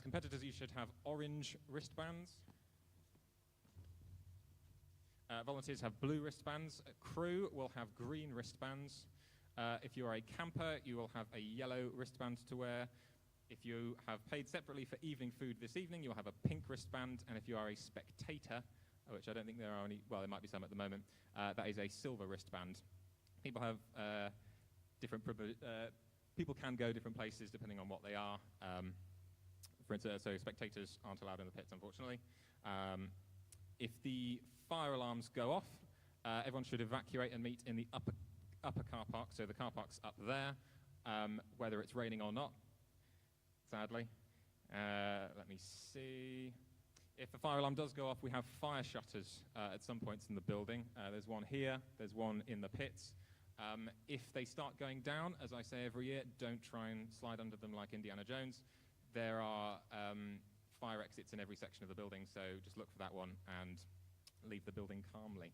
Competitors, you should have orange wristbands. Volunteers have blue wristbands. Crew will have green wristbands. If you are a camper, you will have a yellow wristband to wear. If you have paid separately for evening food this evening, you'll have a pink wristband. And if you are a spectator, which I don't think there are any, well, there might be some at the moment, that is a silver wristband. People have people can go different places depending on what they are. For instance, so spectators aren't allowed in the pits, unfortunately. If the fire alarms go off, everyone should evacuate and meet in the upper car park. So the car park's up there, whether it's raining or not, sadly. Let me see. If the fire alarm does go off, we have fire shutters at some points in the building. There's one here, there's one in the pits. If they start going down, as I say every year, don't try and slide under them like Indiana Jones. There are fire exits in every section of the building, so just look for that one and leave the building calmly.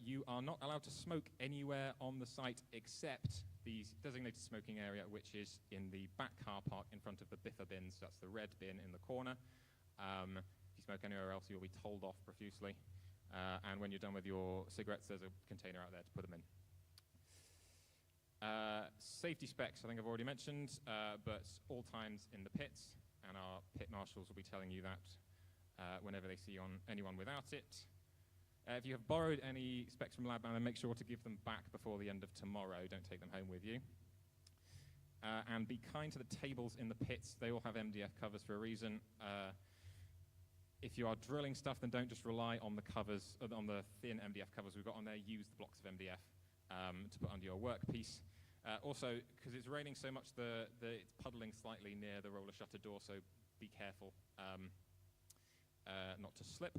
You are not allowed to smoke anywhere on the site except the designated smoking area, which is in the back car park in front of the biffa bins. That's the red bin in the corner. If you smoke anywhere else, you'll be told off profusely. And when you're done with your cigarettes, there's a container out there to put them in. Safety specs, I think I've already mentioned, but all times in the pits, and our pit marshals will be telling you that whenever they see anyone without it. If you have borrowed any specs from Labman, then make sure to give them back before the end of tomorrow. Don't take them home with you. And be kind to the tables in the pits. They all have MDF covers for a reason. If you are drilling stuff, then don't just rely on the covers, on the thin MDF covers we've got on there. Use the blocks of MDF to put under your workpiece. Also, because it's raining so much, it's puddling slightly near the roller shutter door, so be careful not to slip.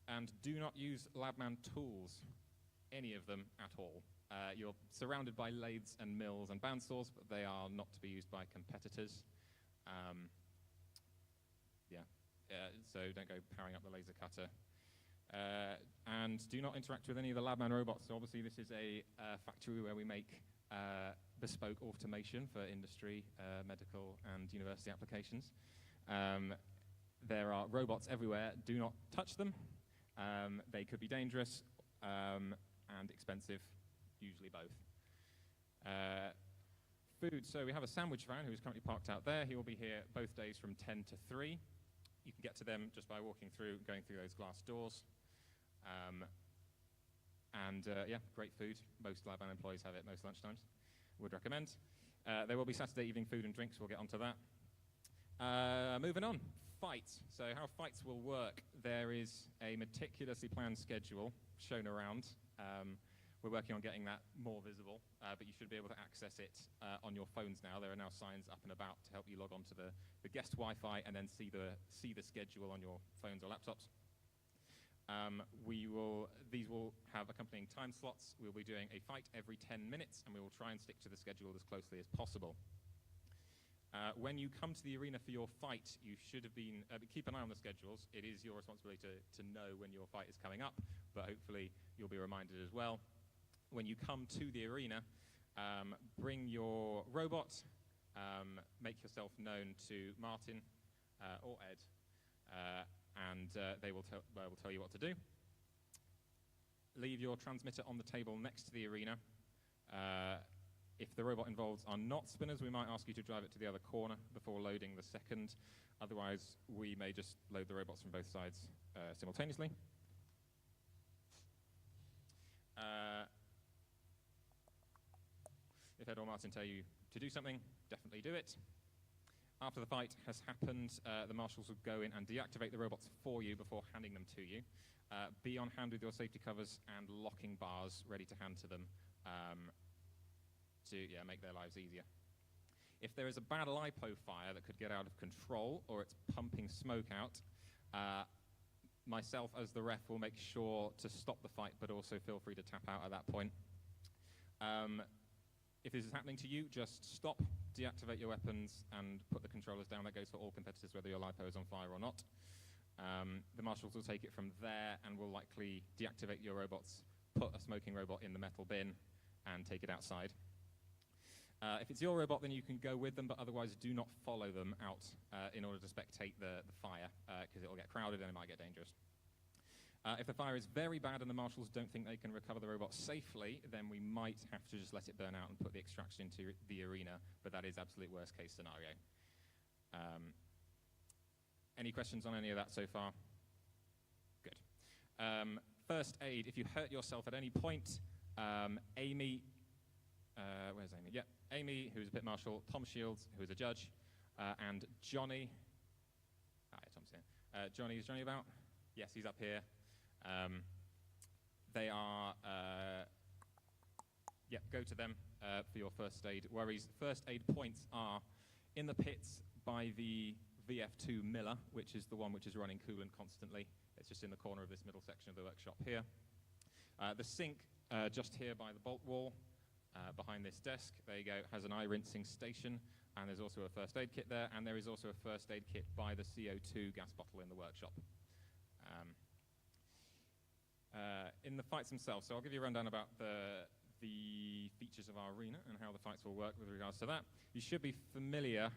And do not use Labman tools, any of them at all. You're surrounded by lathes and mills and bandsaws, but they are not to be used by competitors. So don't go powering up the laser cutter. And do not interact with any of the Labman robots. So obviously this is a factory where we make bespoke automation for industry, medical, and university applications. There are robots everywhere. Do not touch them. They could be dangerous and expensive, usually both. Food. So we have a sandwich van who's currently parked out there. He will be here both days from 10 to 3. You can get to them just by walking through, going through those glass doors. Yeah, great food. Most Labman employees have it most lunchtimes. Would recommend. There will be Saturday evening food and drinks. We'll get onto that. Moving on. Fights. So how fights will work. There is a meticulously planned schedule shown around. We're working on getting that more visible, but you should be able to access it on your phones now. There are now signs up and about to help you log on to the guest Wi-Fi and then see the schedule on your phones or laptops. These will have accompanying time slots. We'll be doing a fight every 10 minutes, and we will try and stick to the schedule as closely as possible. When you come to the arena for your fight, you should have been, keep an eye on the schedules. It is your responsibility to know when your fight is coming up, but hopefully you'll be reminded as well. When you come to the arena, bring your robot, make yourself known to Martin or Ed, and they will tell you what to do. Leave your transmitter on the table next to the arena. If the robot involved are not spinners, we might ask you to drive it to the other corner before loading the second. Otherwise, we may just load the robots from both sides simultaneously. If Ed or Martin tell you to do something, definitely do it. After the fight has happened, the marshals will go in and deactivate the robots for you before handing them to you. Be on hand with your safety covers and locking bars ready to hand to them to make their lives easier. If there is a bad LiPo fire that could get out of control or it's pumping smoke out, myself as the ref will make sure to stop the fight, but also feel free to tap out at that point. If this is happening to you, just stop, deactivate your weapons, and put the controllers down. That goes for all competitors, whether your LiPo is on fire or not. The marshals will take it from there and will likely deactivate your robots, put a smoking robot in the metal bin, and take it outside. If it's your robot, then you can go with them, but otherwise do not follow them out in order to spectate the fire, because it will get crowded and it might get dangerous. If the fire is very bad and the marshals don't think they can recover the robot safely, then we might have to just let it burn out and put the extraction into the arena, but that is absolute worst case scenario. Any questions on any of that so far? Good. First aid, if you hurt yourself at any point, Amy, where's Amy? Yeah, Amy, who's a pit marshal, Tom Shields, who is a judge, and Johnny. Tom's here. Johnny, is Johnny about? Yes, he's up here. They are, go to them for your first aid worries. First aid points are in the pits by the VF2 Miller, which is the one which is running coolant constantly. It's just in the corner of this middle section of the workshop here. The sink just here by the bolt wall, behind this desk, there you go, has an eye rinsing station, and there's also a first aid kit there, and there is also a first aid kit by the CO2 gas bottle in the workshop. In the fights themselves, so I'll give you a rundown about the features of our arena and how the fights will work with regards to that. You should be familiar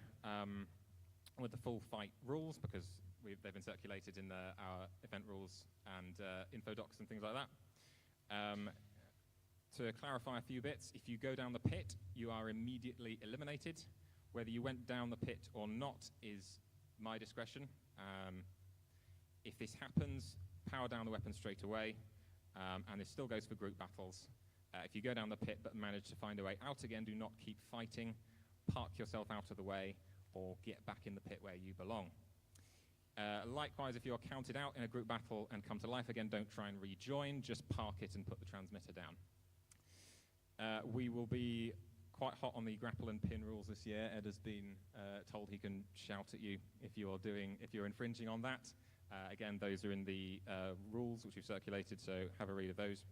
with the full fight rules, because they've been circulated in our event rules and info docs and things like that. To clarify a few bits, if you go down the pit, you are immediately eliminated. Whether you went down the pit or not is my discretion. If this happens, power down the weapon straight away, and this still goes for group battles. If you go down the pit but manage to find a way out again, do not keep fighting. Park yourself out of the way, or get back in the pit where you belong. Likewise, if you're counted out in a group battle and come to life again, don't try and rejoin, just park it and put the transmitter down. We will be quite hot on the grapple and pin rules this year. Ed has been told he can shout at you if you're infringing on that. Again, those are in the rules which we've circulated, so have a read of those.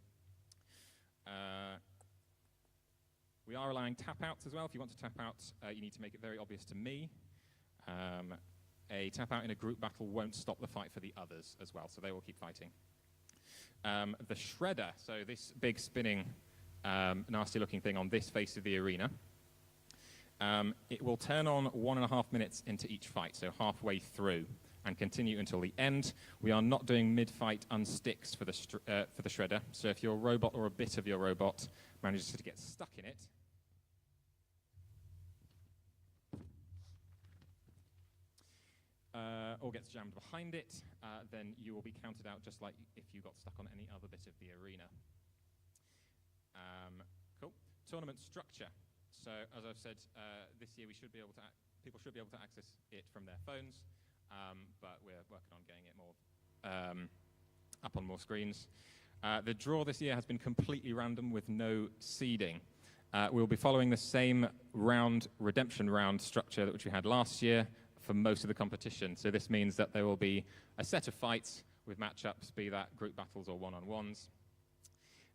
We are allowing tap-outs as well. If you want to tap out, you need to make it very obvious to me. A tap-out in a group battle won't stop the fight for the others as well, so they will keep fighting. The shredder, so this big spinning, nasty-looking thing on this face of the arena, it will turn on 1.5 minutes into each fight, so halfway through, and continue until the end. We are not doing mid-fight unsticks for the shredder, so if your robot or a bit of your robot manages to get stuck in it, or gets jammed behind it, then you will be counted out just like if you got stuck on any other bit of the arena. Cool. Tournament structure. So as I've said, this year people should be able to access it from their phones, but we're working on getting it more up on more screens. The draw this year has been completely random with no seeding. We'll be following the same redemption round structure which we had last year for most of the competition. So this means that there will be a set of fights with matchups, be that group battles or one-on-ones.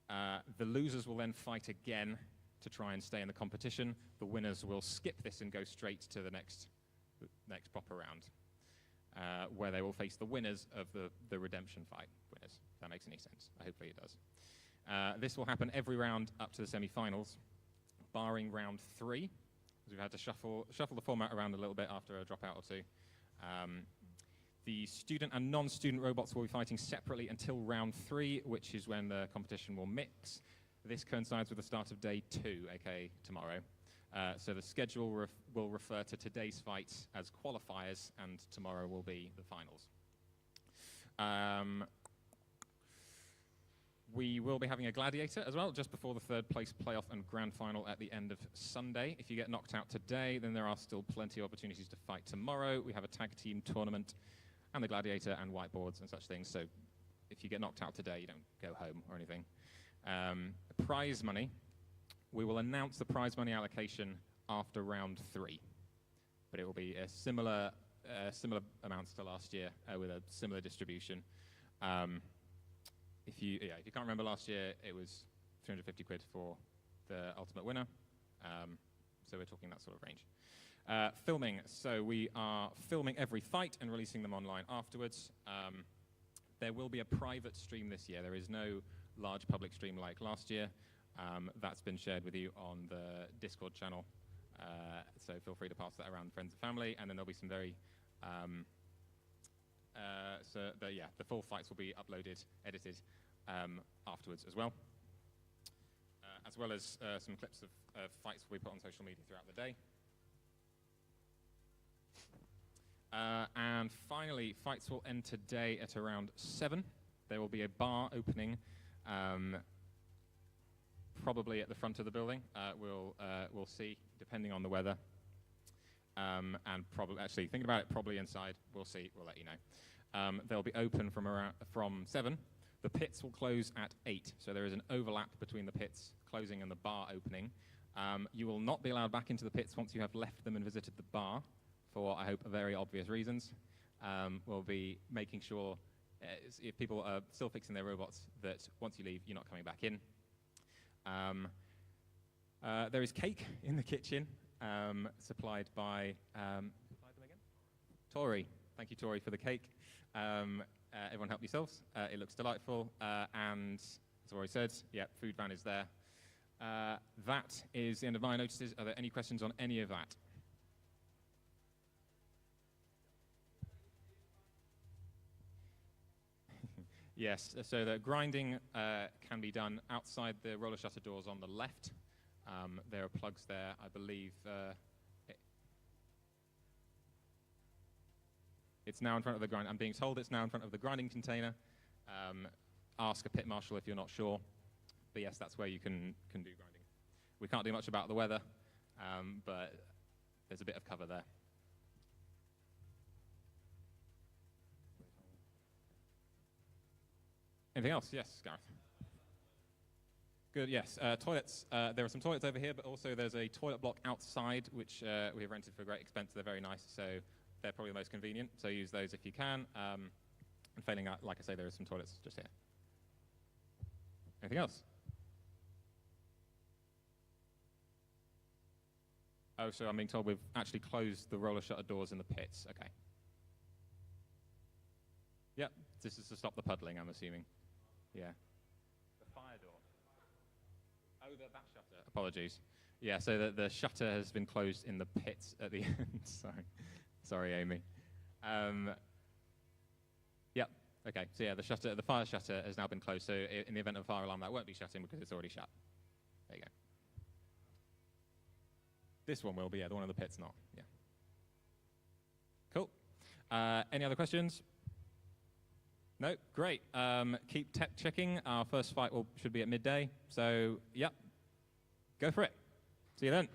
The losers will then fight again to try and stay in the competition. The winners will skip this and go straight to the next proper round, where they will face the winners of the redemption fight winners. If that makes any sense. Hopefully it does. This will happen every round up to the semi-finals, barring round 3. We've had to shuffle the format around a little bit after a dropout or two. The student and non-student robots will be fighting separately until round 3, which is when the competition will mix. This coincides with the start of day 2, aka tomorrow. So the schedule will refer to today's fights as qualifiers, and tomorrow will be the finals. We will be having a gladiator as well, just before the third place playoff and grand final at the end of Sunday. If you get knocked out today, then there are still plenty of opportunities to fight tomorrow. We have a tag team tournament and the gladiator and whiteboards and such things. So if you get knocked out today, you don't go home or anything. Prize money. We will announce the prize money allocation after round 3, but it will be a similar amounts to last year with a similar distribution. If you can't remember last year, it was 350 quid for the ultimate winner. So we're talking that sort of range. Filming. So we are filming every fight and releasing them online afterwards. There will be a private stream this year. There is no large public stream like last year. That's been shared with you on the Discord channel. So feel free to pass that around friends and family, and then there'll be some very the full fights will be uploaded, edited afterwards as well as some clips of fights will be put on social media throughout the day. And finally, fights will end today at around 7. There will be a bar opening, probably at the front of the building. We'll see, depending on the weather. And probably, actually, thinking about it, probably inside. We'll see. We'll let you know. They'll be open from 7. The pits will close at 8. So there is an overlap between the pits closing and the bar opening. You will not be allowed back into the pits once you have left them and visited the bar, for I hope very obvious reasons. We'll be making sure if people are still fixing their robots that once you leave, you're not coming back in. There is cake in the kitchen, supplied by Tori. Thank you, Tori, for the cake. Everyone help yourselves. It looks delightful. And as already said, yeah, food van is there. That is the end of my notices. Are there any questions on any of that? Yes, so the grinding can be done outside the roller shutter doors on the left. There are plugs there, I believe. It's now in front of the grind. I'm being told it's now in front of the grinding container. Ask a pit marshal if you're not sure. But yes, that's where you can do grinding. We can't do much about the weather, but there's a bit of cover there. Anything else? Yes, Gareth. Good, yes. Toilets. There are some toilets over here, but also there's a toilet block outside, which we have rented for great expense. They're very nice, so they're probably the most convenient. So use those if you can. And failing that, like I say, there are some toilets just here. Anything else? Oh, so I'm being told we've actually closed the roller shutter doors in the pits. Okay. Yep, this is to stop the puddling, I'm assuming. Yeah. The fire door. Oh, that shutter. Apologies. Yeah, so the shutter has been closed in the pits at the end. Sorry, Amy. Yep. Okay. So yeah, the fire shutter has now been closed. So in the event of a fire alarm, that won't be shutting because it's already shut. There you go. This one will be, yeah. The one in the pit's not. Yeah. Cool. Any other questions? No? Great. Keep checking. Our first fight should be at midday. So, yep. Go for it. See you then.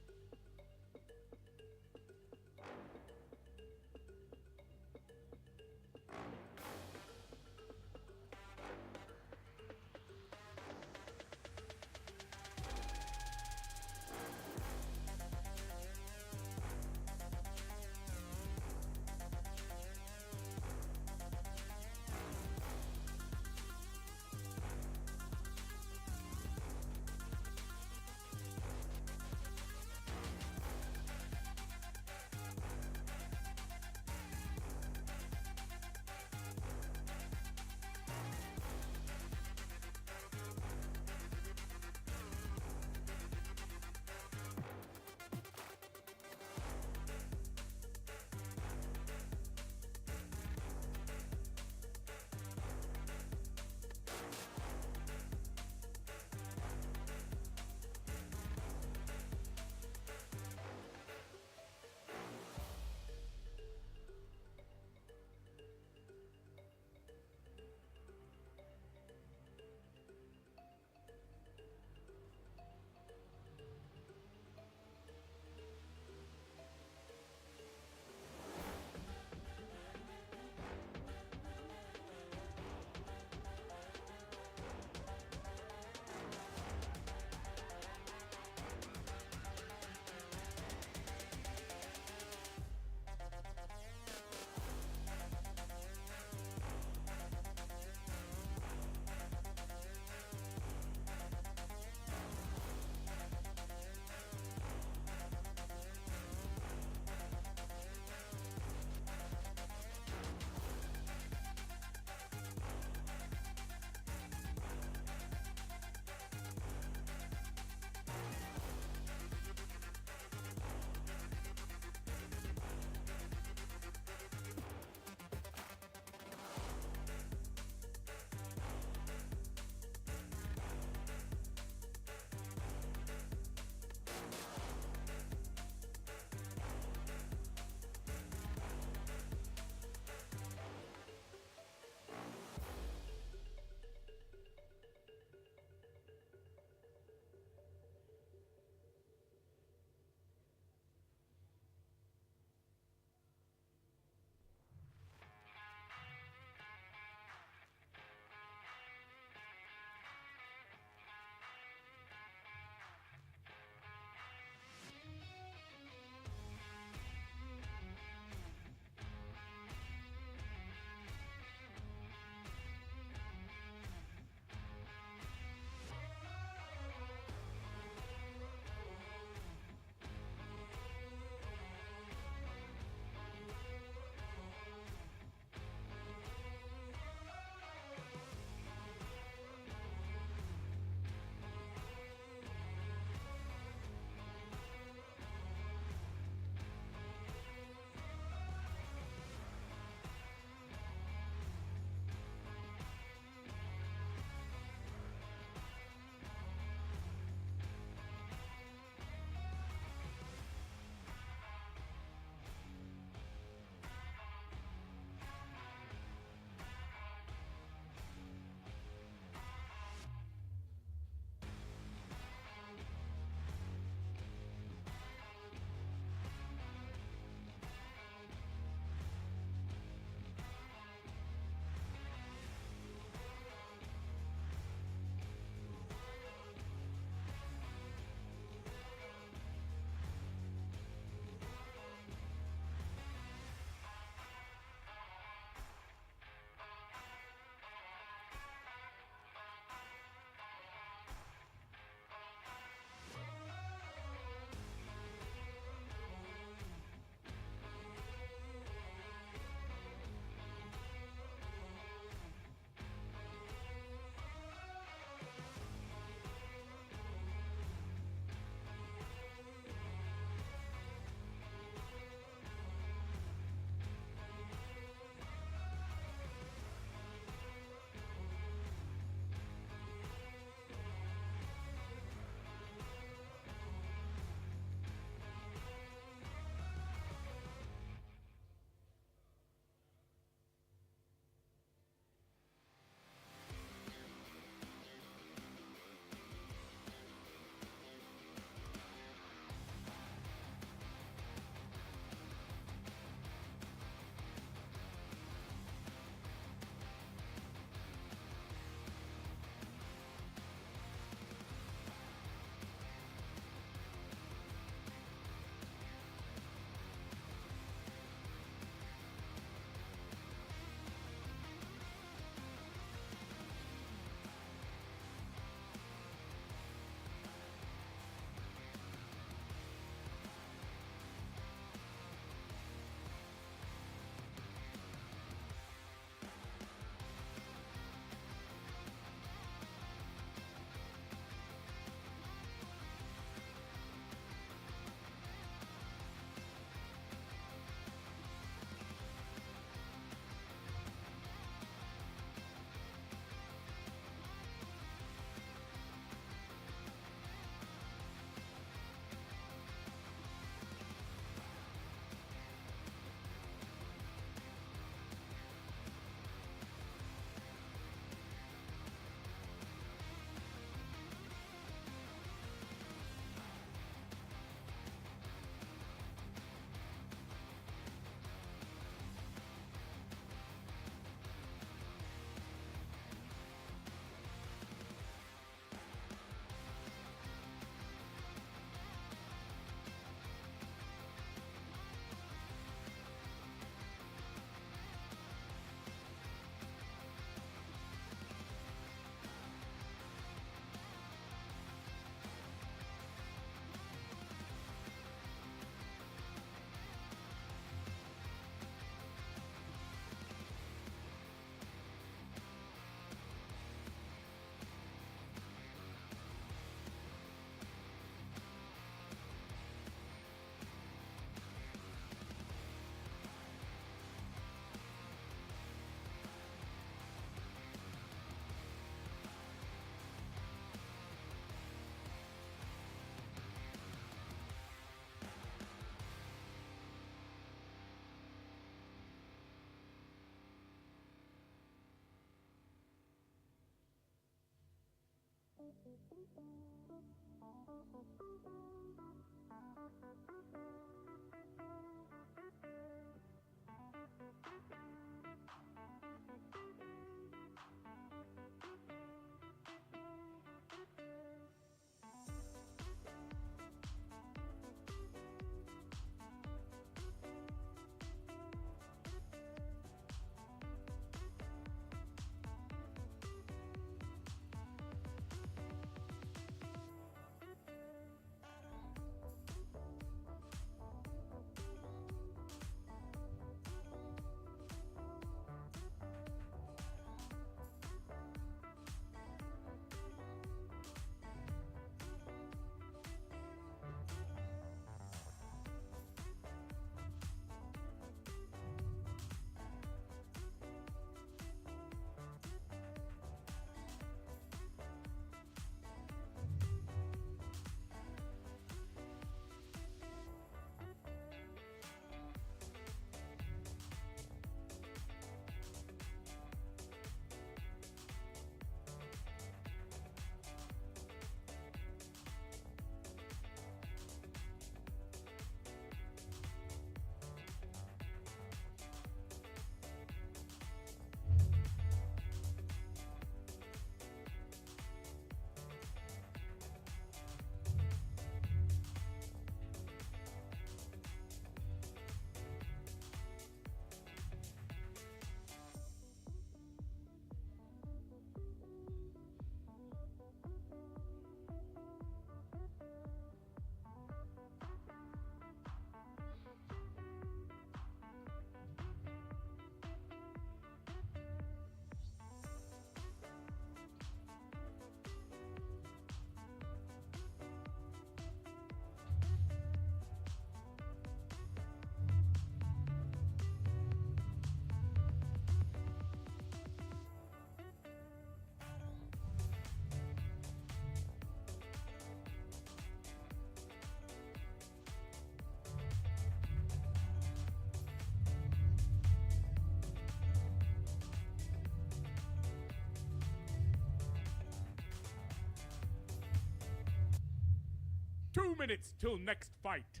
2 minutes till next fight.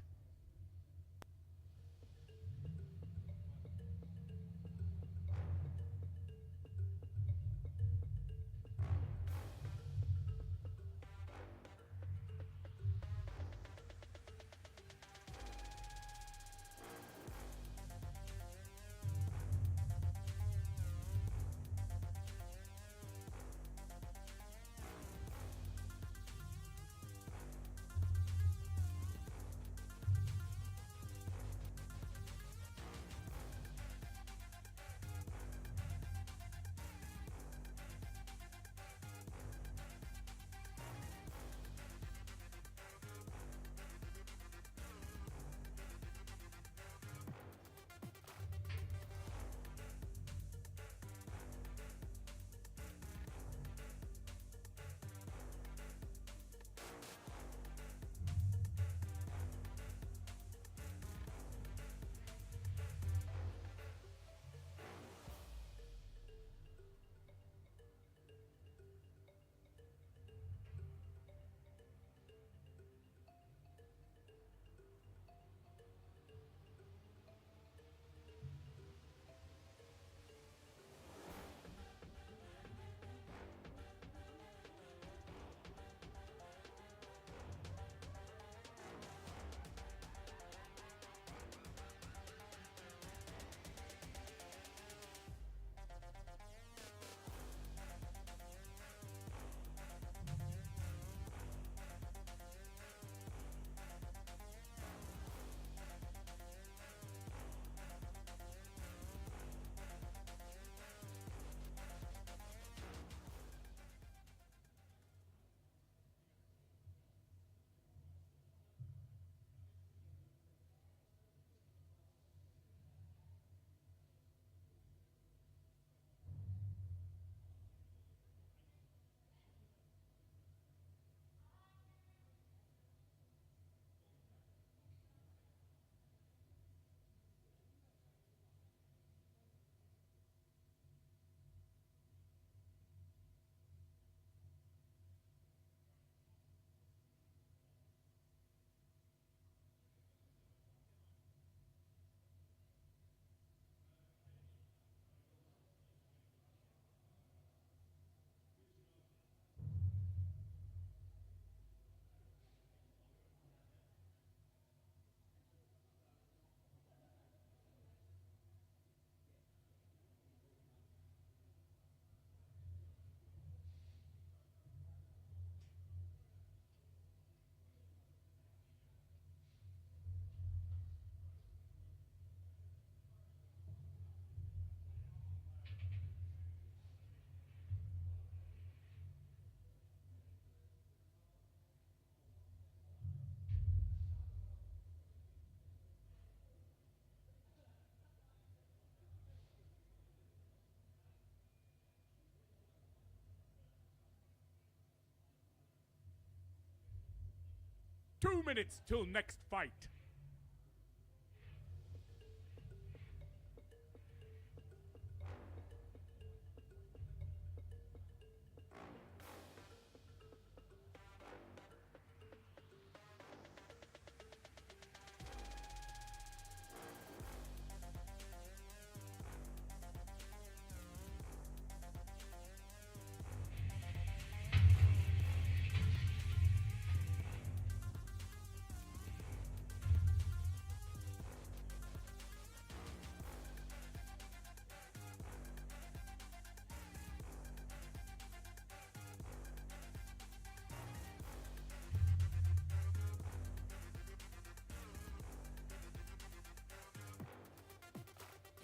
2 minutes till next fight.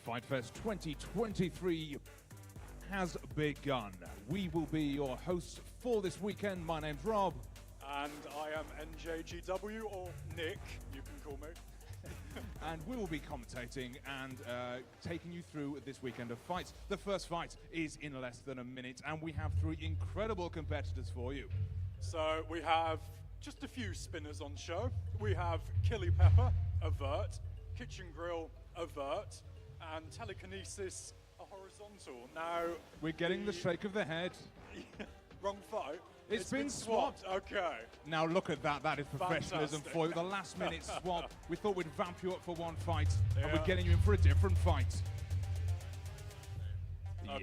FightFest 2023 has begun. We will be your hosts for this weekend. My name's Rob. And I am NJGW, or Nick, you can call me. And we will be commentating and taking you through this weekend of fights. The first fight is in less than a minute, and we have 3 incredible competitors for you. So we have just a few spinners on show. We have Killy Pepper, Avert, Kitchen Grill, Avert, and Telekinesis, a horizontal. Now, We're getting the shake of the head. wrong fight. It's been swapped. Okay. Now look at that. That is professionalism Fantastic. for you. The last minute swap. We thought we'd vamp you up for one fight, and Yeah. we're getting you in for a different fight. Okay.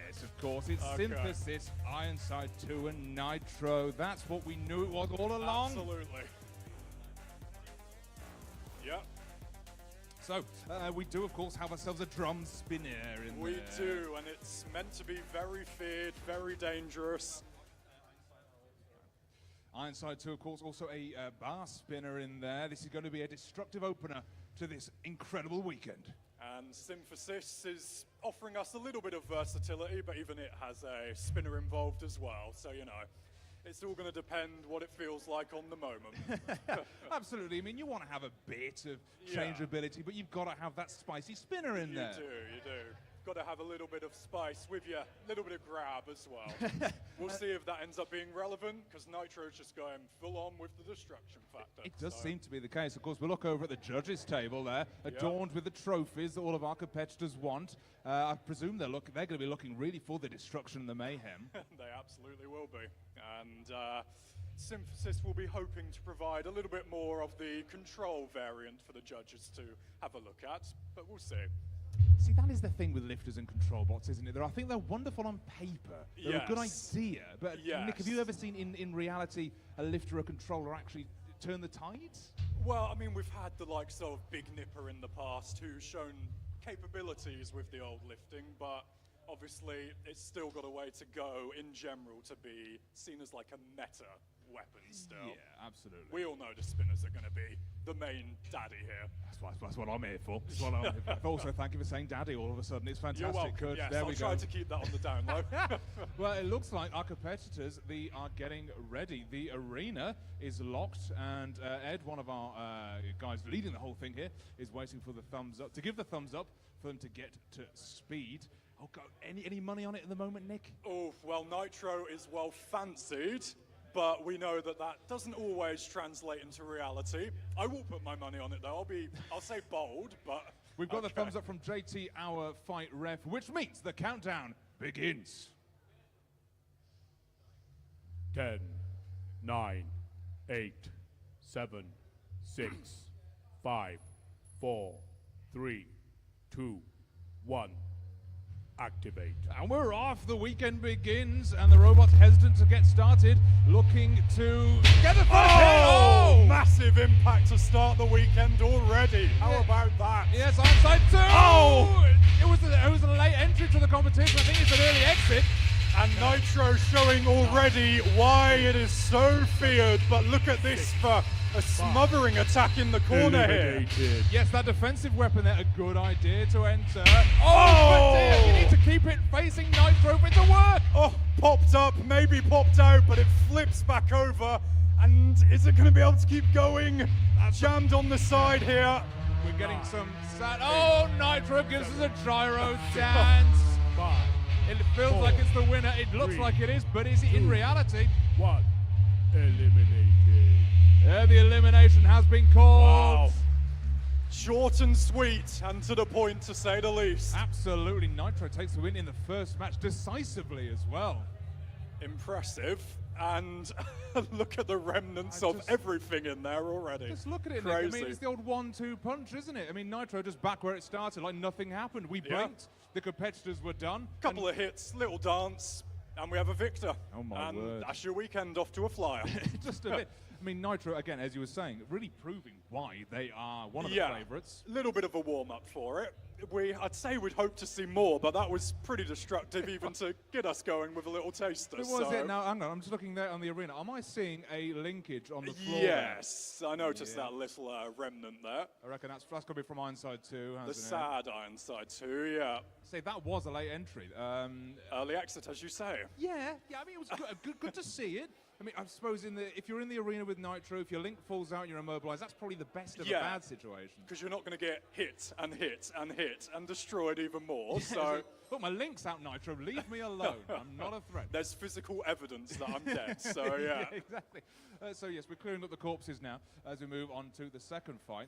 Yes, of course. It's Okay. Synthesis, Ironside 2, and Nitro. That's what we knew it was all along. Absolutely. Yep. So, we do, of course, have ourselves a drum spinner in We there. do, and it's meant to be very feared, very dangerous. Ironside 2, of course, also a bar spinner in there. This is going to be a destructive opener to this incredible weekend. And Synthesis is offering us a little bit of versatility, but even it has a spinner involved as well. So, you know, it's all going to depend what it feels like on the moment. Absolutely. I mean, you want to have a bit of Yeah. changeability, but you've got to have that spicy spinner in there. You do. Got to have a little bit of spice with you, a little bit of grab as well. We'll see if that ends up being relevant, because Nitro's just going full on with the destruction factor. It does So, seem to be the case. Of course, we look over at the judges' table there, adorned with the trophies that all of our competitors want. I presume they're going to be looking really for the destruction and the mayhem. They absolutely will be. And Synthesis will be hoping to provide a little bit more of the control variant for the judges to have a look at, but we'll see. See, that is the thing with lifters and control bots, isn't it? I think they're wonderful on paper. They're a good Yes. idea. But Nick, have you Yes. ever seen in reality a lifter or a controller actually turn the tides? Well, I mean, we've had the likes of Big Nipper in the past who's shown capabilities with the old lifting, but obviously it's still got a way to go in general to be seen as like a meta weapon still. Yeah, absolutely. We all know the spinners are going to be the main daddy here. That's what I'm here for. That's what I'm here for. Also, thank you for saying daddy all of a sudden. It's fantastic. You're welcome. Good. Yes, There I'll we try go. to keep that on the down low. Well, it looks like our competitors, they are getting ready. The arena is locked, and Ed, one of our guys leading the whole thing here, is waiting for the thumbs up, to give the thumbs up for them to get to speed. Oh, God, any money on it at the moment, Nick? Oh, well, Nitro is well fancied, but we know that that doesn't always translate into reality. I will put my money on it, though. I'll say bold, but We've got the okay. thumbs up from JT, our fight ref, which means the countdown begins. 10, 9, 8, 7, 6, 5, 4, 3, 2, 1. Activate. And we're off. The weekend begins, and the robot's hesitant to get started, looking to get the first hit. Oh! Massive impact to start the weekend already. How about that? Yes, onside 2. Oh! It was a late entry to the competition. I think it's an early exit. And Nitro showing already why it is so feared, but look at this for a smothering attack in the corner here. Eliminated. Yes, that defensive weapon there, a good idea to enter. Oh! But dear, you need to keep it facing Nitro for it to work. Oh, popped up, maybe popped out, but it flips back over. And is it going to be able to keep going? Jammed on the side here. We're getting some sad. Oh, Nitro gives us a gyro dance. 5, It feels 4, like it's the winner. It looks 3, like it is, but is it in 2, reality? 1. Eliminated. The elimination has been called. Wow. Short and sweet, and to the point, to say the least. Absolutely, Nitro takes the win in the first match decisively as well. Impressive. And look at the remnants of everything in there already. Just look at it, Nick. I Crazy. mean, it's the old 1-2 punch, isn't it? I mean, Nitro just back where it started, like nothing happened. We blinked, the competitors were done. Couple of hits, little dance, and we have a victor. Oh my and word. that's your weekend off to a flyer. Just a bit. I mean, Nitro, again, as you were saying, really proving why they are one of the favourites. Little bit of a warm-up for it. I'd say we'd hope to see more, but that was pretty destructive even to get us going with a little taster. It was it. Now, hang on, I'm just looking there on the arena. Am I seeing a linkage on the floor? Yes, I noticed that little remnant there. I reckon that's got to be from Ironside too, hasn't The sad Ironside too, yeah. Say, that was a late entry. Early exit, as you say. Yeah, I mean, it was good to see it. I mean, I suppose if you're in the arena with Nitro, if your link falls out and you're immobilized, that's probably the best of a bad situation. Because you're not going to get hit and hit and hit and destroyed even more. So, look, my link's out, Nitro. Leave me alone. I'm not a threat. There's physical evidence that I'm dead. So yeah. Exactly. So yes, we're clearing up the corpses now as we move on to the second fight.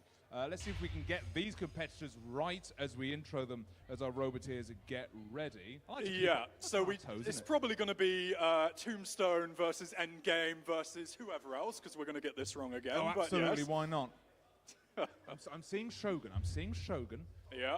Let's see if we can get these competitors right as we intro them as our Roboteers get ready. So it's probably going to be Tombstone versus Endgame versus whoever else, because we're going to get this wrong again. Oh, absolutely. But yes. Why not? I'm seeing Shogun. Yeah.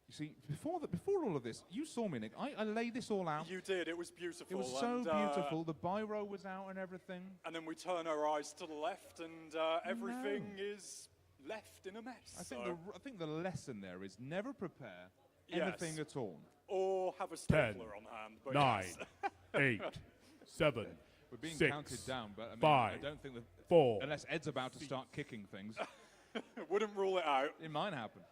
You see, before all of this, you saw me, Nick. I laid this all out. You did. It was beautiful. It was so beautiful. The biro was out and everything. And then we turn our eyes to the left, and everything is left in a mess. I think the lesson there is never prepare anything at all. Or have a stapler on hand. But 9, 8, 7, We're being 6, counted down, but I mean, 5, I don't think that 4. unless Ed's about to start kicking things, Wouldn't rule it out. it might happen.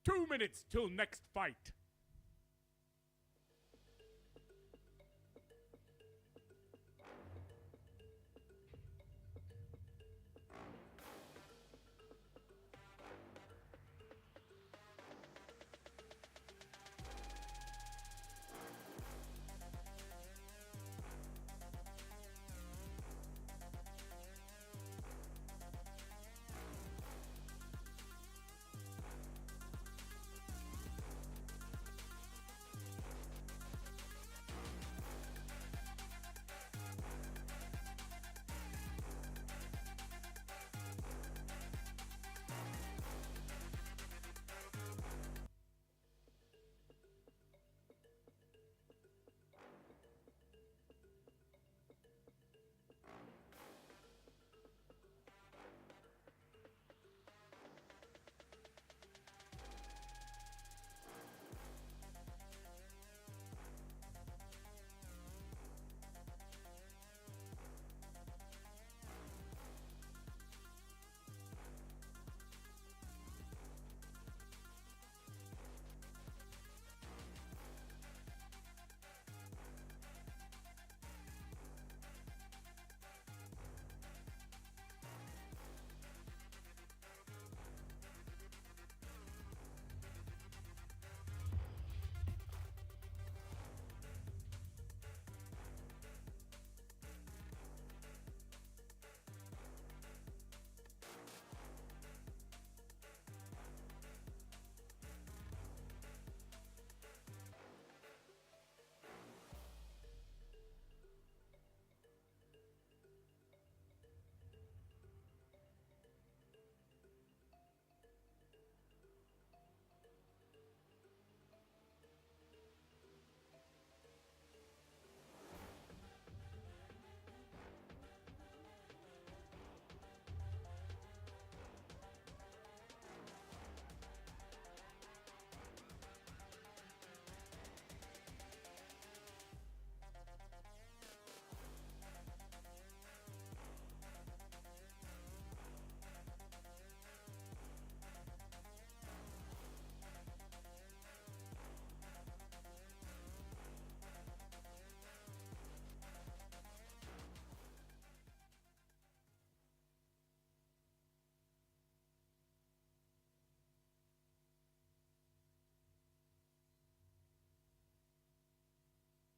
Two minutes till next fight.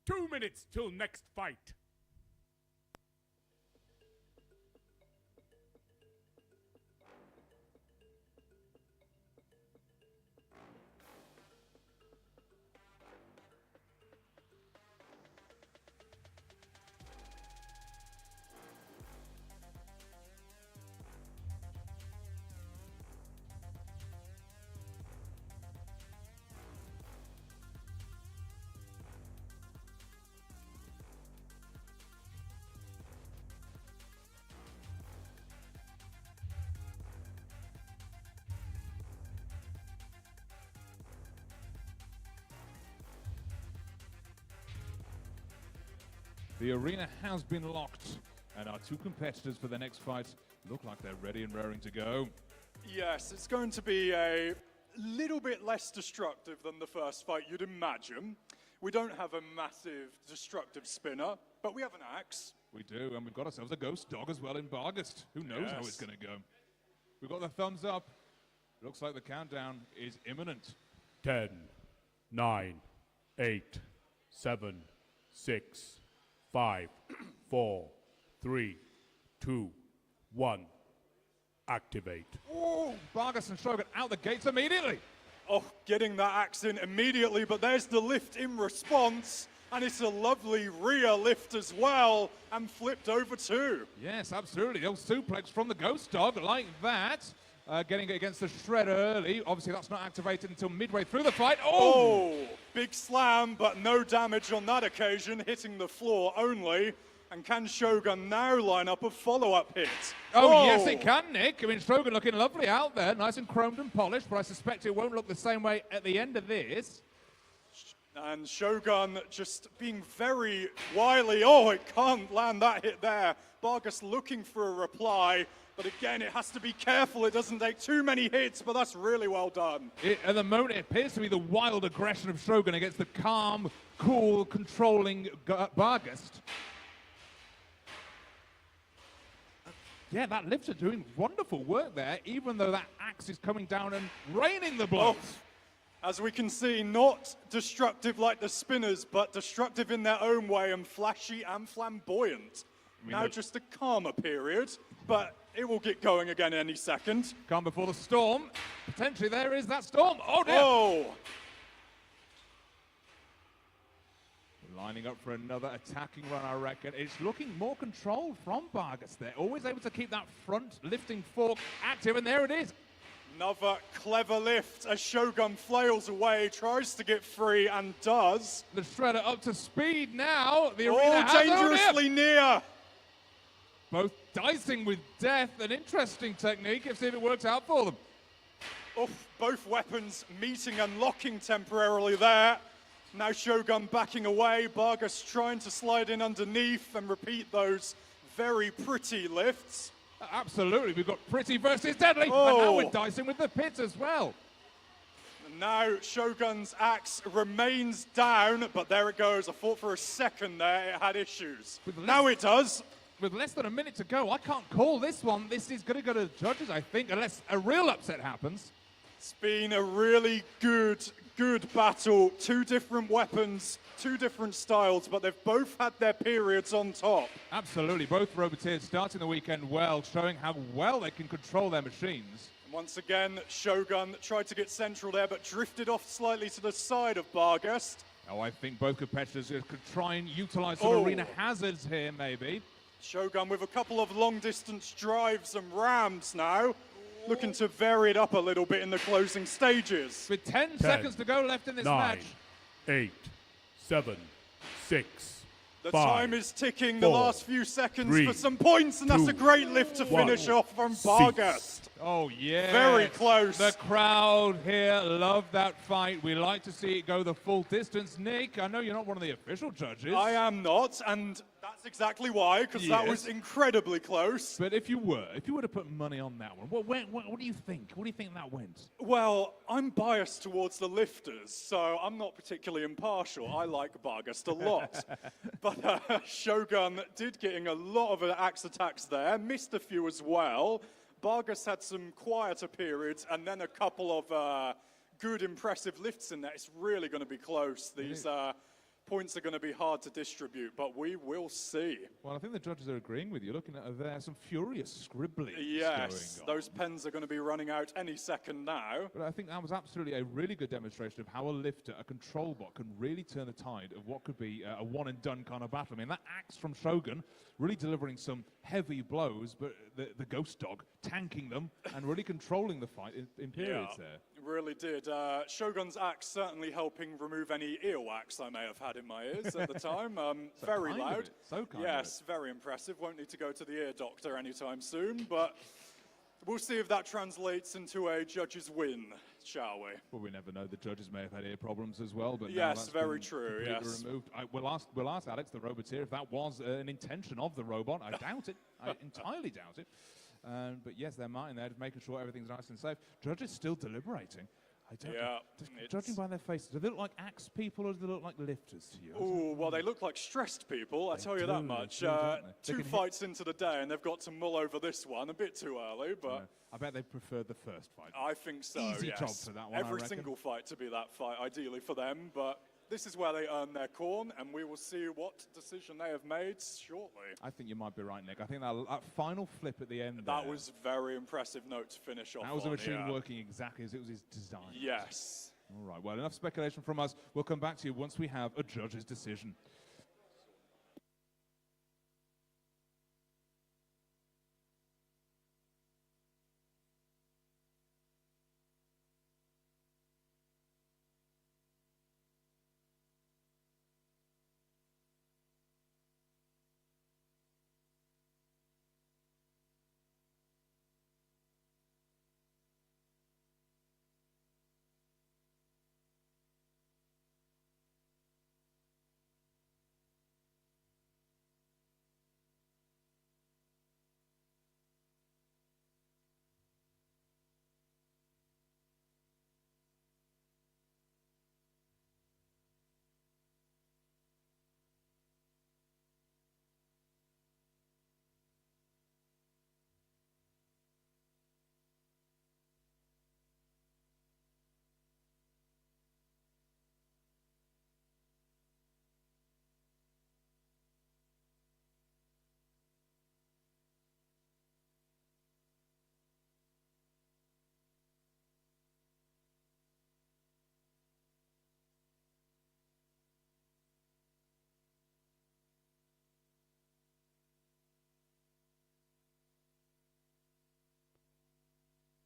2 minutes till next fight. The arena has been locked, and our two competitors for the next fight look like they're ready and raring to go. Yes, it's going to be a little bit less destructive than the first fight, you'd imagine. We don't have a massive destructive spinner, but we have an axe. We do, and we've got ourselves a ghost dog as well in Bargast. Who knows how it's going to go? We've got the thumbs up. Looks like the countdown is imminent. 10, 9, 8, 7, 6, 5, 4, 3, 2, 1. Activate. Oh, Bargast and Shogun out the gates immediately. Oh, getting that axe in immediately, but there's the lift in response, and it's a lovely rear lift as well, and flipped over too. Yes, absolutely. The old suplex from the ghost dog like that. Getting it against the shredder early. Obviously, that's not activated until midway through the fight. Oh, big slam, but no damage on that occasion, hitting the floor only. And can Shogun now line up a follow-up hit? Oh, yes, it can, Nick. I mean, Shogun looking lovely out there, nice and chromed and polished, but I suspect it won't look the same way at the end of this. And Shogun just being very wily. Oh, it can't land that hit there. Bargast looking for a reply, but again, it has to be careful. It doesn't take too many hits, but that's really well done. At the moment, it appears to be the wild aggression of Shogun against the calm, cool, controlling Bargast. Yeah, that lifter doing wonderful work there, even though that axe is coming down and raining the blows. As we can see, not destructive like the spinners, but destructive in their own way and flashy and flamboyant. Now just a calmer period, but it will get going again any second. Calm before the storm. Potentially there is that storm. Oh, dear. Oh! Lining up for another attacking run, I reckon. It's looking more controlled from Bargast there. Always able to keep that front lifting fork active, and there it is. Another clever lift as Shogun flails away, tries to get free, and does. The shredder up to speed now. The arena has dangerously near. Both dicing with death, an interesting technique. Let's see if it works out for them. Oh, both weapons meeting and locking temporarily there. Now Shogun backing away, Bargast trying to slide in underneath and repeat those very pretty lifts. Absolutely, we've got pretty versus deadly, and now we're dicing with the pits as well. And now Shogun's axe remains down, but there it goes. I thought for a second there it had issues. Now it does. With less than a minute to go, I can't call this one. This is going to go to the judges, I think, unless a real upset happens. It's been a really good battle. Two different weapons, two different styles, but they've both had their periods on top. Absolutely. Both Roboteers starting the weekend well, showing how well they can control their machines. Once again, Shogun tried to get central there, but drifted off slightly to the side of Bargast. Oh, I think both competitors could try and utilize some arena hazards here, maybe. Shogun with a couple of long-distance drives and rams now. Looking to vary it up a little bit in the closing stages. With 10 seconds to go left in this 9, match. 8, 7, 6, The 5, time is ticking, 4, the last few seconds 3, for some points, and that's a 2, great lift to 1. finish off from Bargast. Oh, yeah. Very close. The crowd here love that fight. We like to see it go the full distance. Nick, I know you're not one of the official judges. I am not, and that's exactly why, because that was incredibly close. But if you were to put money on that one, what do you think? What do you think that went? Well, I'm biased towards the lifters, so I'm not particularly impartial. I like Bargast a lot. But Shogun did getting a lot of axe attacks there, missed a few as well. Bargast had some quieter periods, and then a couple of good, impressive lifts in there. It's really going to be close. These points are going to be hard to distribute, but we will see. Well, I think the judges are agreeing with you. Looking at there, some furious scribbling Yes, going on. those pens are going to be running out any second now. But I think that was absolutely a really good demonstration of how a lifter, a control bot, can really turn the tide of what could be a one-and-done kind of battle. I mean, that axe from Shogun really delivering some heavy blows, but the ghost dog tanking them and really controlling the fight in periods there. It really did. Shogun's axe certainly helping remove any earwax I may have had in my ears at the time. Very loud. So kind Yes, very impressive. Won't need to go to the ear doctor anytime soon, but we'll see if that translates into a judge's win, shall we? Well, we never know. The judges may have had ear problems as well, but now Yes, that's very been true, completely yes. removed. We'll ask Alex, the roboteer, if that was an intention of the robot. I doubt it. I entirely doubt it. But yes, they're Martin there, just making sure everything's nice and safe. Judges still deliberating. I don't know. Judging by their faces, do they look like axe people or do they look like lifters to you? Oh, well, they look like stressed people, I tell you that much. don't they? Two fights into the day, and they've got to mull over this one a bit too early, but I bet they preferred the first fight. I think so, Easy yes. job for that one, I Every reckon. single fight to be that fight, ideally for them, but this is where they earn their corn, and we will see what decision they have made shortly. I think you might be right, Nick. I think that final flip at the end That there, was a very impressive note to finish off that was a on, machine yeah. working exactly as it was designed. Yes. All right, well, enough speculation from us. We'll come back to you once we have a judge's decision.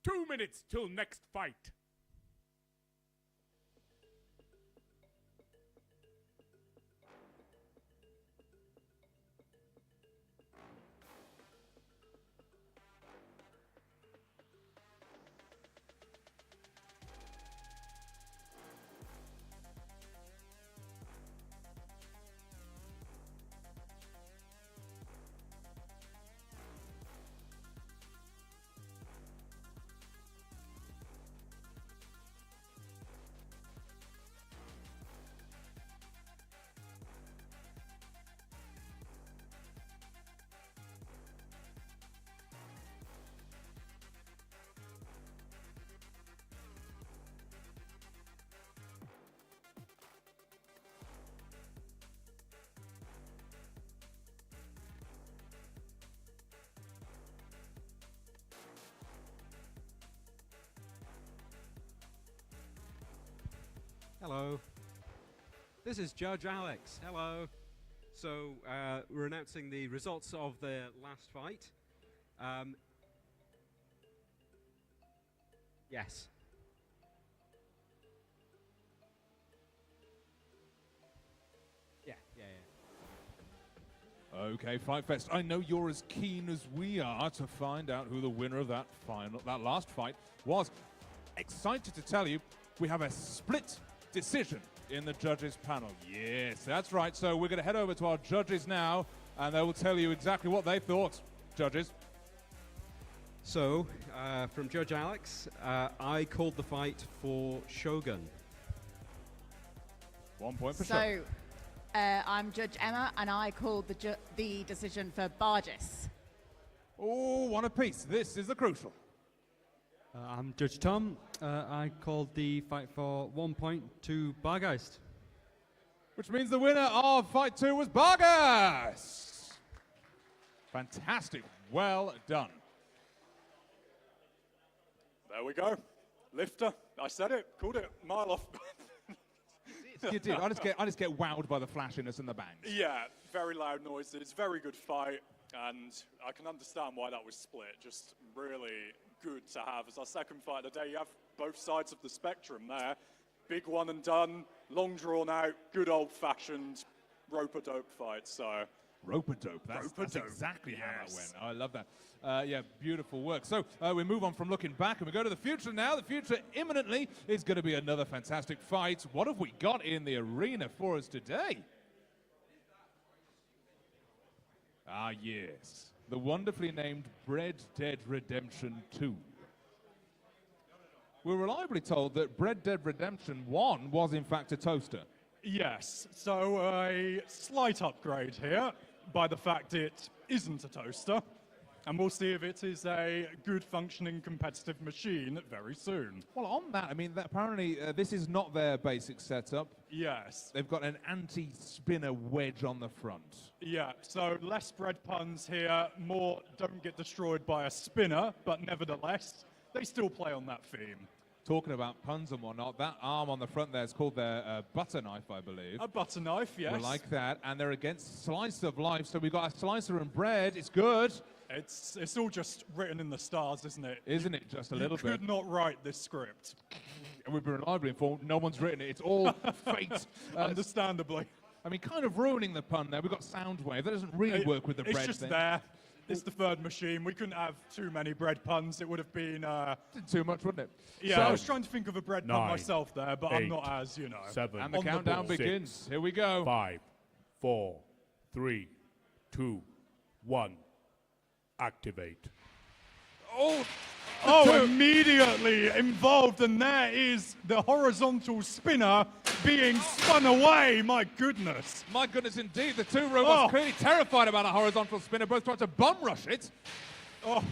Two minutes till next fight. Hello. This is Judge Alex. Hello. So we're announcing the results of the last fight. Yes. Yeah. Okay, FightFest, I know you're as keen as we are to find out who the winner of that last fight was. Excited to tell you, we have a split decision in the judges panel. Yes, that's right. So we're going to head over to our judges now, and they will tell you exactly what they thought. Judges. So, from Judge Alex, I called the fight for Shogun. 1 point for Shogun. So, I'm Judge Emma, and I called the decision for Bargis. Oh, one apiece. This is the crucial. I'm Judge Tom. I called the fight for 1 point to Bargeist. Which means the winner of Fight 2 was Vargas. Fantastic. Well done. There we go. Lifter. I said it. Called it. Mile off. You did. I just get wowed by the flashiness and the bangs. Yeah, very loud noises. Very good fight. And I can understand why that was split. Just really good to have as our second fight of the day. You have both sides of the spectrum there. Big one and done, long drawn out, good old fashioned rope-a-dope fight. So Rope-a-dope. That's exactly how that went. I love that. Yeah, beautiful work. So we move on from looking back and we go to the future now. The future imminently is going to be another fantastic fight. What have we got in the arena for us today? Ah, yes. The wonderfully named Bread Dead Redemption 2. We're reliably told that Bread Dead Redemption 1 was in fact a toaster. yes, so a slight upgrade here by the fact it isn't a toaster. And we'll see if it is a good functioning competitive machine very soon. Well, on that, I mean, apparently this is not their basic setup. Yes. They've got an anti-spinner wedge on the front. Yeah, so less bread puns here, more don't get destroyed by a spinner, but nevertheless, they still play on that theme. Talking about puns and whatnot, that arm on the front there is called their butter knife, I believe. A butter knife, yes. We like that, and they're against Slice of Life, so we've got a slicer and bread. It's good. It's all just written in the stars, isn't it? Isn't it just a little You could bit? not write this script. And we've been reliably informed, no one's written it. It's all fate. Understandably. I mean, kind of ruining the pun there. We've got Soundwave. That doesn't really work with the bread It's just thing. there. It's the third machine. We couldn't have too many bread puns. It would have been... Too much, wouldn't it? yeah, So- I was trying to think of a bread pun 9, myself there, but I'm 8, not as, you know. 7, And the on the countdown ball. begins. 6, Here we go. 5, 4, 3, 2, 1. Activate. Oh, immediately involved, and there is the horizontal spinner being spun away. My goodness. My goodness, indeed. The two robots clearly terrified about a horizontal spinner, both trying to bum rush it. Oh,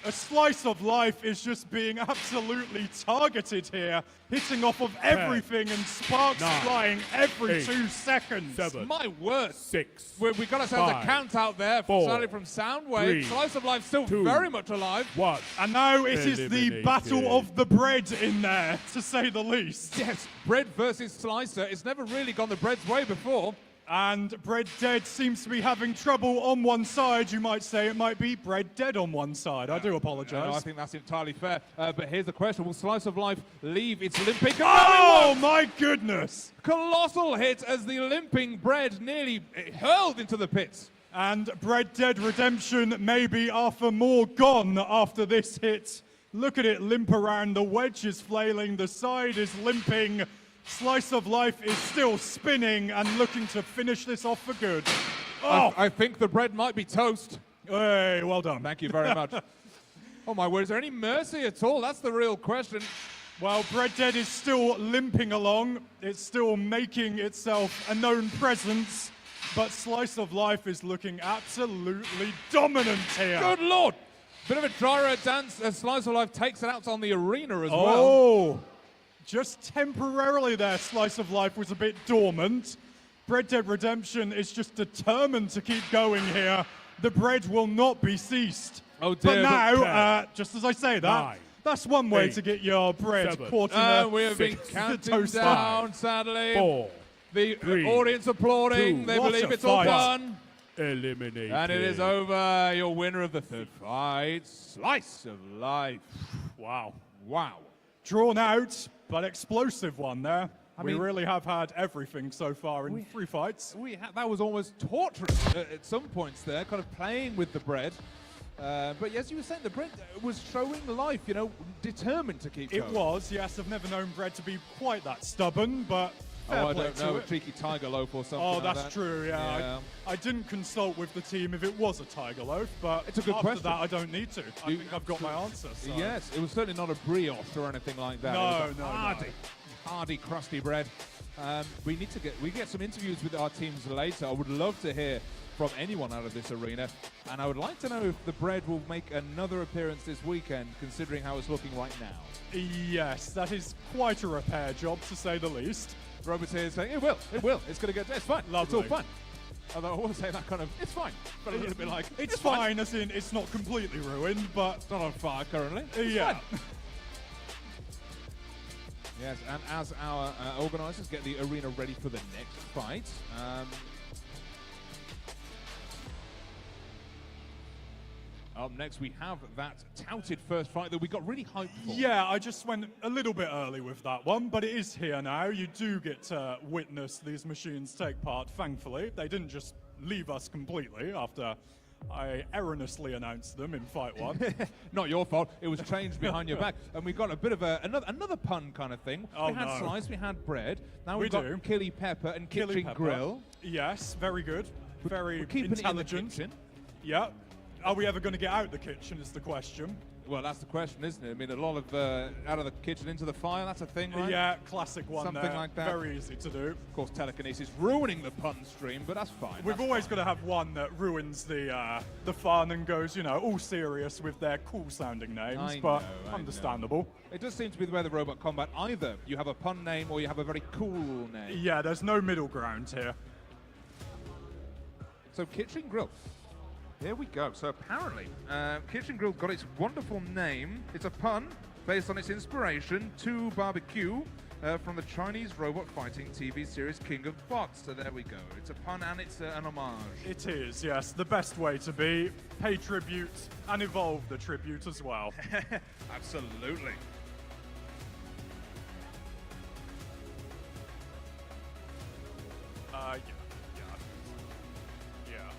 a slice of life is just being absolutely targeted here, hitting off of everything and sparks 9, flying every 8, 2 seconds. 7, My word. 6, We've got ourselves a 5, count out there, 4, starting from Soundwave. 3, Slice of Life still 2, very much alive. 1. And now it is the Eliminated. battle of the bread in there, to say the least. Yes, bread versus slicer. It's never really gone the bread's way before. And Bread Dead seems to be having trouble on one side. You might say it might be Bread Dead on one side. I do apologize. No, I think that's entirely fair. But here's the question. Will Slice of Life leave its limping... Oh, my goodness! Colossal hit as the limping bread nearly hurled into the pits. And Bread Dead Redemption maybe Arthur Moore gone after this hit. Look at it limp around. The wedge is flailing. The side is limping. Slice of Life is still spinning and looking to finish this off for good. Oh, I think the bread might be toast. hey, well done. Thank you very much. Oh, my word. Is there any mercy at all? That's the real question. Well, Bread Dead is still limping along. It's still making itself a known presence. But Slice of Life is looking absolutely dominant here. Good Lord. Bit of a gyro dance as Slice of Life takes it out on the arena as well. Oh, just temporarily there, Slice of Life was a bit dormant. Bread Dead Redemption is just determined to keep going here. The bread will not be ceased. Oh, dear, but now, but- just as I say that, 9, that's one way 8, to get your bread 7, caught in a... We have been 6, counting toaster. down, sadly. 4. The 3, audience applauding. 2. They What believe a it's all fight. done. Eliminated. And it is over. Your winner of the third fight, Slice of Life. Wow. Wow. Drawn out, but explosive one there. We mean- really have had everything so far in 3 fights. That was almost torturous at some points there, kind of playing with the bread. But as you were saying, the bread was showing life, you know, determined to keep It going. was, yes. I've never known bread to be quite that stubborn, but fair Oh, I play don't to know, a it. cheeky tiger loaf or something Oh, like that's that. true, yeah. I didn't consult with the team if it was a tiger loaf, but It's a good after question. that, I don't need to. I You- think I've got my answer. So. Yes, it was certainly not a brioche or anything like that. No, it was a no, no. hardy, crusty bread. We get some interviews with our teams later. I would love to hear from anyone out of this arena, and I would like to know if the bread will make another appearance this weekend, considering how it's looking right now. Yes, that is quite a repair job, to say the least. Robert's here saying, it will, it's going to get, it's fine, Lovely. it's all fine. Although I will say that kind of, it's fine, but a little bit like, It's fine, as in it's not completely ruined, but It's not on fire currently. It's yeah. fine. Yes, and as our organisers get the arena ready for the next fight, up next we have that touted first fight that we got really hyped for. Yeah, I just went a little bit early with that one, but it is here now. You do get to witness these machines take part, thankfully. They didn't just leave us completely after I erroneously announced them in Fight 1. Not your fault. It was changed behind your back, and we got a bit of another pun kind of thing. Oh, we had no. slice, we had bread. Now We we've got do. Killy Pepper and Chili Kitchen pepper. Grill. Yes, very good. Very We're keeping intelligent. it in the kitchen. Yeah. Are we ever going to get out the kitchen is the question. Well, that's the question, isn't it? I mean, a lot of out of the kitchen into the fire, that's a thing, right? Yeah, classic one Something there. like that. Very easy to do. Of course, telekinesis ruining the pun stream, but that's fine. We've always got to have one that ruins the fun and goes, you know, all serious with their cool-sounding names, I but know, I know. understandable. It does seem to be the way the Robot Combat. Either you have a pun name or you have a very cool name. Yeah, there's no middle ground here. So Kitchen Grill. Here we go. So apparently, Kitchen Grill got its wonderful name. It's a pun based on its inspiration to barbecue from the Chinese robot fighting TV series King of Bots. So there we go. It's a pun and it's an homage. It is, yes, the best way to be. Pay tribute and evolve the tribute as well. Absolutely. Yeah.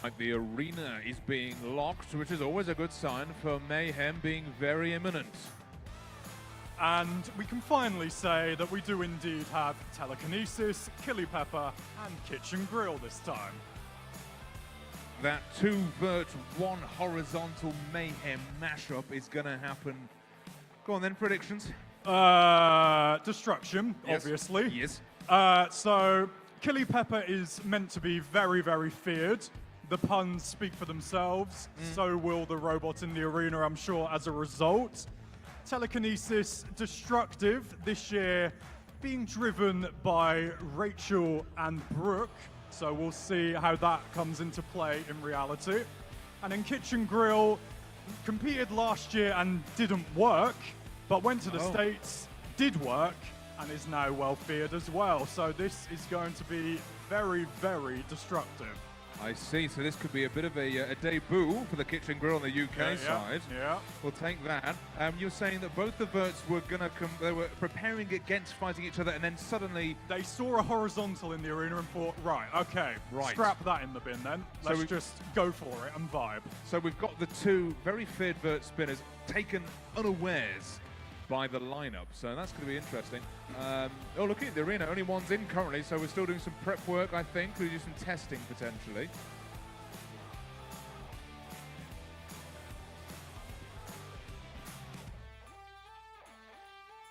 Like the arena is being locked, which is always a good sign for mayhem being very imminent. And we can finally say that we do indeed have telekinesis, Chili Pepper, and Kitchen Grill this time. That 2 vert, 1 horizontal mayhem mashup is going to happen. Go on then, predictions. Destruction, Yes. obviously. Yes. So, Chili Pepper is meant to be very, very feared. The puns speak for themselves. So will the robots in the arena, I'm sure, as a result. Telekinesis, destructive this year, being driven by Rachel and Brooke. So we'll see how that comes into play in reality. And then Kitchen Grill competed last year and didn't work, but went to the States, did work, and is now well feared as well. So this is going to be very, very destructive. I see, so this could be a bit of a debut for the Kitchen Grill on the UK side. Yeah. We'll take that. You're saying that both the verts were gonna they were preparing against fighting each other, and then suddenly They saw a horizontal in the arena and thought, right, okay, scrap that in the bin then. Let's just go for it and vibe. So we've got the 2 very feared vert spinners taken unawares by the lineup, so that's going to be interesting. Oh, look at the arena, only one's in currently, so we're still doing some prep work, I think. We'll do some testing potentially.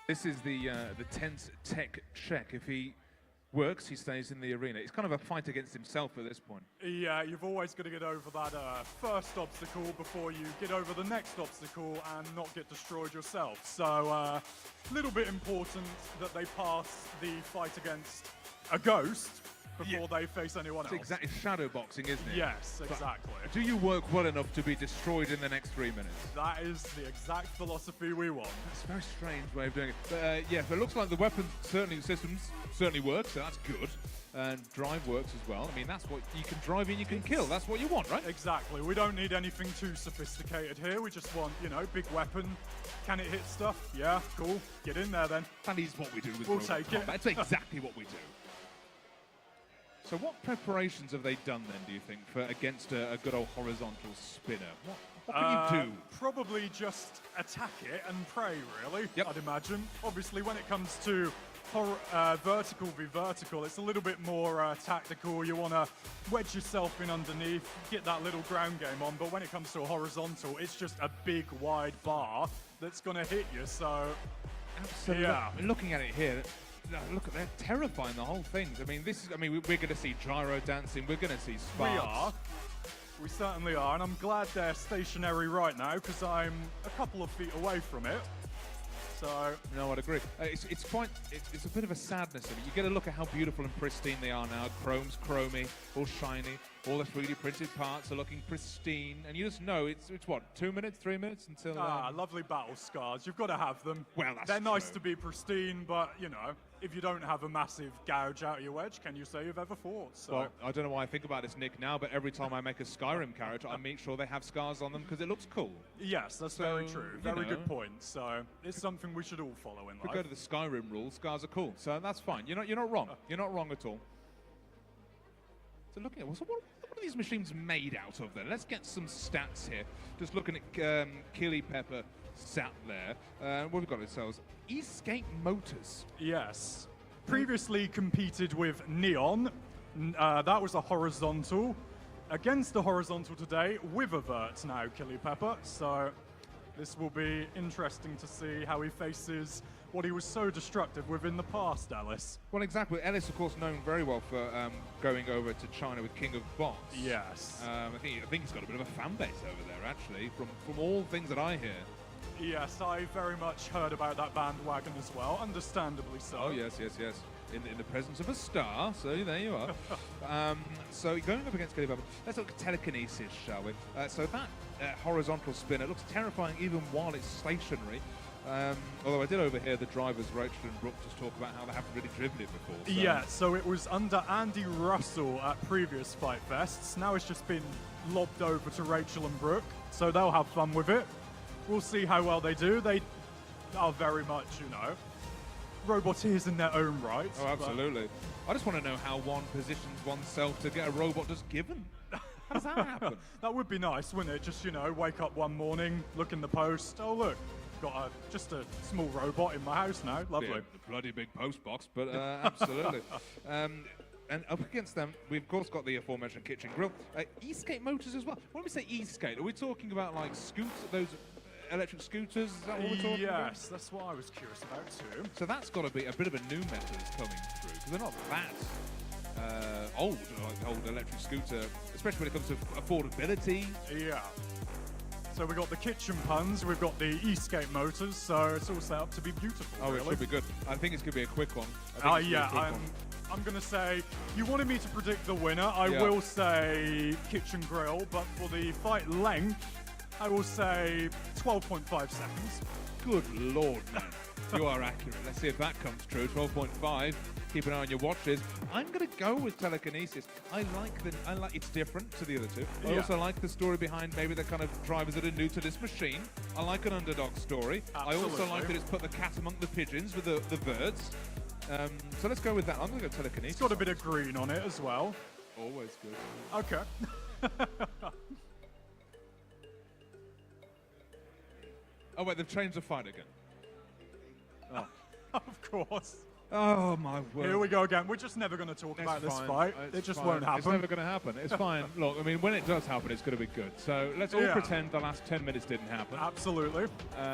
This is the tense tech check. If he works, he stays in the arena. It's kind of a fight against himself at this point. Yeah, you've always got to get over that first obstacle before you get over the next obstacle and not get destroyed yourself. So, a little bit important that they pass the fight against a ghost before they face anyone else. Exactly, shadow boxing, isn't it? Yes, exactly. Do you work well enough to be destroyed in the next 3 minutes? That is the exact philosophy we want. It's a very strange way of doing it. But yeah, but it looks like the weapon systems certainly work, so that's good. And drive works as well. I mean, that's what you can drive in, you can kill. That's what you want, right? Exactly. We don't need anything too sophisticated here. We just want, you know, big weapon. Can it hit stuff? Yeah, cool. Get in there then. That is what we do with We'll robot take it. combat. That's exactly what we do. So what preparations have they done then, do you think, for against a good old horizontal spinner? What can you do? Probably just attack it and pray, really, Yep. I'd imagine. Obviously, when it comes to vertical v vertical, it's a little bit more tactical. You want to wedge yourself in underneath, get that little ground game on, but when it comes to a horizontal, it's just a big, wide bar that's going to hit you, so... Absolutely. Yeah. Looking at it here, look, they're terrifying, the whole thing. I mean, we're going to see gyro dancing, we're going to see sparks. We are. We certainly are, and I'm glad they're stationary right now, because I'm a couple of feet away from it. So... No, I'd agree. It's a bit of a sadness. I mean, you get a look at how beautiful and pristine they are now. Chrome's chromy, all shiny. All the 3D printed parts are looking pristine. And you just know it's what, 2 minutes, 3 minutes until... lovely battle scars. You've got to have them. Well, that's They're nice true. to be pristine, but, you know, if you don't have a massive gouge out of your wedge, can you say you've ever fought? So, Well, I don't know why I think about this, Nick, now, but every time I make a Skyrim character, I make sure they have scars on them because it looks cool. yes, that's So, very true. you Very know. good point. So it's something we should all follow in If we life. go to the Skyrim rules, scars are cool. So that's fine. You're not wrong. You're not wrong at all. So looking at what are these machines made out of then? Let's get some stats here. Just looking at Chili Pepper sat there. What have we got ourselves? Escape Motors. Yes. Previously competed with Neon. That was a horizontal. Against the horizontal today with a vert now, Chili Pepper. So this will be interesting to see how he faces what he was so destructive with in the past, Alice. Well, exactly. Ellis, of course, known very well for going over to China with King of Bots. Yes. I think he's got a bit of a fan base over there, actually, from all things that I hear. Yes, I very much heard about that bandwagon as well, understandably so. Oh, yes. In the presence of a star, so there you are. So going up against Chili Pepper, let's look at telekinesis, shall we? So that horizontal spinner looks terrifying even while it's stationary. Although I did overhear the drivers, Rachel and Brooke, just talk about how they haven't really driven it before. So. Yeah, so it was under Andy Russell at previous Fight Fests. Now it's just been lobbed over to Rachel and Brooke, so they'll have fun with it. We'll see how well they do. They are very much, you know, roboteers in their own right. Oh, absolutely. I just want to know how one positions oneself to get a robot just given. How does does that happen? That would be nice, wouldn't it? Just, you know, wake up one morning, look in the post. Oh, look, got just a small robot in my house now. Lovely. Yeah, the bloody big post box, but absolutely. And up against them, we've of course got the aforementioned kitchen grill. E-skate motors as well. When we say e-skate, are we talking about like scooters, those electric scooters? Is that what we're talking about? Yes, that's what I was curious about too. So that's got to be a bit of a new method coming through, because they're not that old, like the old electric scooter, especially when it comes to affordability. Yeah. So we've got the kitchen puns, we've got the e-skate motors, so it's all set up to be beautiful. Oh, really. it should be good. I think it's going to be a quick one. I'm going to say, you wanted me to predict the winner. I will say kitchen grill, but for the fight length, I will say 12.5 seconds. Good lord, man. You are accurate. Let's see if that comes true. 12.5. Keep an eye on your watches. I'm going to go with telekinesis. I like it's different to the other two. I also like the story behind maybe the kind of drivers that are new to this machine. I like an underdog story. Absolutely. I also like that it's put the cat among the pigeons with the birds. So let's go with that. I'm going to go telekinesis. It's got a bit of green on it as well. Always good. Okay. Oh, wait, they've changed the fight again. Oh. Of course. Oh, my word. Here we go again. We're just never going to talk about this fight. It just won't happen. It's never going to happen. It's fine. Look, I mean, when it does happen, it's going to be good. So let's all pretend the last 10 minutes didn't happen. Absolutely.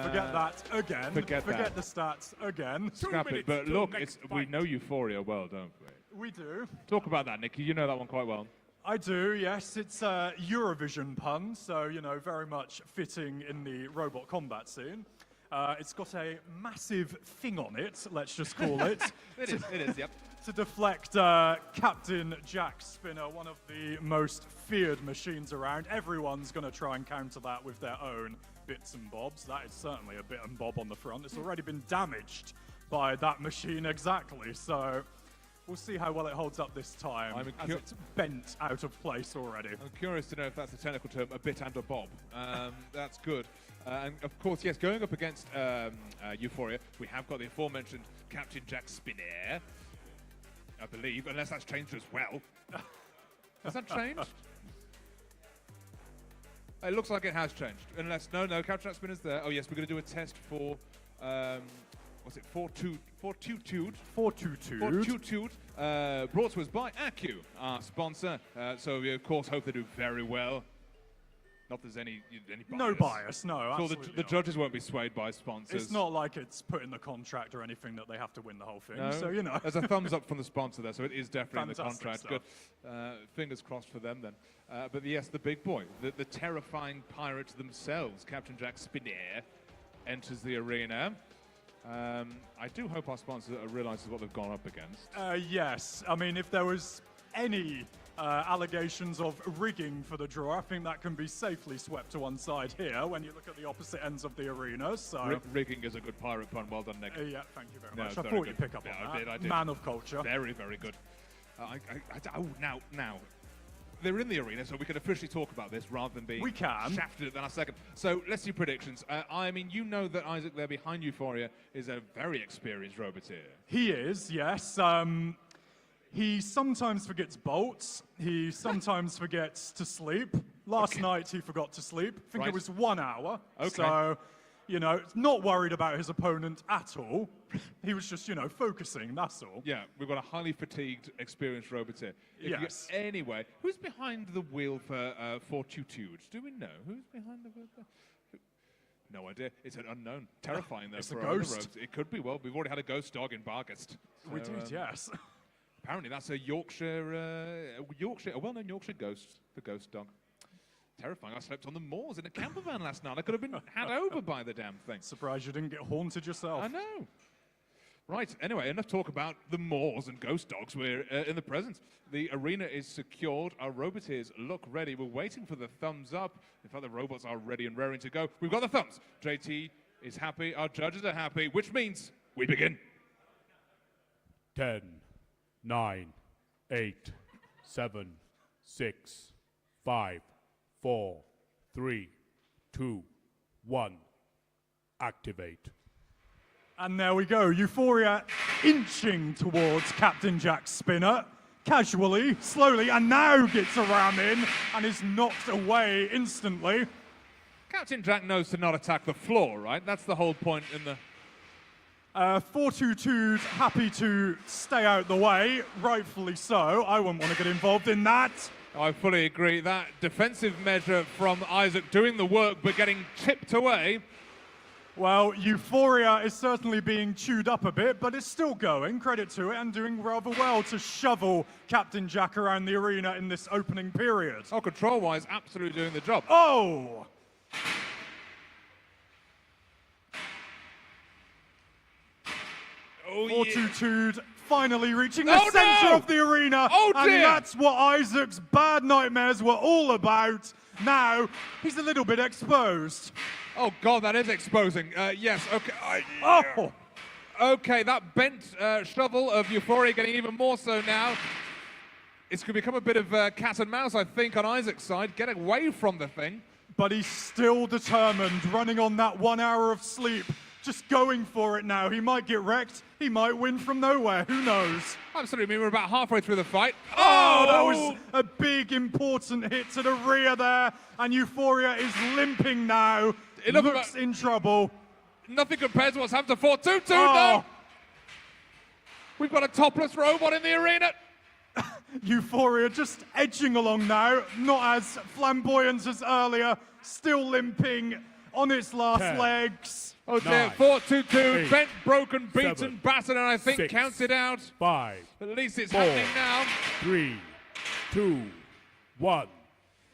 Forget that again. Forget the stats again. Scrap it. But look, we know Euphoria well, don't we? We do. Talk about that, Nicky. You know that one quite well. I do, yes. It's a Eurovision pun, so, you know, very much fitting in the robot combat scene. It's got a massive thing on it, let's just call it. It is, yep. To deflect Captain Jack Spinner, one of the most feared machines around. Everyone's going to try and counter that with their own bits and bobs. That is certainly a bit and bob on the front. It's already been damaged by that machine exactly, so we'll see how well it holds up this time, as it's bent out of place already. I'm curious to know if that's a technical term, a bit and a bob. That's good. And of course, yes, going up against Euphoria, we have got the aforementioned Captain Jack Spinner, I believe, unless that's changed as well. Has that changed? It looks like it has changed. Unless, no, Captain Jack Spinner's there. Oh, yes, we're going to do a test for, what's it, Fortitude, brought to us by Accu, our sponsor. So we, of course, hope they do very well. Not there's any bias. No bias, no, So absolutely the judges won't be swayed by sponsors. It's not like it's put in the contract or anything that they have to win the whole thing, No. so, you know. There's a thumbs up from the sponsor there, so it is definitely in the Fantastic contract. stuff. Good. Fingers crossed for them then. But yes, the big boy, the terrifying pirates themselves, Captain Jack Spinner, enters the arena. I do hope our sponsor realizes what they've gone up against. Yes, I mean, if there was any allegations of rigging for the draw, I think that can be safely swept to one side here when you look at the opposite ends of the arena. So Rigging is a good pirate pun. Well done, Nick. yeah, thank you very No, much. it's I very thought good. you'd pick up Yeah, on that. I did. Man of culture. Very, very good. Now, they're in the arena, so we can officially talk about this rather than being shafted at the last second. So let's do predictions. I mean, you know that Isaac there behind Euphoria is a very experienced roboteer. He is, yes. He sometimes forgets bolts. He sometimes forgets to sleep. Last night he forgot to sleep. I think it was 1 hour. Okay. So, you know, not worried about his opponent at all. He was just, you know, focusing, that's all. Yeah, we've got a highly fatigued, experienced roboteer. Yes. Anyway, who's behind the wheel for Fortitude? Do we know? Who's behind the wheel? No idea. It's an unknown. Terrifying, though. It's a for our other ghost. roads. It could be. Well, we've already had a ghost dog in Bargast. We did, yes. Apparently, that's a well-known Yorkshire ghost, the ghost dog. Terrifying. I slept on the moors in a camper van last night. I could have been had over by the damn thing. Surprised you didn't get haunted yourself. I know. Right, anyway, enough talk about the moors and ghost dogs. We're in the present. The arena is secured. Our roboteers look ready. We're waiting for the thumbs up. In fact, the robots are ready and raring to go. We've got the thumbs. JT is happy. Our judges are happy, which means we begin. 10, 9, 8, 7, 6, 5, 4, 3, 2, 1. Activate. And there we go. Euphoria inching towards Captain Jack Spinner. casually, slowly, and now gets a ram in and is knocked away instantly. Captain Jack knows to not attack the floor, right? That's the whole point in the... 422's happy to stay out the way, rightfully so. I wouldn't want to get involved in that. I fully agree. That defensive measure from Isaac doing the work but getting chipped away. Well, Euphoria is certainly being chewed up a bit, but it's still going, credit to it, and doing rather well to shovel Captain Jack around the arena in this opening period. Oh, control-wise, absolutely doing the job. Oh! Oh, 422 finally reaching the center of the arena. Oh, and dear. that's what Isaac's bad nightmares were all about. Now, he's a little bit exposed. Oh, God, that is exposing. Yes, okay. Oh! Okay, that bent shovel of Euphoria getting even more so now. It's going to become a bit of cat and mouse, I think, on Isaac's side. Get away from the thing. But he's still determined, running on that 1 hour of sleep. Just going for it now. He might get wrecked. He might win from nowhere. Who knows? Absolutely. I mean, we're about halfway through the fight. Oh, that was a big, important hit to the rear there. And Euphoria is limping now. It looks in trouble. Nothing compares to what's happened to 422, Oh. though. We've got a topless robot in the arena. Euphoria just edging along now. Not as flamboyant as earlier. Still limping on its last 10, legs. Oh dear, 9, 422, 8, bent, broken, beaten, 7, battered, and I think 6, counted out. 5, At least it's 4, happening now. 3, 2, 1.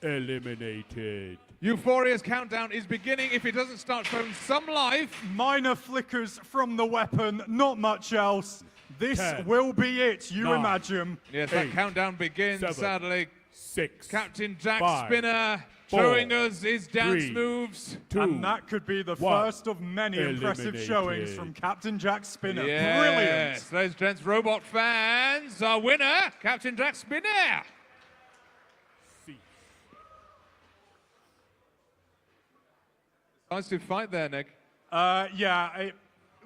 Eliminated. Euphoria's countdown is beginning. If it doesn't start showing some life, Minor flickers from the weapon, not much else. This 10, will be it, you 9, imagine. yes, that 8, countdown begins. 7, Sadly, 6, Captain Jack 5, Spinner 4, showing us his dance 3, moves. 2, And that could be the 1. first of many impressive Eliminated. showings from Captain Jack Spinner. Yes, Brilliant. those gents, robot fans, our winner, Captain Jack Spinner. Nice to fight there, Nick. Yeah, it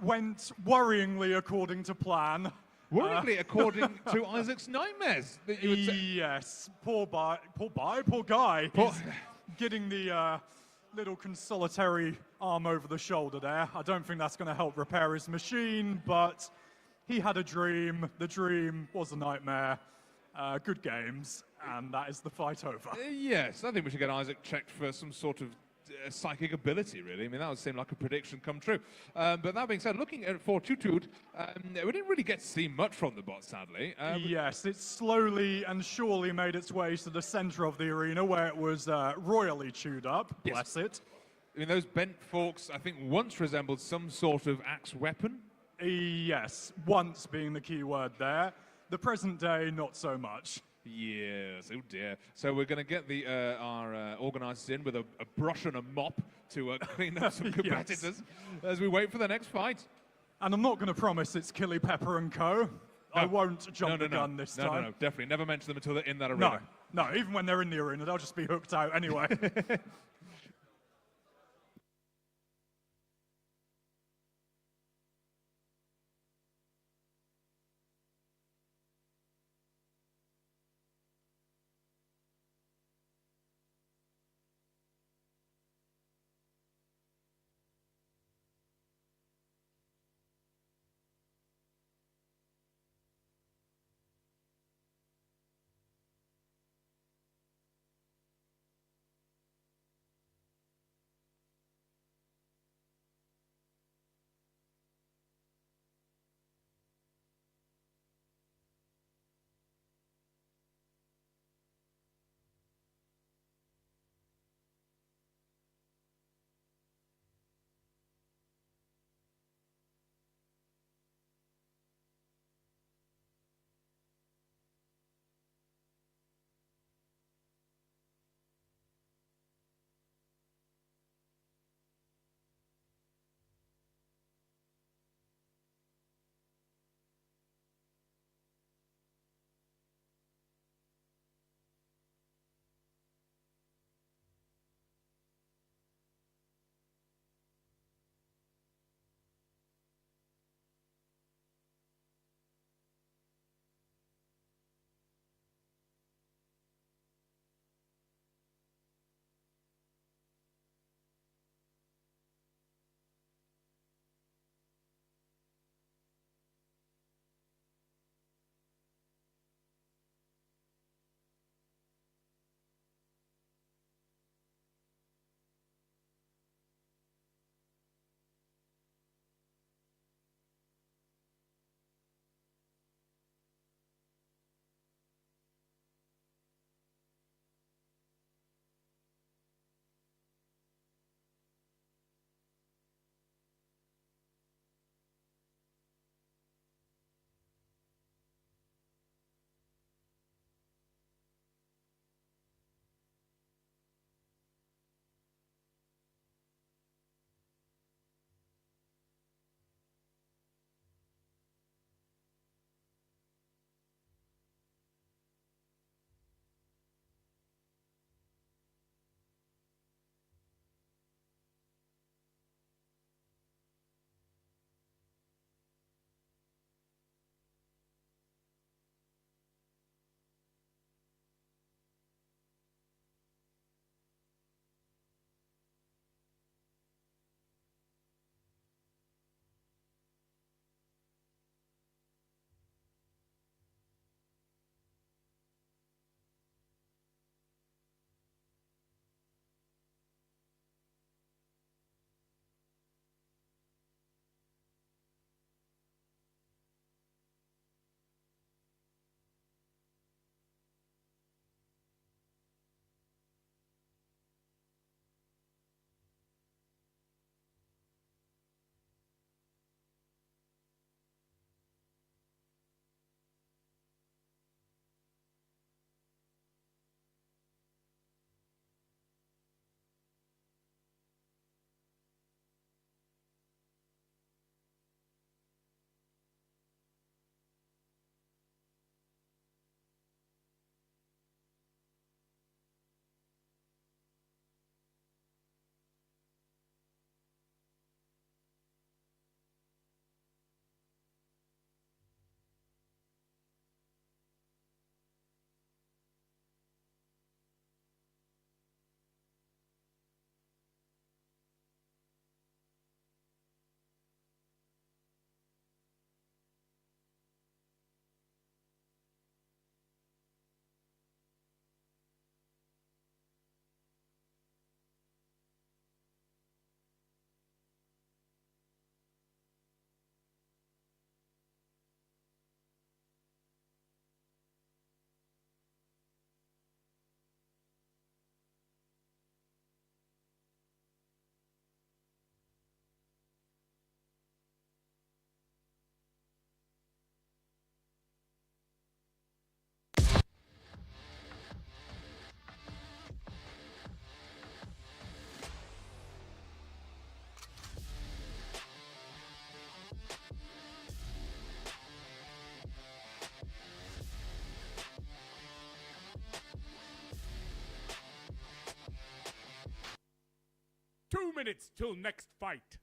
went worryingly according to plan. Worryingly, according to Isaac's nightmares. That you would say. Yes, poor guy. Poor- He's getting the little consolatory arm over the shoulder there. I don't think that's going to help repair his machine, but he had a dream. The dream was a nightmare. Good games, and that is the fight over. Yes, I think we should get Isaac checked for some sort of psychic ability, really. I mean, that would seem like a prediction come true. But that being said, looking at 422, we didn't really get to see much from the bot, sadly. Yes, it slowly and surely made its way to the center of the arena where it was royally chewed up. Yes. Bless it. I mean, those bent forks, I think, once resembled some sort of axe weapon. Yes, once being the key word there. The present day, not so much. Yes, oh dear. So we're going to get our organisers in with a brush and a mop to clean up some Yes. competitors as we wait for the next fight. And I'm not going to promise it's Killy Pepper and Co. I won't jump the gun this time. No, definitely. Never mention them until they're in that arena. No, even when they're in the arena, they'll just be hooked out anyway. 2 minutes till next fight.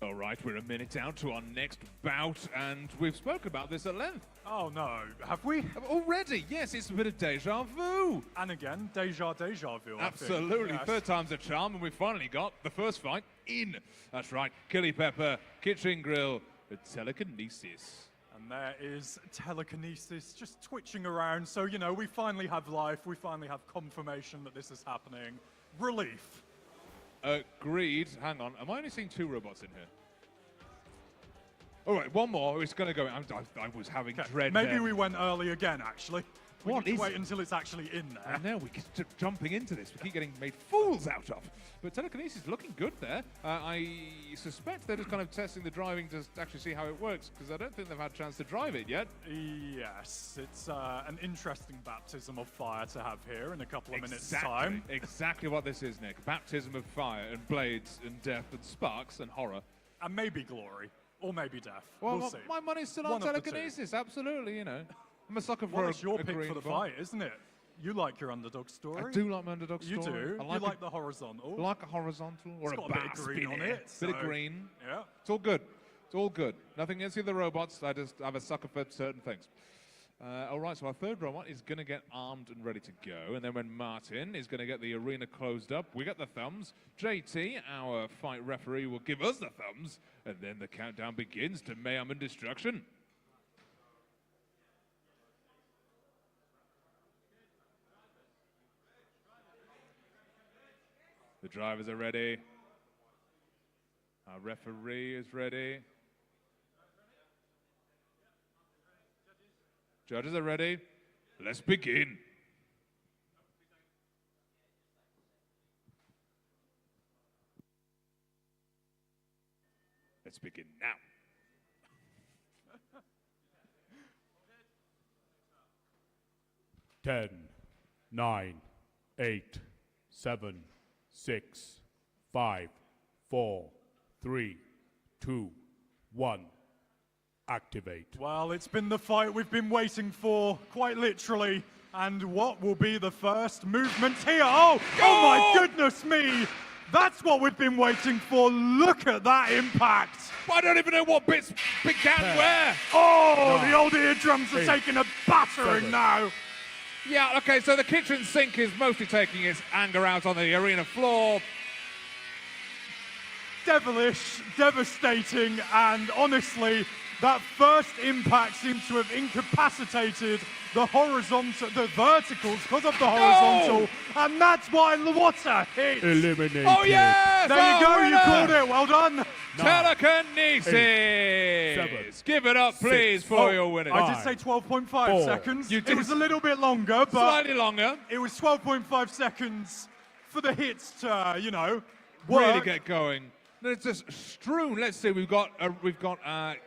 All right, we're a minute out to our next bout, and we've spoken about this at length. Oh no, have we? Already, yes, it's a bit of deja vu. And again, deja vu. I think. Absolutely, Yes. third time's a charm, and we finally got the first fight in. That's right, Killy Pepper, Kitchen Grill, telekinesis. And there is telekinesis just twitching around. So, you know, we finally have life. We finally have confirmation that this is happening. Relief. Agreed. Hang on, am I only seeing 2 robots in here? All right, one more. It's going to go. I was having dread. Maybe there. we went early again, actually. We What need is to wait it? until it's actually in there. I know, we keep jumping into this. We keep getting made fools out of. But telekinesis is looking good there. I suspect they're just kind of testing the driving to actually see how it works, because I don't think they've had a chance to drive it yet. Yes, it's an interesting baptism of fire to have here in a couple of minutes' time. time. Exactly what this is, Nick. Baptism of fire and blades and death and sparks and horror. And maybe glory. Or maybe death. Well, we'll see. my money's still One on of the two. telekinesis, absolutely, you know. I'm a sucker for Well, it's your a pick green for the ball. fight, isn't it? You like your underdog story. I do like my underdog You story. do. I You like the horizontal. like a horizontal or It's a got a bit of bar green on spinning. it, Bit of so- green. Yeah. It's all good. It's all good. Nothing against the other robots. I just have a sucker for certain things. All right, so our third robot is going to get armed and ready to go. And then when Martin is going to get the arena closed up, we get the thumbs. JT, our fight referee, will give us the thumbs. And then the countdown begins to mayhem and destruction. The drivers are ready. Our referee is ready. Judges are ready. Let's begin. Let's begin now. Ten, 9, 8, 7, 6, 5, 4, 3, 2, 1. Activate. Well, it's been the fight we've been waiting for, quite literally. And what will be the first movement here? Oh my goodness me! That's what we've been waiting for. Look at that impact. I don't even know what bits began where. Oh, Nine, the old eardrums are 8, taking a battering 7. now. Yeah, okay, so the kitchen sink is mostly taking its anger out on the arena floor. Devilish, devastating, and honestly, that first impact seems to have incapacitated the verticals because of the horizontal, and that's why what a hit. Eliminated. Oh, yes! There you go, you winner! called it, well done. Telekinesis! 8, 7, Give it up, please, 6. for your winner. I did say 12.5 4. seconds. You It did. was a little bit longer, but Slightly longer. it was 12.5 seconds for the hits to, you know, Really work. get going. No, it's just strewn. Let's see. We've got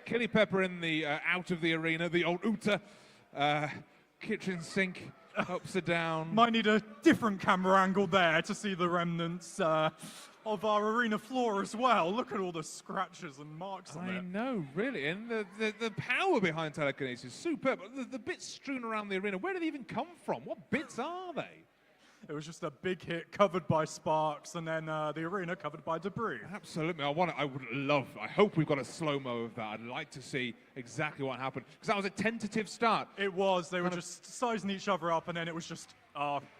Killy Pepper in the out of the arena. The old Uta kitchen sink upside down. Might need a different camera angle there to see the remnants of our arena floor as well. Look at all the scratches and marks on I it. know, really, and the power behind telekinesis is superb. The bits strewn around the arena, where do they even come from? What bits are they? It was just a big hit covered by sparks, and then the arena covered by debris. Absolutely, I hope we've got a slow-mo of that. I'd like to see exactly what happened, because that was a tentative start. It was. They were just sizing each other up, and then it was just,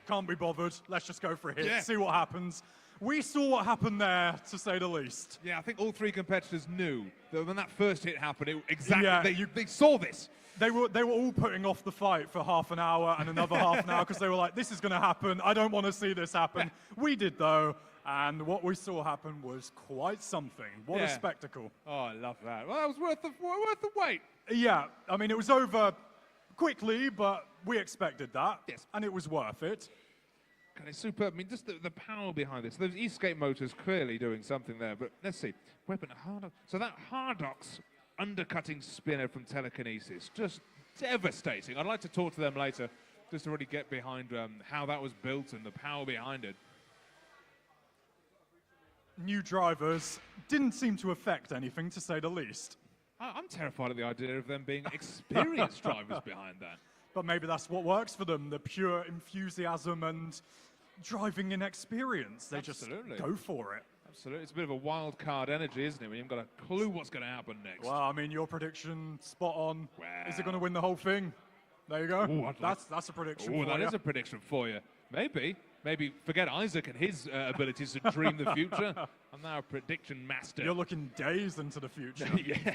can't be bothered. Let's just go for a hit, Yeah. see what happens. We saw what happened there, to say the least. Yeah, I think all three competitors knew that when that first hit happened, exactly, Yeah. they saw this. They were all putting off the fight for half an hour and another half an hour because they were like, this is going to happen. I don't want to see this happen. We did, though, and what we saw happen was quite something. What a spectacle. Oh, I love that. Well, that was worth the wait. Yeah, I mean, it was over quickly, but we expected that. Yes. And it was worth it. God, it's superb. I mean, just the power behind this. Those escape motors clearly doing something there, but let's see. Weapon Hardox. So that Hardox undercutting spinner from telekinesis, just devastating. I'd like to talk to them later, just to really get behind how that was built and the power behind it. New drivers didn't seem to affect anything, to say the least. I'm terrified of the idea of them being experienced drivers behind that. But maybe that's what works for them, the pure enthusiasm and driving inexperience. They Absolutely. just go for it. Absolutely. It's a bit of a wild card energy, isn't it, when you haven't got a clue what's going to happen next. Well, I mean, your prediction, spot on. Wow. Is it going to win the whole thing? There you go. Ooh, That's a prediction Oh, for that you. is a prediction for you. Maybe forget Isaac and his abilities to dream the future. I'm now a prediction master. You're looking days into the future. Yeah.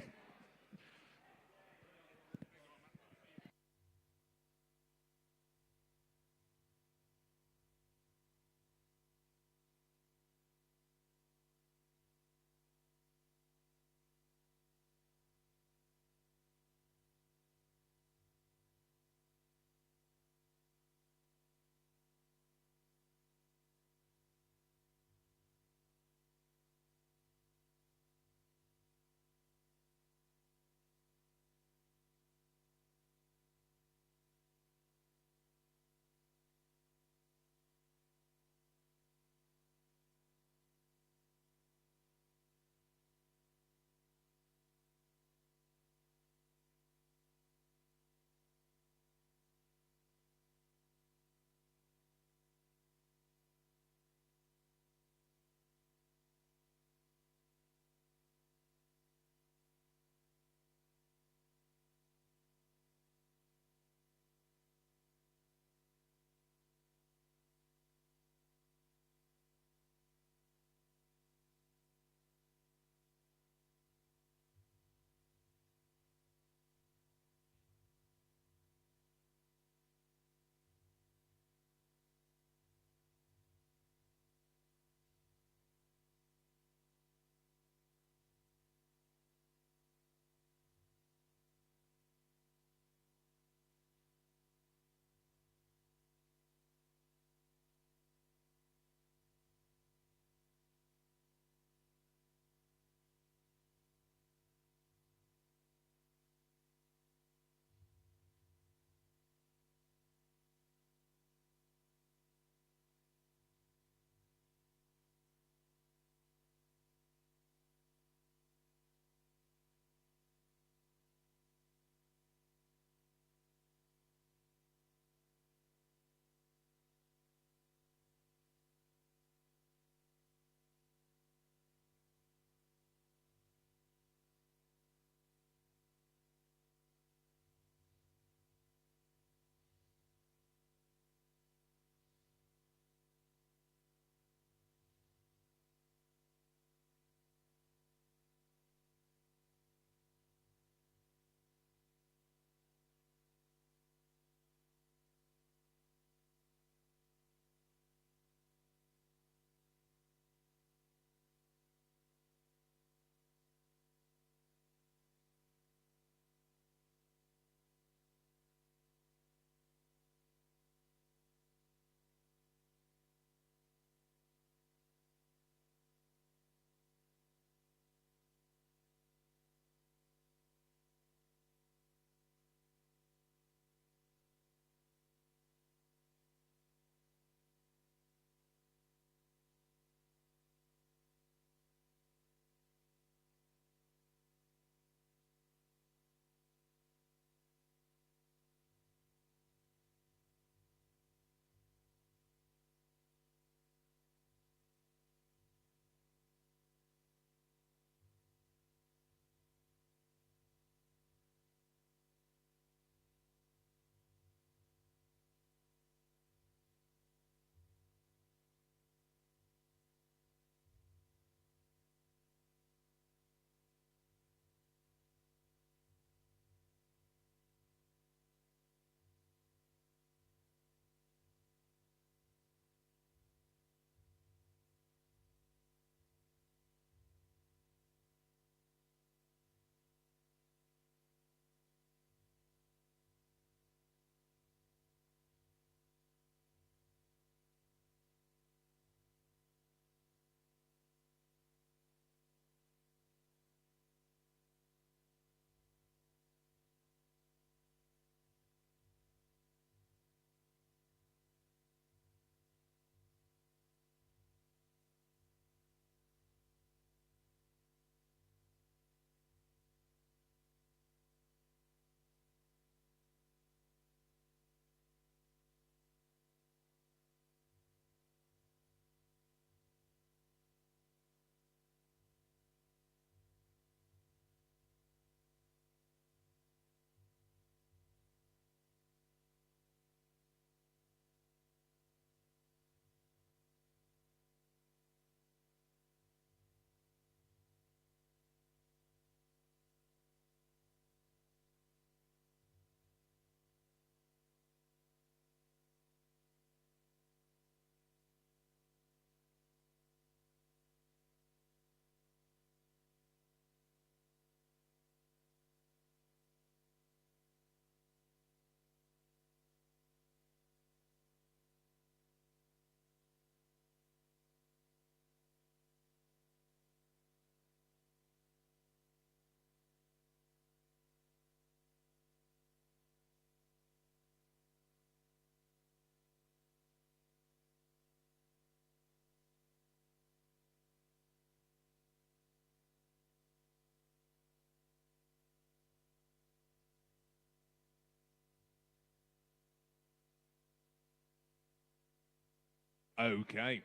Okay.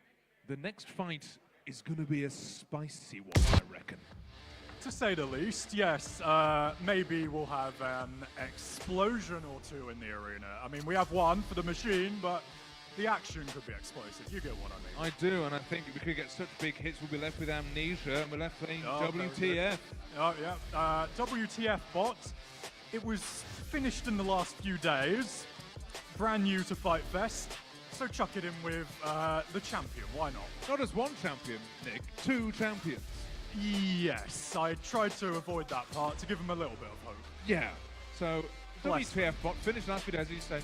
The next fight is going to be a spicy one, I reckon. To say the least, yes. Maybe we'll have an explosion or two in the arena. I mean, we have one for the machine, but the action could be explosive. You get what I mean. I do, and I think if we could get such big hits, we'll be left with amnesia, and we're left playing very WTF. Oh, yeah. WTF bot. It was finished in the last few days. Brand new to FightFest. So chuck it in with the champion. Why not? Not just one champion, Nick. 2 champions. Yes, I tried to avoid that part to give him a little bit of hope. Yeah. So Bless WTF bot finished last few days, as you say,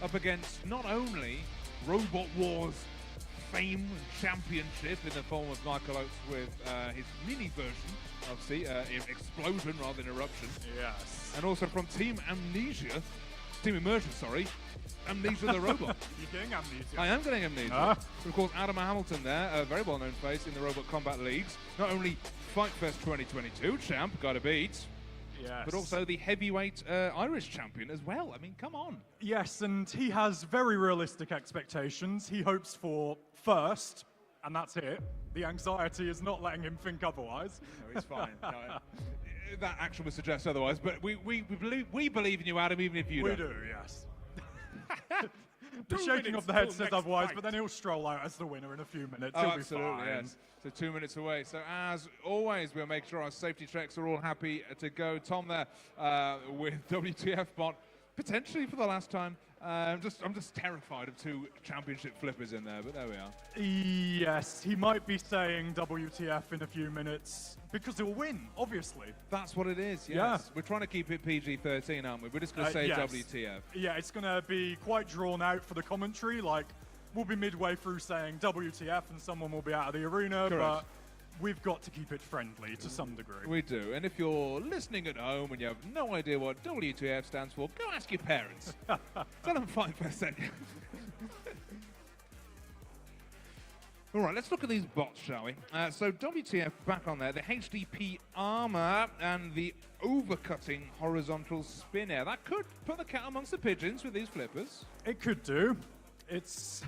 up against not only Robot Wars fame and championship in the form of Michael Oates with his mini version of Explosion rather than Eruption. Yes. And also from Team Immersion, sorry. Amnesia the Robot. You're getting amnesia. I am getting amnesia. Of course, Adam Hamilton there, a very well-known face in the Robot Combat Leagues. Not only FightFest 2022 champ, gotta beat, yes, but also the heavyweight Irish champion as well. I mean, come on. Yes, and he has very realistic expectations. He hopes for first, and that's it. The anxiety is not letting him think otherwise. No, he's fine. No, that action would suggest otherwise, but we believe in you, Adam, even if you don't. We do, yes. The shaking of the head says otherwise, but then he'll stroll out as the winner in a few minutes. Oh, He'll absolutely, be fine. yes. So 2 minutes away. So as always, we'll make sure our safety checks are all happy to go. Tom there with WTF bot, potentially for the last time. I'm just terrified of 2 championship flippers in there, but there we are. Yes, he might be saying WTF in a few minutes because he'll win, obviously. That's what it is, yes. Yeah. We're trying to keep it PG-13, aren't we? We're just going to say yes. WTF. Yeah, it's going to be quite drawn out for the commentary. Like, we'll be midway through saying WTF and someone will be out of the arena, Correct. but we've got to keep it friendly to some degree. We do. And if you're listening at home and you have no idea what WTF stands for, go ask your parents. Tell them 5%. All right, let's look at these bots, shall we? So WTF back on there, the HDP armor and the overcutting horizontal spin air. That could put the cat amongst the pigeons with these flippers. It could do. It's,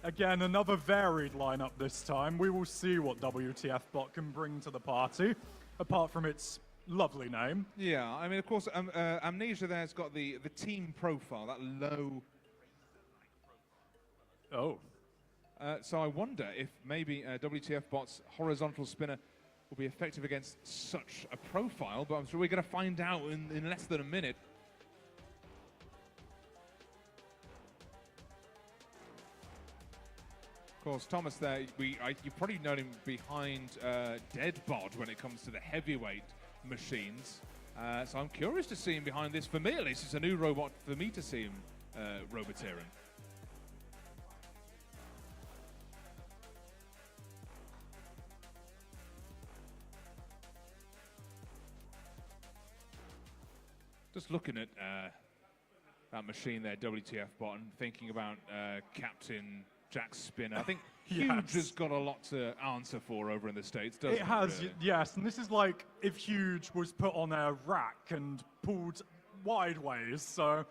again, another varied lineup this time. We will see what WTF bot can bring to the party, apart from its lovely name. Yeah, I mean, of course, Amnesia there's got the team profile, that low. Oh. So I wonder if maybe WTF bot's horizontal spinner will be effective against such a profile, but I'm sure we're going to find out in less than a minute. Of course, Thomas there, you've probably known him behind Deadbot when it comes to the heavyweight machines. So I'm curious to see him behind this. For me, at least, it's a new robot for me to see him roboteering. Just looking at that machine there, WTF bot, and thinking about Captain Jack Spinner. I think Huge has got a lot to answer for over in the States, doesn't it? It has, really? yes. And this is like if Huge was put on a rack and pulled wideways. So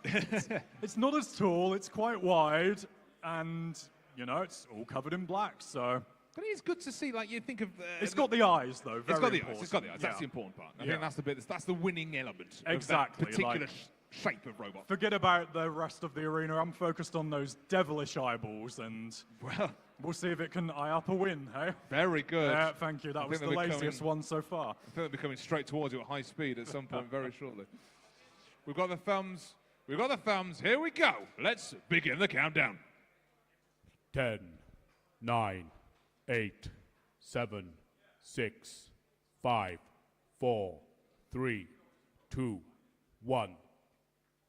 it's not as tall, it's quite wide, and, you know, it's all covered in black, so... But it is good to see, like, you think of... it's got the eyes, though, It's got the important. eyes, it's got the eyes. That's Yeah. the important part. I Yeah. think that's the bit, that's the winning element Exactly, of that particular like- shape of robot. Forget about the rest of the arena. I'm focused on those devilish eyeballs, and Well, we'll see if it can eye up a win, hey? very good. Yeah, thank you. That was the they'll be laziest coming- one so far. I think they'll be coming straight towards you at high speed at some point very shortly. We've got the thumbs. We've got the thumbs. Here we go. Let's begin the countdown. 10, 9, 8, 7, 6, 5, 4, 3, 2, 1.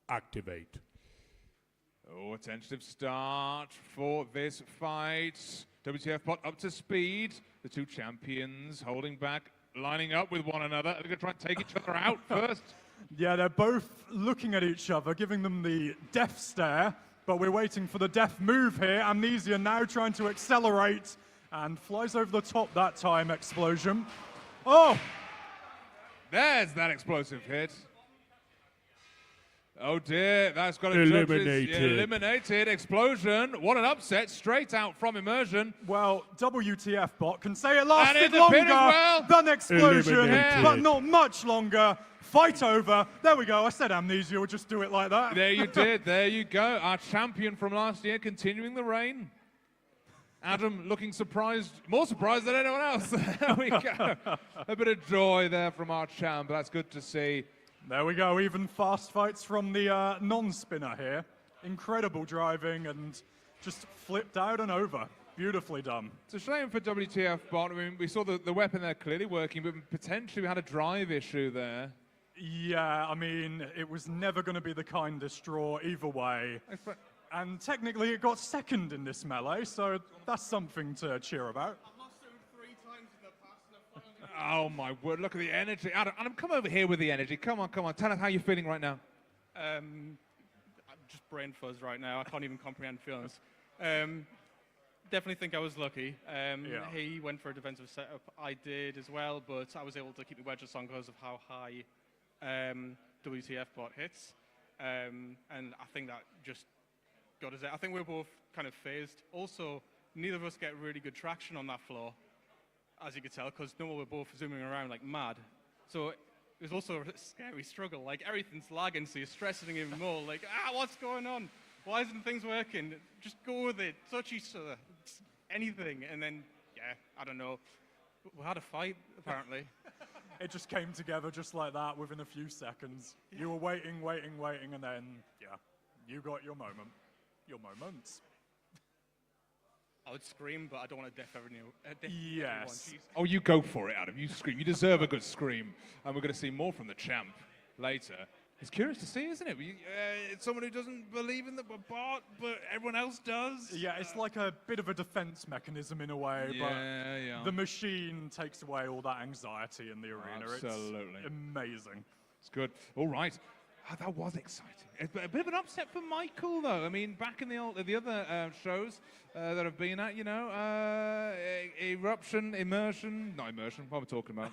Activate. Oh, a tentative start for this fight. WTF bot up to speed. The two champions holding back, lining up with one another. They're going to try and take each other out first. Yeah, they're both looking at each other, giving them the death stare, but we're waiting for the death move here. Amnesia now trying to accelerate and flies over the top that time, Explosion. Oh! There's that explosive hit. Oh dear, that's got a eliminated. Explosion. What an upset. Straight out from immersion. Well, WTF bot can say it lasted in the pit as longer well. than explosion, Eliminated. but not much longer. Fight over. There we go. I said amnesia would just do it like that. There you did. There you go. Our champion from last year continuing the reign. Adam looking surprised, more surprised than anyone else. There we go. A bit of joy there from our champ. That's good to see. There we go, even fast fights from the non-spinner here. Incredible driving and just flipped out and over. Beautifully done. It's a shame for WTF bot. I mean, we saw the weapon there clearly working, but potentially we had a drive issue there. Yeah, I mean, it was never going to be the kindest draw either way. And technically it got second in this melee, so that's something to cheer about. Oh my word, look at the energy. Adam, come over here with the energy. Come on. Tell us how you're feeling right now. I'm just brain fuzz right now. I can't even comprehend feelings. Definitely think I was lucky. He went for a defensive setup. I did as well, but I was able to keep the wedges on because of how high WTF bot hits. And I think that just got us there. I think we were both kind of phased. Also, neither of us get really good traction on that floor, as you could tell, because no one were both zooming around like mad. So it was also a scary struggle. Like, everything's lagging, so you're stressing even more. Like, what's going on? Why isn't things working? Just go with it. Touch each other. Anything. And then, yeah, I don't know. We had a fight, apparently. It just came together just like that within a few seconds. Yeah. You were waiting, and then, yeah, you got your moment. Your moments. I would scream, but I don't want to deaf everyone. Yes. Oh, you go for it, Adam. You scream. You deserve a good scream. And we're going to see more from the champ later. It's curious to see, isn't it? It's someone who doesn't believe in the bot, but everyone else does. Yeah, it's like a bit of a defense mechanism in a way, but the machine takes away all that anxiety in the arena. Absolutely. It's amazing. It's good. All right. That was exciting. A bit of an upset for Michael, though. I mean, back in the other shows that have been at, Eruption, Immersion. Not Immersion, what am I talking about?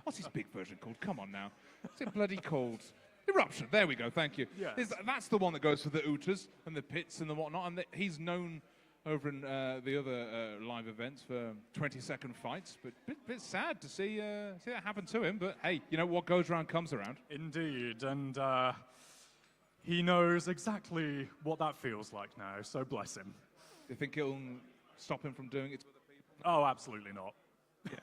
What's his big version called? Come on now. What's it bloody called? Eruption. There we go, thank you. Yes. That's the one that goes for the Utas and the pits and the whatnot, and he's known over in the other live events for 20-second fights, but bit sad to see that happen to him. But hey, what goes around comes around. Indeed, and he knows exactly what that feels like now, so bless him. Do you think it'll stop him from doing it to other people? Oh, absolutely not. Yeah.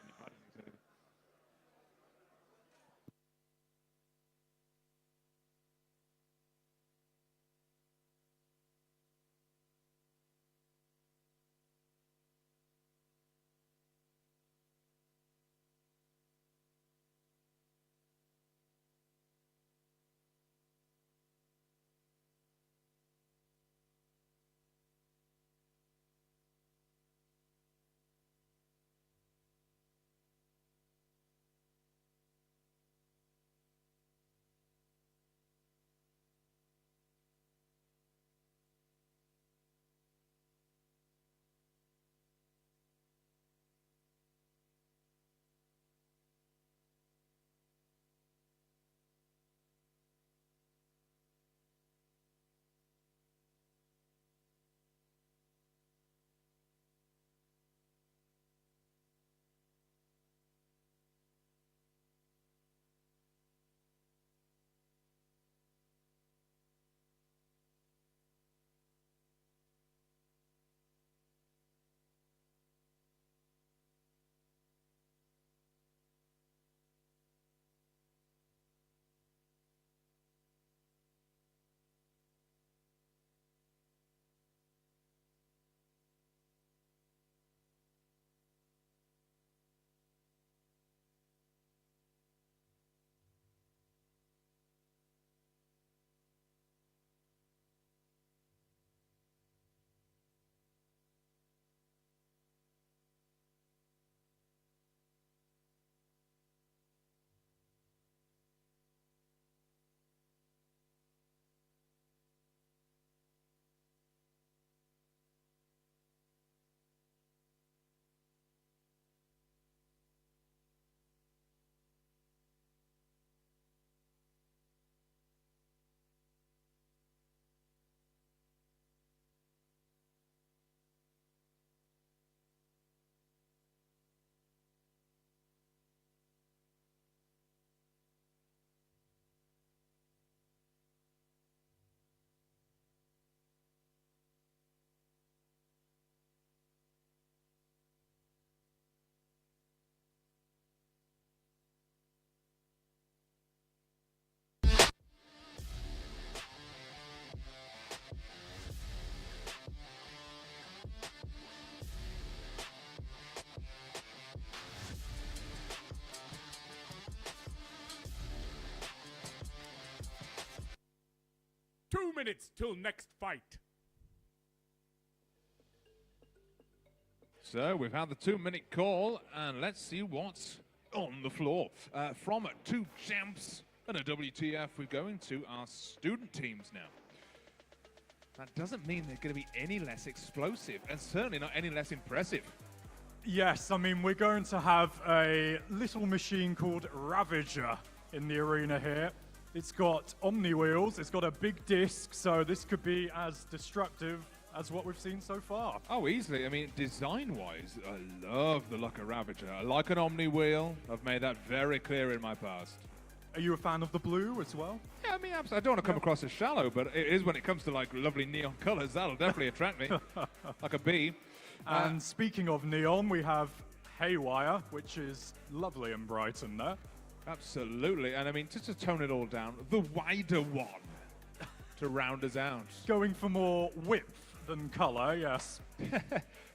minutes till next fight. So we've had the 2-minute call, and let's see what's on the floor. From 2 champs and a WTF, we're going to our student teams now. That doesn't mean they're going to be any less explosive, and certainly not any less impressive. Yes, I mean, we're going to have a little machine called Ravager in the arena here. It's got Omni wheels, it's got a big disc, so this could be as destructive as what we've seen so far. Oh, easily. I mean, design-wise, I love the look of Ravager. I like an Omni wheel. I've made that very clear in my past. Are you a fan of the blue as well? Yeah, I mean, absolutely. I don't want to come across as shallow, but it is when it comes to, like, lovely neon colors. That'll definitely attract me, like a bee. And speaking of neon, we have Haywire, which is lovely and bright in there. Absolutely. And, I mean, just to tone it all down, the wider one to round us out. Going for more width than color, yes.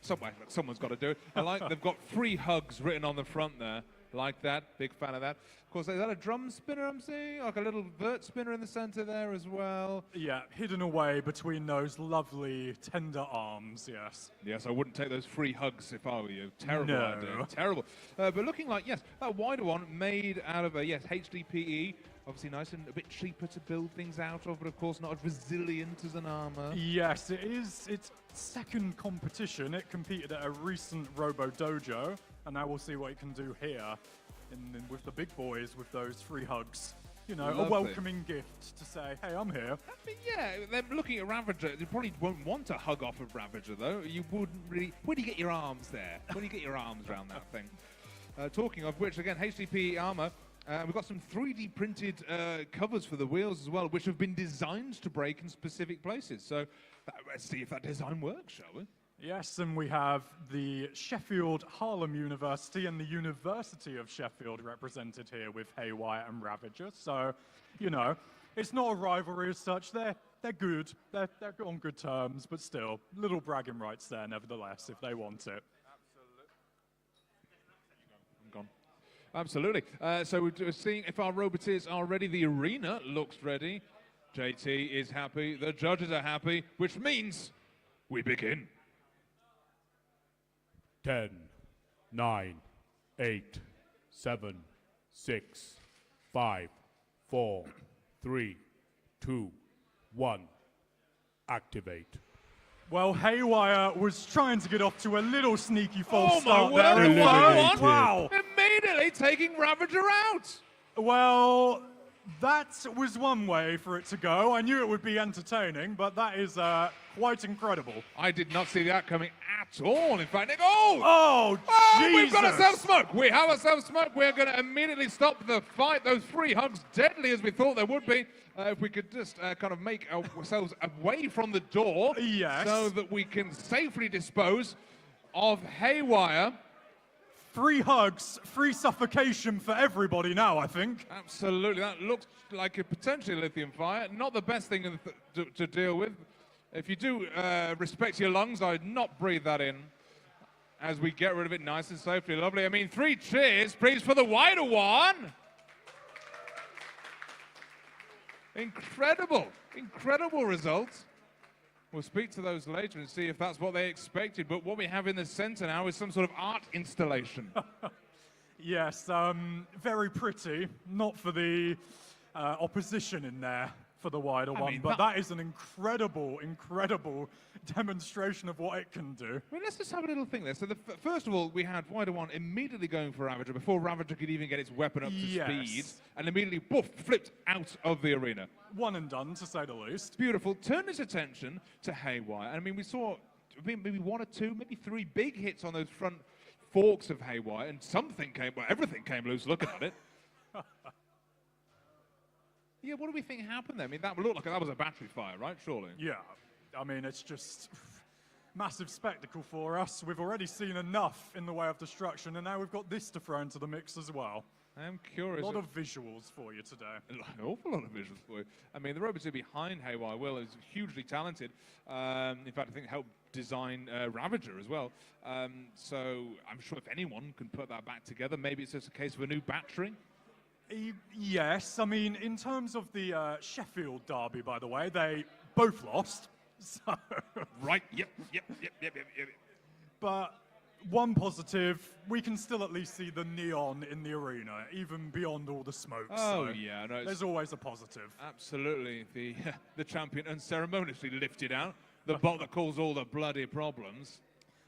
Someone's got to do it. I like they've got free hugs written on the front there. Like that. Big fan of that. Of course, is that a drum spinner I'm seeing? Like a little vert spinner in the center there as well. Yeah, hidden away between those lovely, tender arms, yes. Yes, I wouldn't take those free hugs if I were you. Terrible idea. Terrible. But looking like, yes, that wider one made out of a, yes, HDPE. Obviously nice and a bit cheaper to build things out of, but of course not as resilient as an armor. Yes, it is. Its second competition. It competed at a recent Robo Dojo, and now we'll see what it can do here with the big boys with those free hugs. You know, Lovely. A welcoming gift to say, hey, I'm here. I mean, yeah, they're looking at Ravager. You probably won't want to hug off of Ravager, though. You wouldn't really. Where do you get your arms there? Where do you get your arms around that thing? Talking of which, again, HDPE armor. We've got some 3D printed covers for the wheels as well, which have been designed to break in specific places. So let's see if that design works, shall we? Yes, and we have the Sheffield Harlem University and the University of Sheffield represented here with Haywire and Ravager. So, you know, it's not a rivalry as such. They're good. They're on good terms, but still, little bragging rights there, nevertheless, if they want it. I'm gone. Absolutely. So we're seeing if our roboteers are ready. The arena looks ready. JT is happy. The judges are happy, which means we begin. 10, 9, 8, 7, 6, 5, 4, 3, 2, 1. Activate. Well, Haywire was trying to get off to a little sneaky false Oh my start word! there. Wow! Immediately taking Ravager out. Well, that was one way for it to go. I knew it would be entertaining, but that is quite incredible. I did not see that coming at all. In fact, oh! Oh, Jesus! We've got ourselves smoke. We have ourselves smoke. We're going to immediately stop the fight. Those free hugs, deadly as we thought they would be. If we could just kind of make ourselves away from the door, yes, so that we can safely dispose of Haywire. Free hugs, free suffocation for everybody now, I think. Absolutely. That looks like a potentially lithium fire. Not the best thing to deal with. If you do respect your lungs, I'd not breathe that in as we get rid of it nice and safely. Lovely. I mean, 3 cheers, please, for the wider one. Incredible. Incredible results. We'll speak to those later and see if that's what they expected. But what we have in the center now is some sort of art installation. Yes, very pretty. Not for the opposition in there for the wider one, but that is an incredible, incredible demonstration of what it can do. I mean, let's just have a little think there. So first of all, we had wider one immediately going for Ravager before Ravager could even get its weapon up to speed, and immediately, poof, flipped out of the arena. One and done, to say the least. Beautiful. Turned his attention to Haywire. I mean, we saw maybe 1 or 2, maybe 3 big hits on those front forks of Haywire, and everything came loose looking at it. Yeah, what do we think happened there? I mean, that looked like that was a battery fire, right? Surely. Yeah. I mean, it's just massive spectacle for us. We've already seen enough in the way of destruction, and now we've got this to throw into the mix as well. I'm curious. A lot of visuals for you today. An awful lot of visuals for you. I mean, the roboteer behind Haywire, Will, is hugely talented. In fact, I think helped design Ravager as well. So I'm sure if anyone can put that back together, maybe it's just a case of a new battery. Yes, I mean, in terms of the Sheffield derby, by the way, they both lost. So Right, yep. But one positive, we can still at least see the neon in the arena, even beyond all the smoke. Oh, so yeah, no, there's always a positive. Absolutely. The champion unceremoniously lifted out the bot that caused all the bloody problems.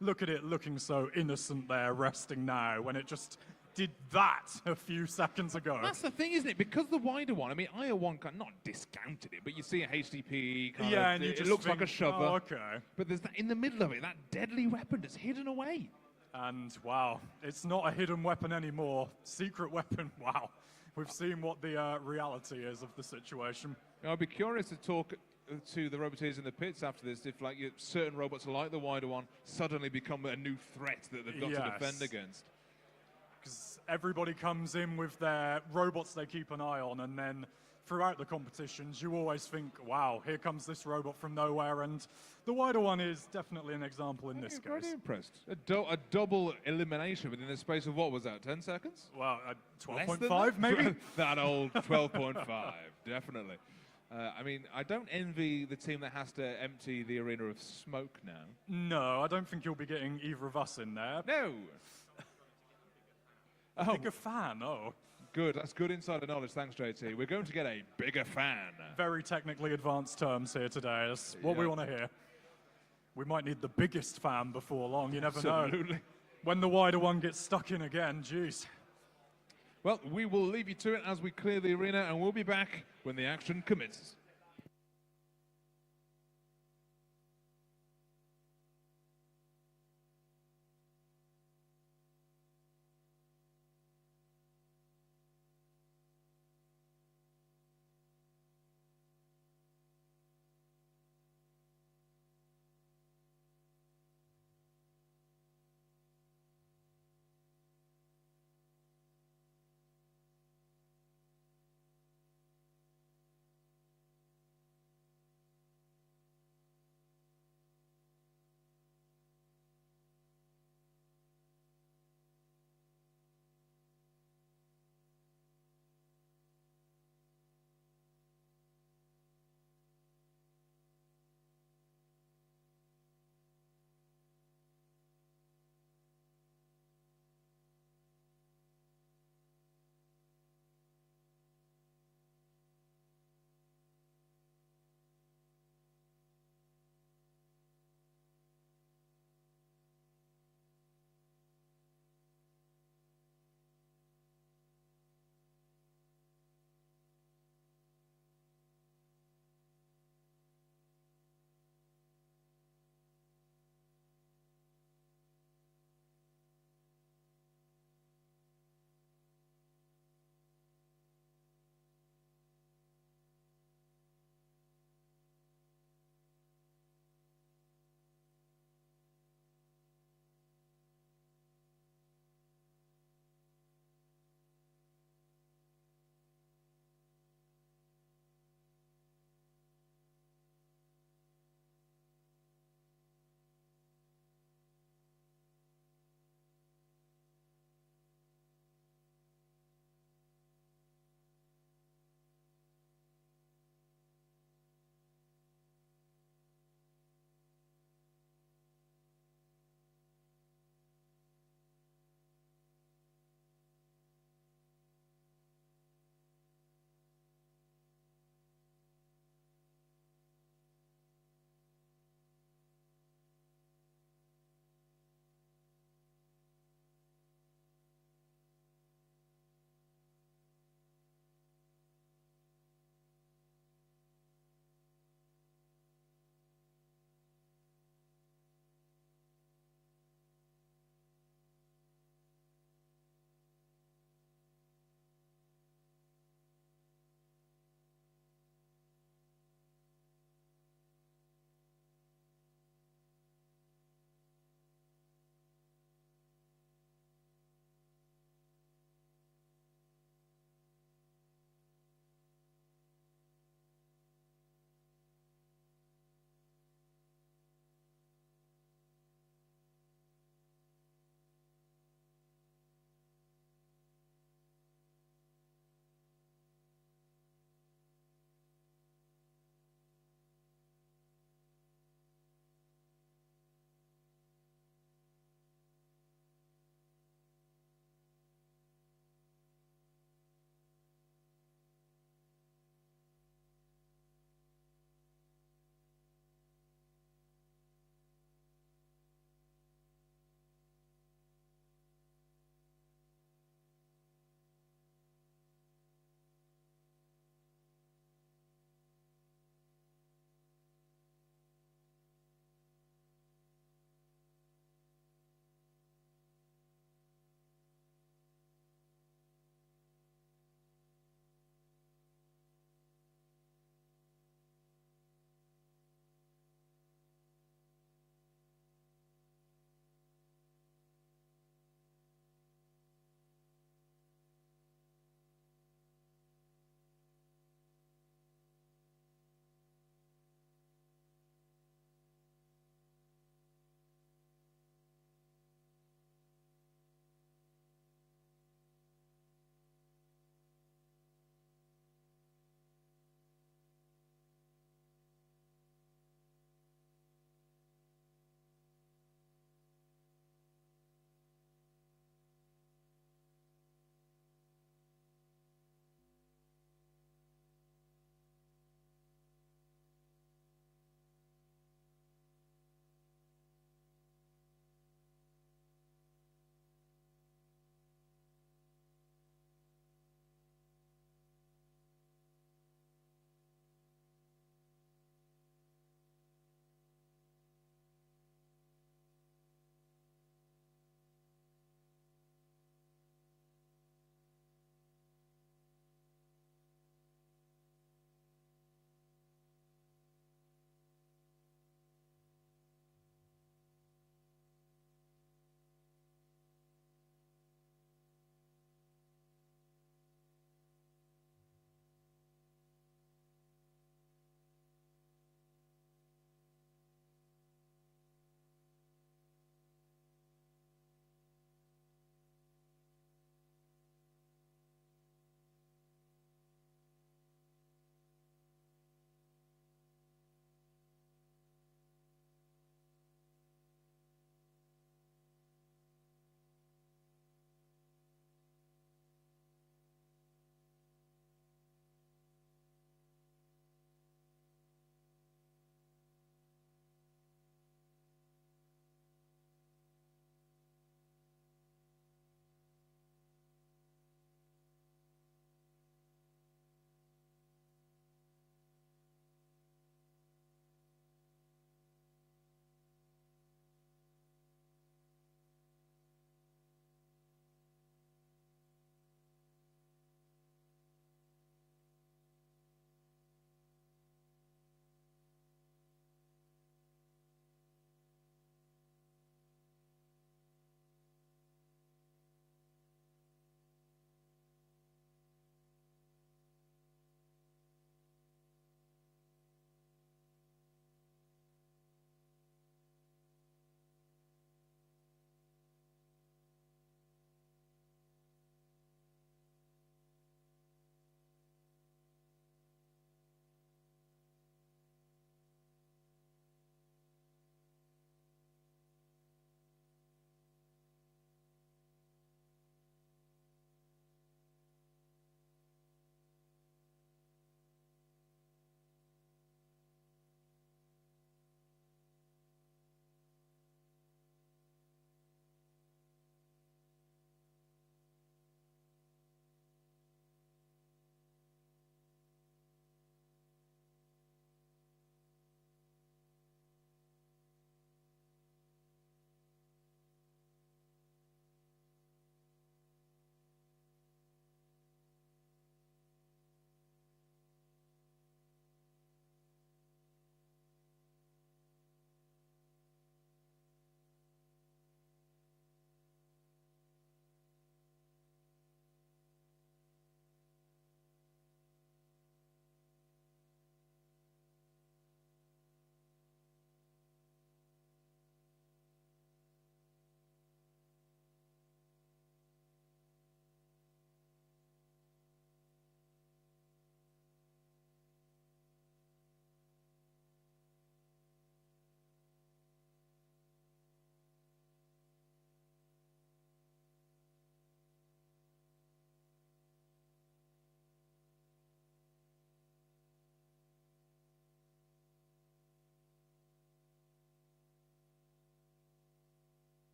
Look at it looking so innocent there, resting now, when it just did that a few seconds ago. That's the thing, isn't it? Because the wider one, I mean, IO1 not discounted it, but you see a HDP kind yeah, of, and you it just looks think, like a shover. Oh, okay. But there's that in the middle of it, that deadly weapon that's hidden away. And wow, it's not a hidden weapon anymore. Secret weapon, wow. We've seen what the reality is of the situation. I'd be curious to talk to the roboteers in the pits after this, if like certain robots like the wider one suddenly become a new threat that they've got to defend against. Because everybody comes in with their robots they keep an eye on, and then throughout the competitions, you always think, wow, here comes this robot from nowhere, and the wider one is definitely an example in this case. Very impressed. A double elimination within the space of, what was that, 10 seconds? Well, 12.5 maybe? That old 12.5, definitely. I mean, I don't envy the team that has to empty the arena of smoke now. No, I don't think you'll be getting either of us in there. No! Bigger fan, oh. Good, that's good insider knowledge, thanks JT. We're going to get a bigger fan. Very technically advanced terms here today, that's what we want to hear. We might need the biggest fan before long, you never know. When the wider one gets stuck in again, jeez. Well, we will leave you to it as we clear the arena, and we'll be back when the action commences.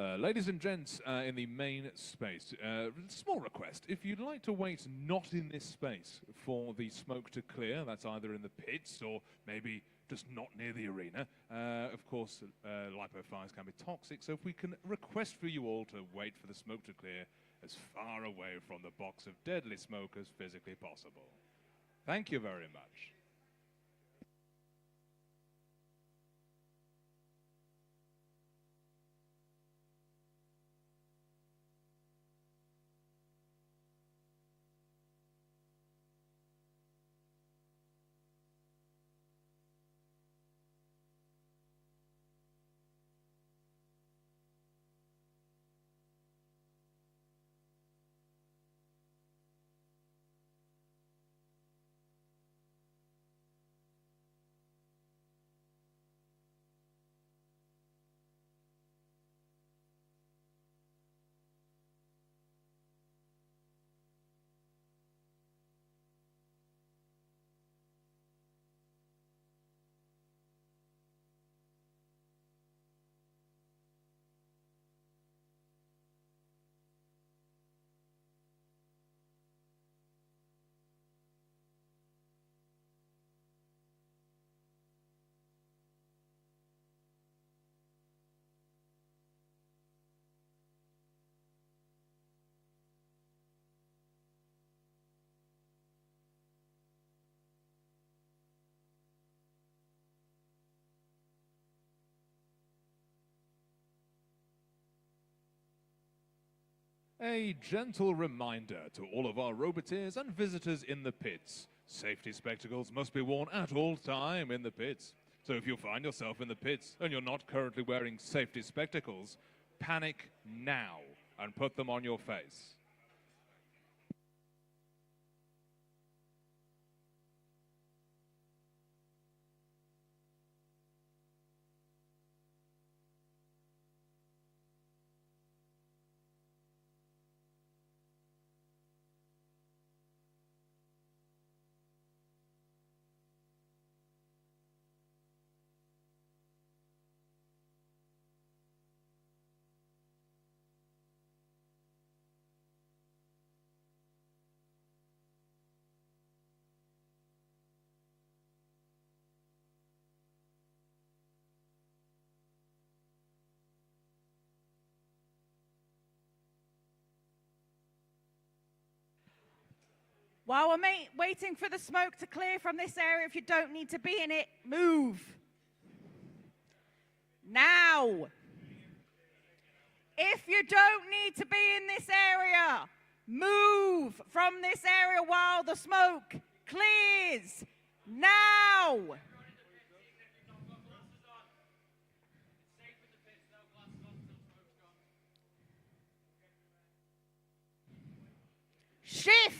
Ladies and gents in the main space, small request. If you'd like to wait not in this space for the smoke to clear, that's either in the pits or maybe just not near the arena. Of course, lipo fires can be toxic, so if we can request for you all to wait for the smoke to clear as far away from the box of deadly smoke as physically possible. Thank you very much. A gentle reminder to all of our roboteers and visitors in the pits. Safety spectacles must be worn at all time in the pits. So if you find yourself in the pits and you're not currently wearing safety spectacles, panic now and put them on your face. While we're waiting for the smoke to clear from this area, if you don't need to be in it, move. Now. If you don't need to be in this area, move from this area while the smoke clears. Now. Shift.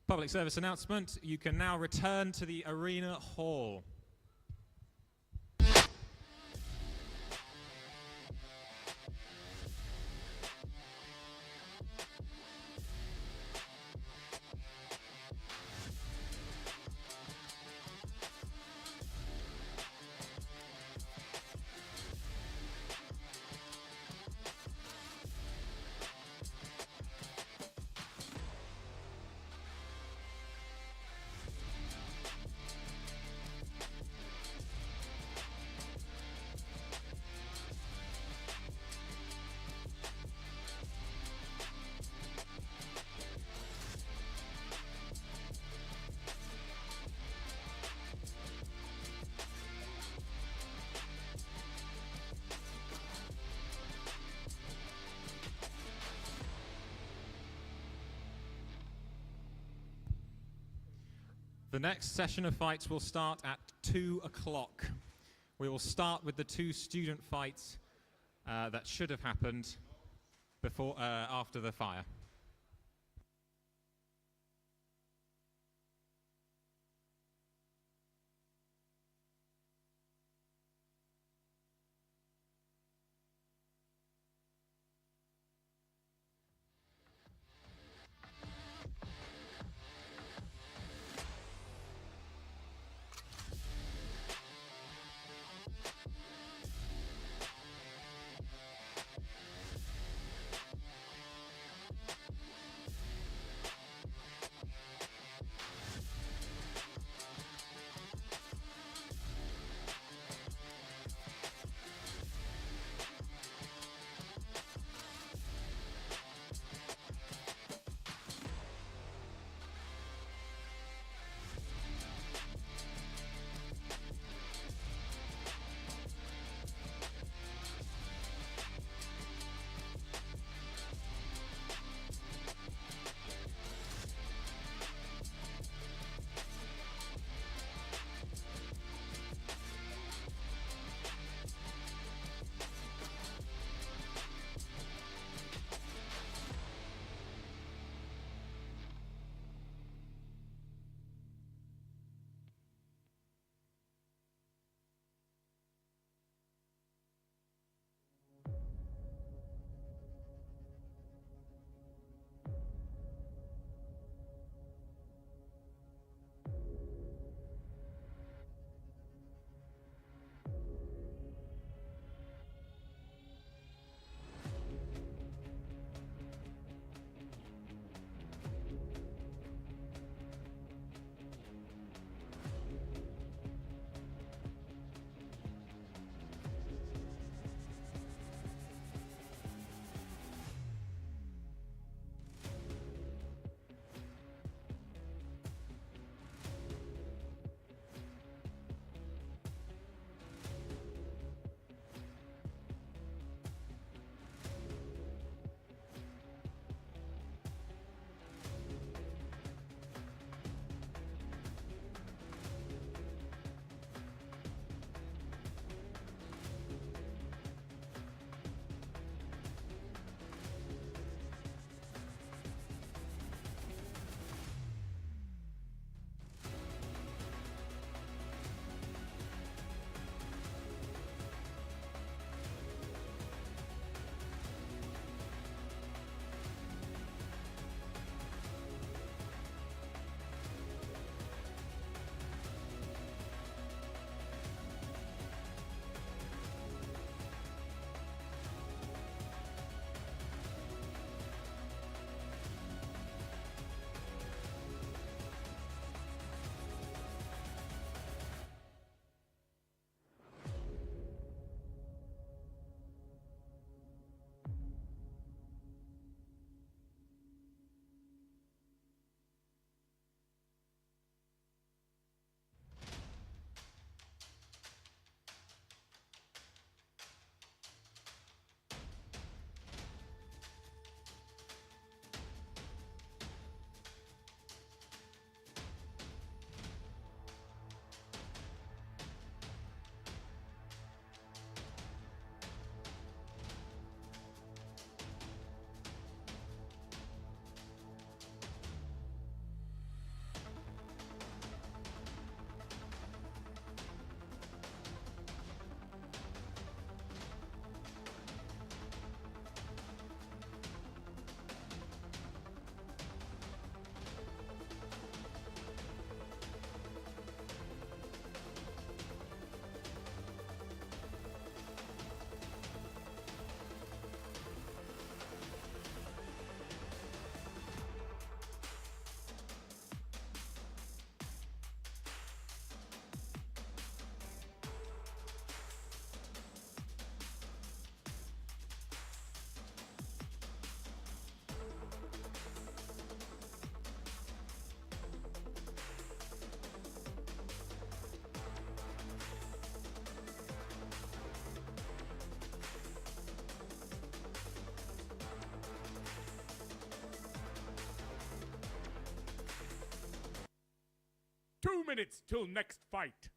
Public service announcement, you can now return to the arena hall. The next session of fights will start at 2 o'clock. We will start with the 2 student fights that should have happened after the fire. till next fight.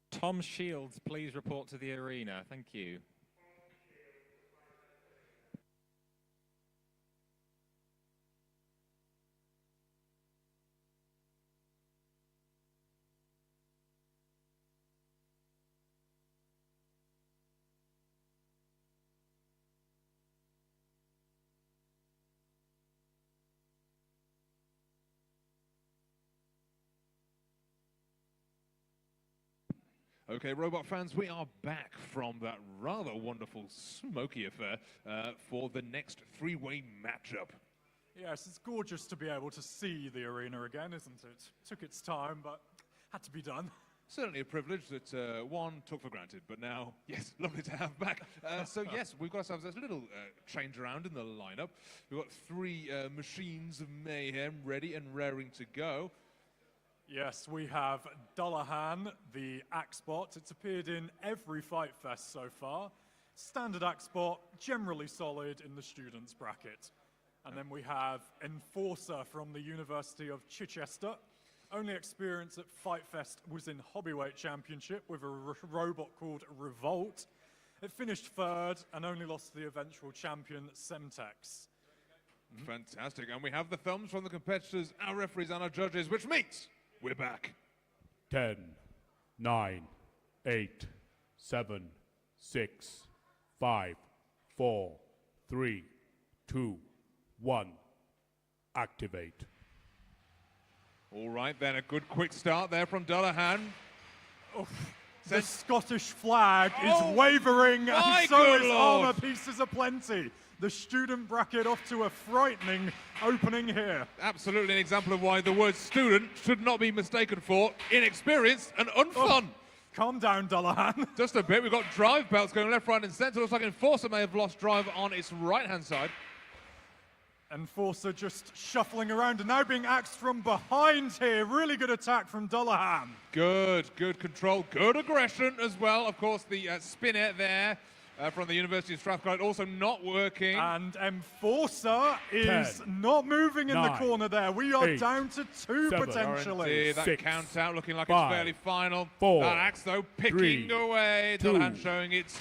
Tom Shields, please report to the arena. Thank you. Okay, Robot fans, we are back from that rather wonderful smoky affair for the next three-way matchup. Yes, it's gorgeous to be able to see the arena again, isn't it? Took its time, but had to be done. Certainly a privilege that one took for granted, but now, yes, lovely to have back. So yes, we've got ourselves a little change around in the lineup. We've got three machines of mayhem ready and raring to go. Yes, we have Dullahan, the Axebot. It's appeared in every Fight Fest so far. Standard Axebot, generally solid in the students' bracket. And then we have Enforcer from the University of Chichester. Only experience at FightFest was in Hobbyweight Championship with a robot called Revolt. It finished third and only lost to the eventual champion, Semtex. Fantastic. And we have the thumbs from the competitors, our referees, and our judges, which means we're back. 10, 9, 8, 7, 6, 5, 4, 3, 2, 1. Activate. All right, then, a good quick start there from Dullahan. The Scottish flag is wavering, and so is armor pieces aplenty. The student bracket off to a frightening opening here. Absolutely an example of why the word student should not be mistaken for inexperienced and unfun. Calm down, Dullahan. Just a bit. We've got drive belts going left, right, and centre. Looks like Enforcer may have lost drive on its right-hand side. Enforcer just shuffling around and now being axed from behind here. Really good attack from Dullahan. Good control, good aggression as well. Of course, the spinner there from the University of Strathclyde also not working. And Enforcer is not moving in the corner there. We are down to 2 potentially. That count out looking like it's fairly final. 4, that axe though picking away. Dullahan showing its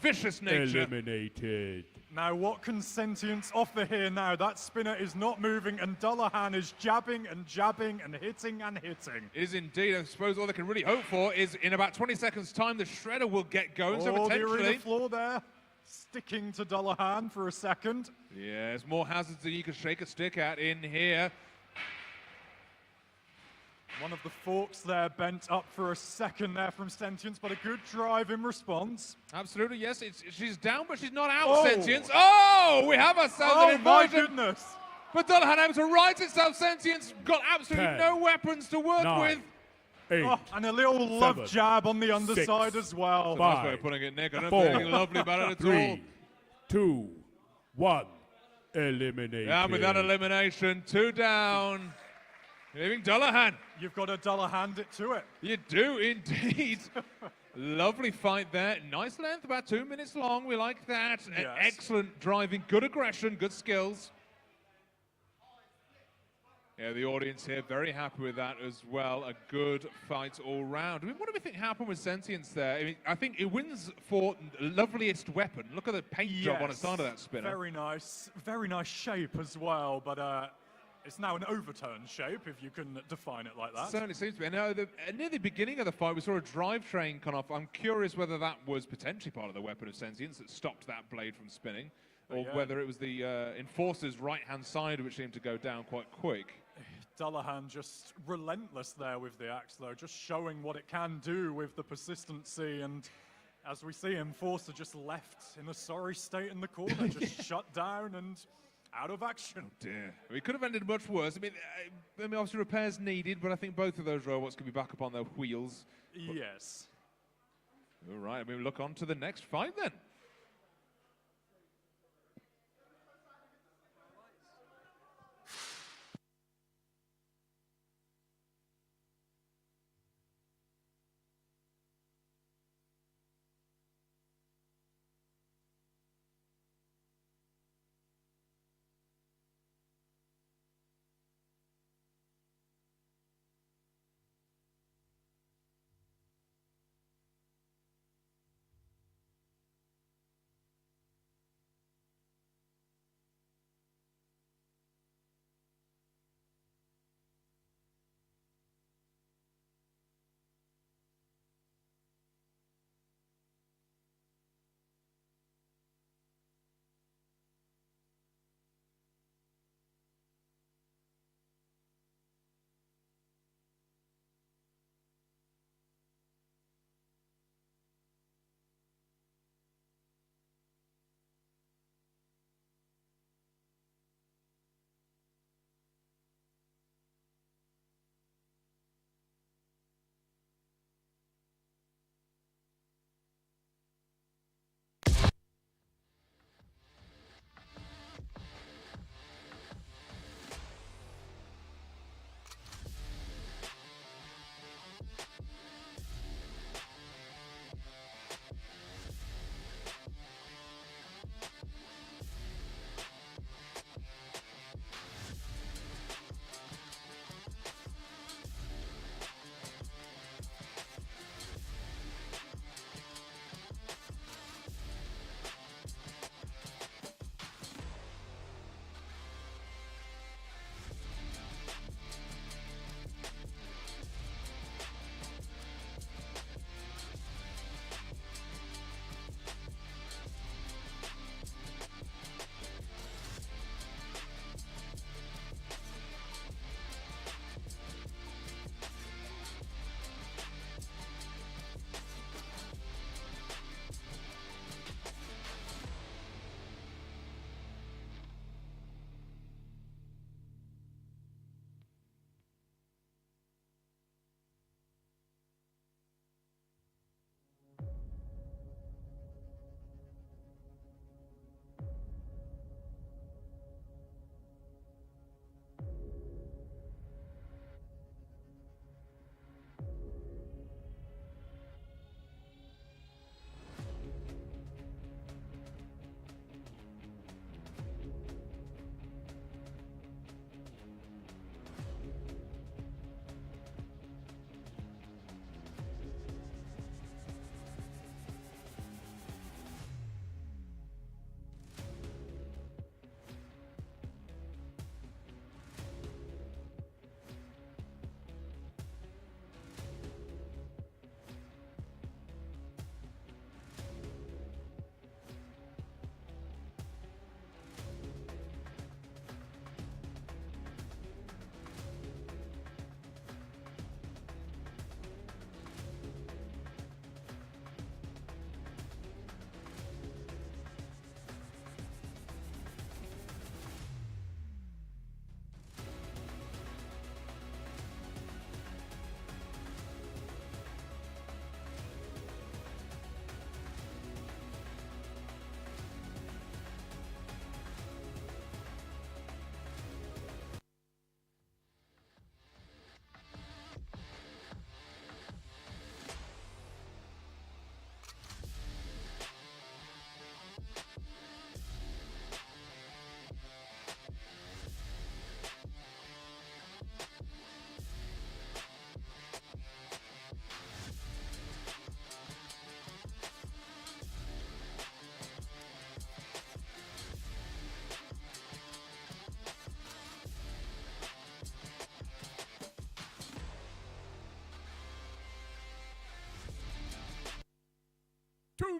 vicious nature. Eliminated. Now what can Sentience offer here now? That spinner is not moving and Dullahan is jabbing and jabbing and hitting and hitting. It is indeed. I suppose all they can really hope for is in about 20 seconds time the shredder will get going. So potentially the arena floor there sticking to Dullahan for a second. Yes, more hazards than you can shake a stick at in here. One of the forks there bent up for a second there from Sentience, but a good drive in response. Absolutely, yes. She's down, but she's not out, Sentience. Oh, we have ourselves an inversion. My goodness. But Dullahan able to right itself. Sentience got absolutely no weapons to work with. 8, and a little love jab on the underside as well. That's a nice way of putting it, Nick. I don't think anything lovely about it at all. 3, 2, 1. Eliminated. And with that elimination, 2 down. Leaving Dullahan. You've got to Dullahan it to it. You do indeed. Lovely fight there. Nice length, about 2 minutes long. We like that. Yes. Excellent driving, good aggression, good skills. Yeah, the audience here very happy with that as well. A good fight all round. I mean, what do we think happened with Sentience there? I mean, I think it wins for loveliest weapon. Look at the paint job on the side of that spinner. Very nice shape as well, but it's now an overturned shape, if you can define it like that. Certainly seems to be. Now, near the beginning of the fight, we saw a drivetrain come off. I'm curious whether that was potentially part of the weapon of Sentience that stopped that blade from spinning, or whether it was the Enforcer's right-hand side which seemed to go down quite quick. Dullahan just relentless there with the axe, though, just showing what it can do with the persistency. And as we see, Enforcer just left in a sorry state in the corner, just shut down and out of action. Oh dear. We could have ended much worse. I mean, obviously repairs needed, but I think both of those robots can be back up on their wheels. Yes. All right, we'll look on to the next fight then.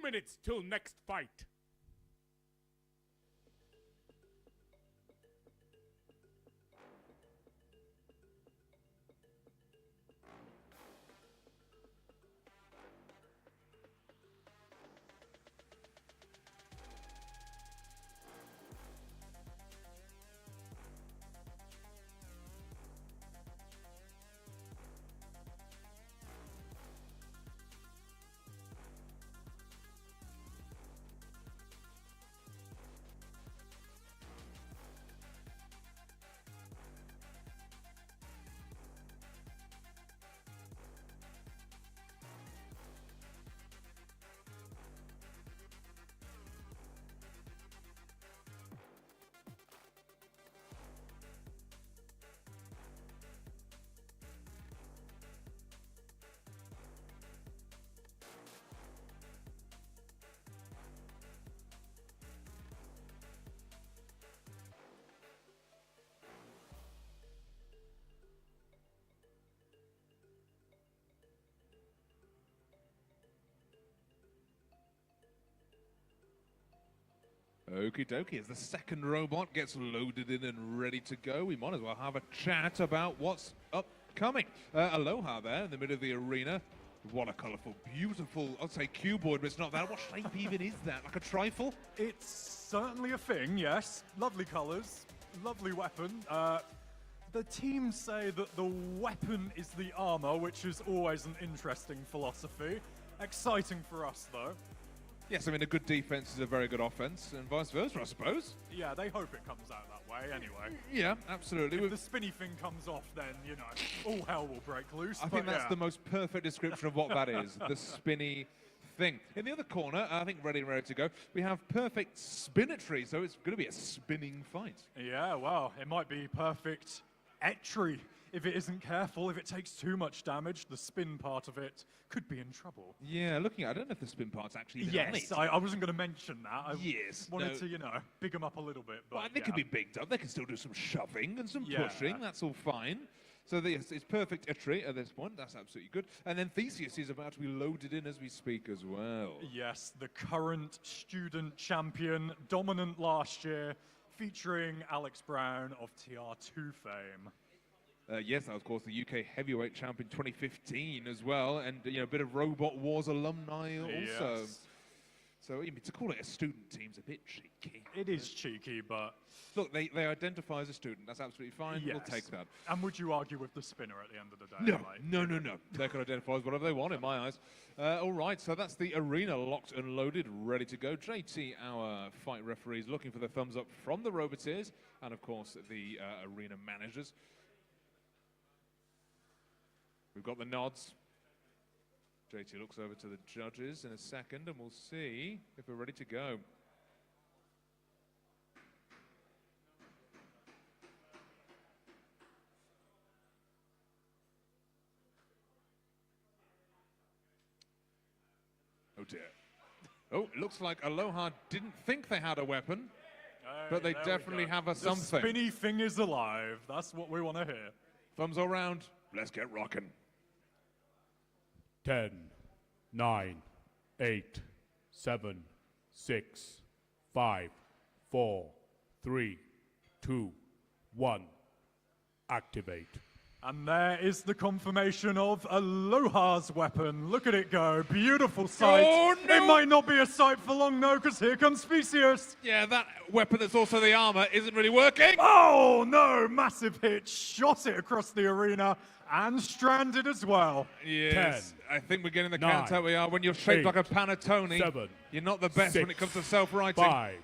minutes till next fight. Okie dokie, as the second robot gets loaded in and ready to go, we might as well have a chat about what's upcoming. Aloha there in the middle of the arena. What a colourful, beautiful, I'd say cuboid, but it's not that. What shape even is that? Like a trifle? It's certainly a thing, yes. Lovely colours, lovely weapon. The teams say that the weapon is the armour, which is always an interesting philosophy. Exciting for us, though. Yes, I mean, a good defense is a very good offense, and vice versa, I suppose. Yeah, they hope it comes out that way, anyway. Yeah, absolutely. If the spinny thing comes off, then, you know, all hell will break loose. I think that's the most perfect description of what that is, the spinny thing. In the other corner, I think ready to go, we have perfect spinetry, so it's going to be a spinning fight. Yeah, well, it might be perfect etry. If it isn't careful, if it takes too much damage, the spin part of it could be in trouble. Yeah, looking at it, I don't know if the spin part's actually even on it. Yes, I wasn't going to mention that. I wanted no. to, you know, big them up a little bit. But Well, they yeah. could be bigged up. They can still do some shoving and some Yeah. pushing. That's all fine. So it's perfect etry at this point. That's absolutely good. And then Theseus is about to be loaded in as we speak as well. Yes, the current student champion, dominant last year, featuring Alex Brown of TR2 fame. Yes, that was, of course, the UK Heavyweight Champion 2015 as well, and you know, a bit of Robot Wars alumni also. Yes. So I mean, to call it a student team's a bit cheeky. It is cheeky, but... Look, they identify as a student. That's absolutely fine. Yes. We'll take that. And would you argue with the spinner at the end of the day? No. They can identify as whatever they want in my eyes. All right, so that's the arena locked and loaded, ready to go. JT, our fight referee, is looking for the thumbs up from the Roboteers and, of course, the arena managers. We've got the nods. JT looks over to the judges in a second, and we'll see if we're ready to go. Oh dear. Oh, it looks like Aloha didn't think they had a weapon, but they definitely have a something. The spinny thing is alive. That's what we want to hear. Thumbs all round. Let's get rocking. 10, 9, 8, 7, 6, 5, 4, 3, 2, 1. Activate. And there is the confirmation of Aloha's weapon. Look at it go. Beautiful sight. Oh, no. It might not be a sight for long, though, because here comes Theseus. Yeah, that weapon that's also the armor isn't really working. Oh, no. Massive hit. Shot it across the arena and stranded as well. Yes. 10, I think we're getting the 9, count out we are. When you're shaped 8, like a panettone, 7, you're not the best 6, when it comes to self-writing. 5,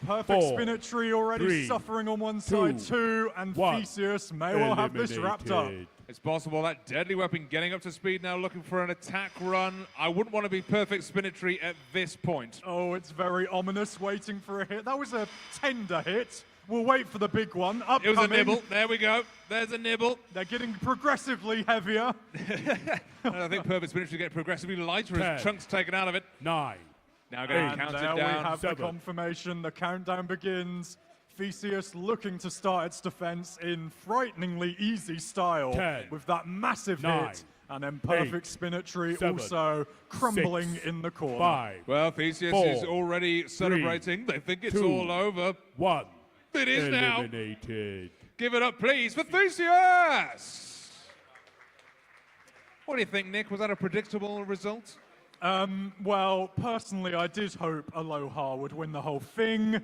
Perfect 4, spinetry already 3, suffering on one side 2, too, and 1. Theseus may well have this wrapped up. Eliminated. It's possible that deadly weapon getting up to speed now, looking for an attack run. I wouldn't want to be perfect spinetry at this point. Oh, it's very ominous, waiting for a hit. That was a tender hit. We'll wait for the big one. Upcoming. It was a nibble. There we go. There's a nibble. They're getting progressively heavier. And I think perfect spinetry getting progressively lighter 10, as chunks taken out of it. 9. Now getting And counted there down. we have 7. the confirmation. The countdown begins. Theseus looking to start its defense in frighteningly easy style 10, with that massive 9, hit. And then perfect spinatry 7, also crumbling 6, in the corner. 5. Well, Theseus 4, is already celebrating. They think it's 2, all over. 1. It is now. Eliminated. Give it up, please, for Theseus! What do you think, Nick? Was that a predictable result? Well, personally, I did hope Aloha would win the whole thing.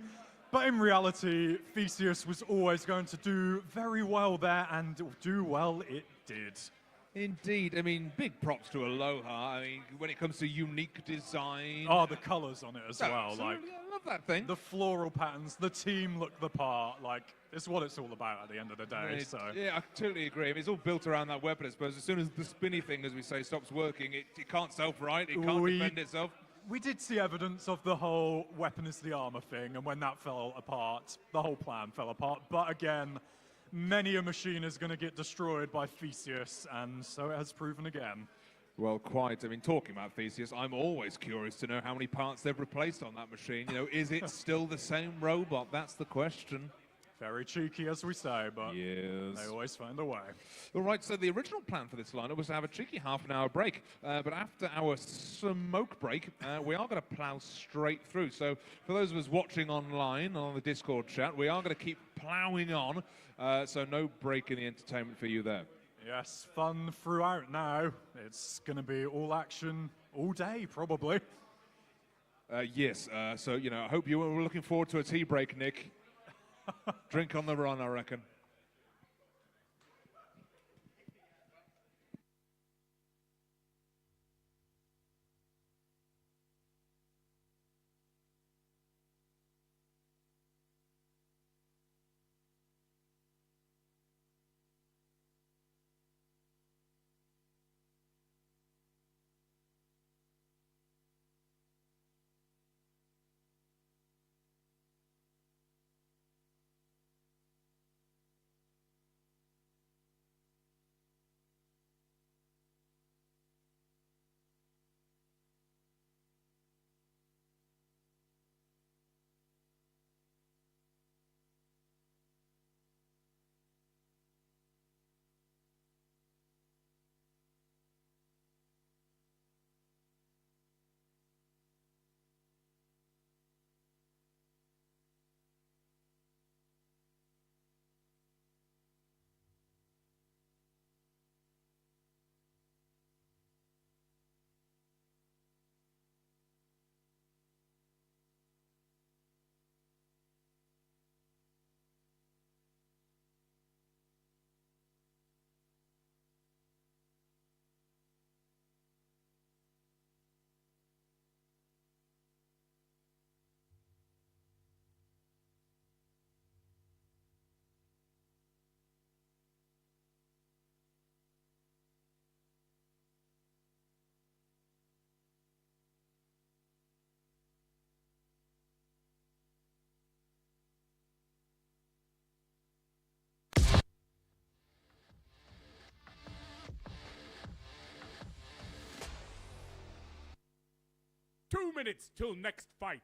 But in reality, Theseus was always going to do very well there, and do well it did. Indeed. I mean, big props to Aloha. I mean, when it comes to unique design. Oh, the colours on it as well. Absolutely. Like, I love that thing. the floral patterns, the team look the part. Like, it's what it's all about at the end of the day. So. Yeah, I totally agree. I mean, it's all built around that weapon, I suppose. As soon as the spinny thing, as we say, stops working, it can't self-right, it can't defend itself. We did see evidence of the whole weapon is the armor thing, and when that fell apart, the whole plan fell apart. But again, many a machine is going to get destroyed by Theseus, and so it has proven again. Well, quite. I mean, talking about Theseus, I'm always curious to know how many parts they've replaced on that machine. You know, is it still the same robot? That's the question. Very cheeky, as we say, but yes, they always find a way. All right, so the original plan for this lineup was to have a cheeky half-an-hour break, but after our smoke break, we are going to plow straight through. So for those of us watching online on the Discord chat, we are going to keep plowing on, so no break in the entertainment for you there. Yes, fun throughout now. It's going to be all action all day, probably. Yes, so, you know, I hope you were looking forward to a tea break, Nick. Drink on the run, I reckon. Two minutes till next fight.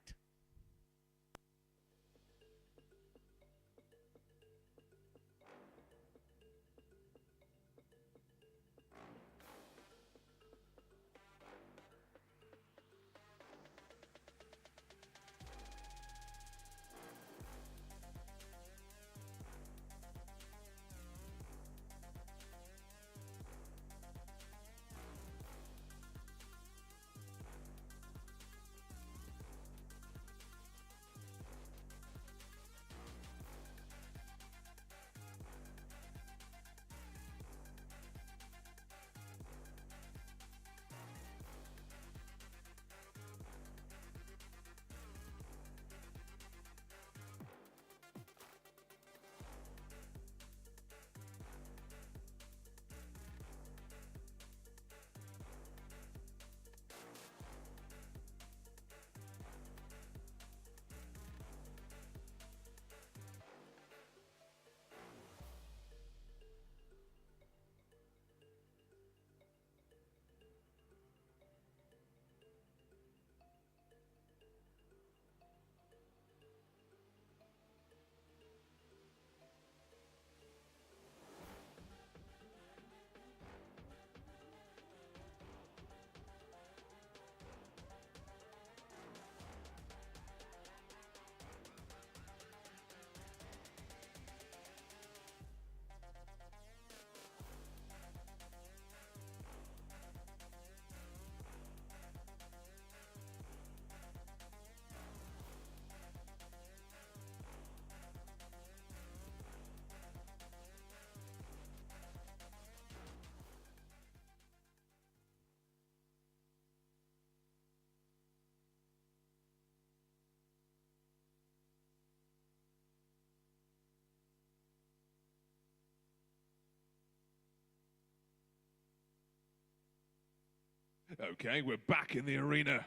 Okay, we're back in the arena.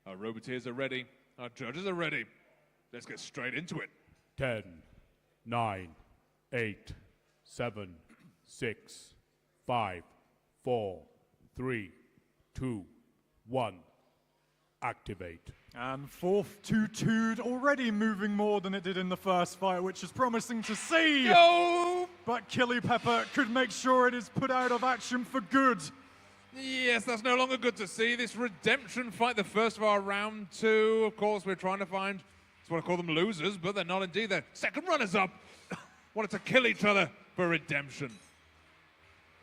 Our Roboteers are ready. Our judges are ready. Let's get straight into it. 10, 9, 8, 7, 6, 5, 4, 3, 2, 1. Activate. And 4-2-2'd already moving more than it did in the first fight, which is promising to see. No! But Killy Pepper could make sure it is put out of action for good. Yes, that's no longer good to see. This redemption fight, the first of our round 2. Of course, we're trying to find, that's what I call them, losers, but they're not indeed. They're second runners-up. Wanted to kill each other for redemption.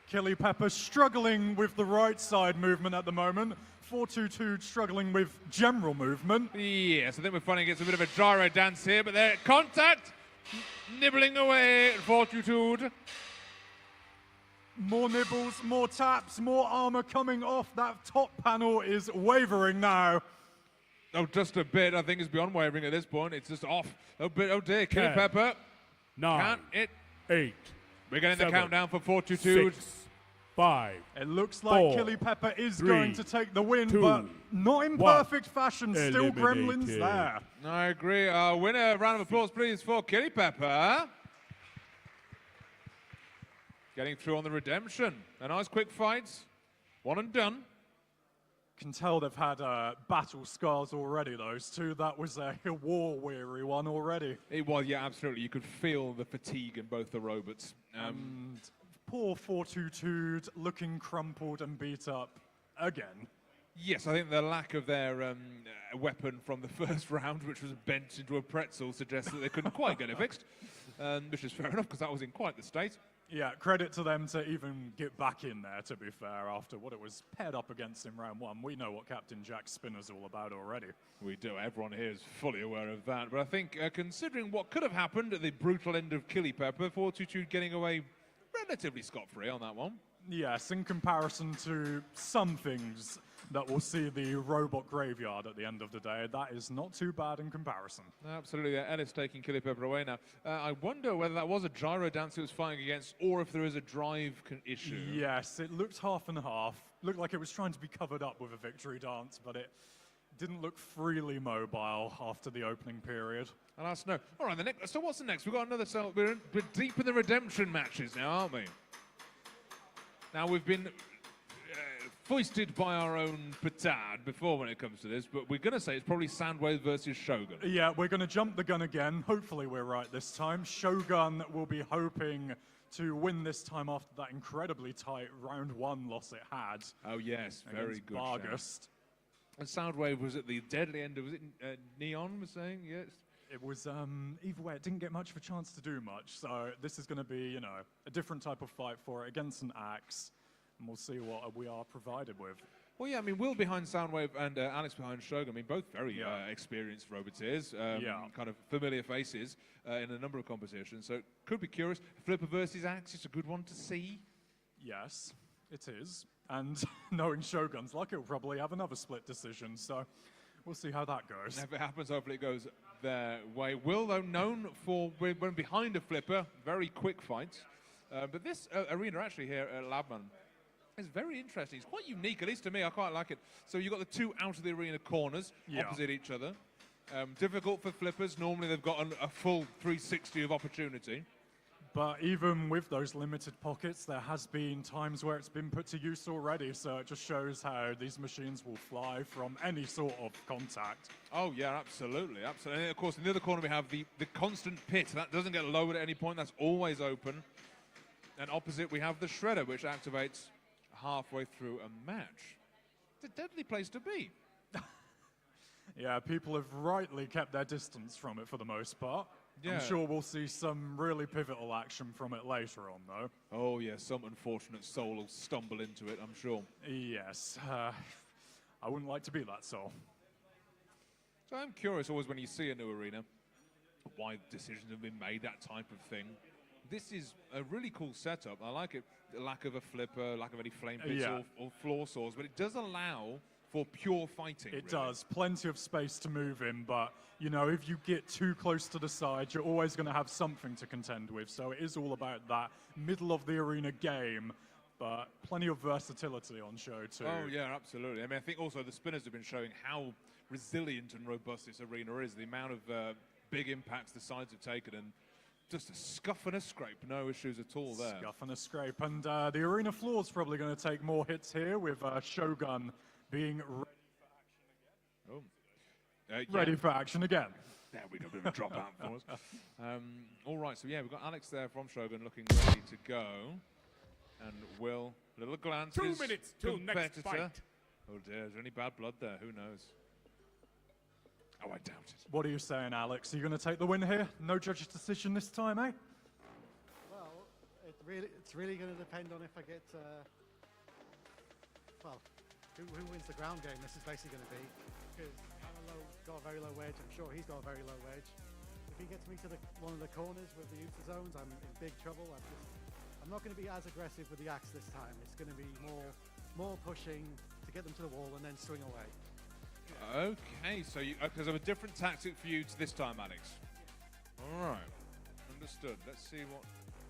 Killy Pepper struggling with the right side movement at the moment. 4-2-2 struggling with general movement. Yes, I think we're finding it's a bit of a gyro dance here, but they're contact, nibbling away at 4-2-2. More nibbles, more taps, more armor coming off. That top panel is wavering now. Oh, just a bit. I think it's beyond wavering at this point. It's just off a bit. Oh dear, Killy Pepper. 9, Can't it? 8. We're getting the 7, countdown for 4-2-2. 6, 5. It looks like 4, Killy Pepper is 3, going to take the win, 2, but not in 1. perfect fashion. Still gremlins Eliminated. there. I agree. Winner, round of applause, please, for Killy Pepper. Getting through on the redemption. A nice quick fight. One and done. Can tell they've had battle scars already, those two. That was a war-weary one already. It was, yeah, absolutely. You could feel the fatigue in both the robots. And poor 4-2-2 looking crumpled and beat up again. Yes, I think the lack of their weapon from the first round, which was bent into a pretzel, suggests that they couldn't quite get it fixed, which is fair enough, because that was in quite the state. Yeah, credit to them to even get back in there, to be fair, after what it was paired up against in round 1. We know what Captain Jack Spinner's all about already. We do. Everyone here is fully aware of that. But I think, considering what could have happened at the brutal end of Killy Pepper, 4-2-2 getting away relatively scot-free on that one. Yes, in comparison to some things that will see the robot graveyard at the end of the day, that is not too bad in comparison. Absolutely. Ellis taking Killy Pepper away now. I wonder whether that was a gyro dance he was fighting against, or if there is a drive issue. Yes, it looked half and half. Looked like it was trying to be covered up with a victory dance, but it didn't look freely mobile after the opening period. And that's no. All right, so what's the next? We've got another. So we're deep in the redemption matches now, aren't we? Now we've been foisted by our own petard before when it comes to this, but we're going to say it's probably Soundwave versus Shogun. Yeah, we're going to jump the gun again. Hopefully we're right this time. Shogun will be hoping to win this time after that incredibly tight round 1 loss it had. Oh yes, very good. Vargas. And Soundwave was at the deadly end of, was it Neon was saying? Yes. It was, either way, it didn't get much of a chance to do much, so this is going to be, you know, a different type of fight for it against an axe, and we'll see what we are provided with. Well, yeah, I mean, Will behind Soundwave and Alex behind Shogun, I mean, both very experienced Roboteers, kind of familiar faces in a number of competitions, so could be curious. Flipper versus Axe, it's a good one to see. Yes, it is, and knowing Shogun's luck, it'll probably have another split decision, so we'll see how that goes. If it happens, hopefully it goes their way. Will, though, known for when behind a Flipper, very quick fights, but this arena actually here at Labman, it's very interesting. It's quite unique, at least to me. I quite like it. So you've got the two out of the arena corners opposite each other. Difficult for flippers. Normally they've got a full 360 of opportunity. But even with those limited pockets, there has been times where it's been put to use already. So it just shows how these machines will fly from any sort of contact. Oh, yeah, absolutely. Absolutely. And of course, in the other corner we have the constant pit. That doesn't get lowered at any point. That's always open. And opposite we have the shredder, which activates halfway through a match. It's a deadly place to be. Yeah, people have rightly kept their distance from it for the most part. Yeah. I'm sure we'll see some really pivotal action from it later on, though. Oh, yeah, some unfortunate soul will stumble into it, I'm sure. Yes. I wouldn't like to be that soul. So I'm curious always when you see a new arena, why decisions have been made, that type of thing. This is a really cool setup. I like it. The lack of a flipper, lack of any flame pits or floor saws, but it does allow for pure fighting. It does. Plenty of space to move in, but, you know, if you get too close to the side, you're always going to have something to contend with. So it is all about that middle of the arena game, but plenty of versatility on show too. Oh yeah, absolutely. I mean, I think also the spinners have been showing how resilient and robust this arena is. The amount of big impacts the sides have taken, and just a scuff and a scrape, no issues at all there. Scuff and a scrape, and the arena floor's probably going to take more hits here with Shogun being ready for action again. There we go, a bit of a drop out for us. All right, so yeah, we've got Alex there from Shogun looking ready to go. And Will, little glance. 2 minutes till next fight. Oh dear, is there any bad blood there? Who knows? Oh, I doubt it. What are you saying, Alex? Are you going to take the win here? No judge's decision this time, eh? Well, it's really going to depend on if I get, well, who wins the ground game. This is basically going to be, because got a very low wedge. I'm sure he's got a very low wedge. If he gets me to one of the corners with the user zones, I'm in big trouble. I'm not going to be as aggressive with the axe this time. It's going to be more pushing to get them to the wall and then swing away. Okay, so because of a different tactic for you to this time, Alex. All right, understood. Let's see what.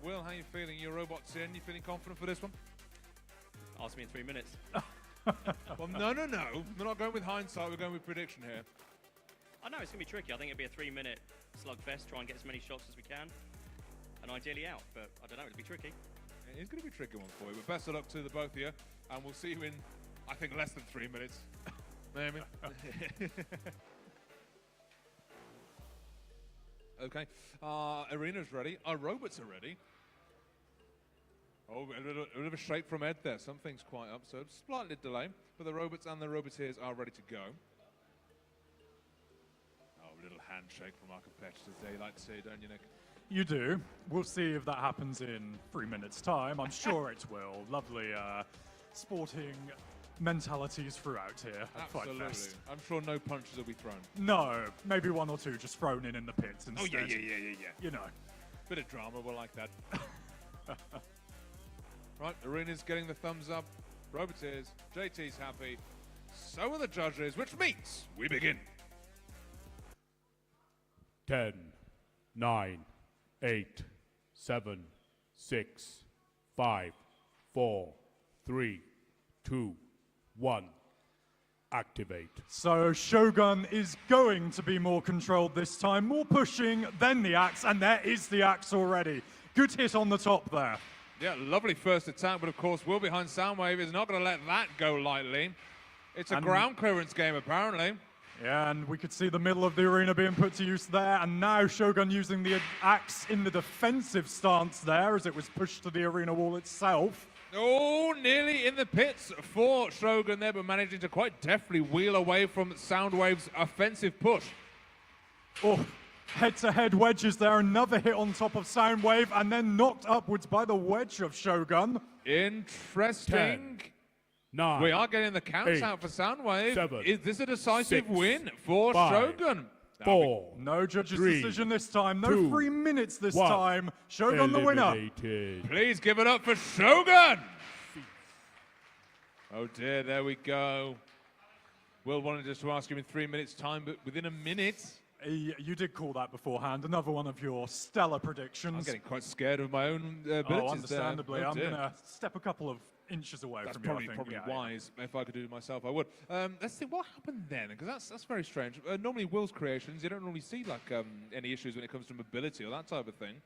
Will, how you feeling? Your robot's in. You feeling confident for this one? Ask me in 3 minutes. Well, no. We're not going with hindsight. We're going with prediction here. I know it's going to be tricky. I think it'll be a 3-minute slugfest. Try and get as many shots as we can, and ideally out. But I don't know. It'll be tricky. It is going to be a tricky one for you. But best of luck to the both of you, and we'll see you in, I think, less than 3 minutes. Maybe. Okay. Our arena's ready. Our robots are ready. Oh, a little bit of a shake from Ed there. Something's quite up, so slightly delay. But the robots and the roboteers are ready to go. Oh, a little handshake from our competitors. They like to see, don't you, Nick? You do. We'll see if that happens in 3 minutes' time. I'm sure it will. Lovely sporting mentalities throughout here at Absolutely. FightFest. I'm sure no punches will be thrown. No, maybe one or two just thrown in the pits instead. Oh, yeah. You know. Bit of drama, we'll like that. Right, Arena's getting the thumbs up. Roboteers, JT's happy. So are the judges, which means we begin. 10, 9, 8, 7, 6, 5, 4, 3, 2, 1. Activate. So Shogun is going to be more controlled this time, more pushing than the axe, and there is the axe already. Good hit on the top there. Yeah, lovely first attack, but of course Will behind Soundwave is not going to let that go lightly. It's a ground clearance game, apparently. Yeah, and we could see the middle of the arena being put to use there, and now Shogun using the axe in the defensive stance there as it was pushed to the arena wall itself. Oh, nearly in the pits for Shogun there, but managing to quite deftly wheel away from Soundwave's offensive push. Oh, head-to-head wedges there, another hit on top of Soundwave, and then knocked upwards by the wedge of Shogun. Interesting. 10, 9, we are getting the counts 8, out for Soundwave. 7, is this a decisive 6, win for 5, Shogun? 4. No judge's 3, decision this time. No 2, 3 minutes this 1. time. Shogun the winner. Eliminated. Please give it up for Shogun. Oh dear, there we go. Will wanted us to ask him in 3 minutes' time, but within a minute. You did call that beforehand. Another one of your stellar predictions. I'm getting quite scared of my own abilities. Oh, understandably. There. Oh, I'm going to step a couple of inches away that's from probably, you, I think. probably wise. If I could do it myself, I would. Let's see what happened then, because that's very strange. Normally, Will's creations, you don't normally see like any issues when it comes to mobility or that type of thing.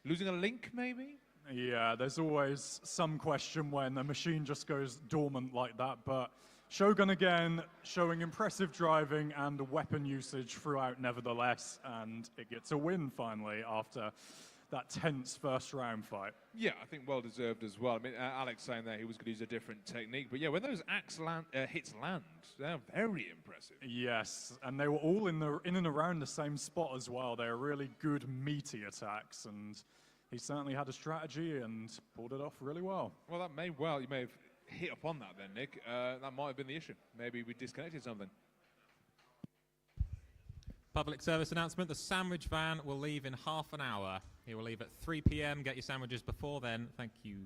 Losing a link, maybe? Yeah, there's always some question when the machine just goes dormant like that, but Shogun again showing impressive driving and weapon usage throughout nevertheless, and it gets a win finally after that tense first round fight. Yeah, I think well deserved as well. I mean, Alex saying that he was going to use a different technique, but yeah, when those axe hits land, they're very impressive. Yes, and they were all in and around the same spot as well. They're really good meaty attacks, and he certainly had a strategy and pulled it off really well. Well, that may well, you may have hit upon that then, Nick. That might have been the issue. Maybe we disconnected something. Public service announcement, the sandwich van will leave in half an hour. He will leave at 3 p.m. Get your sandwiches before then. Thank you.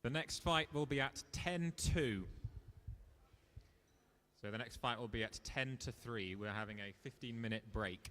The next fight will be at 10-2. So the next fight will be at 10-3. We're having a 15-minute break.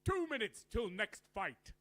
2 minutes till next fight.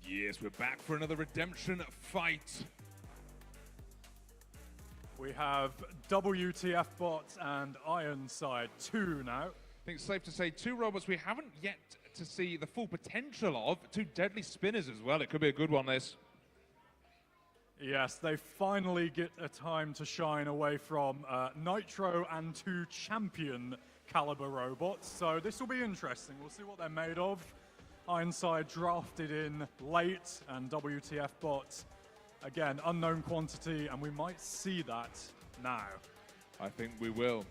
Yes, we're back for another redemption fight. We have WTF bots and Ironside 2 now. I think it's safe to say 2 robots we haven't yet to see the full potential of. 2 deadly spinners as well. It could be a good one, this. Yes, they finally get a time to shine away from Nitro and 2 champion caliber robots. So this will be interesting. We'll see what they're made of. Ironside drafted in late, and WTF bots, again, unknown quantity, and we might see that now. I think we will.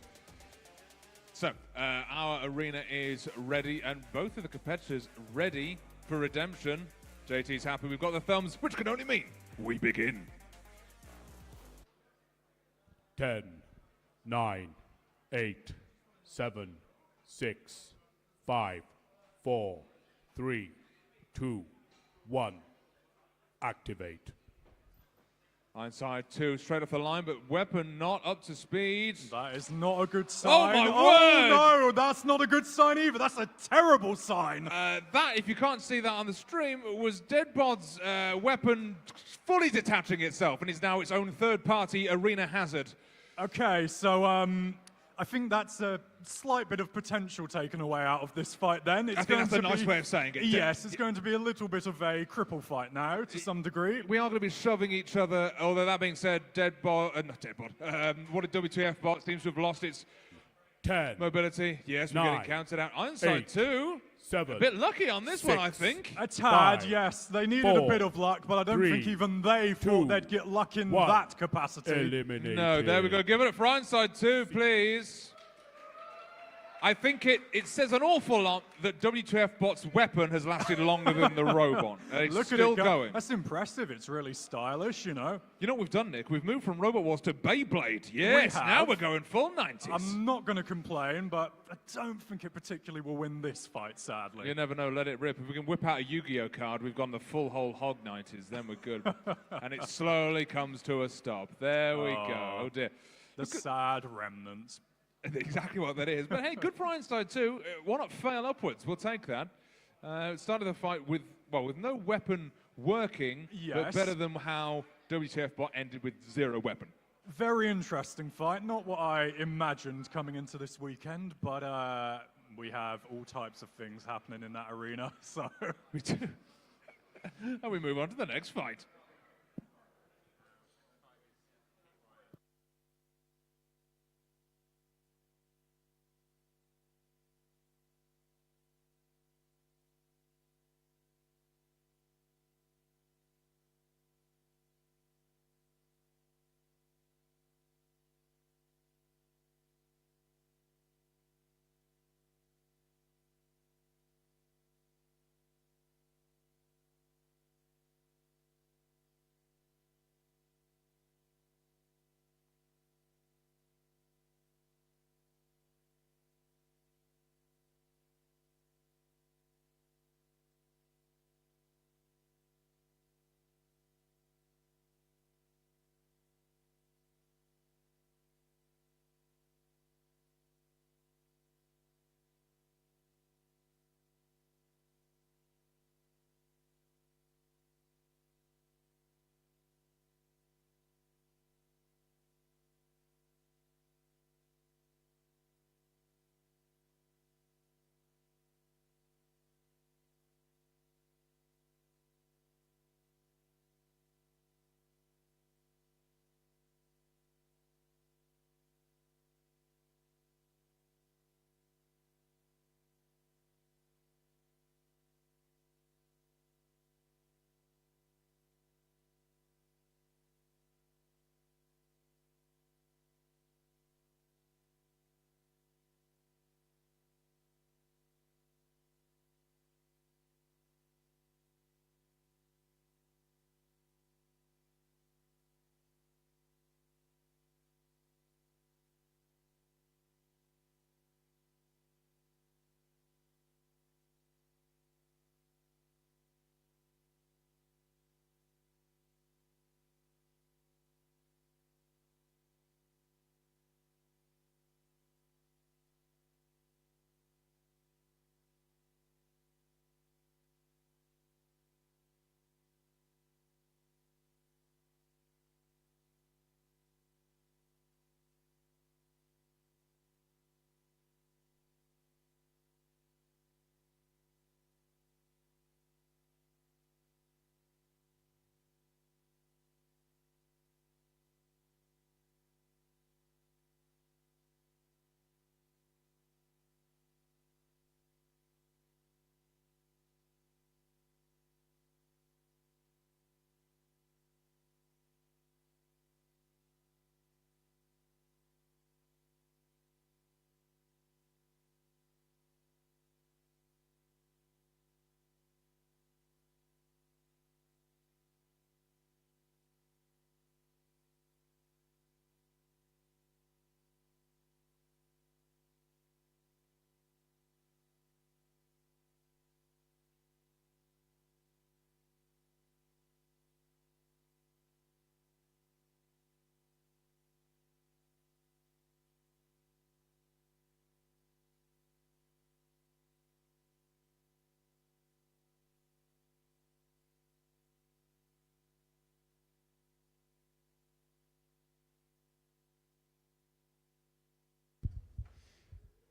So, our arena is ready, and both of the competitors ready for redemption. JT's happy. We've got the thumbs, which can only mean we begin. 10, 9, 8, 7, 6, 5, 4, 3, 2, 1. Activate. Ironside 2 straight off the line, but weapon not up to speed. That is not a good sign. Oh my word! No, that's not a good sign either. That's a terrible sign. That, if you can't see that on the stream, was Deadbod's weapon fully detaching itself, and is now its own third-party arena hazard. Okay, so I think that's a slight bit of potential taken away out of this fight then. I think that's a nice way of saying it. Yes, it's going to be a little bit of a cripple fight now, to some degree. We are going to be shoving each other, although that being said, not Deadbod, what a WTF bot seems to have lost its 10, mobility. Yes, we're 9, getting counted out. Ironside 8, 2. 7. A bit lucky on this one, I 6, think. A tad, 5, yes. They needed 4, a bit of luck, but I don't 3, think even they thought 2, they'd get luck in 1. that capacity. Eliminated. No, there we go. Give it up for Ironside 2, please. I think it says an awful lot that WTF bot's weapon has lasted longer than the robot. It's Look still at it going. That's impressive. It's really stylish, you know. You know what we've done, Nick? We've moved from Robot Wars to Beyblade. Yes, have. now we're going full 90s. I'm not going to complain, but I don't think it particularly will win this fight, sadly. You never know, let it rip. If we can whip out a Yu-Gi-Oh card, we've gone the full whole hog 90s, then we're good. And it slowly comes to a stop. There we go. Oh dear. The sad remnants. Exactly what that is. But hey, good for Ironside too. Why not fail upwards? We'll take that. Started the fight with no weapon working, but Yes. better than how WTF bot ended with 0 weapon. Very interesting fight. Not what I imagined coming into this weekend, but we have all types of things happening in that arena. So We do. And we move on to the next fight.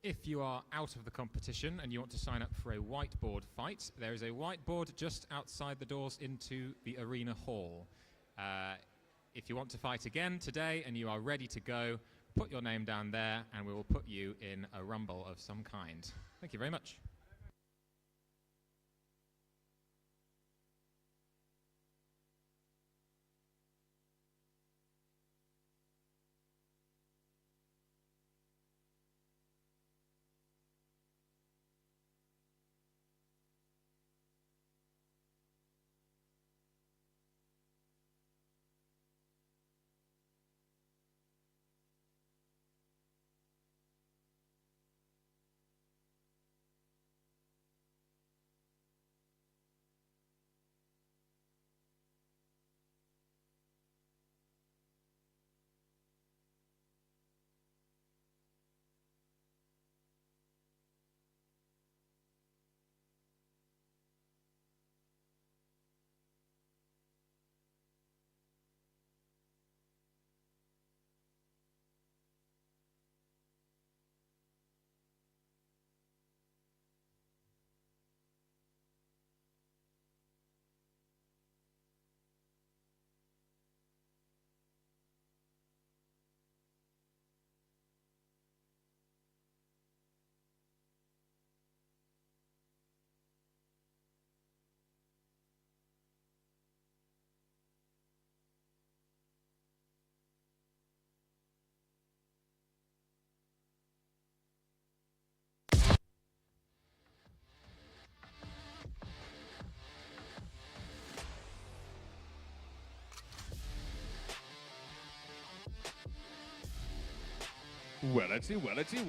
if you are out of the competition and you want to sign up for a whiteboard fight, there is a whiteboard just outside the doors into the arena hall. If you want to fight again today and you are ready to go, put your name down there and we will put you in a rumble of some kind. Thank you very much.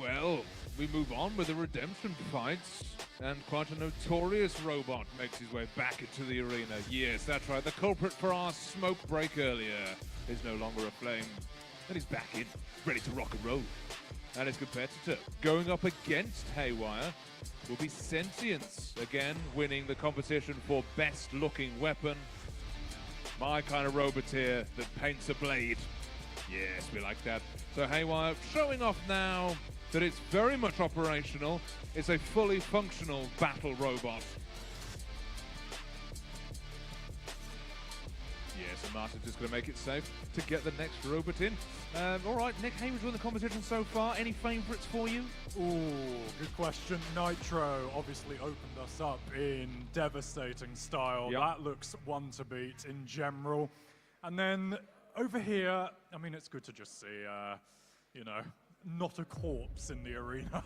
Well, we move on with the redemption fights, and quite a notorious robot makes his way back into the arena. Yes, that's right, the culprit for our smoke break earlier is no longer aflame, and he's back in, ready to rock and roll. And his competitor, going up against Haywire, will be Sentience, again winning the competition for best looking weapon. My kind of robot here that paints a blade. Yes, we like that. So Haywire showing off now that it's very much operational. It's a fully functional battle robot. Yes, and Martin's just going to make it safe to get the next robot in. All right, Nick Haywood's won the competition so far. Any favourites for you? Ooh, good question. Nitro obviously opened us up in devastating style. Yep. That looks one to beat in general. And then over here, I mean, it's good to just see, you know, not a corpse in the arena.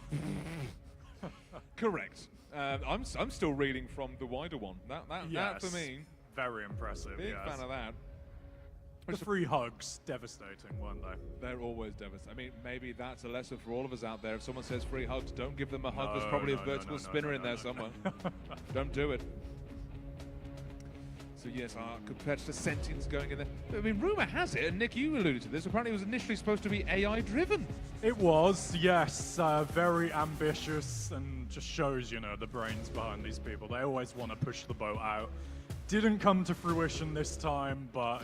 Correct. I'm still reading from the wider one. That for me, very impressive. big yes. fan of that. The free hugs, devastating, weren't they? They're always devastating. I mean, maybe that's a lesson for all of us out there. If someone says free hugs, don't give them a hug. There's probably a vertical spinner in there somewhere. Don't do it. So yes, our competitor Sentience going in there. I mean, rumour has it, and Nick, you alluded to this, apparently it was initially supposed to be AI-driven. It was, yes. Very ambitious, and just shows, you know, the brains behind these people. They always want to push the boat out. Didn't come to fruition this time, but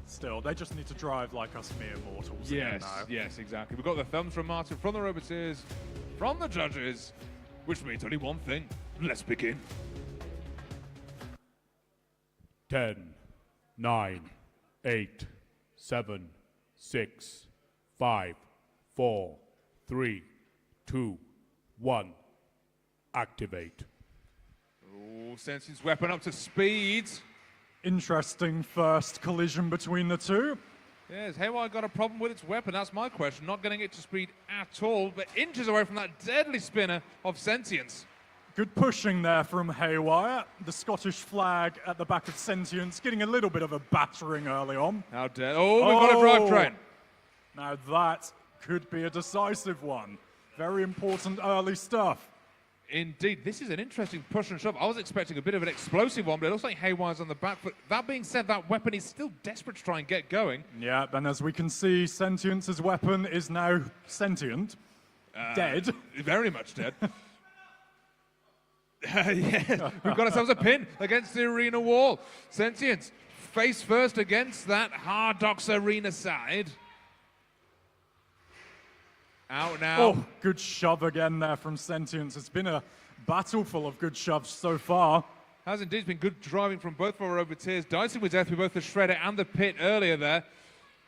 still, they just need to drive like us mere mortals. Yes, now. yes, exactly. We've got the thumbs from Martin, from the Roboteers, from the judges, which means only one thing. Let's begin. 10, 9, 8, 7, 6, 5, 4, 3, 2, 1. Activate. Oh, Sentience weapon up to speed. Interesting first collision between the two. Yes, Haywire got a problem with its weapon. That's my question. Not getting it to speed at all, but inches away from that deadly spinner of Sentience. Good pushing there from Haywire. The Scottish flag at the back of Sentience, getting a little bit of a battering early on. How dare... Oh, we've got a drivetrain. Now that could be a decisive one. Very important early stuff. Indeed, this is an interesting push and shove. I was expecting a bit of an explosive one, but it looks like Haywire's on the back foot. That being said, that weapon is still desperate to try and get going. Yeah, and as we can see, Sentience's weapon is now sentient. Dead. Very much dead. Yeah, we've got ourselves a pin against the arena wall. Sentience, face first against that Hardox arena side. Out now. Oh, good shove again there from Sentience. It's been a battle full of good shoves so far. Has indeed been good driving from both of our overtiers. Dicing with death with both the Shredder and the Pit earlier there.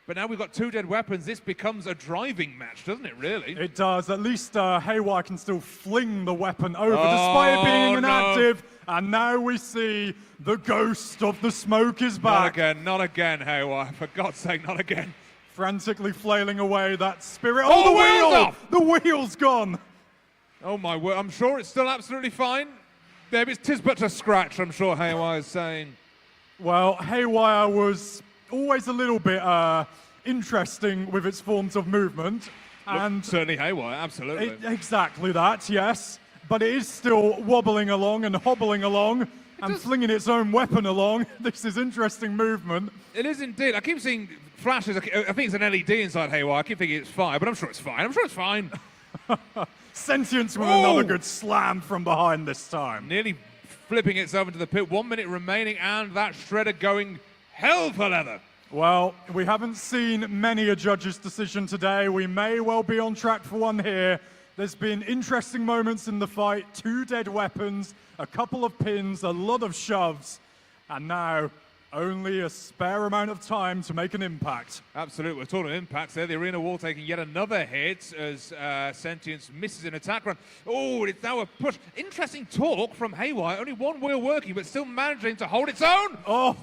But now we've got two dead weapons. This becomes a driving match, doesn't it, really? It does. At least Haywire can still fling the weapon over despite it being inactive. No. And now we see the ghost of the smoke is back. Not again, Haywire. For God's sake, not again. Frantically flailing away that spirit. Oh, the wheel! Off. The wheel's gone. Oh, my word. I'm sure it's still absolutely fine. Maybe it's 'tis but a scratch, I'm sure Haywire is saying. Well, Haywire was always a little bit interesting with its forms of movement. And certainly Haywire, absolutely. Exactly that, yes. But it is still wobbling along and hobbling along and flinging its own weapon along. This is interesting movement. It is indeed. I keep seeing flashes. I think it's an LED inside Haywire. I keep thinking it's fire, but I'm sure it's fine. I'm sure it's fine. Sentience with another good slam from behind this time. Nearly flipping itself into the pit. 1 minute remaining, and that Shredder going hell for leather. Well, we haven't seen many a judge's decision today. We may well be on track for one here. There's been interesting moments in the fight. 2 dead weapons, a couple of pins, a lot of shoves, and now only a spare amount of time to make an impact. Absolutely. We're talking impacts there. The arena wall taking yet another hit as Sentience misses an attack run. Oh, it's now a push. Interesting talk from Haywire. Only one wheel working, but still managing to hold its own. Oh,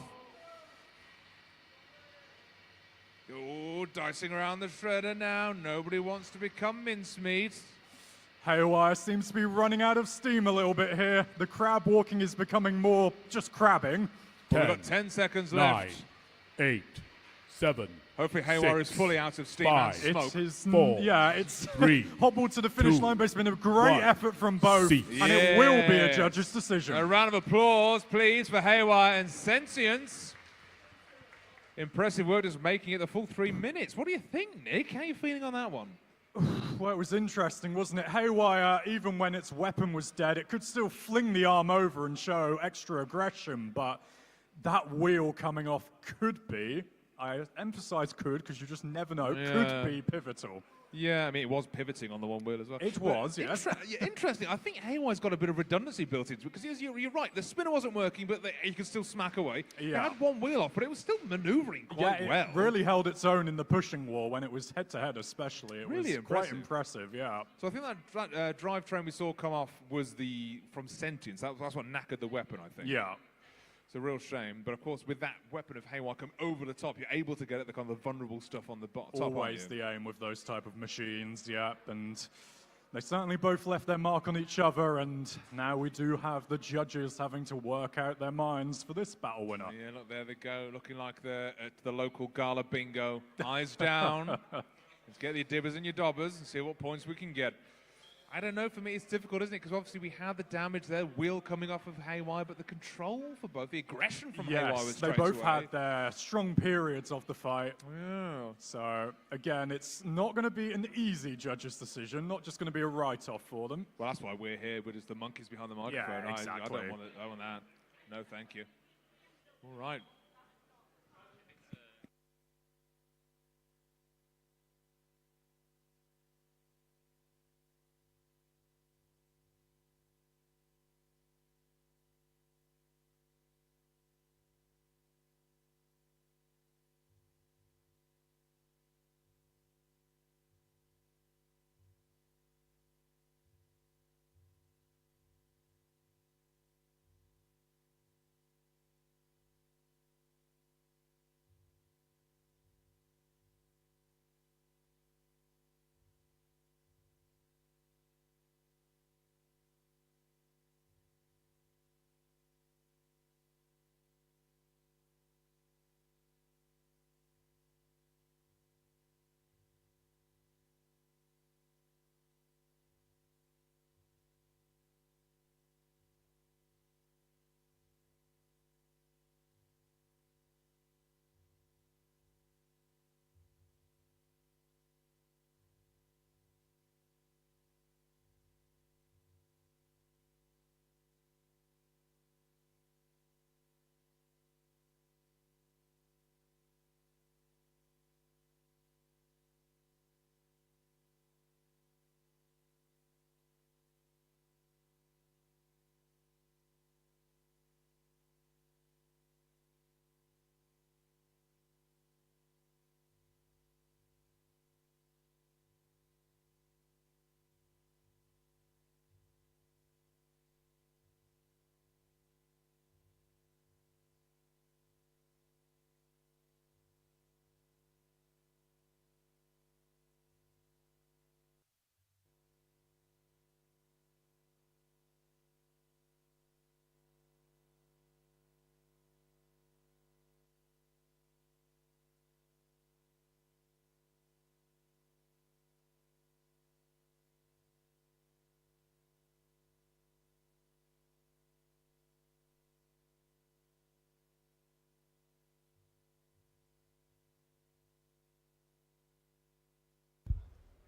dicing around the Shredder now. Nobody wants to become mincemeat. Haywire seems to be running out of steam a little bit here. The crab walking is becoming more just crabbing. We've got 10 seconds left. 9, 8, 7. Hopefully Haywire is fully out of steam 5, and smoke. It's his, 4, it's 3, hobbled to the finish 2, line, but it's been a great 1. effort from both, Cease. and it will be a judge's decision. A round of applause, please, for Haywire and Sentience. Impressive work just making it the full 3 minutes. What do you think, Nick? How are you feeling on that one? Well, it was interesting, wasn't it? Haywire, even when its weapon was dead, it could still fling the arm over and show extra aggression, but that wheel coming off could be, I emphasize could because you just never know, could be pivotal. Yeah, I mean, it was pivoting on the one wheel as well. It was, yes. Interesting. I think Haywire's got a bit of redundancy built into it because you're right. The spinner wasn't working, but you could still smack away. Yeah. It had one wheel off, but it was still maneuvering quite well. It really held its own in the pushing war when it was head-to-head especially. It Really was quite impressive, yeah. So I think that drivetrain we saw come off was from Sentience. That's what knackered the weapon, I think. Yeah. It's a real shame, but of course, with that weapon of Haywire come over the top, you're able to get at the kind of the vulnerable stuff on the top. Always the aim with those type of machines, yeah. And they certainly both left their mark on each other, and now we do have the judges having to work out their minds for this battle winner. Yeah, look, there they go, looking like the local gala bingo. Eyes down. Let's get your dibbers and your dobbers and see what points we can get. I don't know, for me it's difficult, isn't it? Because obviously we had the damage there, wheel coming off of Haywire, but the control for both, the aggression from Haywire was straight they both away. had their strong periods of the fight. Yeah. So, again, it's not going to be an easy judge's decision, not just going to be a write-off for them. Well, that's why we're here, but it's the monkeys behind the microphone. Yeah, exactly. I don't want that. No, thank you. All right.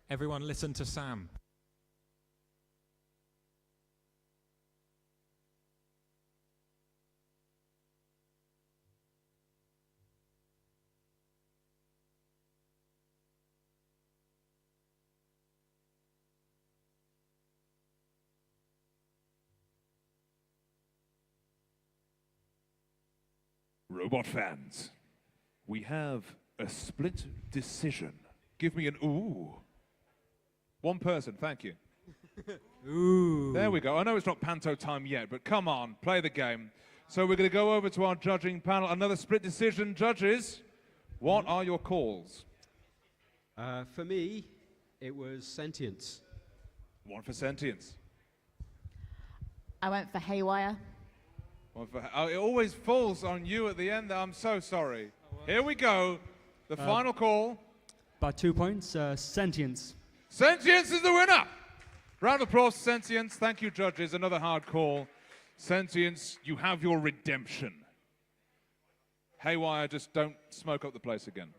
Everyone listen to Sam. Robot fans, we have a split decision. Give me an ooh. One person, thank you. Ooh. There we go. I know it's not panto time yet, but come on, play the game. So we're going to go over to our judging panel. Another split decision. Judges, what are your calls? For me, it was Sentience. One for Sentience. I went for Haywire. One for, it always falls on you at the end. I'm so sorry. Here we go. The final call. By 2 points, Sentience. Sentience is the winner. Round of applause, Sentience. Thank you, judges. Another hard call. Sentience, you have your redemption. Haywire, just don't smoke up the place again.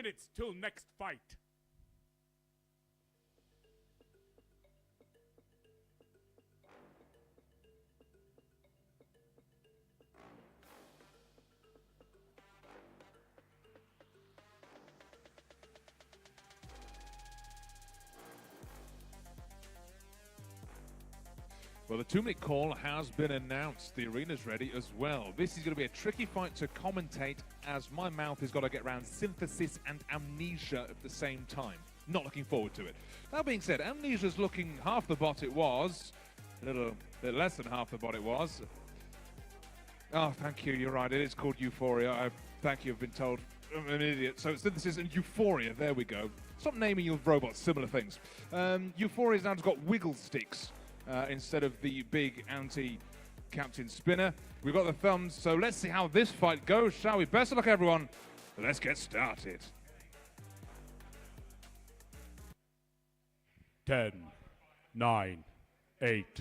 minutes till next fight. Well, the 2-minute call has been announced. The arena's ready as well. This is going to be a tricky fight to commentate, as my mouth has got to get around synthesis and amnesia at the same time. Not looking forward to it. That being said, amnesia's looking half the bot it was. A little bit less than half the bot it was. Oh, thank you. You're right. It is called Euphoria. Thank you. I've been told I'm an idiot. So synthesis and Euphoria. There we go. Stop naming your robots similar things. Euphoria's now got wiggle sticks. Instead of the big anti-Captain Spinner. We've got the thumbs, so let's see how this fight goes, shall we? Best of luck, everyone. Let's get started. 10, 9, 8,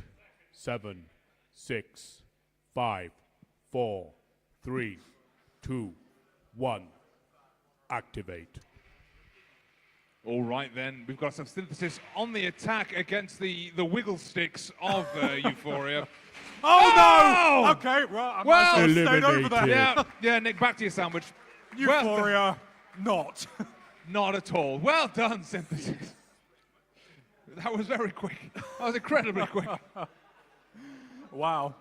7, 6, 5, 4, 3, 2, 1. Activate. All right, then. We've got some synthesis on the attack against the wiggle sticks of Euphoria. Oh, no! Okay, well, I might as well stayed over there. Yeah, Nick, back to your sandwich. Euphoria, not. Not at all. Well done, synthesis. That was very quick. That was incredibly quick. Wow.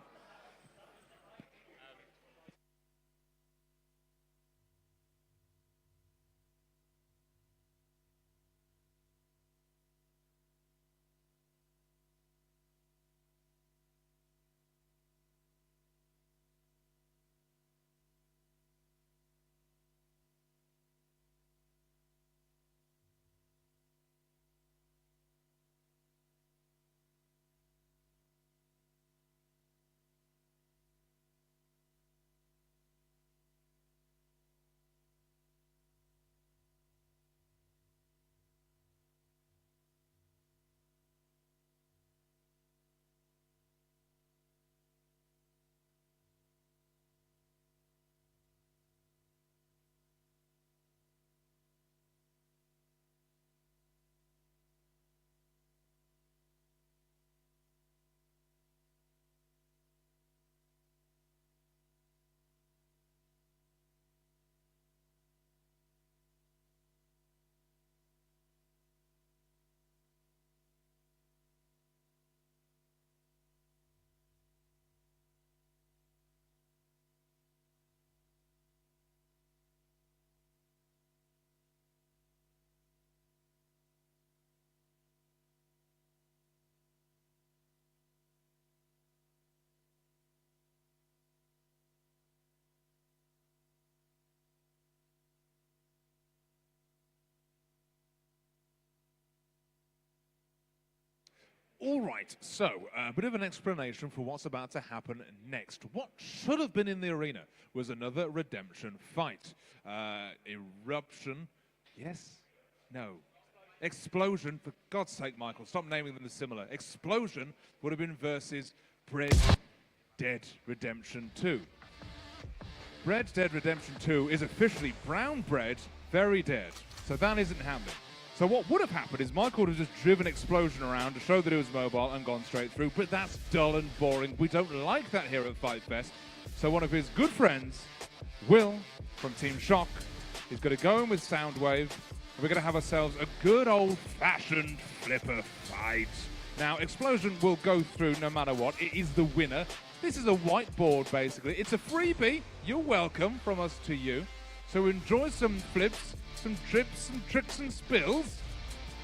All right, so a bit of an explanation for what's about to happen next. What should have been in the arena was another redemption fight. Eruption, yes? No. Explosion, for God's sake, Michael, stop naming them as similar. Explosion would have been versus Bread Dead Redemption 2. Bread Dead Redemption 2 is officially Brown Bread Very Dead, so that isn't happening. So what would have happened is Michael would have just driven Explosion around to show that he was mobile and gone straight through, but that's dull and boring. We don't like that here at FightFest. So one of his good friends, Will, from Team Shock, is going to go in with Soundwave, and we're going to have ourselves a good old-fashioned flipper fight. Now, Explosion will go through no matter what. It is the winner. This is a whiteboard, basically. It's a freebie. You're welcome from us to you. So enjoy some flips, some trips, some tricks and spills.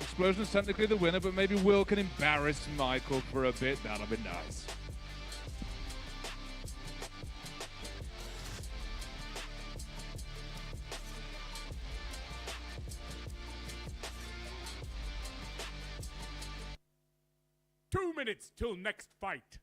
Explosion is technically the winner, but maybe Will can embarrass Michael for a bit. That'll be nice. Two minutes till next fight.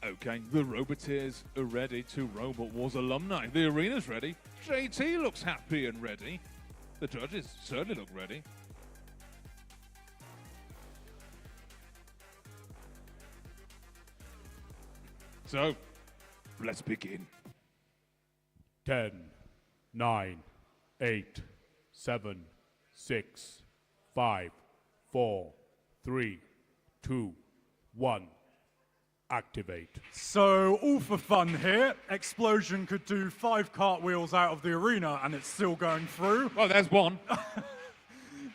Okay, the Roboteers are ready. 2 Robot Wars alumni. The arena's ready. JT looks happy and ready. The judges certainly look ready. So, let's begin. 10, 9, 8, 7, 6, 5, 4, 3, 2, 1. Activate. So, all for fun here. Explosion could do 5 cartwheels out of the arena and it's still going through. Well, there's one.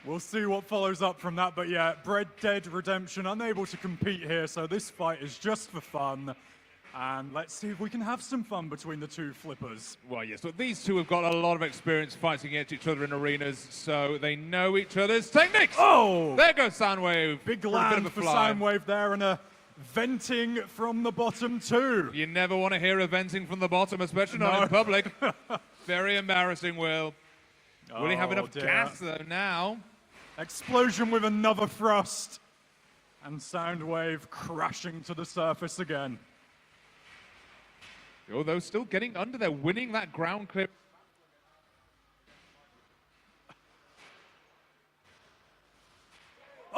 We'll see what follows up from that, but yeah, Bread Dead Redemption unable to compete here, so this fight is just for fun. And let's see if we can have some fun between the 2 flippers. Well, yes, but these 2 have got a lot of experience fighting against each other in arenas, so they know each other's techniques. Oh! There goes Soundwave. Big for a bit land of a for fly. Soundwave there, and a venting from the bottom too. You never want to hear a venting from the bottom, especially not in public. Very embarrassing, Will. Will he have enough gas, though, now? Explosion with another thrust. And Soundwave crashing to the surface again. Although still getting under there, winning that ground clip.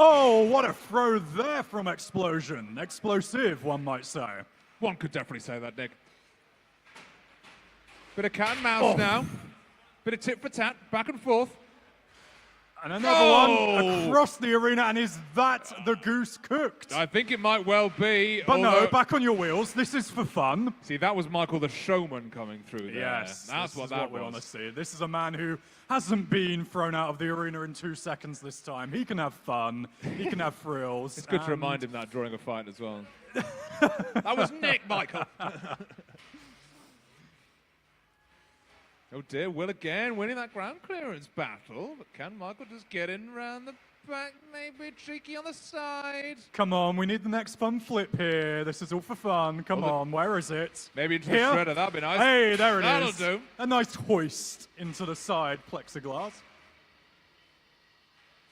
Oh, what a throw there from Explosion. Explosive, one might say. One could definitely say that, Nick. Bit of cat and mouse now. Bit of tit for tat, back and forth. And another one across the arena, and is that the goose cooked? I think it might well be. But no, back on your wheels. This is for fun. See, that was Michael the Showman coming through there. Yes, that's what that was. we want to see. This is a man who hasn't been thrown out of the arena in 2 seconds this time. He can have fun. He can have thrills. It's good to remind him that during a fight as well. That was Nick, Michael. Oh dear, Will again winning that ground clearance battle. But can Michael just get in around the back, maybe cheeky on the side? Come on, we need the next fun flip here. This is all for fun. Come on, where is it? Maybe into the Here? shredder, that'd be nice. Hey, there it That'll is. do. A nice hoist into the side plexiglass.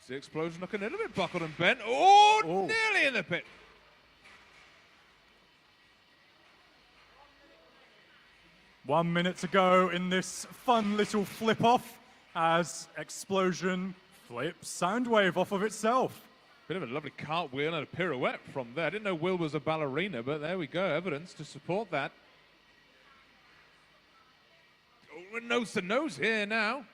The explosion looking a little bit buckled and bent. Oh, nearly in the pit. One minute to go in this fun little flip-off as Explosion flips Soundwave off of itself. Bit of a lovely cartwheel and a pirouette from there. I didn't know Will was a ballerina, but there we go. Evidence to support that. Oh, nose to nose here now.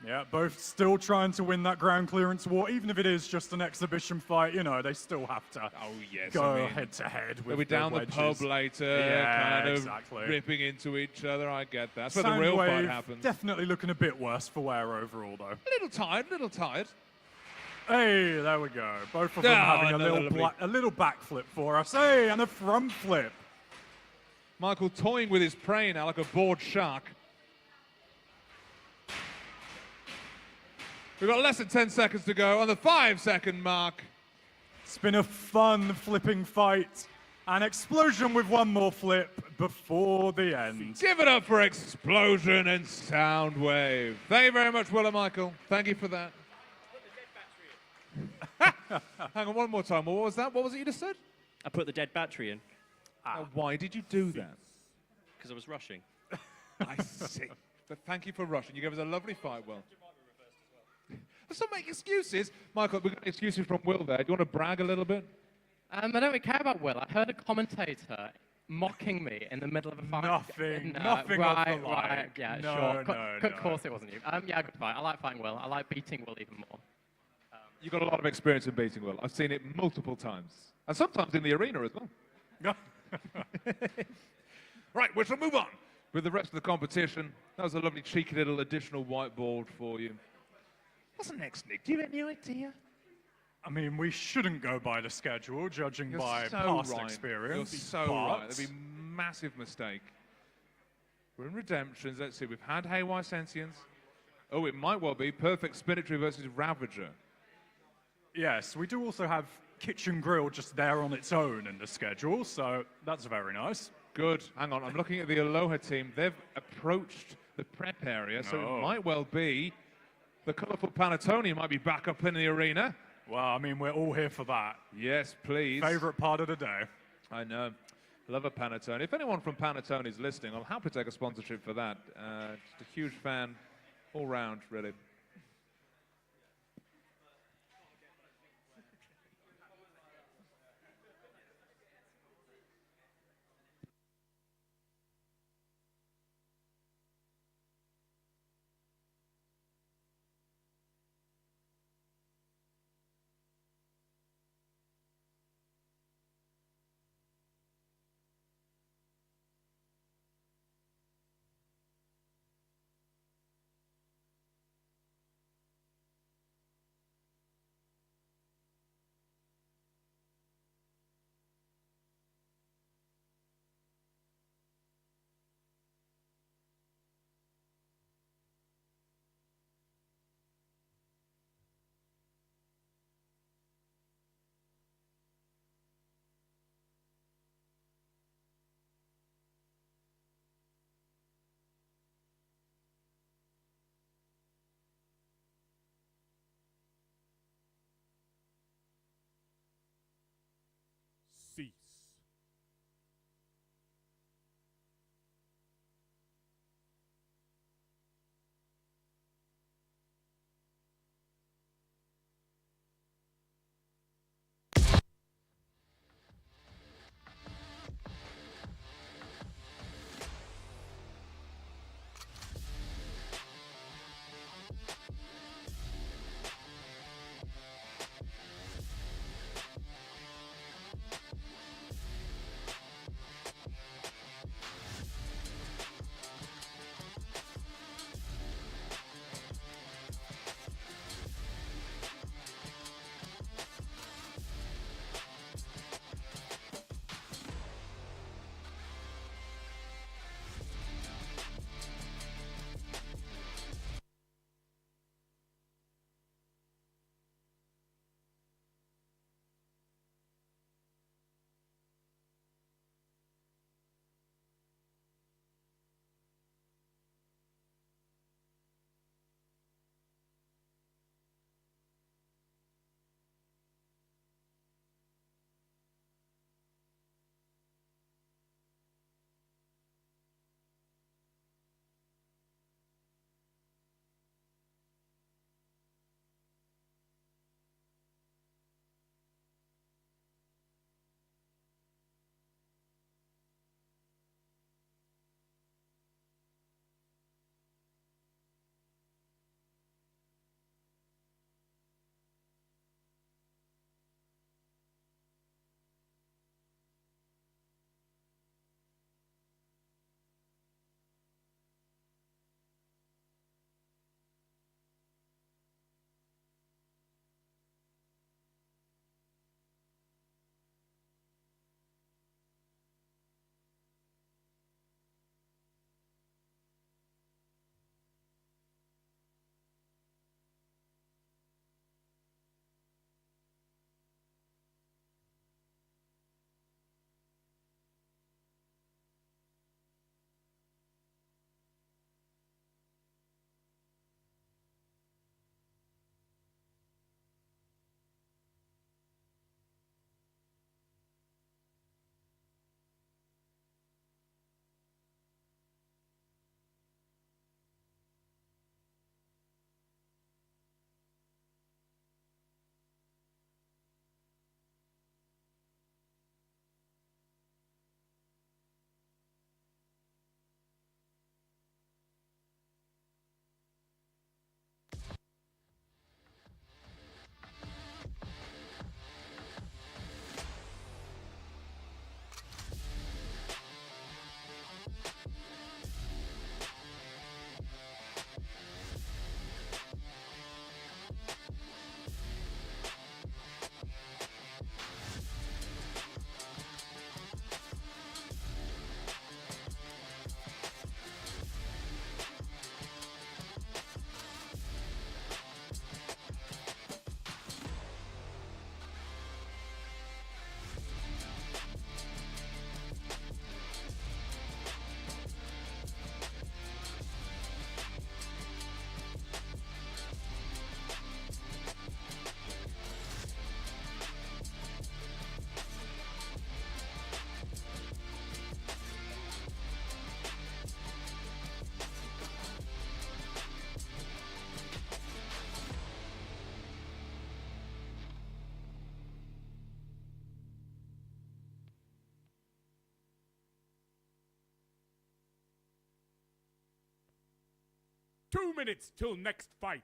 Yeah, both still trying to win that ground clearance war, even if it is just an exhibition fight. You know, they still have to go head-to-head with they'll be down the pub later, kind of ripping into each other. I get that. That's where the real fight happens. Definitely looking a bit worse for wear overall, though. A little tired, a little tired. Hey, there we go. Both of them having a little backflip for us. Hey, and a front flip. Michael toying with his prey now like a bored shark. We've got less than 10 seconds to go on the 5-second mark. It's been a fun flipping fight. An Explosion with one more flip before the end. Give it up for Explosion and Soundwave. Thank you very much, Will and Michael. Thank you for that. Hang on one more time. What was that? What was it you just said? I put the dead battery in. Why did you do that? Because I was rushing. I see. But thank you for rushing. You gave us a lovely fight, Will. Let's not make excuses. Michael, we got excuses from Will there. Do you want to brag a little bit? I don't really care about Will. I heard a commentator mocking me in the middle of a fight. Nothing No, right, off the line. Right, yeah, no, sure. Of course it wasn't you. Yeah, good fight. I like fighting Will. I like beating Will even more. You've got a lot of experience in beating Will. I've seen it multiple times. And sometimes in the arena as well. Right, we shall move on with the rest of the competition. That was a lovely, cheeky little additional whiteboard for you. What's next, Nick? Do you have any idea? I mean, we shouldn't go by the schedule, judging You're by so past right. experience. You're so right. That'd be a massive mistake. We're in Redemptions. Let's see. We've had Haywire Sentience. Oh, it might well be Perfect Spinetry versus Ravager. Yes, we do also have Kitchen Grill just there on its own in the schedule, so that's very nice. Good. Hang on. I'm looking at the Aloha team. They've approached the prep area, so it might well be the colourful Panettone might be back up in the arena. Well, I mean, we're all here for that. Yes, please. Favourite part of the day. I know. Love a Panettone. If anyone from Panettone is listening, I'm happy to take a sponsorship for that. Just a huge fan all round, really. 2 minutes till next fight.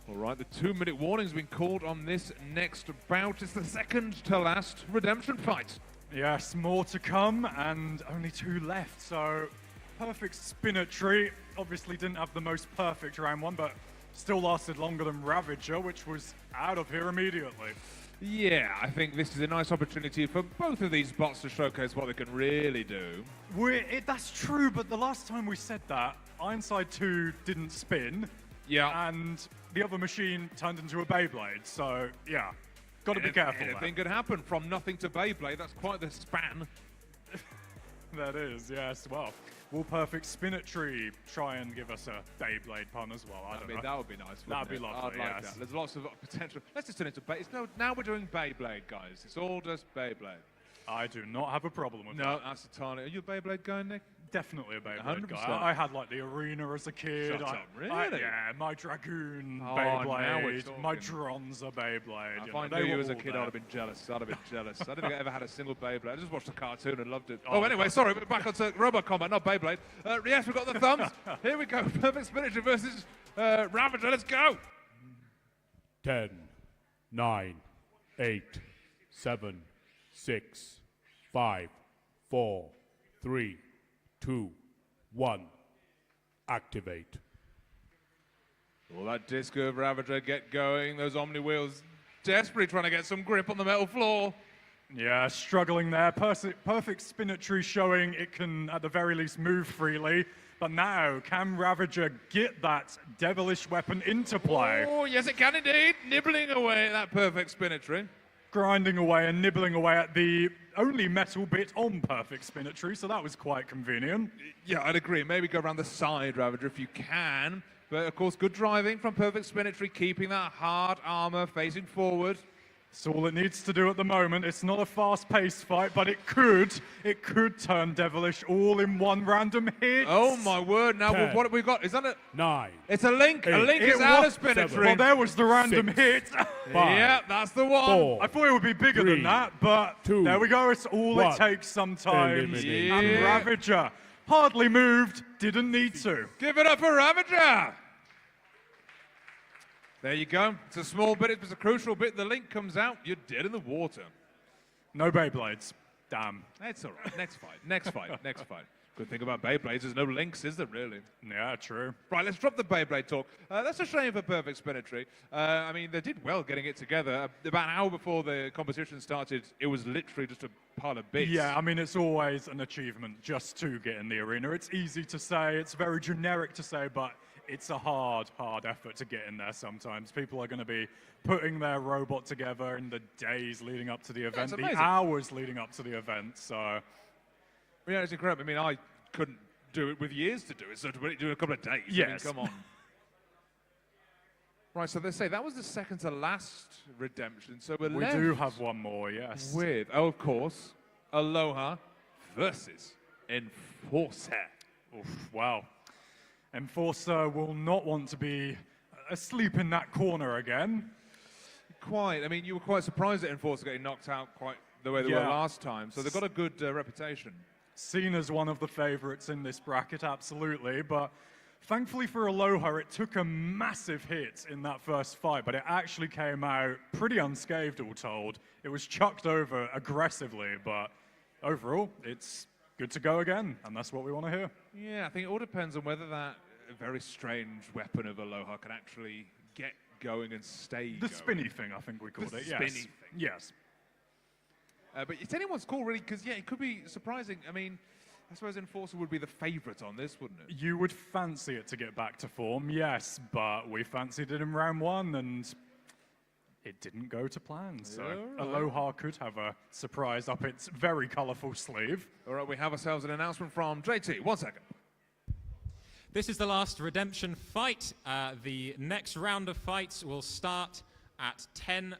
All right, the 2-minute warning's been called on this next bout. It's the second to last redemption fight. Yes, more to come, and only 2 left, so perfect spinner tree. Obviously didn't have the most perfect round 1, but still lasted longer than Ravager, which was out of here immediately. Yeah, I think this is a nice opportunity for both of these bots to showcase what they can really do. That's true, but the last time we said that, Ironside 2 didn't spin. Yeah. And the other machine turned into a Beyblade, so yeah. Got to be careful. Anything could happen from nothing to Beyblade. That's quite the span. That is, yes. Well, will Perfect Spinner Tree try and give us a Beyblade pun as well? I don't know. That would be nice. That'd be lovely, I'd like yes. that. There's lots of potential. Let's just turn it to Beyblade. Now we're doing Beyblade, guys. It's all just Beyblade. I do not have a problem with that. No, that's entirely. Are you a Beyblade guy, Nick? Definitely a Beyblade 100%. guy. I had like the arena as a kid. Shut up, really? Yeah, my Dragoon Oh, now we're Beyblade, my talking. Dronza Beyblade. If I knew you as a kid, I'd have been jealous. I'd have been jealous. I don't think I ever had a single Beyblade. I just watched the cartoon and loved it. Oh, anyway, sorry, back onto Robot Combat, not Beyblade. Yes, we've got the thumbs. Here we go. Perfect Spinner Tree versus Ravager. Let's go. 10, 9, 8, 7, 6, 5, 4, 3, 2, 1. Activate. Will that disc of Ravager get going? Those Omni wheels desperately trying to get some grip on the metal floor. Yeah, struggling there. Perfect Spinner Tree showing it can, at the very least, move freely. But now, can Ravager get that devilish weapon into play? Oh, yes, it can indeed. Nibbling away at that Perfect Spinner Tree. Grinding away and nibbling away at the only metal bit on Perfect Spinner Tree, so that was quite convenient. Yeah, I'd agree. Maybe go around the side, Ravager, if you can. But, of course, good driving from Perfect Spinner Tree, keeping that hard armor facing forward. That's all it needs to do at the moment. It's not a fast-paced fight, but it could turn devilish all in one random hit. Oh, my word. Now, 10, what have we got? Is that a... 9. It's a link. 8, a link is out of Spinner 7, Tree. Well, there was the random 6, hit. 5, yeah, that's the one. 4, I thought it would be bigger 3, than that, but 2, there we go. It's all 1. it takes sometimes. Eliminate. And Yeah. Ravager hardly moved, didn't need to. Give it up for Ravager. There you go. It's a small bit. It's a crucial bit. The link comes out. You're dead in the water. No Beyblades. Damn. That's all right. Next fight. Next fight. Next fight. Good thing about Beyblades, there's no links, is there, really? Yeah, true. Right, let's drop the Beyblade talk. That's a shame for Perfect Spinner Tree. I mean, they did well getting it together. About an hour before the competition started, it was literally just a pile of bits. Yeah, I mean, it's always an achievement just to get in the arena. It's easy to say, it's very generic to say, but it's a hard effort to get in there sometimes. People are going to be putting their robot together in the days leading up to the event, the hours leading up to the event, so... Yeah, it's incredible. I mean, I couldn't do it with years to do it, so to do it in a couple of days, yes. I mean, come on. Right, so they say that was the second to last redemption, so we're We left do have one more, yes. with, oh, of course, Aloha versus Enforcer. Oof, wow. Enforcer will not want to be asleep in that corner again. Quite. I mean, you were quite surprised at Enforcer getting knocked out quite the way they were last time, so they've got a good reputation. Seen as one of the favorites in this bracket, absolutely, but thankfully for Aloha, it took a massive hit in that first fight, but it actually came out pretty unscathed, all told. It was chucked over aggressively, but overall, it's good to go again, and that's what we want to hear. Yeah, I think it all depends on whether that very strange weapon of Aloha can actually get going and stay The going. spinny thing, I think we called it, yes. Spinny thing. Yes. But it's anyone's call, really, because, yeah, it could be surprising. I mean, I suppose Enforcer would be the favourite on this, wouldn't it? You would fancy it to get back to form, yes, but we fancied it in round one, and it didn't go to plan. So Yeah, Aloha could have a surprise up its very colourful sleeve. All right, we have ourselves an announcement from JT. 1 second. This is the last redemption fight. The next round of fights will start at 4:10.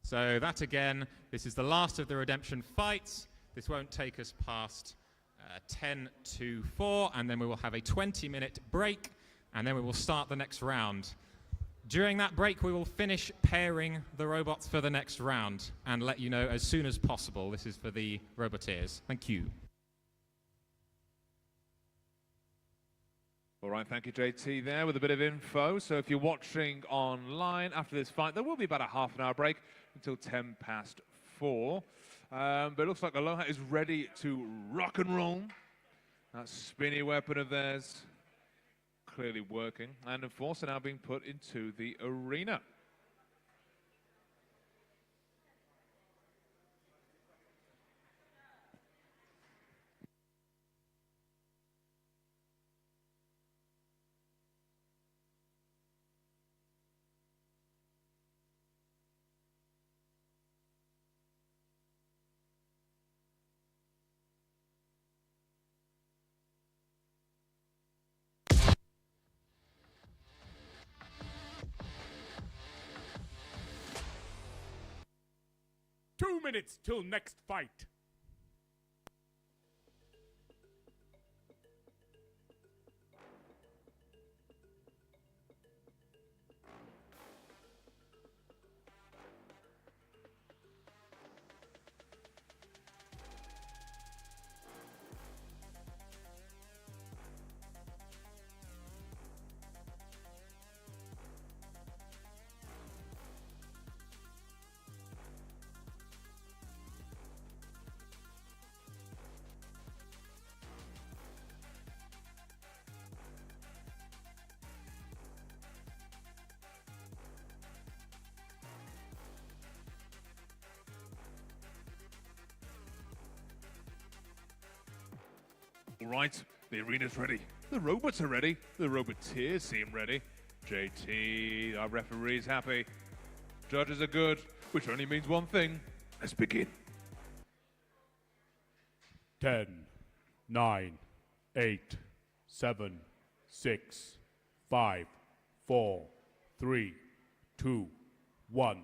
So that again, this is the last of the redemption fights. This won't take us past 10 to 4, and then we will have a 20-minute break, and then we will start the next round. During that break, we will finish pairing the robots for the next round and let you know as soon as possible. This is for the Roboteers. Thank you. All right, thank you, JT, there with a bit of info. So if you're watching online after this fight, there will be about a half an hour break until 10 past 4. But it looks like Aloha is ready to rock and roll. That spinny weapon of theirs clearly working. And Enforcer now being put into the arena. Two minutes till next fight. All right, the arena's ready. The robots are ready. The Roboteers seem ready. JT, our referee's happy. Judges are good, which only means one thing. Let's begin. 10, 9, 8, 7, 6, 5, 4, 3, 2, 1.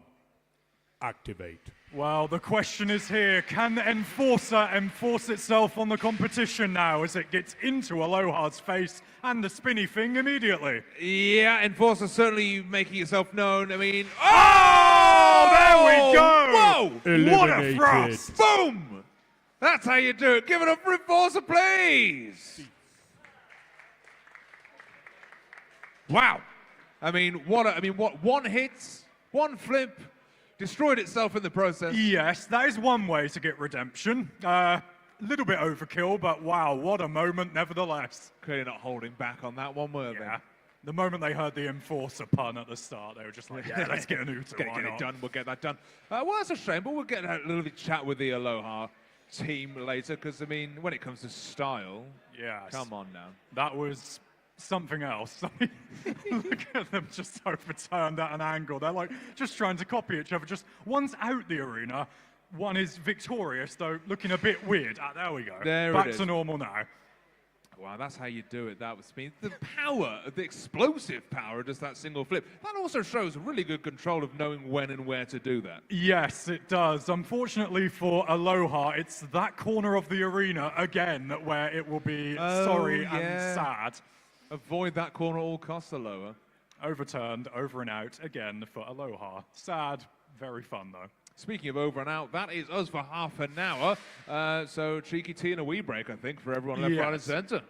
Activate. Well, the question is here, can Enforcer enforce itself on the competition now as it gets into Aloha's face and the spinny thing immediately? Yeah, Enforcer certainly making itself known. I mean, there we go! Whoa! Eliminated. What a thrust! Boom! That's how you do it. Give it up for Enforcer, please! Wow. I mean, what one hit, one flip, destroyed itself in the process. Yes, that is one way to get redemption. A little bit overkill, but wow, what a moment nevertheless. Clearly not holding back on that one, were they? The moment they heard the Enforcer pun at the start, they were just like, yeah, let's get a new Get it done, we'll get that done. Well, that's a shame, but we'll get a little bit chat with the Aloha team later, because, I mean, when it comes to style, come on now. That was something else. I mean, look at them just overturned at an angle. They're like just trying to copy each other. Just one's out the arena, one is victorious, though looking a bit weird. There we go. Back to normal now. Wow, that's how you do it. That was the power, the explosive power of just that single flip. That also shows really good control of knowing when and where to do that. Yes, it does. Unfortunately for Aloha, it's that corner of the arena again where it will be sorry and sad. Avoid that corner at all costs, Aloha. Overturned, over and out again for Aloha. Sad, very fun though. Speaking of over and out, that is us for half an hour. So cheeky tea and a wee break, I think, for everyone left, right, and centre.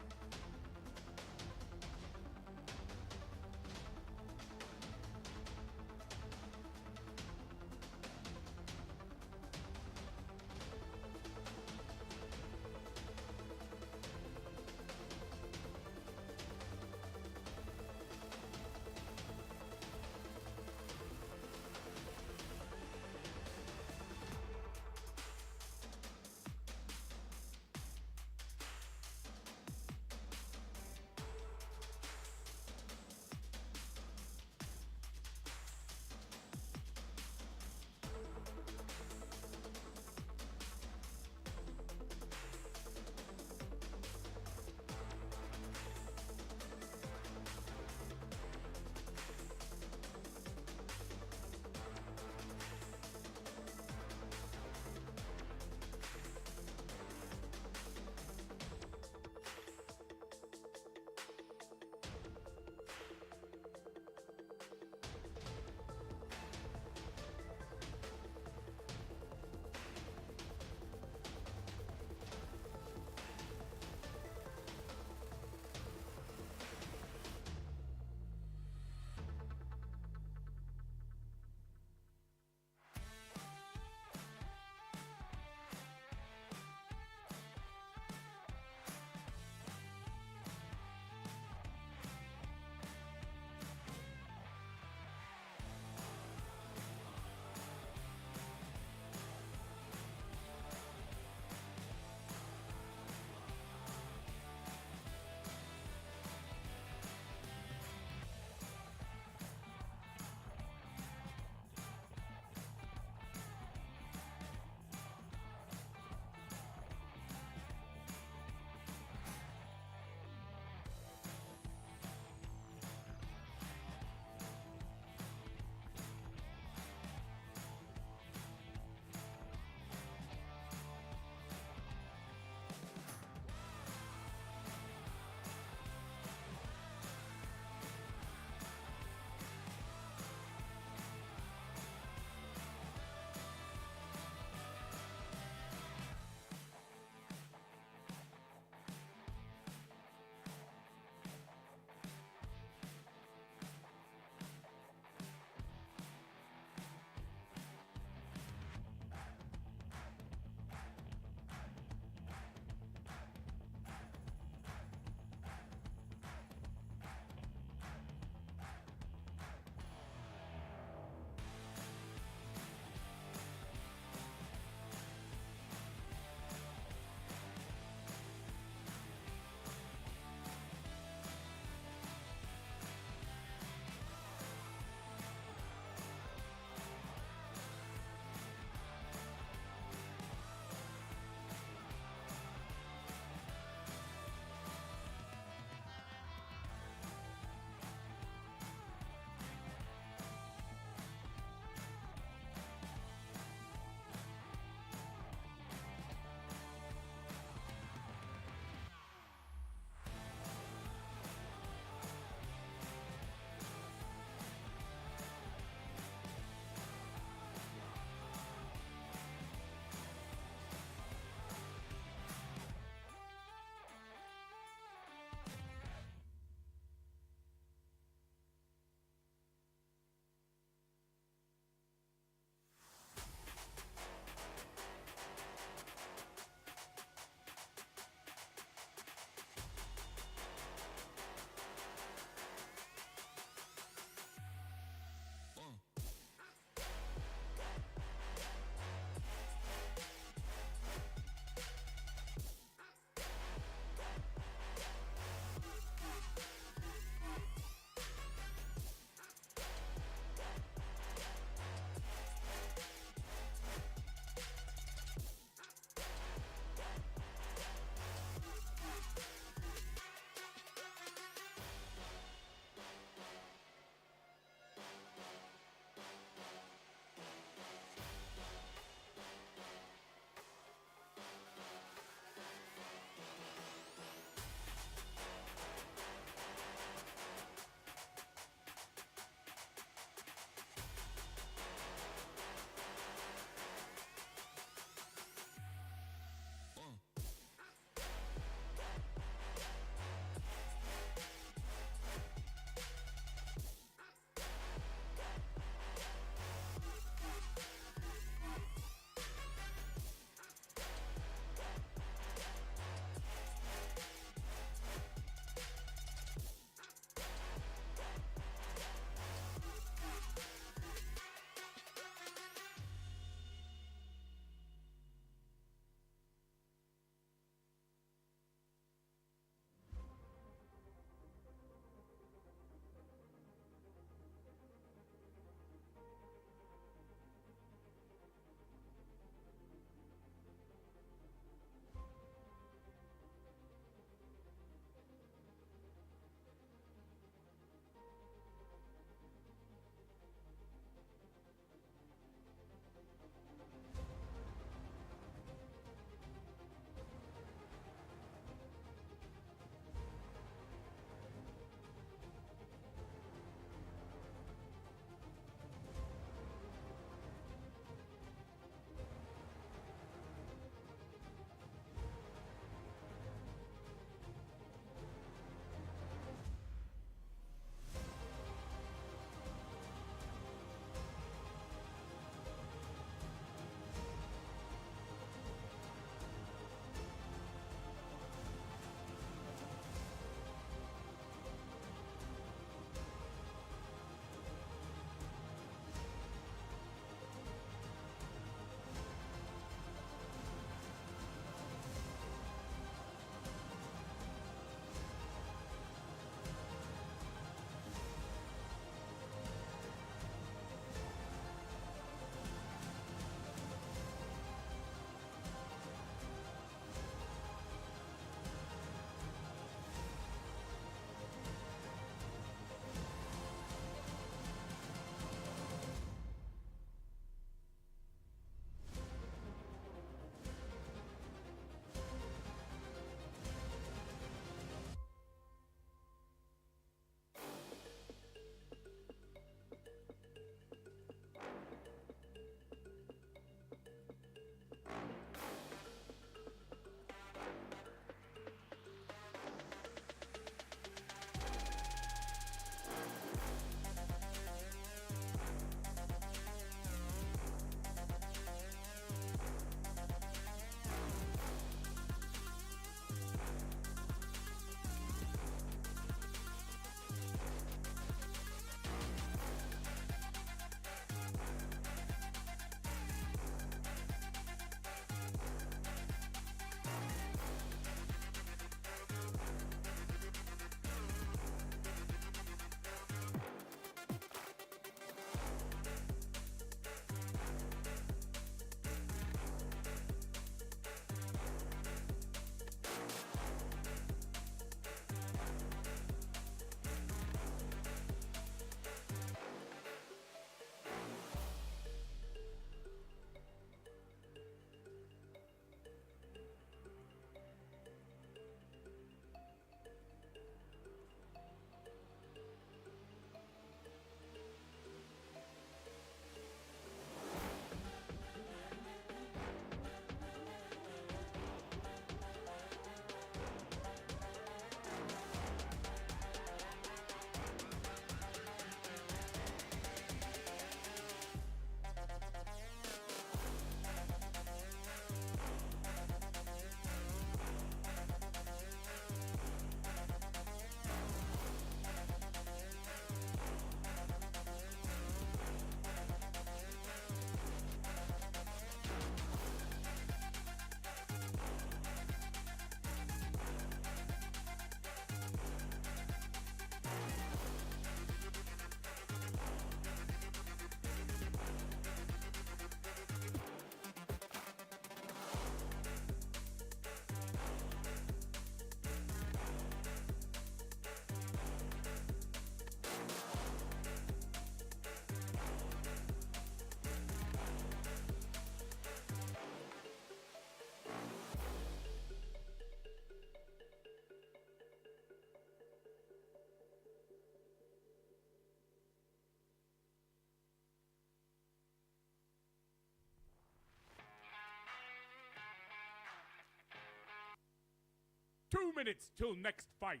2 minutes till next fight.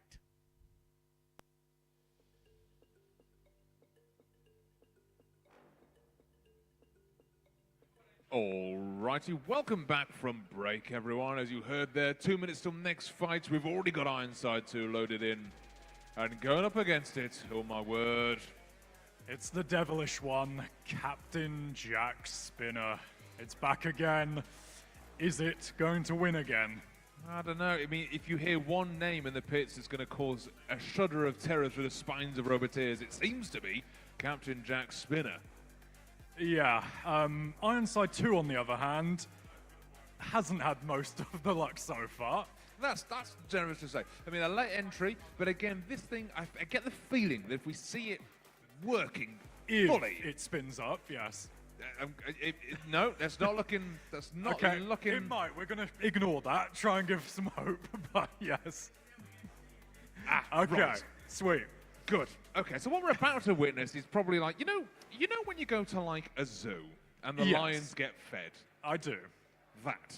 Alrighty, welcome back from break, everyone. As you heard there, 2 minutes till next fight. We've already got Ironside 2 loaded in. And going up against it, oh my word. It's the devilish one, Captain Jack Spinner. It's back again. Is it going to win again? I don't know. I mean, if you hear one name in the pits, it's going to cause a shudder of terror through the spines of Roboteers. It seems to be Captain Jack Spinner. Yeah, Ironside 2, on the other hand, hasn't had most of the luck so far. That's generous to say. I mean, a late entry, but again, this thing, I get the feeling that if we see it working fully... it spins up, yes. No, that's not looking... That's not okay, looking... it might. We're going to ignore that, try and give some hope, but yes. Okay, right. Sweet. Good. Okay, so what we're about to witness is probably like, you know when you go to like a zoo and the lions get fed? I do. That.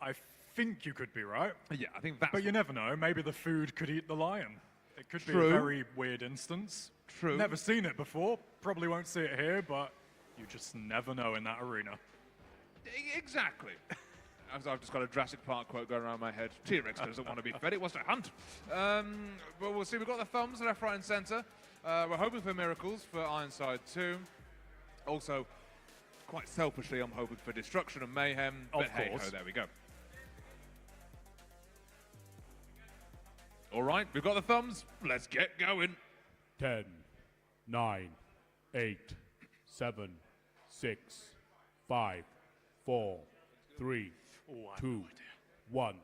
I think you could be right. Yeah, I think that's... But you never know. Maybe the food could eat the lion. It could be True. a very weird instance. True. Never seen it before. Probably won't see it here, but you just never know in that arena. Exactly. I've just got a Jurassic Park quote going around my head. T-Rex doesn't want to be fed, it wants to hunt. But we'll see, we've got the thumbs left, right and centre. We're hoping for miracles for Ironside 2. Also, quite selfishly, I'm hoping for destruction and mayhem. Of but hey, course. ho, there we go. All right, we've got the thumbs. Let's get going. 10, 9, 8, 7, 6, 5, 4, 3, 2, 1.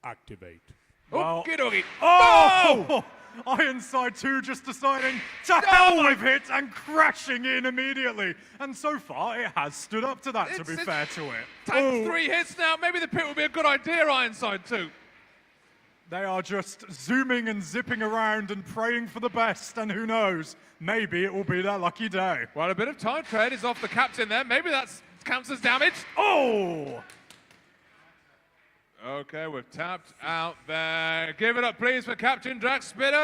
Activate. Well, Okie dokie. oh! Ironside 2 just deciding to hell with it and crashing in immediately. And so far, it has stood up to that, to be fair to it. Tank 3 hits now. Maybe the pit would be a good idea, Ironside 2. They are just zooming and zipping around and praying for the best, and who knows, maybe it will be their lucky day. Well, a bit of time tread is off the captain there. Maybe that counts as damage. Oh! Okay, we've tapped out there. Give it up, please, for Captain Jack Spinner.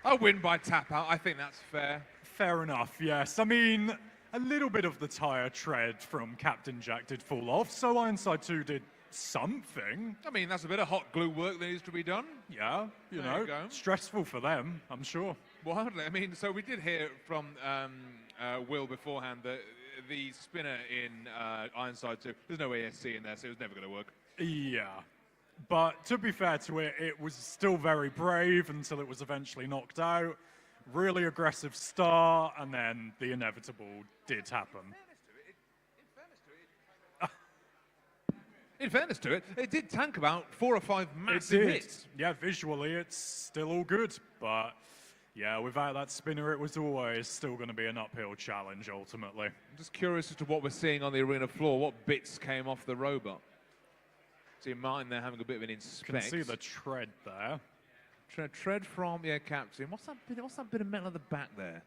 A win by tap out. I think that's fair. Fair enough, yes. I mean, a little bit of the tyre tread from Captain Jack did fall off, so Ironside 2 did something. I mean, that's a bit of hot glue work that needs to be done. Yeah, you know, stressful for them, I'm sure. Well, hardly. I mean, so we did hear from Will beforehand that the spinner in Ironside 2, there's no ASC in there, so it was never going to work. Yeah. But to be fair to it, it was still very brave until it was eventually knocked out. Really aggressive start, and then the inevitable did happen. In fairness to it, it did tank about 4 or 5 massive hits. Yeah, visually it's still all good, but yeah, without that spinner, it was always still going to be an uphill challenge ultimately. I'm just curious as to what we're seeing on the arena floor. What bits came off the robot? See Martin there having a bit of an inspect. You can see the tread there. Tread from, yeah, Captain. What's that bit of metal at the back there?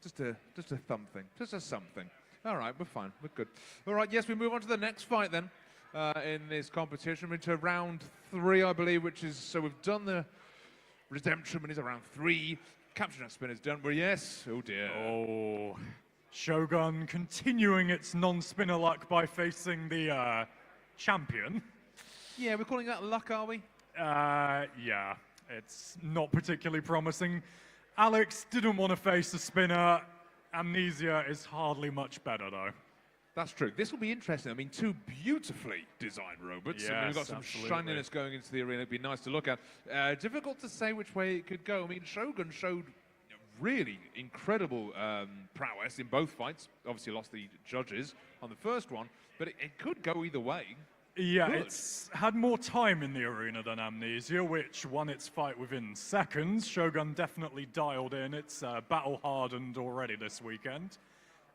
Just a thumb thing. Just a something. All right, we're fine. We're good. All right, yes, we move on to the next fight then in this competition. We're into round 3, I believe, which is, so we've done the redemption, but it's around 3. Captain Spin is done. Well, yes. Oh, dear. Oh. Shogun continuing its non-spinner luck by facing the champion. Yeah, we're calling that luck, are we? Yeah. It's not particularly promising. Alex didn't want to face a spinner. Amnesia is hardly much better, though. That's true. This will be interesting. I mean, 2 beautifully designed robots. Yes, I mean, we've got some absolutely. shininess going into the arena. It'd be nice to look at. Difficult to say which way it could go. I mean, Shogun showed really incredible prowess in both fights. Obviously lost the judges on the first one, but it could go either way. Yeah, it's had more time in the arena than Amnesia, which won its fight within seconds. Shogun definitely dialed in. It's battle-hardened already this weekend.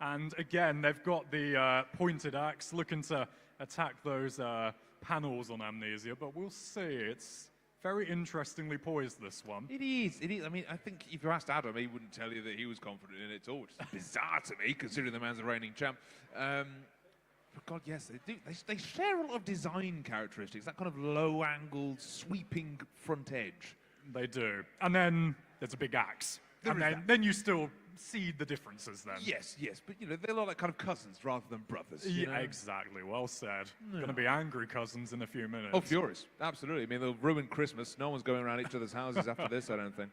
And again, they've got the pointed axe looking to attack those panels on Amnesia, but we'll see. It's very interestingly poised, this one. It is. It is. I mean, I think if you asked Adam, he wouldn't tell you that he was confident in it at all, which is bizarre to me, considering the man's a reigning champ. God, yes, they do. They share a lot of design characteristics, that kind of low-angled, sweeping front edge. They do. And then there's a big axe. Then you still see the differences then. Yes, but they're like kind of cousins rather than brothers. You know? Exactly. Well said. Going to be angry cousins in a few minutes. Oh, furious. Absolutely. I mean, they'll ruin Christmas. No one's going around each other's houses after this, I don't think.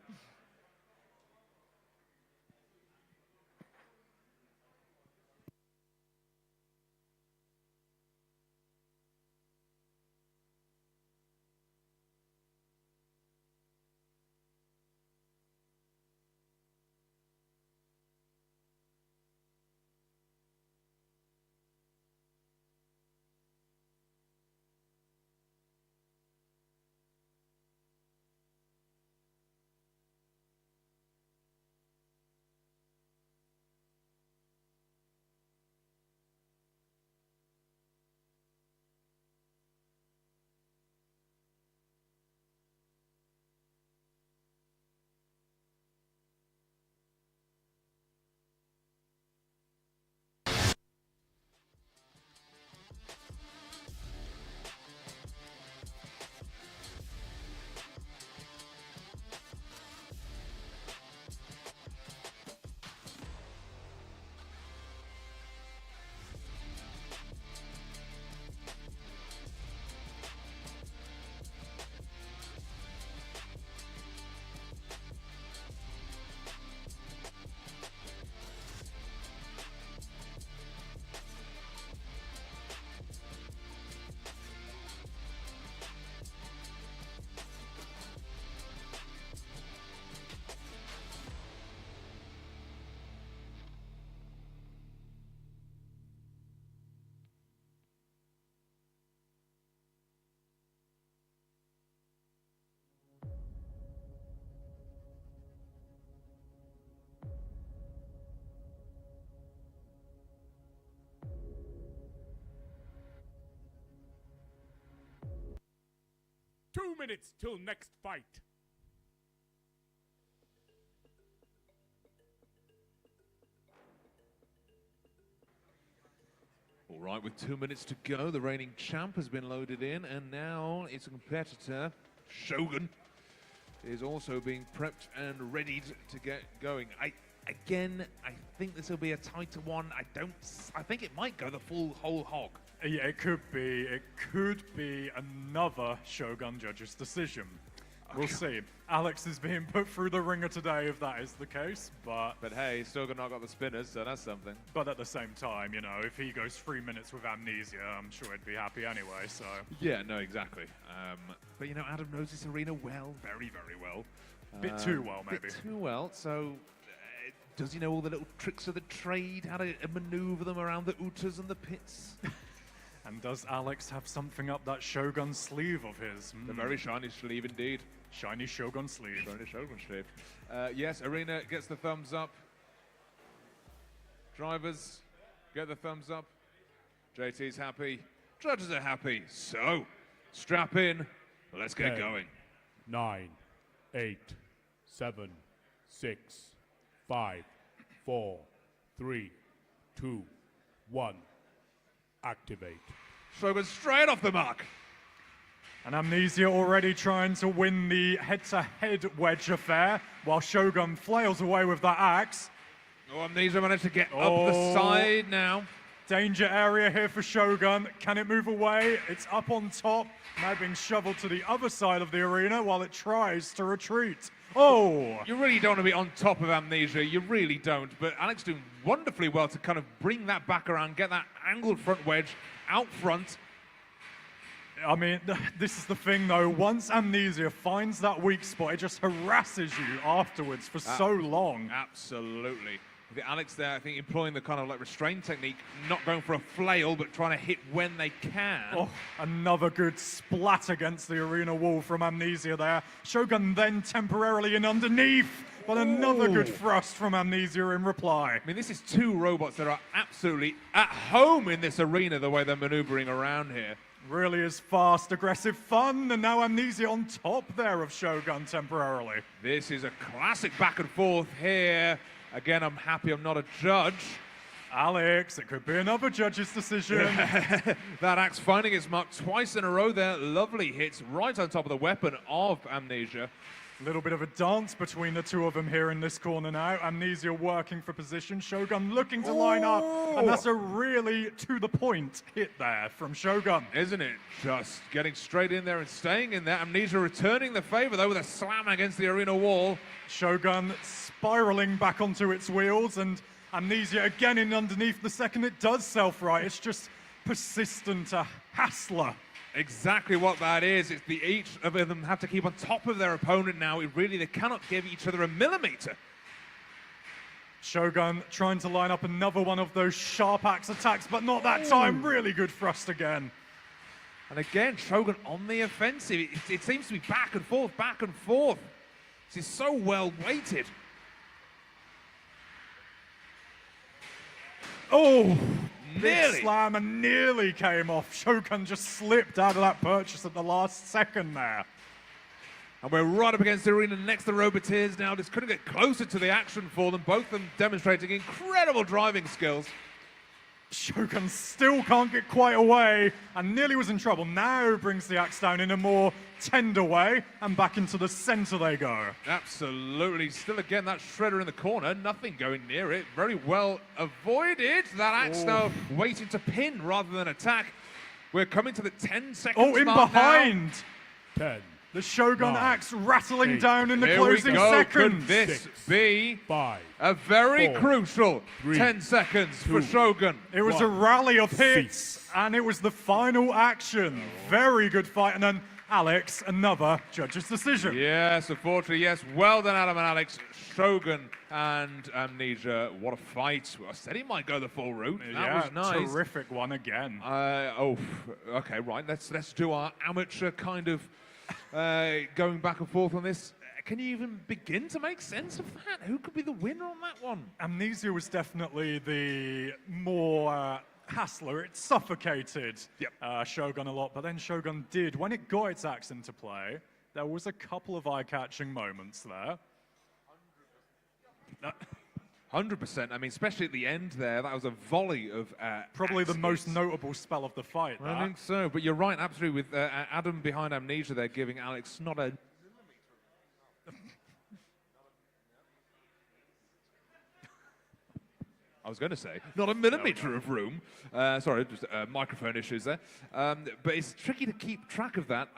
Two minutes till next fight. All right, with 2 minutes to go, the reigning champ has been loaded in, and now its competitor, Shogun, is also being prepped and readied to get going. I think this will be a tighter one. I think it might go the whole hog. Yeah, it could be. It could be another Shogun judge's decision. We'll see. Alex is being put through the ringer today if that is the case, but hey, he's still not got the spinners, so that's something. But at the same time, if he goes 3 minutes with amnesia, I'm sure he'd be happy anyway, so. Yeah, no, exactly. But Adam knows this arena well, very, very well. Bit too well, maybe. Bit too well, so does he know all the little tricks of the trade, how to maneuver them around the utas and the pits? And does Alex have something up that Shogun sleeve of his? The very shiny sleeve indeed. Shiny Shogun sleeve. Shiny Shogun sleeve. Yes, Arena gets the thumbs up. Drivers get the thumbs up. JT's happy. Judges are happy. So, strap in. Let's get 10, going. 9, 8, 7, 6, 5, 4, 3, 2, 1. Activate. Shogun straight off the mark. And Amnesia already trying to win the head-to-head wedge affair, while Shogun flails away with that axe. Oh, Amnesia managed to get up the side now. Danger area here for Shogun. Can it move away? It's up on top, now being shoveled to the other side of the arena while it tries to retreat. Oh! You really don't want to be on top of Amnesia, you really don't. But Alex doing wonderfully well to kind of bring that back around, get that angled front wedge out front. I mean, this is the thing though, once Amnesia finds that weak spot, it just harasses you afterwards for so long. Absolutely. With Alex there, I think employing the kind of like restraint technique, not going for a flail, but trying to hit when they can. Oh, another good splat against the arena wall from Amnesia there. Shogun then temporarily in underneath, but another good thrust from Amnesia in reply. I mean, this is two robots that are absolutely at home in this arena, the way they're maneuvering around here. Really is fast, aggressive fun, and now Amnesia on top there of Shogun temporarily. This is a classic back and forth here. Again, I'm happy I'm not a judge. Alex, it could be another judge's decision. That axe finding its mark twice in a row there. Lovely hits right on top of the weapon of Amnesia. A little bit of a dance between the two of them here in this corner now. Amnesia working for position. Shogun looking to line up. And that's a really to-the-point hit there from Shogun. Isn't it? Just getting straight in there and staying in there. Amnesia returning the favor, though, with a slam against the arena wall. Shogun spiraling back onto its wheels, and Amnesia again in underneath the second it does self-right. It's just persistent hassler. Exactly what that is. It's each of them have to keep on top of their opponent now. They cannot give each other a millimeter. Shogun trying to line up another one of those sharp axe attacks, but not that time. Really good thrust again. And again, Shogun on the offensive. It seems to be back and forth, back and forth. This is so well weighted. Oh, nearly. Big slam and nearly came off. Shogun just slipped out of that purchase at the last second there. And we're right up against the arena next to the Roboteers now. This couldn't get closer to the action for them. Both of them demonstrating incredible driving skills. Shogun still can't get quite away and nearly was in trouble. Now brings the axe down in a more tender way and back into the center they go. Absolutely. Still again, that shredder in the corner. Nothing going near it. Very well avoided. That axe now waiting to pin rather than attack. We're coming to the 10 seconds Oh, in mark behind. Now. 10. The Shogun axe rattling down in the Here closing we go. seconds. Could this be 5, a very 4, crucial 3, 10 seconds 2, for Shogun? It was a rally of hits, and it was the final action. Very good fight, and then Alex, another judge's decision. Yes, unfortunately, yes. Well done, Adam and Alex. Shogun and Amnesia. What a fight. I said he might go the full route. That was nice. Terrific one again. Okay, right. Let's do our amateur kind of going back and forth on this. Can you even begin to make sense of that? Who could be the winner on that one? Amnesia was definitely the more hassler. It suffocated Shogun a lot, but then Shogun did, when it got its axe into play, there was a couple of eye-catching moments there. 100%. I mean, especially at the end there, that was a volley of probably the axe most hits. notable spell of the fight. I think so, but you're right, absolutely. With Adam behind Amnesia there giving Alex not a... I was going to say, not a millimeter of room. Sorry, just microphone issues there. But it's tricky to keep track of that.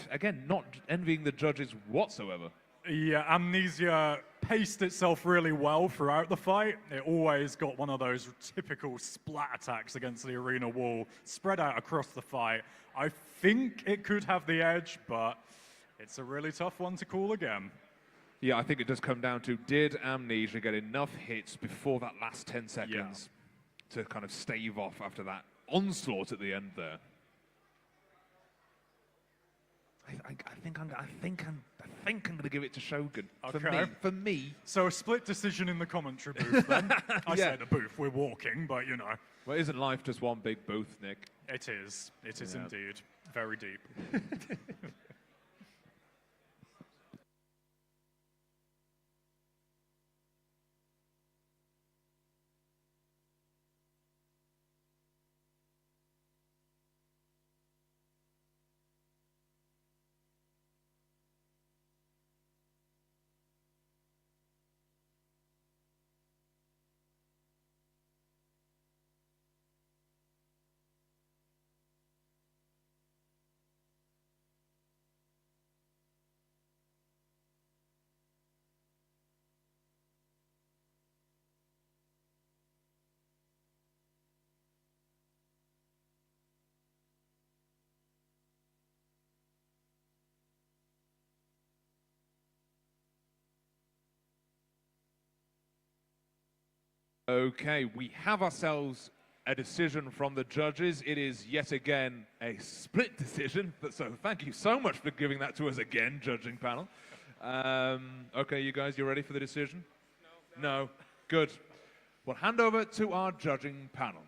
Again, not envying the judges whatsoever. Yeah, Amnesia paced itself really well throughout the fight. It always got one of those typical splat attacks against the arena wall, spread out across the fight. I think it could have the edge, but it's a really tough one to call again. Yeah, I think it does come down to, did Amnesia get enough hits before that last 10 seconds to kind of stave off after that onslaught at the end there? I think I'm going to give it to Shogun. Okay. For me. So a split decision in the commentary booth then. I say the booth, we're walking, but you know. Well, isn't life just one big booth, Nick? It is. It is indeed. Very deep. Okay, we have ourselves a decision from the judges. It is yet again a split decision, so thank you so much for giving that to us again, judging panel. Okay, you guys, you ready for the decision? No? Good. We'll hand over to our judging panel.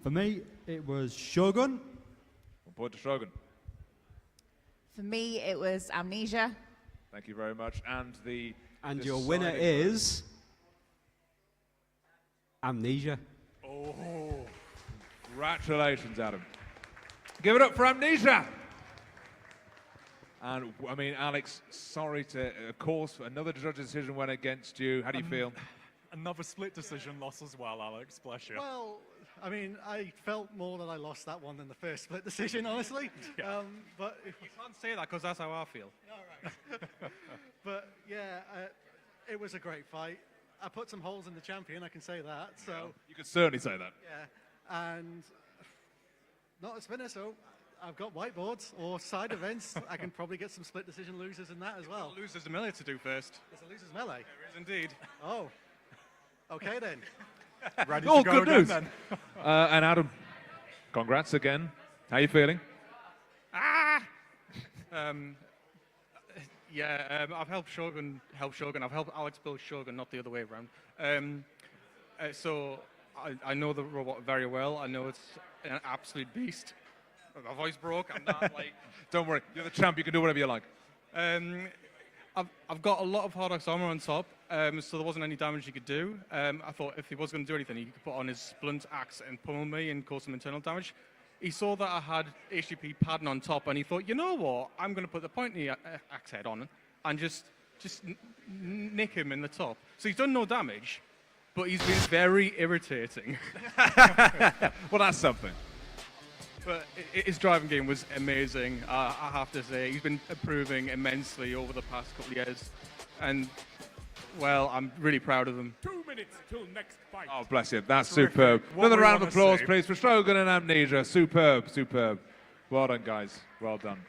For me, it was Shogun. One point to Shogun. For me, it was Amnesia. Thank you very much. And your winner is... Amnesia. Oh, congratulations, Adam. Give it up for Amnesia. And, I mean, Alex, sorry to, of course, another judge decision went against you. How do you feel? Another split decision loss as well, Alex. Bless you. Well, I mean, I felt more that I lost that one than the first split decision, honestly. But you can't say that because that's how I feel. But yeah, it was a great fight. I put some holes in the champion, I can say that. So you can certainly say that. Yeah, and not a spinner, so I've got whiteboards or side events. I can probably get some split decision losers in that as well. Losers melee to do first. There's a losers melee. There is indeed. Oh, okay then. Ready Oh, to go good again, news. then. And Adam, congrats again. How you feeling? I've helped Shogun. I've helped Alex build Shogun, not the other way around. So I know the robot very well. I know it's an absolute beast. My voice broke. I'm not like. Don't worry, you're the champ. You can do whatever you like. I've got a lot of Hardox armor on top, so there wasn't any damage he could do. I thought if he was going to do anything, he could put on his Splunt axe and pummel me and cause some internal damage. He saw that I had HDP padding on top, and he thought, you know what? I'm going to put the pointy axe head on and just nick him in the top. So he's done no damage, but he's been very irritating. Well, that's something. But his driving game was amazing, I have to say. He's been improving immensely over the past couple of years. And, well, I'm really proud of him. 2 minutes till next fight. Oh, bless you. That's Terrific. superb. What Another we round of wanna applause, see. please, for Shogun and Amnesia. Superb, superb. Well done, guys. Well done.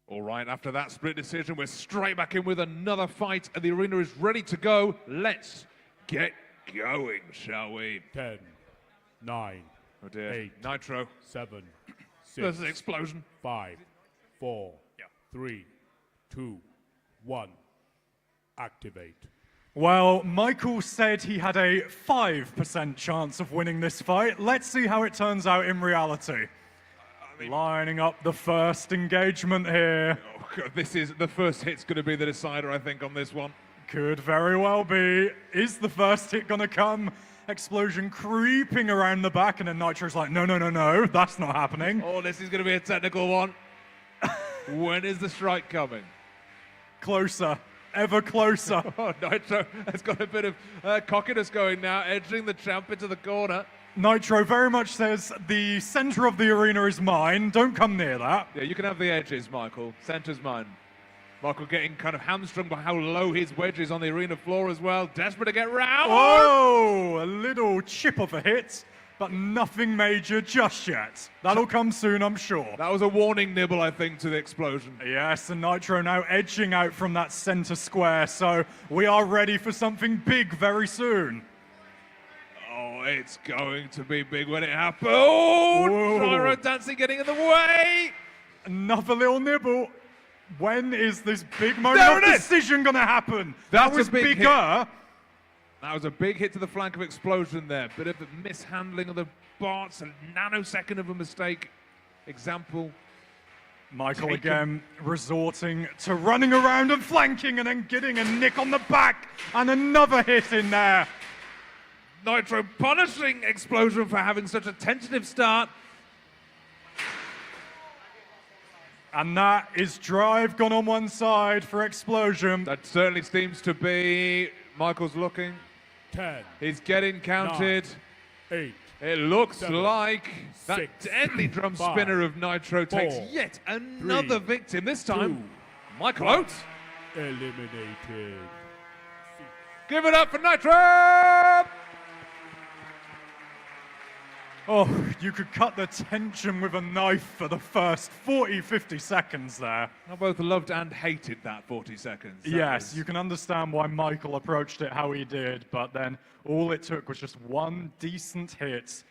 All right, after that split decision, we're straight back in with another fight, and the arena is ready to go. Let's get going, shall we? 10, 9, oh dear. 8, Nitro. 7, 6. There's an explosion. 5, 4, 3, 2, 1. Activate. Well, Michael said he had a 5% chance of winning this fight. Let's see how it turns out in reality. Lining up the first engagement here. Oh, God, this is the first hit's going to be the decider, I think, on this one. Could very well be. Is the first hit going to come? Explosion creeping around the back, and then Nitro's like, no, no, no, no, that's not happening. Oh, this is going to be a technical one. When is the strike coming? Closer. Ever closer. Oh, Nitro has got a bit of cockiness going now, edging the champ into the corner. Nitro very much says, the center of the arena is mine, don't come near that. Yeah, you can have the edges, Michael. Center's mine. Michael getting kind of hamstrung by how low his wedge is on the arena floor as well. Desperate to get round. Oh, a little chip of a hit. but nothing major just yet. That'll come soon, I'm sure. That was a warning nibble, I think, to the explosion. Yes, and Nitro now edging out from that center square, so we are ready for something big very soon. Oh, it's going to be big when it happens. Oh, Gyro Dancing getting in the way. Another little nibble. When is this big moment of decision going to happen? That was bigger. Hit. That was a big hit to the flank of explosion there. Bit of a mishandling of the bots, a nanosecond of a mistake. Example. Michael taken. again resorting to running around and flanking and then getting a nick on the back and another hit in there. Nitro punishing Explosion for having such a tentative start. And that is drive gone on one side for Explosion. That certainly seems to be. Michael's looking. 10. He's getting counted. 9, 8. It looks 7, like 6, that deadly drum 5, spinner of Nitro takes 4, yet another 3, victim. This time, 2, Michael 1. Oates. Eliminated. Give it up for Nitro! Oh, you could cut the tension with a knife for the first 40, 50 seconds there. I both loved and hated that 40 seconds. Yes, you can understand why Michael approached it how he did, but then all it took was just one decent hit,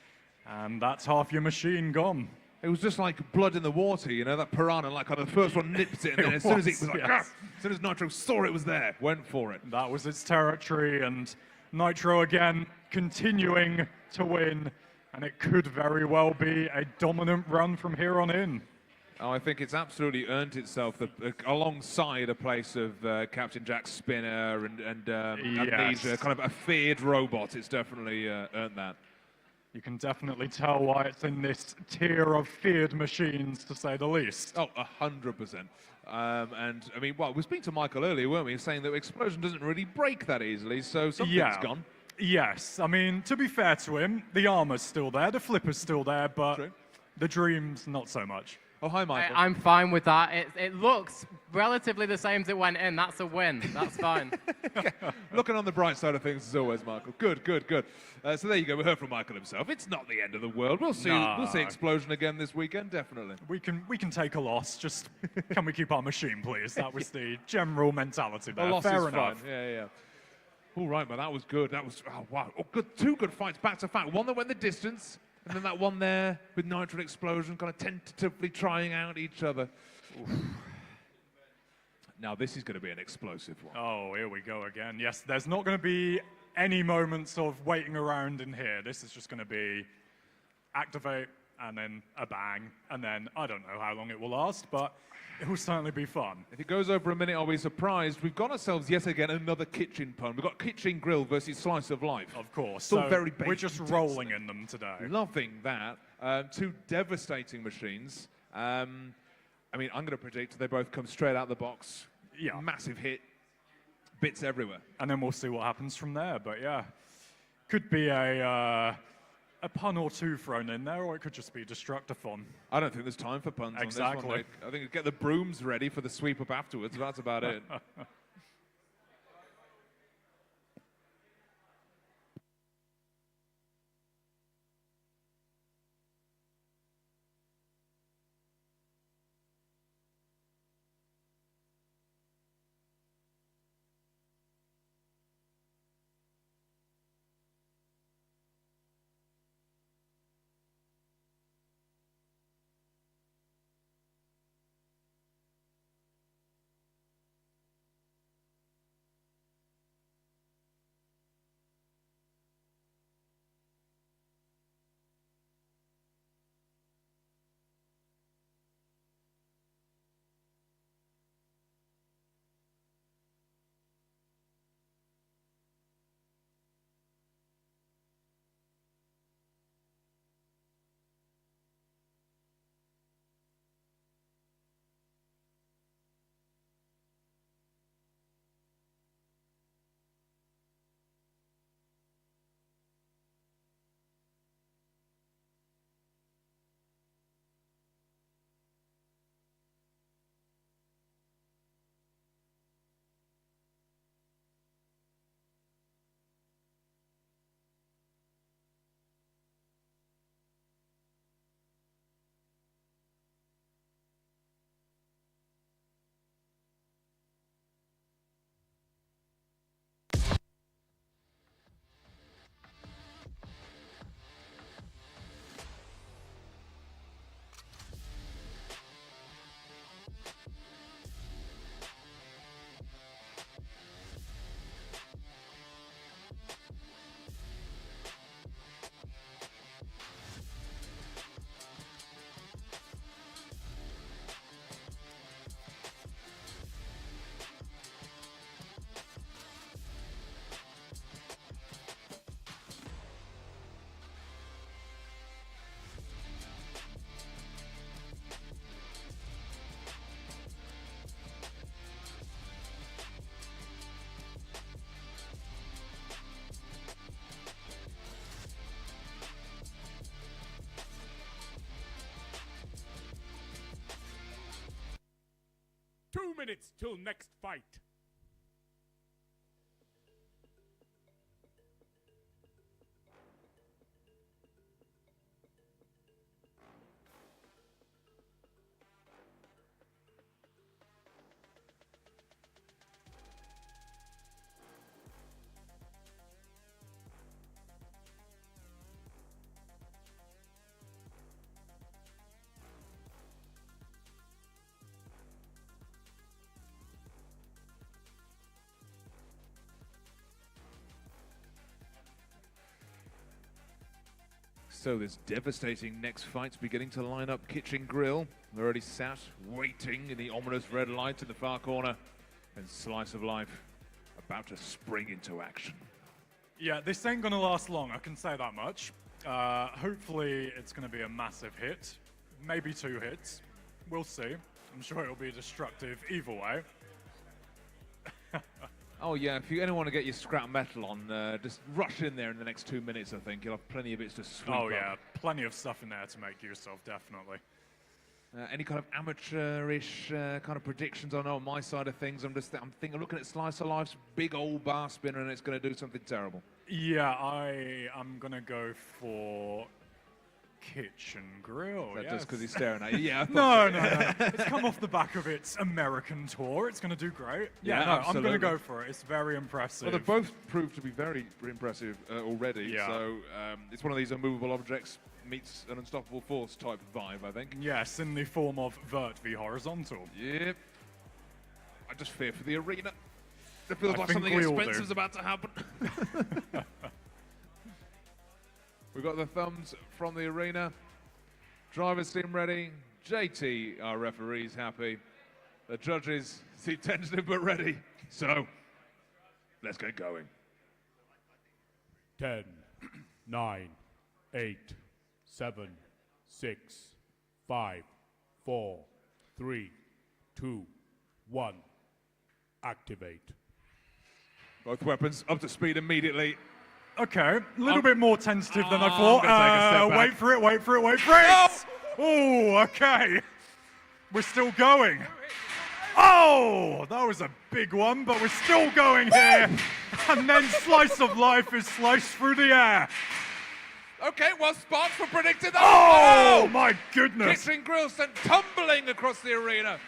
and that's half your machine gone. It was just like blood in the water, you know, that piranha, like the first one nips it, and then as soon as it was like, as soon as Nitro saw it was there, went for it. That was its territory, and Nitro again continuing to win. And it could very well be a dominant run from here on in. Oh, I think it's absolutely earned itself alongside a place of Captain Jack Spinner and Amnesia, kind of a feared robot. It's definitely earned that. You can definitely tell why it's in this tier of feared machines, to say the least. Oh, 100%. And I mean, well, we were speaking to Michael earlier, weren't we? Saying that Explosion doesn't really break that easily, so something's gone. Yes, I mean, to be fair to him, the armor's still there, the flipper's still there, but the dreams, not so much. Oh, hi, Michael. I'm fine with that. It looks relatively the same as it went in. That's a win. That's fine. Looking on the bright side of things as always, Michael. Good, good, good. So there you go. We heard from Michael himself. It's not the end of the world. We'll see. We'll see Explosion again this weekend, definitely. We can take a loss. Just can we keep our machine, please? That was the general mentality there. A loss Fair is enough. fine. Yeah. All right, man, that was good. That was, oh, wow. Oh, good, two good fights back to back. One that went the distance, and then that one there with Nitro and Explosion kind of tentatively trying out each other. Now, this is going to be an explosive one. Oh, here we go again. Yes, there's not going to be any moments of waiting around in here. This is just going to be activate, and then a bang, and then I don't know how long it will last, but it will certainly be fun. If it goes over a minute, I'll be surprised. We've got ourselves yet again another kitchen pun. We've got Kitchen Grill versus Slice of Life. Of course. Still so very basic. we're just rolling in them today. Loving that. Two devastating machines. I mean, I'm going to predict they both come straight out the box. Yeah. Massive hit. Bits everywhere. And then we'll see what happens from there. But yeah, could be a pun or two thrown in there, or it could just be Destructathon. I don't think there's time for puns exactly. on this one, Nick. I think get the brooms ready for the sweep up afterwards. That's about it. till next fight. So this devastating next fight's beginning to line up. Kitchen Grill already sat, waiting in the ominous red light in the far corner. And Slice of Life about to spring into action. Yeah, this ain't gonna last long, I can say that much. Hopefully it's gonna be a massive hit. Maybe 2 hits. We'll see. I'm sure it'll be destructive either way. Oh yeah, if you want to get your scrap metal on, just rush in there in the next 2 minutes, I think. You'll have plenty of bits to sweep Oh up. yeah, plenty of stuff in there to make use of, definitely. Any kind of amateurish kind of predictions on my side of things? I'm thinking, looking at Slice of Life's big old bar spinner, and it's going to do something terrible. Yeah, I'm gonna go for Kitchen Grill. Is that yes. just because he's staring at you? Yeah. I No, thought so. no. It's come off the back of its American tour. It's gonna do great. Yeah, no, I'm absolutely. gonna go for it. It's very impressive. Well, they both proved to be very impressive already. Yeah. So it's one of these immovable objects meets an unstoppable force type vibe, I think. Yes, in the form of vert v horizontal. Yep. I just fear for the arena. It feels I like think something we all do. expensive is about to happen. We've got the thumbs from the arena. Drivers seem ready. JT, our referee's happy. The judges seem tentative but ready. So, let's get going. 10, 9, 8, 7, 6, 5, 4, 3, 2, 1. Activate. Both weapons up to speed immediately. Okay, a little bit more tentative than I I'm thought. gonna take a step back. Wait for it, wait for it, wait for it! Oh, okay. We're still going. Oh, that was a big one, but we're still going here. And then Slice of Life is sliced through the air. Okay, well, Sparks were predicted that. Oh, my goodness. Kitchen Grill sent tumbling across the arena.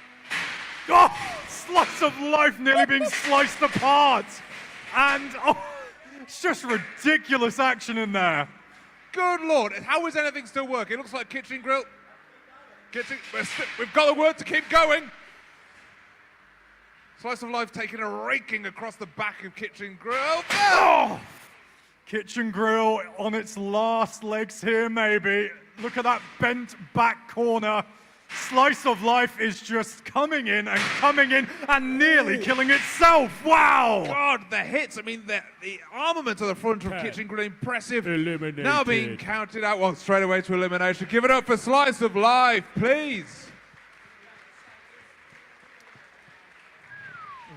Oh, Slice of Life nearly being sliced apart. And, oh, it's just ridiculous action in there. Good Lord, how is anything still working? It looks like Kitchen Grill. We've got the word to keep going. Slice of Life taking a raking across the back of Kitchen Grill. Oh! Kitchen Grill on its last legs here, maybe. Look at that bent back corner. Slice of Life is just coming in and nearly killing itself. Wow! God, the hits. I mean, the armament to the front of Kitchen Grill, impressive. Eliminated. Now being counted out, well, straight away to elimination. Give it up for Slice of Life, please.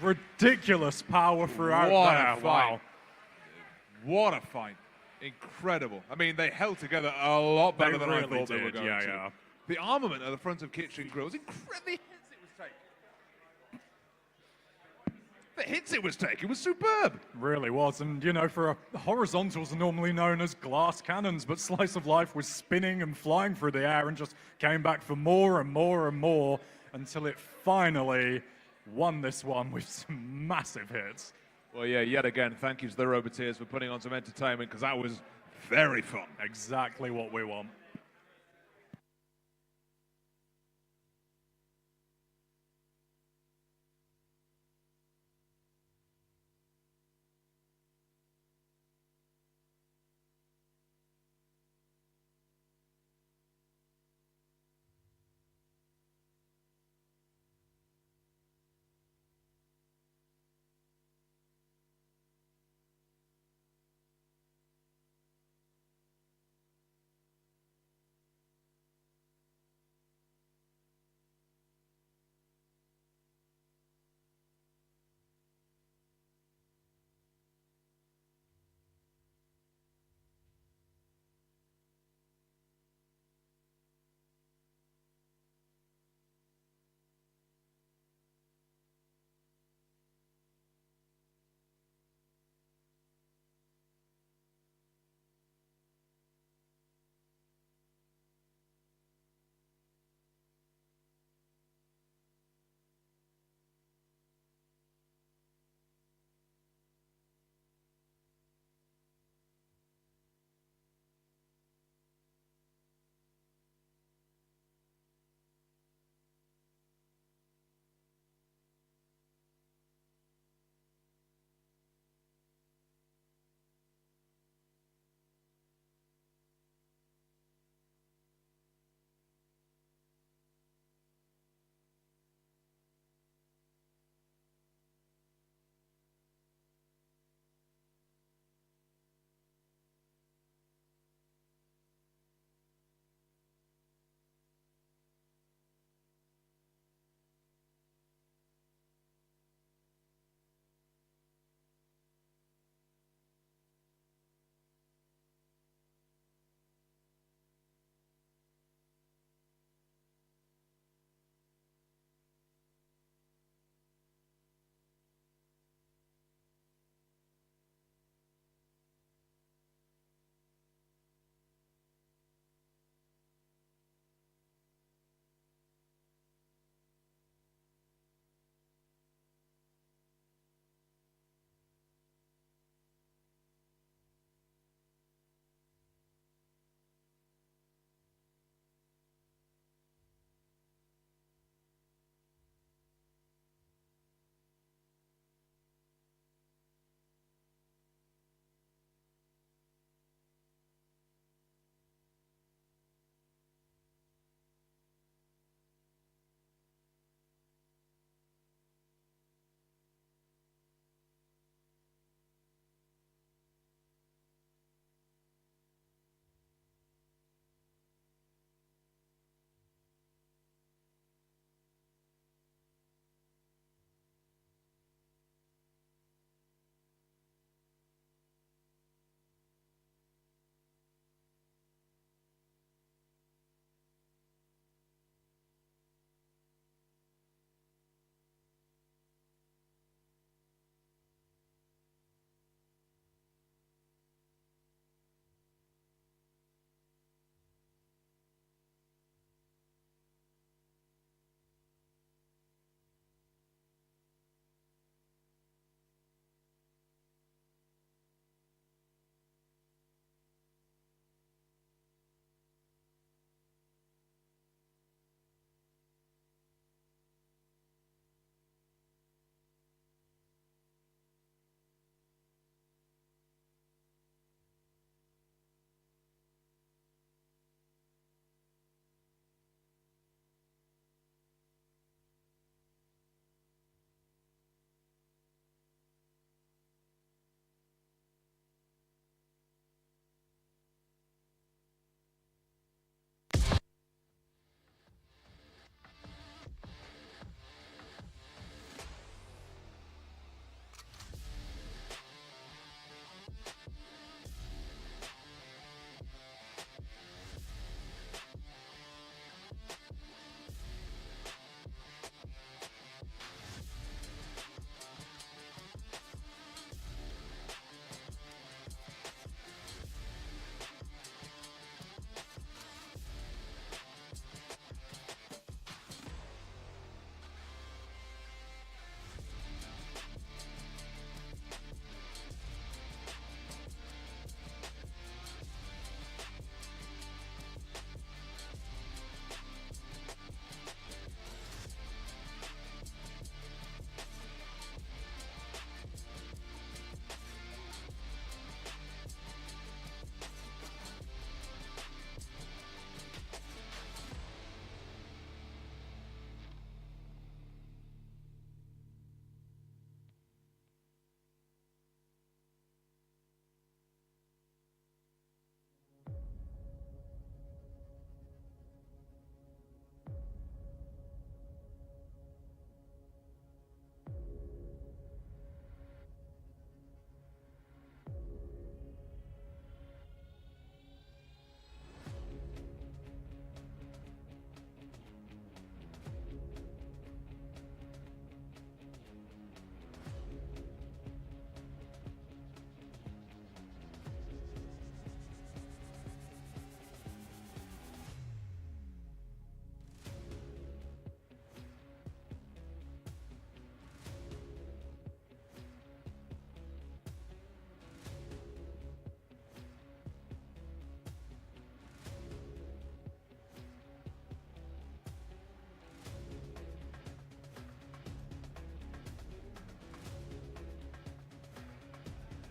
Ridiculous power throughout What there. a fight. Wow. What a fight. Incredible. I mean, they held together a lot better than I really thought they were did, going yeah, to. yeah. The armament at the front of Kitchen Grill was incredible. The hits it was taking was superb. Really was, and you know, for horizontals are normally known as glass cannons, but Slice of Life was spinning and flying through the air and just came back for more and more and more until it finally won this one with some massive hits. Well, yeah, yet again, thank you to the Roboteers for putting on some entertainment, because that was very fun. Exactly what we want.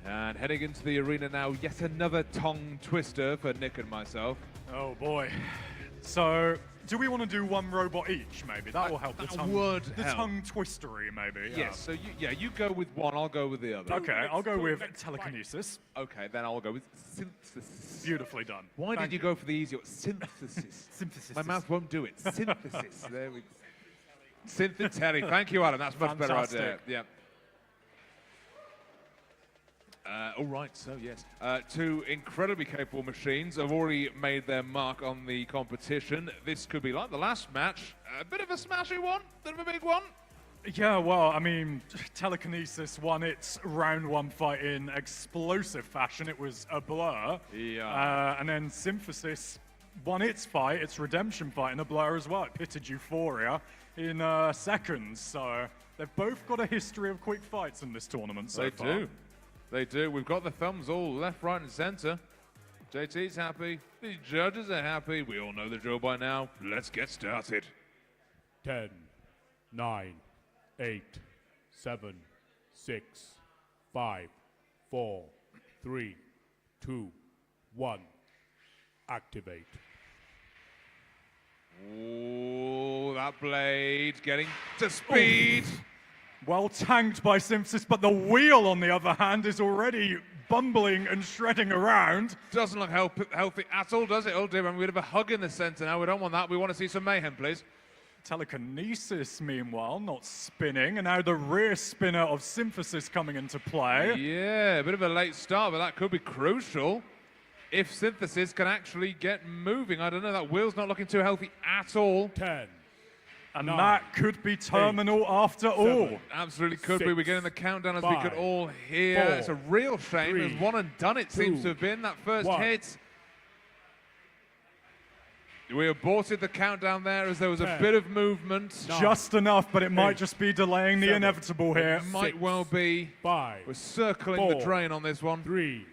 And heading into the arena now, yet another tongue twister for Nick and myself. Oh boy. So, do we want to do one robot each, maybe? That will help. That the tongue, would the help. tongue twistery, maybe. Yes, so you go with one, I'll go with the other. Okay, I'll go with telekinesis. Okay, then I'll go with synthesis. Beautifully done. Why Thank did you go for the easy one? Synthesis. Synthesis. My mouth won't do it. Synthesis. There we go. Synthetelli. Thank you, Adam. That's a much better idea. Yeah. All right, so yes. Two incredibly capable machines have already made their mark on the competition. This could be like the last match. A bit of a smashy one, bit of a big one. Yeah, well, I mean, telekinesis won its round one fight in explosive fashion. It was a blur. Yeah. And then Synthesis won its fight, its redemption fight, in a blur as well. It pitted Euphoria in seconds. So they've both got a history of quick fights in this tournament so far. They do. They do. We've got the thumbs all left, right, and center. JT's happy. The judges are happy. We all know the drill by now. Let's get started. 10, 9, 8, 7, 6, 5, 4, 3, 2, 1. Activate. Oh, that blade getting to speed. Oof. Well tanked by Synthesis, but the wheel, on the other hand, is already bumbling and shredding around. Doesn't look healthy at all, does it? Oh dear, we have a hug in the center now. We don't want that. We want to see some mayhem, please. Telekinesis, meanwhile, not spinning, and now the rear spinner of Synthesis coming into play. Yeah, a bit of a late start, but that could be crucial if Synthesis can actually get moving. I don't know, that wheel's not looking too healthy at all. 10. And 9, that could be terminal 8, after all. 7, Absolutely could be. 6, We're getting the countdown as 5, we could all hear. 4, It's a real shame. 3, There's one and done, it seems 2, to have been, that first 1. hit. We aborted the countdown there as there was a 10, bit of movement. 9, Just enough, but it might 8, just be delaying the 7, inevitable here. It might well be. 5, We're circling 4, the drain on this one. 3,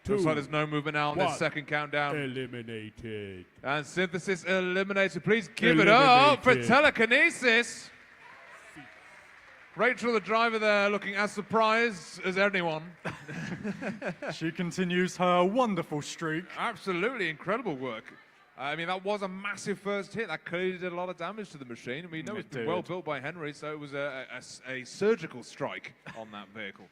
2, Looks like there's no movement now on this 1. second countdown. Eliminated. And Synthesis eliminated. Please give it up for Eliminated. telekinesis. Rachel, the driver there, looking as surprised as anyone. She continues her wonderful streak. Absolutely incredible work. I mean, that was a massive first hit. That clearly did a lot of damage to the machine. We know It it's been did. well built by Henry, so it was a surgical strike on that vehicle.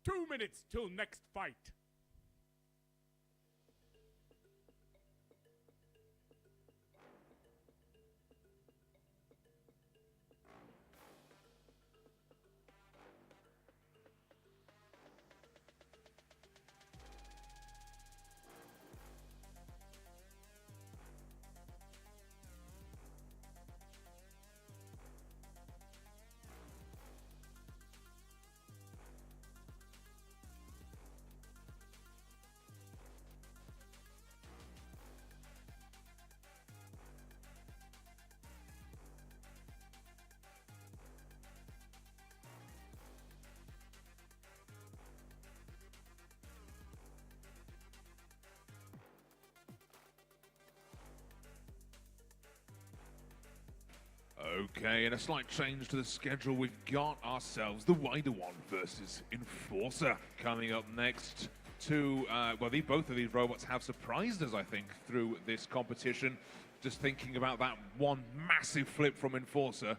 2 minutes till next fight. Okay, and a slight change to the schedule. We've got ourselves the Wider One versus Enforcer coming up next. Both of these robots have surprised us, I think, through this competition. Just thinking about that one massive flip from Enforcer.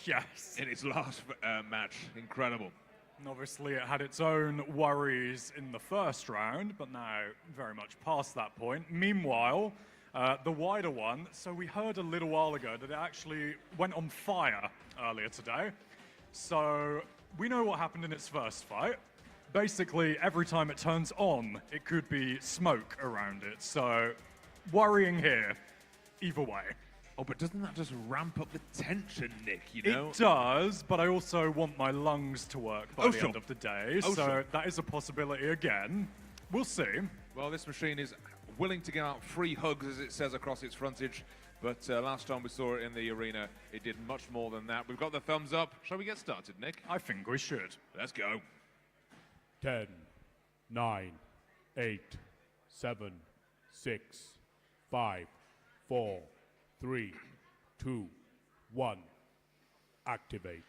Yes. In its last match. Incredible. And obviously, it had its own worries in the first round, but now very much past that point. Meanwhile, the Wider One, so we heard a little while ago that it actually went on fire earlier today. So we know what happened in its first fight. Basically, every time it turns on, it could be smoke around it. So worrying here, either way. Oh, but doesn't that just ramp up the tension, Nick, you know? It does, but I also want my lungs to work by the end of the day. So that is a possibility again. We'll see. Well, this machine is willing to give out free hugs, as it says across its frontage. But last time we saw it in the arena, it did much more than that. We've got the thumbs up. Shall we get started, Nick? I think we should. Let's go. 10, 9, 8, 7, 6, 5, 4, 3, 2, 1. Activate.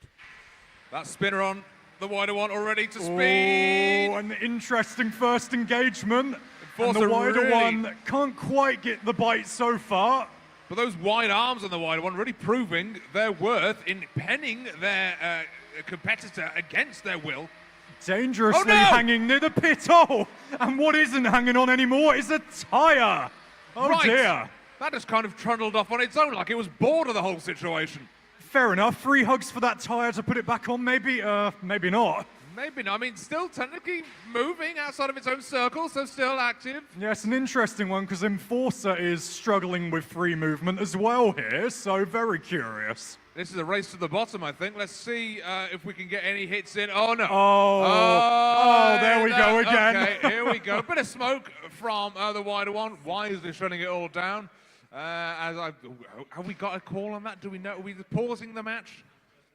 That spinner on the Wider One already to speed. Oh, an interesting first engagement. And the Enforcer Wider One can't quite get the bite so far. But those wide arms on the Wider One really proving their worth in penning their competitor against their will. Dangerously hanging near the pit. Oh, and what isn't hanging on anymore is a tyre. Oh, right. Dear. That just kind of trundled off on its own like it was bored of the whole situation. Fair enough. 3 hugs for that tyre to put it back on, maybe? Maybe not. Maybe not. I mean, still technically moving outside of its own circle, so still active. Yeah, it's an interesting one because Enforcer is struggling with free movement as well here, so very curious. This is a race to the bottom, I think. Let's see if we can get any hits in. Oh, no. Oh, there we go again. Okay, here we go. Bit of smoke from the Wider One, wisely shutting it all down. Have we got a call on that? Do we know? Are we pausing the match?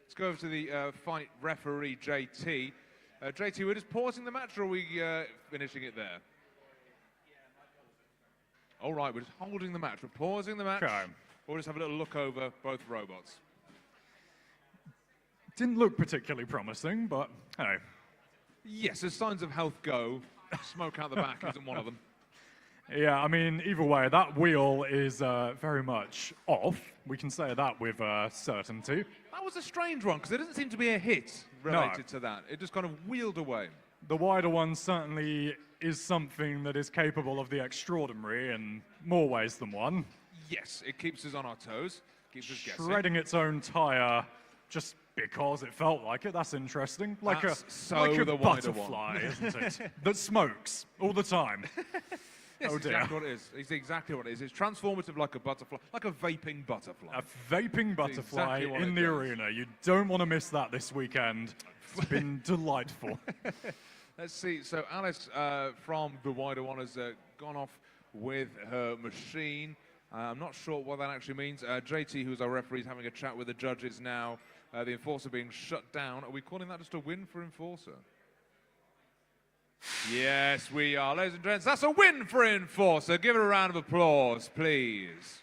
Let's go over to the fight referee, JT. JT, we're just pausing the match, or are we finishing it there? All right, we're just holding the match. We're pausing the match. Okay. We'll just have a little look over both robots. Didn't look particularly promising, but hey. Yes, as signs of health go, smoke out the back isn't one of them. Yeah, I mean, either way, that wheel is very much off. We can say that with certainty. That was a strange one, because there doesn't seem to be a hit related to that. It just kind of wheeled away. The Wider One certainly is something that is capable of the extraordinary in more ways than one. Yes, it keeps us on our toes, keeps us guessing. Shredding its own tyre just because it felt like it, that's interesting. Like a butterfly, isn't it? That smokes all the time. Yes, oh dear. Exactly what it is. It's exactly what it is. It's transformative like a butterfly, like a vaping butterfly. A vaping butterfly exactly in the arena. You don't want to miss that this weekend. It's been delightful. Let's see. So Alice from the Wider One has gone off with her machine. I'm not sure what that actually means. JT, who's our referee, is having a chat with the judges now. The Enforcer being shut down. Are we calling that just a win for Enforcer? Yes, we are. Ladies and gents, that's a win for Enforcer. Give it a round of applause, please.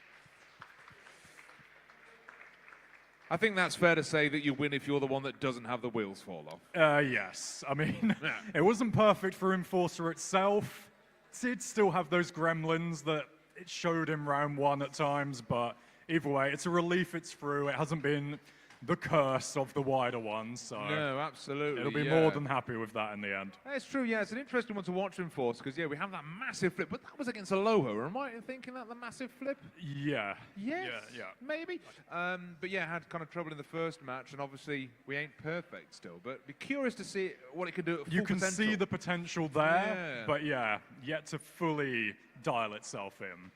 I think that's fair to say that you win if you're the one that doesn't have the wheels fall off. Yes. I mean, it wasn't perfect for Enforcer itself. It did still have those gremlins that it showed in round 1 at times, but either way, it's a relief it's through. It hasn't been the curse of the wider ones. So no, absolutely. It'll be more than happy with that in the end. It's true, yeah. It's an interesting one to watch in Force because, yeah, we have that massive flip, but that was against Aloha. Am I thinking that the massive flip? Yeah. Yes. Yeah. Maybe. But yeah, had kind of trouble in the first match, and obviously we ain't perfect still. But be curious to see what it can do at full You can potential. see the potential there, but yeah, yet to fully dial itself in.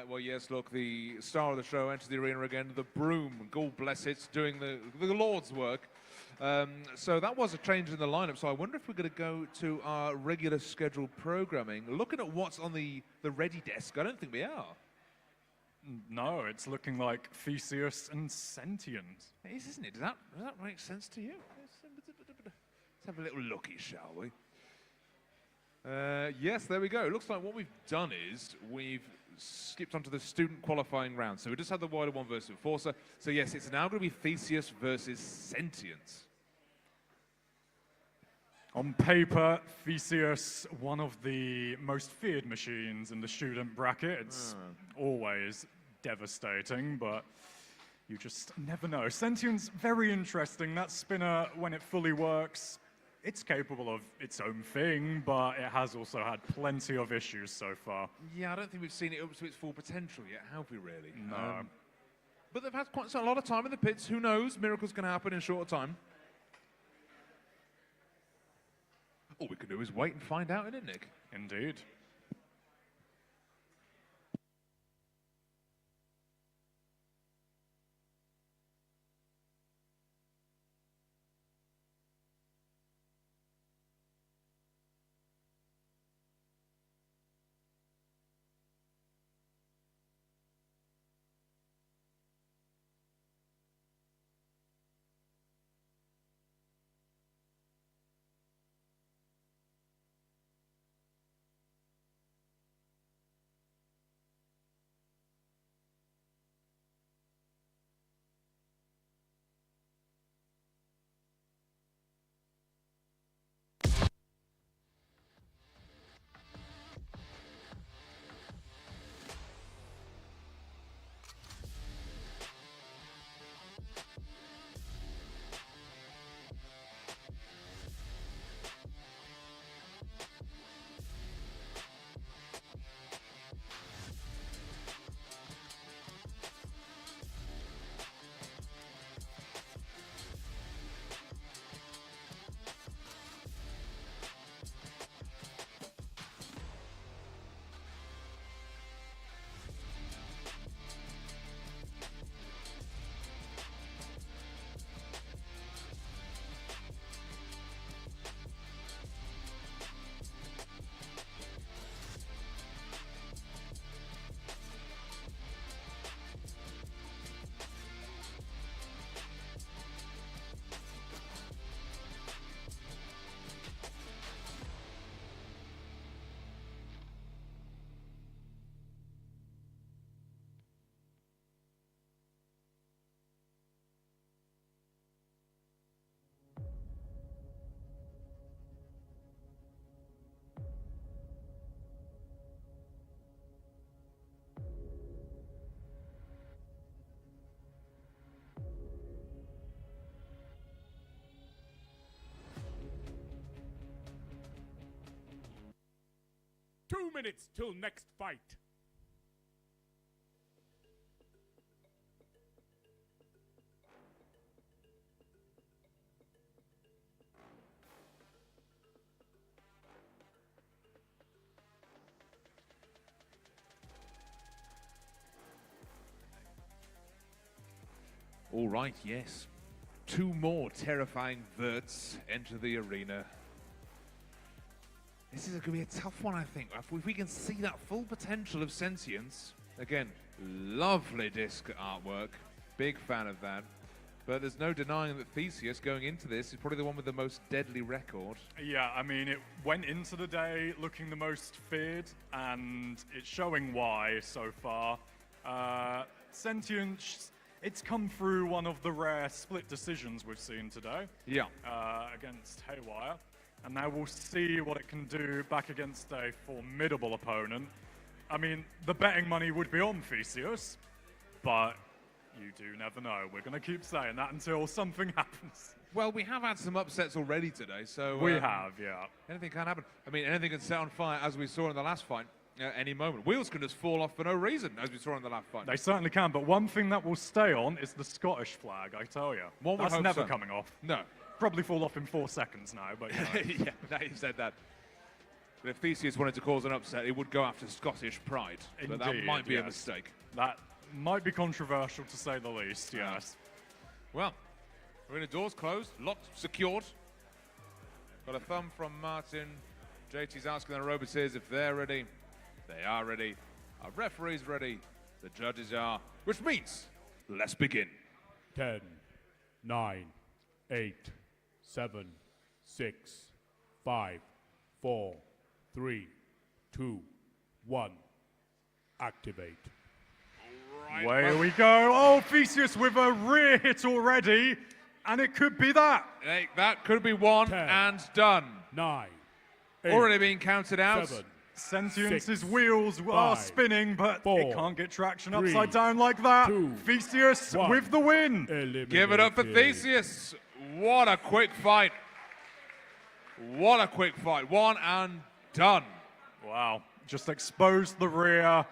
Well, yes, look, the star of the show enters the arena again, the Broom, God bless it, doing the Lord's work. So that was a change in the lineup, so I wonder if we're going to go to our regular scheduled programming. Looking at what's on the ready desk, I don't think we are. No, it's looking like Theseus and Sentient. It is, isn't it? Does that make sense to you? Let's have a little looky, shall we? Yes, there we go. It looks like what we've done is we've skipped onto the student qualifying round. So we just had the wider one versus Enforcer. So yes, it's now going to be Theseus versus Sentience. On paper, Theseus, one of the most feared machines in the student bracket. It's always devastating, but you just never know. Sentience, very interesting. That spinner, when it fully works, it's capable of its own thing, but it has also had plenty of issues so far. Yeah, I don't think we've seen it up to its full potential yet, have we really? No. But they've had quite a lot of time in the pits. Who knows? Miracles can happen in short time. All we can do is wait and find out, isn't it, Nick? Indeed. Two minutes till next fight. All right, yes. Two more terrifying verts enter the arena. This is going to be a tough one, I think. If we can see that full potential of Sentience, again, lovely disc artwork, big fan of that. But there's no denying that Theseus, going into this, is probably the one with the most deadly record. Yeah, I mean, it went into the day looking the most feared, and it's showing why so far. Sentience, it's come through one of the rare split decisions we've seen today. Yeah. Against Haywire. And now we'll see what it can do back against a formidable opponent. I mean, the betting money would be on Theseus, but You do never know. We're going to keep saying that until something happens. Well, we have had some upsets already today, so... We have, yeah. Anything can happen. I mean, anything can set on fire, as we saw in the last fight, at any moment. Wheels can just fall off for no reason, as we saw in the last fight. They certainly can, but one thing that will stay on is the Scottish flag, I tell you. One would That's hope never so. coming off. No. Probably fall off in 4 seconds now, but you know. Yeah, now you said that. But if Theseus wanted to cause an upset, it would go after Scottish pride. Indeed, but that might be yes. a mistake. That might be controversial, to say the least, yes. Well, arena doors closed, locked, secured. Got a thumb from Martin. JT's asking the Roboteers if they're ready. They are ready. Our referee's ready. The judges are. Which means, let's begin. 10, 9, 8, 7, 6, 5, 4, 3, 2, 1. Activate. Away we go. Oh, Theseus with a rear hit already, and it could be that. Hey, that could be one 10, and done. 9, 8, already being counted out. 7, Sentience's 6, wheels are 5, spinning, but 4, it can't get traction 3, upside down like that. 2, Theseus 1. with the win. Give it up for Theseus. What a quick fight. What a quick fight. One and done. Wow. Just exposed the rear,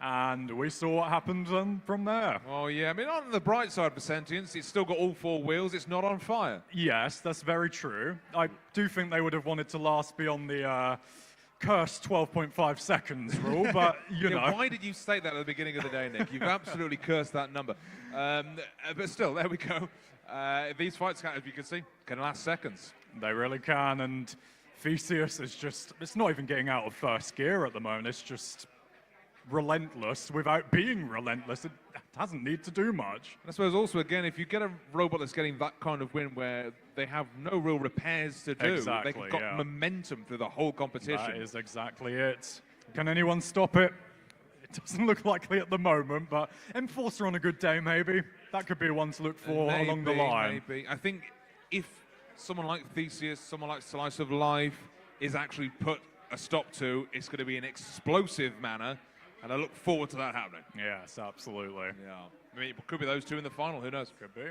and we saw what happened from there. Oh, yeah. I mean, on the bright side for Sentience, it's still got all 4 wheels. It's not on fire. Yes, that's very true. I do think they would have wanted to last beyond the cursed 12.5 seconds rule, but, you know. Why did you state that at the beginning of the day, Nick? You've absolutely cursed that number. But still, there we go. These fights, as you can see, can last seconds. They really can, and Theseus is just, it's not even getting out of first gear at the moment. It's just relentless without being relentless. It doesn't need to do much. I suppose also, again, if you get a robot that's getting that kind of win where they have no real repairs to do, Exactly, they've got momentum through the whole competition. That is exactly it. Can anyone stop it? It doesn't look likely at the moment, but Enforcer on a good day, maybe. That could be one to look for along the line. Maybe. I think if someone like Theseus, someone like Slice of Life is actually put a stop to, it's going to be an explosive manner, and I look forward to that happening. Yes, absolutely. Yeah. I mean, it could be those two in the final, who knows? Could be.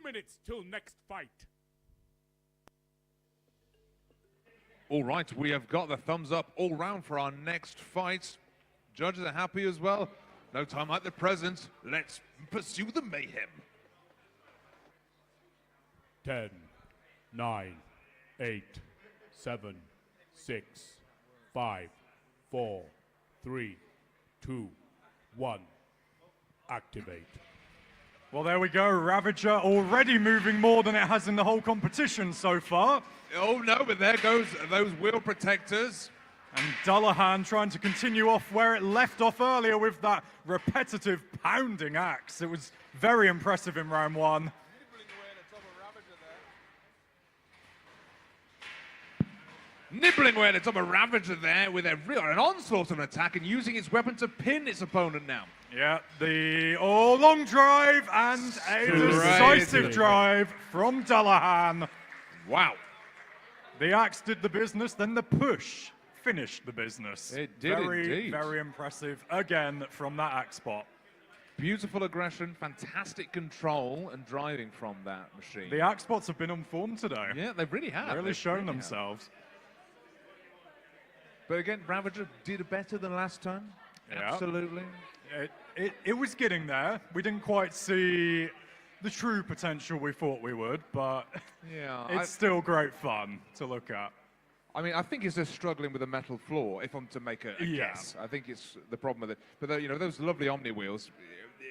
2 minutes till next fight. All right, we have got the thumbs up all round for our next fight. Judges are happy as well. No time like the present. Let's pursue the mayhem. 10, 9, 8, 7, 6, 5, 4, 3, 2, 1. Activate. Well, there we go. Ravager already moving more than it has in the whole competition so far. Oh no, but there goes those wheel protectors. And Dullahan trying to continue off where it left off earlier with that repetitive pounding axe. It was very impressive in round one. Nibbling away at the top of Ravager there with an onslaught of an attack and using his weapon to pin its opponent now. Yeah, the long drive and a decisive drive from Dullahan. Wow. The axe did the business, then the push finished the business. It did indeed. Very impressive again from that axe spot. Beautiful aggression, fantastic control and driving from that machine. The axe spots have been on form today. Yeah, they really have. Really shown themselves. But again, Ravager did better than last time. Yeah. Absolutely. It was getting there. We didn't quite see the true potential we thought we would, but yeah, it's still great fun to look at. I mean, I think it's just struggling with a metal floor, if I'm to make a guess. I think it's the problem with it. But, you know, those lovely Omni wheels,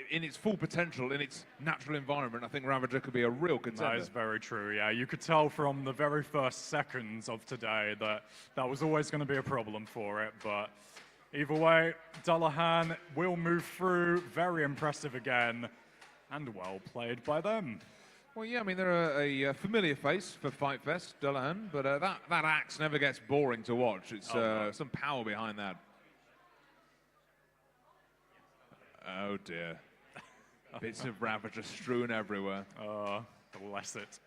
in its full potential, in its natural environment, I think Ravager could be a real contender. That is very true, yeah. You could tell from the very first seconds of today that that was always going to be a problem for it, but either way, Dullahan will move through. Very impressive again, and well played by them. Well, yeah, I mean, they're a familiar face for FightFest, Dullahan, but that axe never gets boring to watch. It's some power behind that. Oh, dear. Bits of Ravager strewn everywhere. Oh, bless it.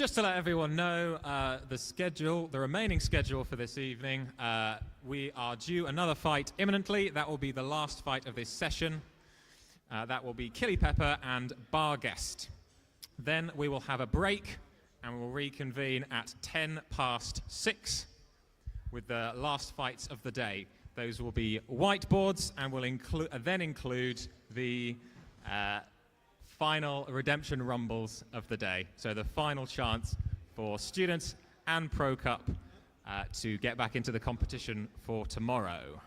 Just to let everyone know, the remaining schedule for this evening, we are due another fight imminently. That will be the last fight of this session. That will be Killy Pepper and Barguest. Then we will have a break, and we will reconvene at 6:10 with the last fights of the day. Those will be whiteboards, and will then include the final redemption rumbles of the day. So the final chance for students and Pro Cup to get back into the competition for tomorrow.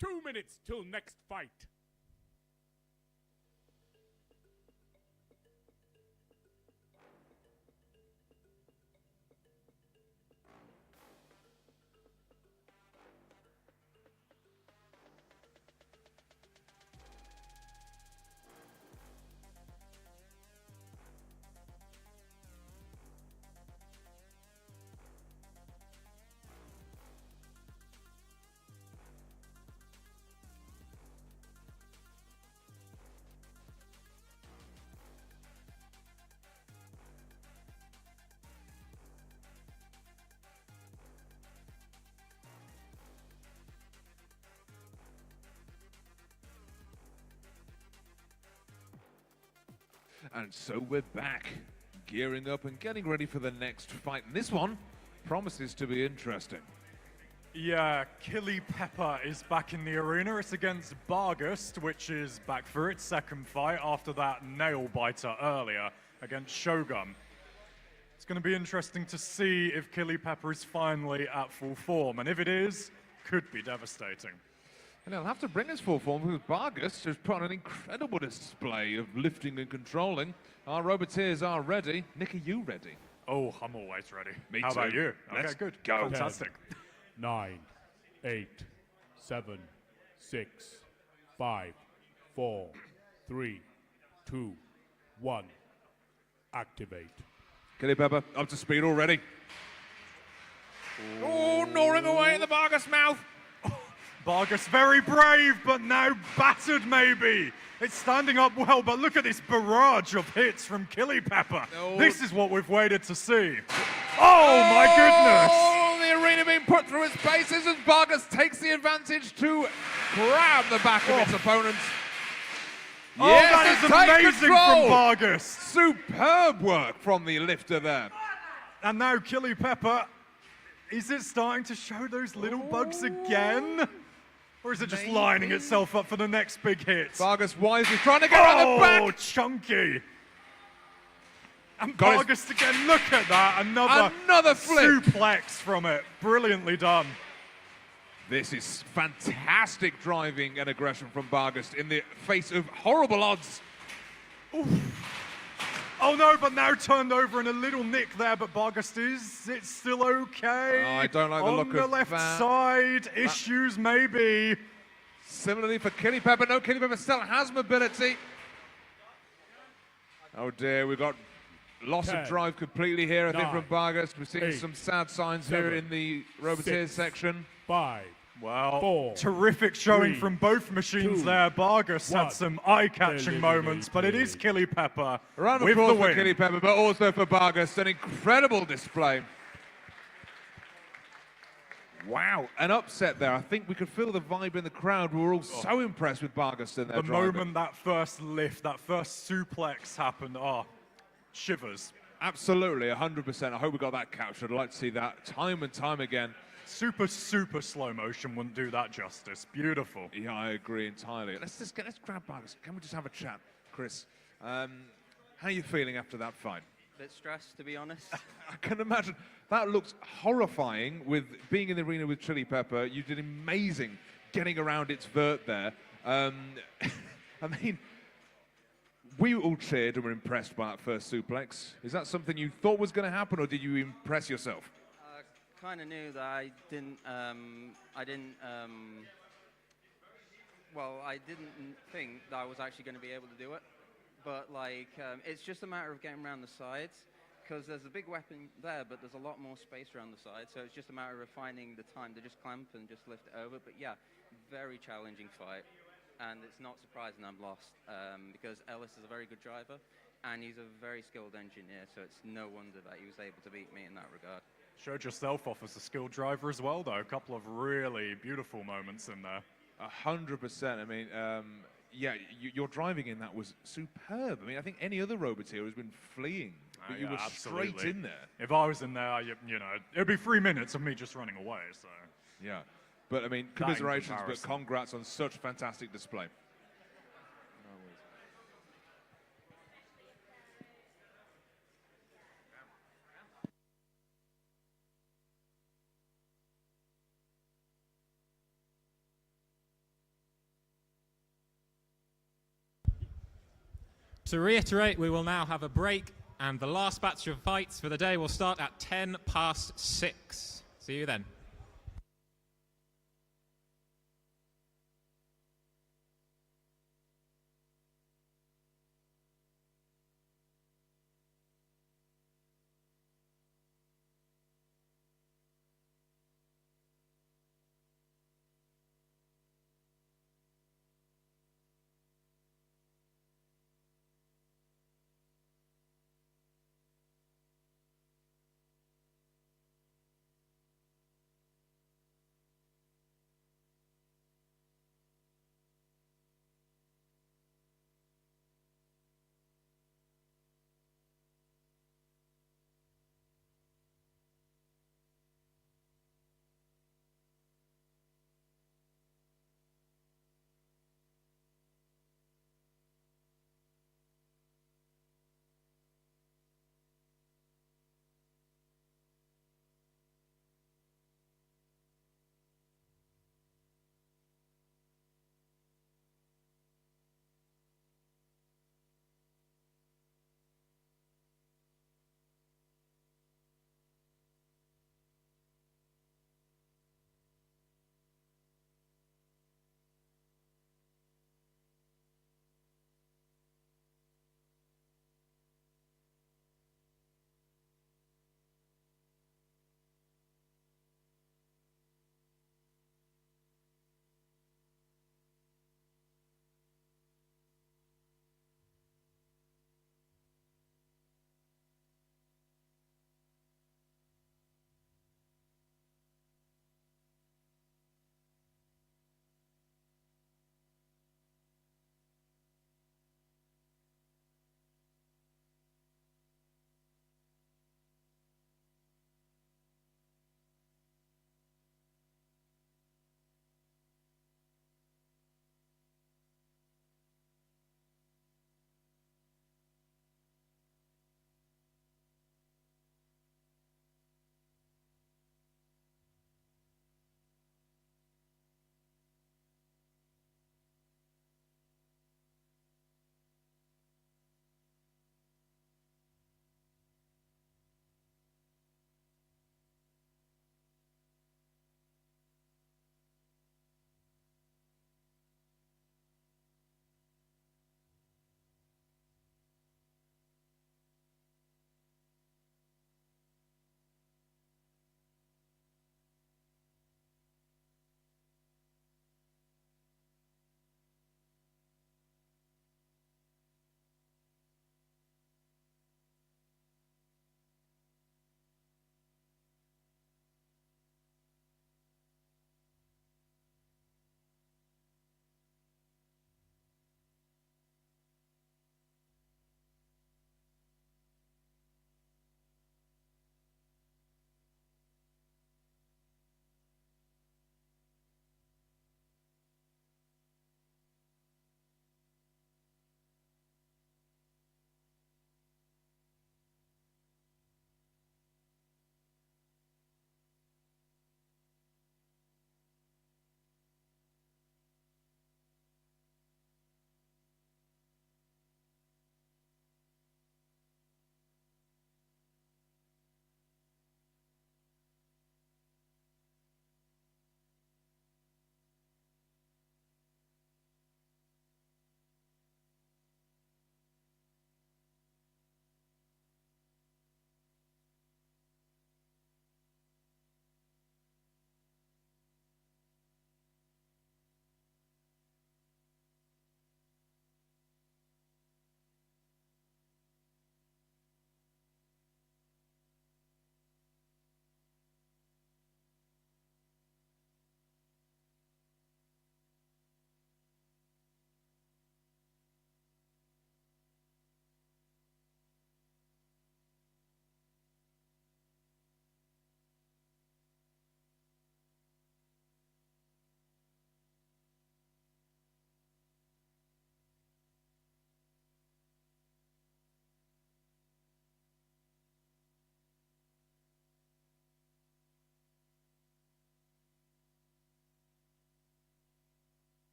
2 minutes till next fight. And so we're back, gearing up and getting ready for the next fight. And this one promises to be interesting. Yeah, Killy Pepper is back in the arena. It's against Bargust, which is back for its second fight after that nail-biter earlier against Shogun. It's going to be interesting to see if Killy Pepper is finally at full form, and if it is, could be devastating. And he'll have to bring his full form because Bargust has put on an incredible display of lifting and controlling. Our Roboteers are ready. Nick, are you ready? Oh, I'm always ready. Me How too. about you? Let's okay, good. go. Fantastic. 9, 8, 7, 6, 5, 4, 3, 2, 1. Activate. Killy Pepper, up to speed already. Oh, gnawing away at the Bargust mouth. Bargust very brave, but now battered maybe. It's standing up well, but look at this barrage of hits from Killy Pepper. No. This is what we've waited to see. Oh my goodness! Oh, the arena being put through its paces as Bargust takes the advantage to grab the back of its opponent. Oh, Yes, that is and take amazing control. from Bargust. Superb work from the lifter there. And now Killy Pepper, is it starting to show those little bugs again? Or is it just lining itself up for the next big hit? Bargust wisely trying to get around the back. Oh, chunky. And Got Bargust again, look at that. Another flip. suplex from it. Brilliantly done. This is fantastic driving and aggression from Bargust in the face of horrible odds. Oh no, but now turned over in a little nick there, but Bargust it's still okay. Oh, I don't like the look on the of left that. side, issues maybe. Similarly for Killy Pepper, no, Killy Pepper still has mobility. Oh dear, we've got loss 10, of drive completely here, I think, 9, from Bargust. We're seeing 8, some sad signs here 7, in the Roboteers 6, section. 5, Well, 4, terrific showing 3, from both machines 2, there. Bargust 1. had some eye-catching moments, but it is Killy Pepper A round of with the applause for win. Killy Pepper, but also for Bargust. An incredible display. Wow, an upset there. I think we could feel the vibe in the crowd. We were all so impressed with Bargust and their The driving. moment that first lift, that first suplex happened, shivers. Absolutely, 100%. I hope we got that captured. I'd like to see that time and time again. Super slow motion wouldn't do that justice. Beautiful. Yeah, I agree entirely. Let's grab Bargust. Can we just have a chat, Chris? How are you feeling after that fight? Bit stressed, to be honest. I can imagine. That looks horrifying with being in the arena with Killy Pepper. You did amazing getting around its vert there. I mean, we all cheered and were impressed by that first suplex. Is that something you thought was going to happen, or did you impress yourself? Kind of knew that I didn't think that I was actually going to be able to do it. But it's just a matter of getting around the sides, because there's a big weapon there, but there's a lot more space around the sides. So it's just a matter of finding the time to just clamp and just lift it over. But yeah, very challenging fight. And it's not surprising I'm lost, because Ellis is a very good driver, and he's a very skilled engineer, so it's no wonder that he was able to beat me in that regard. Showed yourself off as a skilled driver as well, though. A couple of really beautiful moments in there. 100%. I mean, yeah, your driving in that was superb. I mean, I think any other Roboteer has been fleeing, but you were absolutely. straight in there. If I was in there, you know, it'd be 3 minutes of me just running away, so. Yeah. But, I mean, That in commiserations, but comparison. congrats on such fantastic display. To reiterate, we will now have a break, and the last batch of fights for the day will start at 6:10. See you then.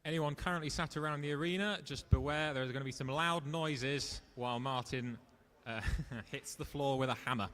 Anyone currently sat around the arena, just beware, there's going to be some loud noises while Martin hits the floor with a hammer.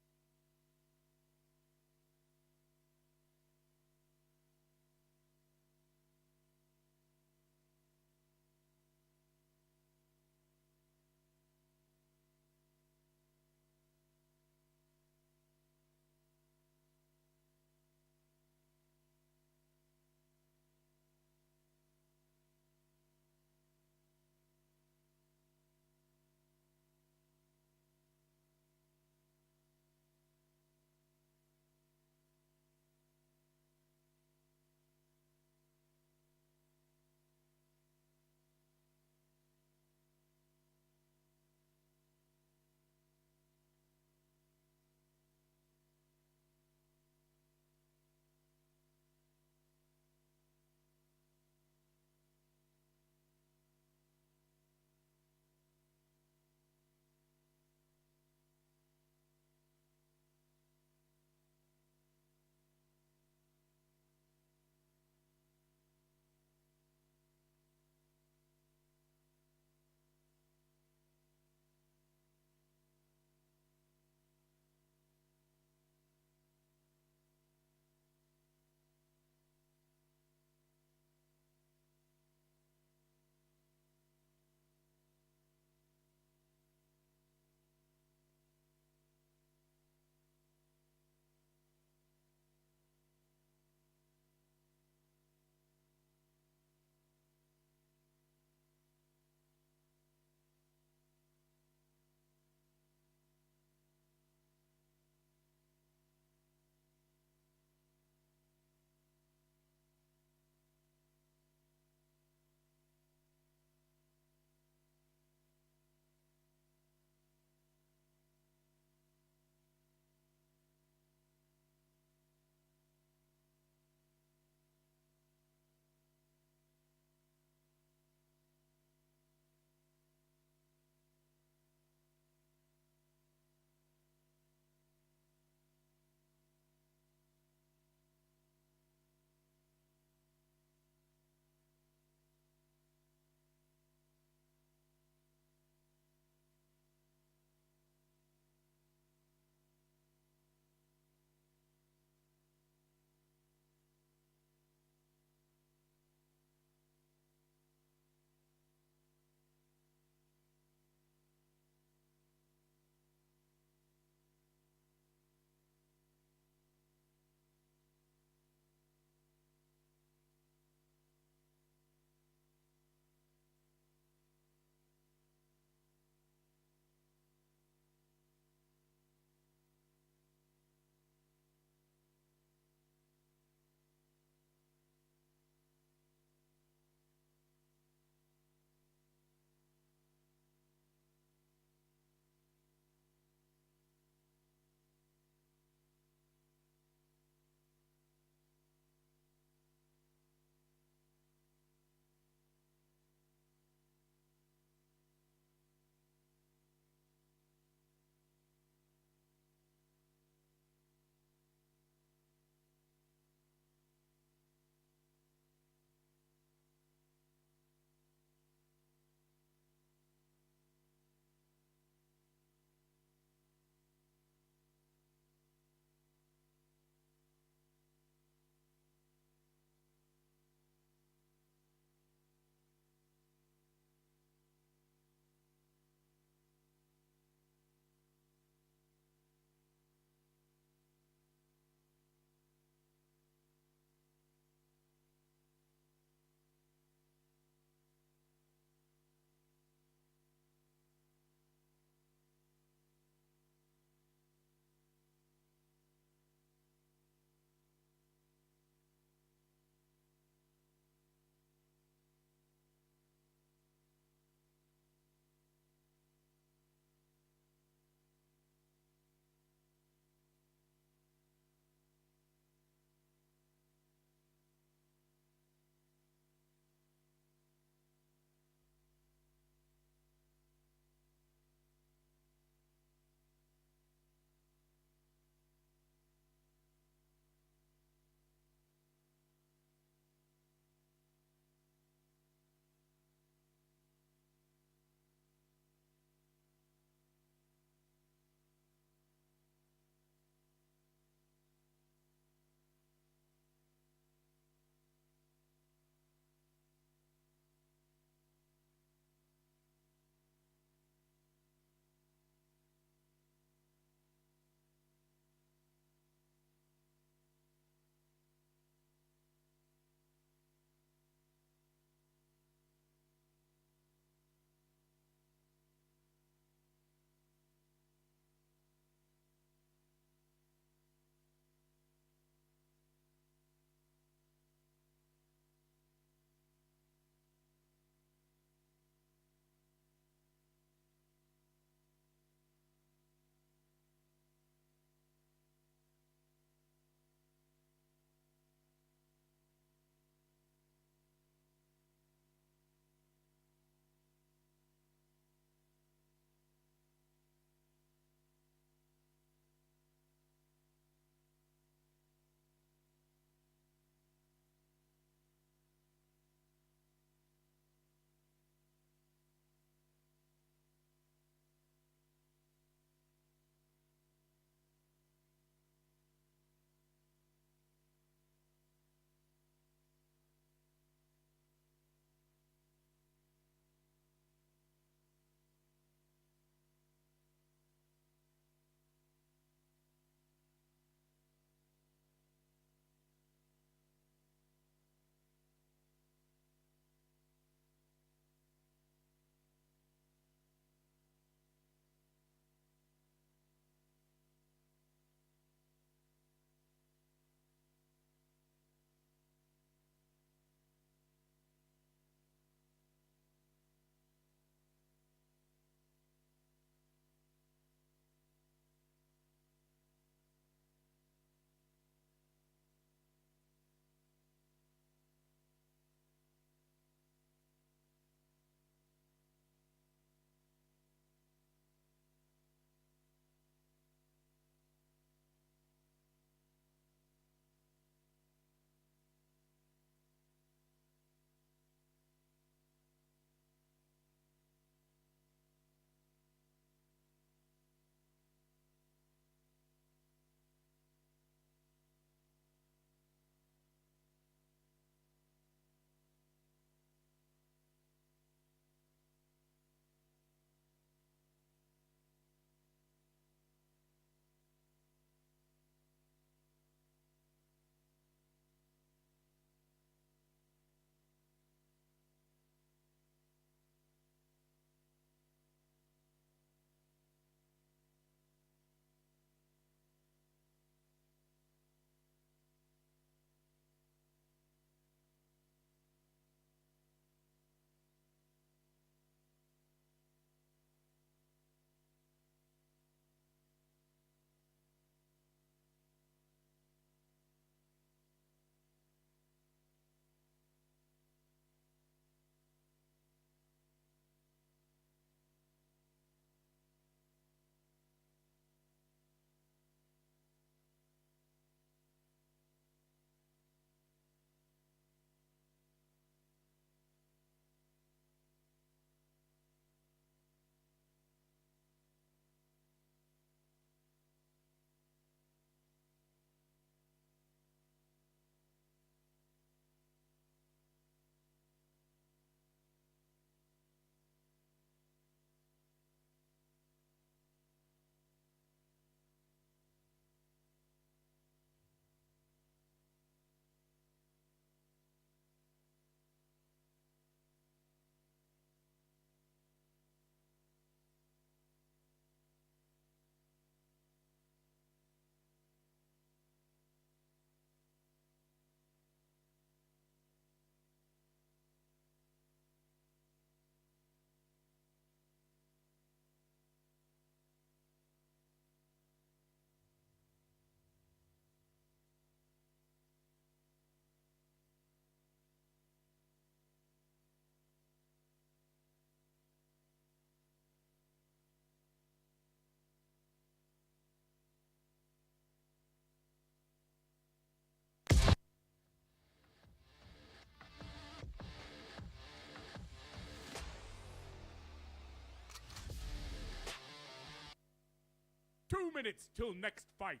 minutes till next fight.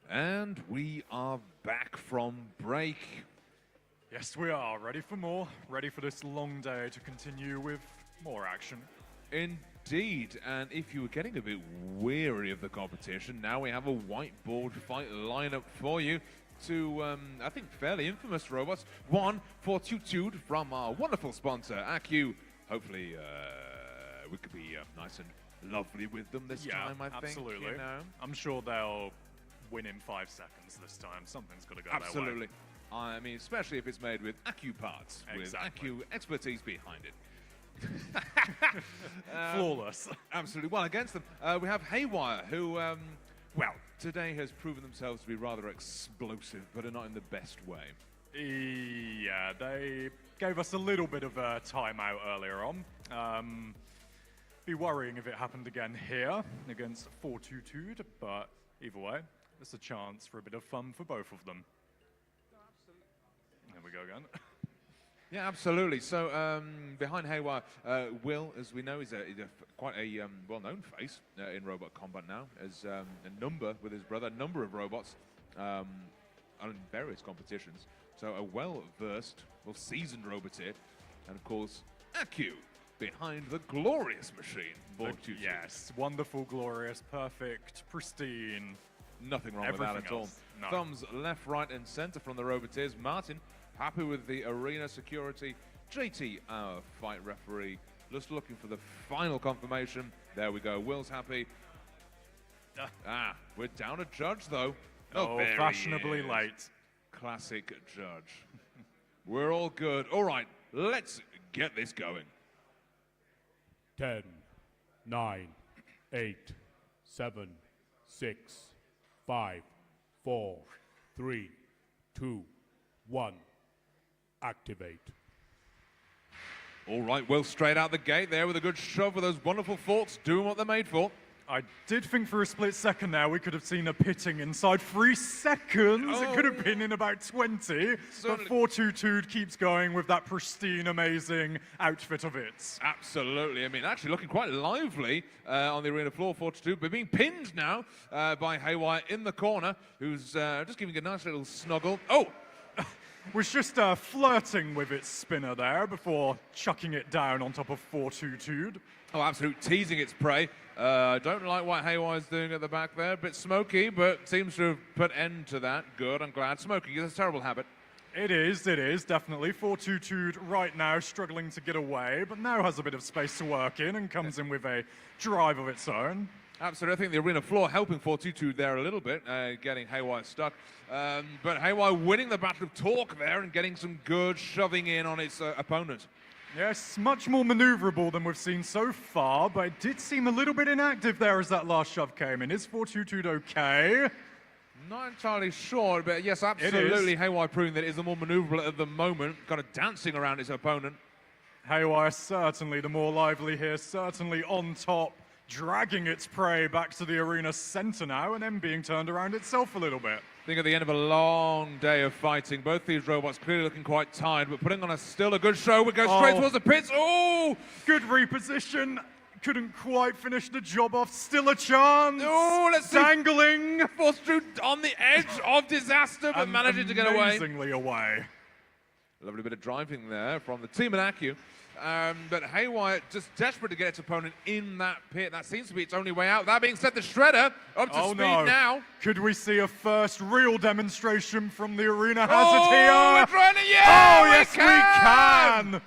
And we are back from break. Yes, we are. Ready for more. Ready for this long day to continue with more action. Indeed, and if you were getting a bit weary of the competition, now we have a whiteboard fight lineup for you. Two, I think, fairly infamous robots. One for Tutude from our wonderful sponsor, ACU. Hopefully, we could be nice and lovely with them this time, I think. Absolutely. You know? I'm sure they'll win in 5 seconds this time. Something's got to go their way. Absolutely. I mean, especially if it's made with ACU parts, with ACU expertise behind it. Flawless. Absolutely. Well, against them, we have Haywire, who, well, today has proven themselves to be rather explosive, but not in the best way. Yeah, they gave us a little bit of a timeout earlier on. Be worrying if it happened again here against Fortitude, but either way, it's a chance for a bit of fun for both of them. There we go again. Yeah, absolutely. So behind Haywire, Will, as we know, is quite a well-known face in robot combat now, as a number with his brother, a number of robots on various competitions. So a well-versed, well-seasoned roboteer, and of course, ACU behind the glorious machine. Yes, wonderful, glorious, perfect, pristine. Nothing wrong with that at all. No. Thumbs left, right, and center from the roboteers. Martin, happy with the arena security. JT, our fight referee, just looking for the final confirmation. There we go. Will's happy. We're down a judge, though. Oh, there he fashionably is. late. Classic judge. We're all good. All right, let's get this going. 10, 9, 8, 7, 6, 5, 4, 3, 2, 1. Activate. All right, Will straight out the gate there with a good shove with those wonderful forks, doing what they're made for. I did think for a split second there we could have seen a pitting inside 3 seconds. It could have been in about 20. But Fortitude keeps going with that pristine, amazing outfit of it. Absolutely. I mean, actually looking quite lively on the arena floor, Fortitude, but being pinned now by Haywire in the corner, who's just giving a nice little snuggle. Oh! Was just flirting with its spinner there before chucking it down on top of Fortitude. Oh, absolute teasing its prey. I don't like what Haywire's doing at the back there. A bit smoky, but seems to have put end to that. Good, I'm glad. Smoking is a terrible habit. It is, definitely. Fortitude right now struggling to get away, but now has a bit of space to work in and comes in with a drive of its own. Absolutely. I think the arena floor helping Fortitude there a little bit, getting Haywire stuck. But Haywire winning the battle of torque there and getting some good shoving in on its opponent. Yes, much more maneuverable than we've seen so far, but it did seem a little bit inactive there as that last shove came in. Is Fortitude okay? Not entirely sure, but yes, absolutely. Haywire proving that it is the more maneuverable at the moment, kind of dancing around its opponent. Haywire certainly the more lively here, certainly on top, dragging its prey back to the arena center now and then being turned around itself a little bit. I think at the end of a long day of fighting, both these robots clearly looking quite tired, but putting on still a good show. We go straight towards the pits. Oh! Good reposition. Couldn't quite finish the job off. Still a chance. Oh, let's Dangling. Fortitude on the edge of disaster, but managing to get away. Amazingly away. Lovely bit of driving there from the team at ACU. But Haywire just desperate to get its opponent in that pit. That seems to be its only way out. That being said, the Shredder up to speed now. Could we see a first real demonstration from the arena hazard here? We're trying to, yeah, oh, yes, we can.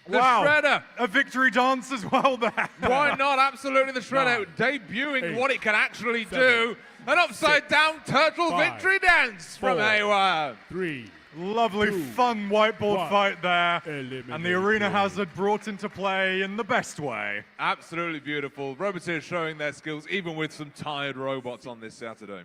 The wow. Shredder. A victory dance as well there. Why not? Absolutely, the Shredder debuting what it can actually do. An upside-down turtle victory dance from Haywire. 3. Lovely, fun whiteboard fight there. And the arena hazard brought into play in the best way. Absolutely beautiful. Roboteers showing their skills, even with some tired robots on this Saturday.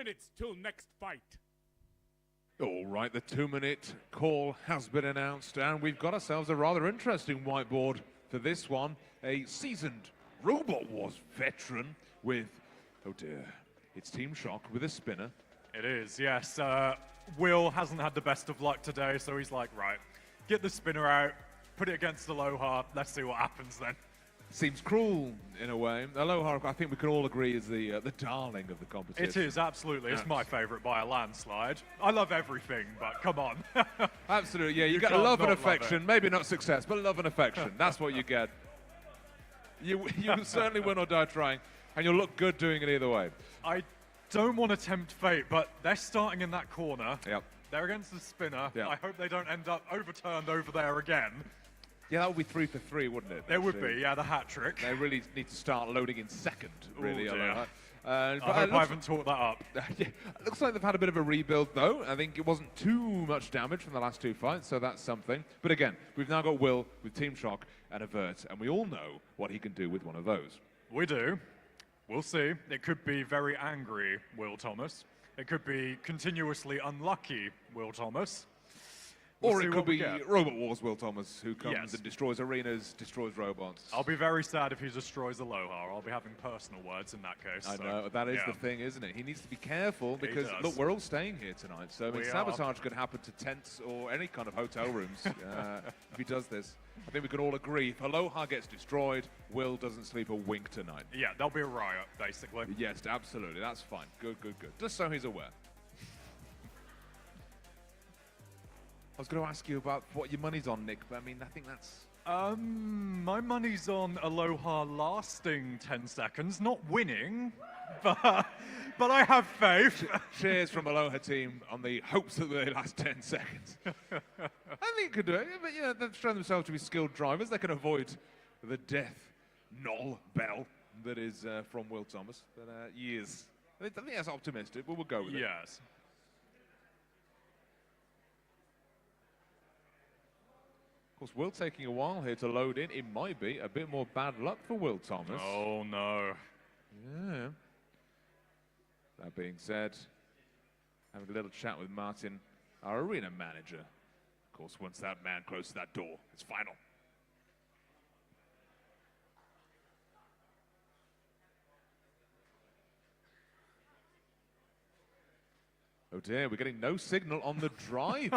minutes till next fight. All right, the 2-minute call has been announced, and we've got ourselves a rather interesting whiteboard for this one. A seasoned Robot Wars veteran with, oh dear, it's Team Shock with a spinner. It is, yes. Will hasn't had the best of luck today, so he's like, right, get the spinner out, put it against Aloha, let's see what happens then. Seems cruel in a way. Aloha, I think we can all agree, is the darling of the competition. It is, absolutely. It's my favourite by a landslide. I love everything, but come on. Absolutely, yeah. You get love and affection. Maybe not success, but love and affection. That's what you get. You certainly win or die trying, and you'll look good doing it either way. I don't want to tempt fate, but they're starting in that corner. Yep. They're against the spinner. Yep. I hope they don't end up overturned over there again. Yeah, that would be 3 for 3, wouldn't it? It would be, yeah, the hat trick. They really need to start loading in second, really. Ooh, dear. But I hope I haven't taught that up. Yeah, it looks like they've had a bit of a rebuild, though. I think it wasn't too much damage from the last 2 fights, so that's something. But again, we've now got Will with Team Shock and Avert, and we all know what he can do with one of those. We do. We'll see. It could be very angry Will Thomas. It could be continuously unlucky Will Thomas. Or it could be Robot Wars Will Thomas, who comes and destroys arenas, destroys robots. I'll be very sad if he destroys Aloha. I'll be having personal words in that case. I know, that is the thing, isn't it? He needs to be careful because, does. look, we're all staying here tonight. So, I mean, We sabotage could happen to tents or any kind of hotel rooms if he does this. I think we can all agree, if Aloha gets destroyed, Will doesn't sleep a wink tonight. Yeah, there'll be a riot, basically. Yes, absolutely. That's fine. Good, good, good. Just so he's aware. I was going to ask you about what your money's on, Nick, but I mean, I think that's... My money's on Aloha lasting 10 seconds, not winning, but I have faith. Cheers from Aloha team on the hopes that they last 10 seconds. I think you could do it, but yeah, they've shown themselves to be skilled drivers. They can avoid the death knell bell that is from Will Thomas. But years. I think that's optimistic, but we'll go with it. Yes. Of course, Will taking a while here to load in. It might be a bit more bad luck for Will Thomas. Oh, no. Yeah. That being said, having a little chat with Martin, our arena manager. Of course, once that man closes that door, it's final. Oh dear, we're getting no signal on the drive.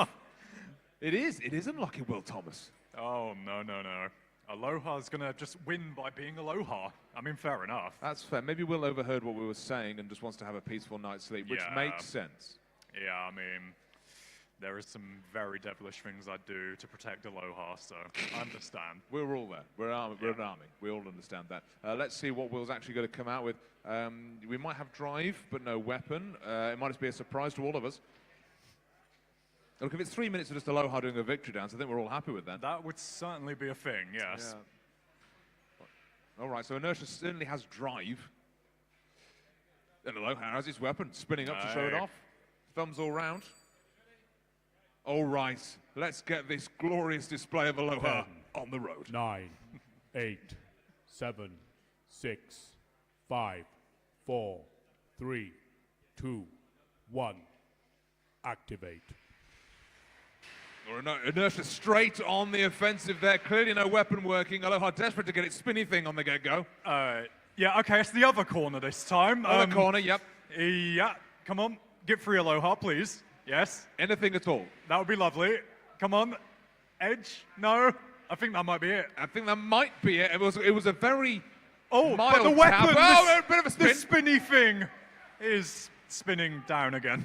It is unlucky, Will Thomas. Oh, no. Aloha's going to just win by being Aloha. I mean, fair enough. That's fair. Maybe Will overheard what we were saying and just wants to have a peaceful night's sleep, which makes sense. Yeah, I mean, there are some very devilish things I do to protect Aloha, so I understand. We're all there. We're an army. We all understand that. Let's see what Will's actually going to come out with. We might have drive, but no weapon. It might just be a surprise to all of us. Look, if it's 3 minutes of just Aloha doing a victory dance, I think we're all happy with that. That would certainly be a thing, yes. Yeah. All right, so Inertia certainly has drive. And Aloha has his weapon, spinning up to show it off. Thumbs all round. All right, let's get this glorious display of Aloha on the road. 9, 8, 7, 6, 5, 4, 3, 2, 1. Activate. Or Inertia straight on the offensive there. Clearly no weapon working. Aloha desperate to get its spinny thing on the get-go. Yeah, okay, it's the other corner this time. Other corner, yep. Yeah, come on. Get free, Aloha, please. Yes. Anything at all. That would be lovely. Come on. Edge? No? I think that might be it. I think that might be it. It was a very mild but the weapon, tap. Oh, a bit of a spin. The spinny thing is spinning down again.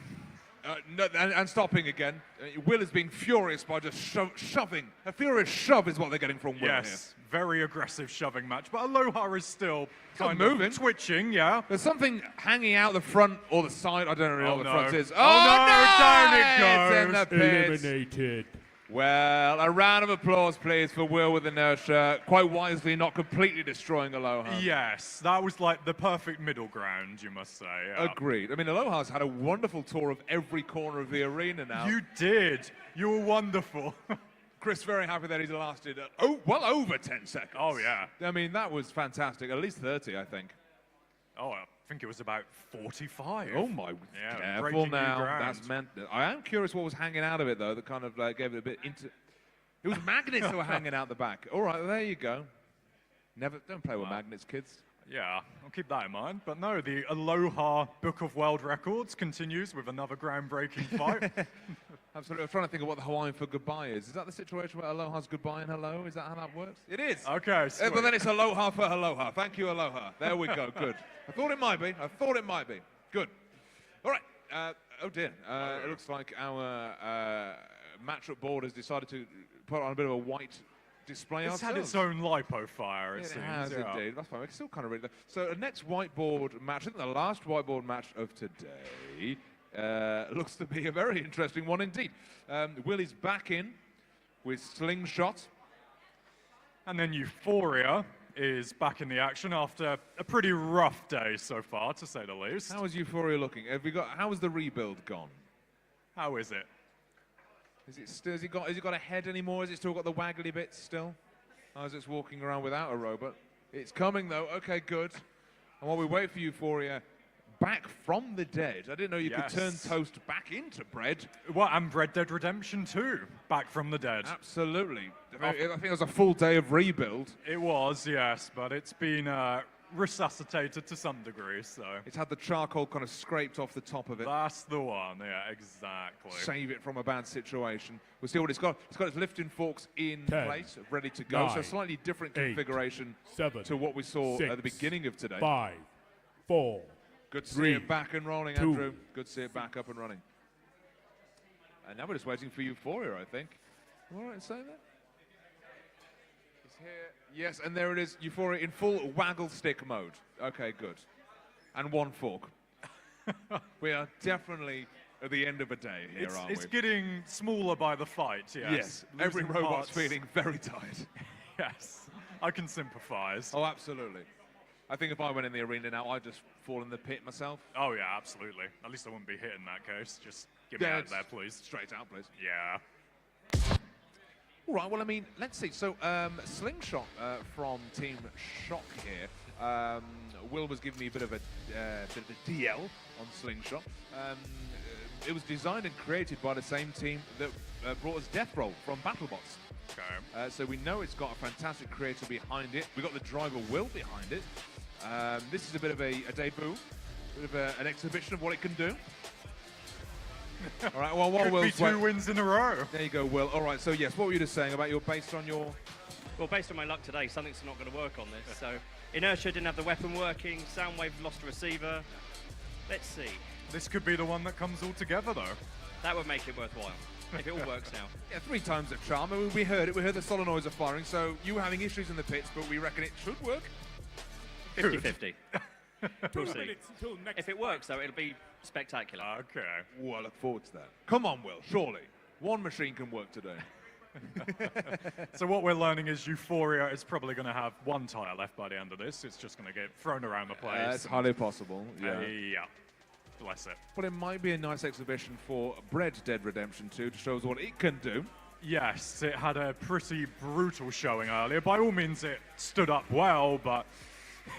No, and stopping again. Will is being furious by just shoving. A furious shove is what they're getting from Will here. Yes, very aggressive shoving match. But Aloha is still kind moving. of twitching, yeah. There's something hanging out the front or the side. I don't know what the front is. Oh, no, down it It's goes. in the pits. Eliminated. Well, a round of applause, please, for Will with Inertia. Quite wisely not completely destroying Aloha. Yes, that was like the perfect middle ground, you must say. Yeah. Agreed. I mean, Aloha's had a wonderful tour of every corner of the arena now. You did. You were wonderful. Chris, very happy that he's lasted well over 10 seconds. Oh, yeah. I mean, that was fantastic. At least 30, I think. Oh, I think it was about 45. Oh my! Yeah, Careful breaking new now. ground. That's meant. I am curious what was hanging out of it though. That kind of gave it a bit into. It was magnets that were hanging out the back. All right, there you go. Don't play with magnets, kids. Yeah, I'll keep that in mind. But no, the Aloha Book of World Records continues with another groundbreaking fight. Absolutely. I'm trying to think of what the Hawaiian for goodbye is. Is that the situation where aloha's goodbye and hello? Is that how that works? It is. Okay, But then it's aloha for aloha. Thank you, aloha. There we go. Good. I thought it might be. Good. All right. Oh dear. It looks like our matchup board has decided to put on a bit of a white display. It's had its own lipo fire, it seems. It has indeed. That's fine. We can still kind of read that. So the next whiteboard match, I think the last whiteboard match of today, looks to be a very interesting one indeed. Willie's back in with Slingshot. And then Euphoria is back in the action after a pretty rough day so far, to say the least. How is Euphoria looking? How has the rebuild gone? How is it? Has it got a head anymore? Has it still got the waggly bits still? As it's walking around without a robot? It's coming though. Okay, good. And while we wait for Euphoria, back from the dead. I didn't know you could turn toast back into bread. Well, and Red Dead Redemption 2, back from the dead. Absolutely. I think it was a full day of rebuild. It was, yes, but it's been resuscitated to some degree, so... It's had the charcoal kind of scraped off the top of it. That's the one, yeah, exactly. Save it from a bad situation. We'll see what it's got. It's got its lifting forks in 10, place, ready to go. 9, so a slightly different 8, configuration 7, to what we saw 6, at the beginning of today. 5, 4, Good to 3, see it back and rolling, 2. Andrew. Good to see it back up and running. And now we're just waiting for Euphoria, I think. Am I right in saying that? It's here. Yes, and there it is. Euphoria in full waggle stick mode. Okay, good. And one fork. We are definitely at the end of a day here, aren't we? It's getting smaller by the fight, yes. Yes, every Losing robot's parts. feeling very tired. Yes, I can sympathise. Oh, absolutely. I think if I went in the arena now, I'd just fall in the pit myself. Oh, yeah, absolutely. At least I wouldn't be hit in that case. Just get me out of there, please. Straight out, please. Yeah. All right, well, I mean, let's see. So, Slingshot from Team Shock here. Will was giving me a bit of a DL on Slingshot. It was designed and created by the same team that brought us Death Roll from BattleBots. Okay. So we know it's got a fantastic creator behind it. We've got the driver Will behind it. This is a bit of a debut, a bit of an exhibition of what it can do. All right, well, while Could Will's be 2 wins in a row. There you go, Will. All right, so yes, what were you just saying about based on your... Well, based on my luck today, something's not going to work on this. So, Inertia didn't have the weapon working, Soundwave lost a receiver. Let's see. This could be the one that comes all together, though. That would make it worthwhile, if it all works now. Yeah, 3 times the charm. I mean, we heard it. We heard the solenoids are firing, so you were having issues in the pits, but we reckon it should work. 50-50. We'll see. minutes until next If it works, though, it'll be spectacular. Okay. Well, I look forward to that. Come on, Will, surely. One machine can work today. So what we're learning is Euphoria is probably going to have 1 tyre left by the end of this. It's just going to get thrown around the place. It's highly possible, yeah. Yeah. Bless it. But it might be a nice exhibition for Red Dead Redemption 2 to show us what it can do. Yes, it had a pretty brutal showing earlier. By all means, it stood up well, but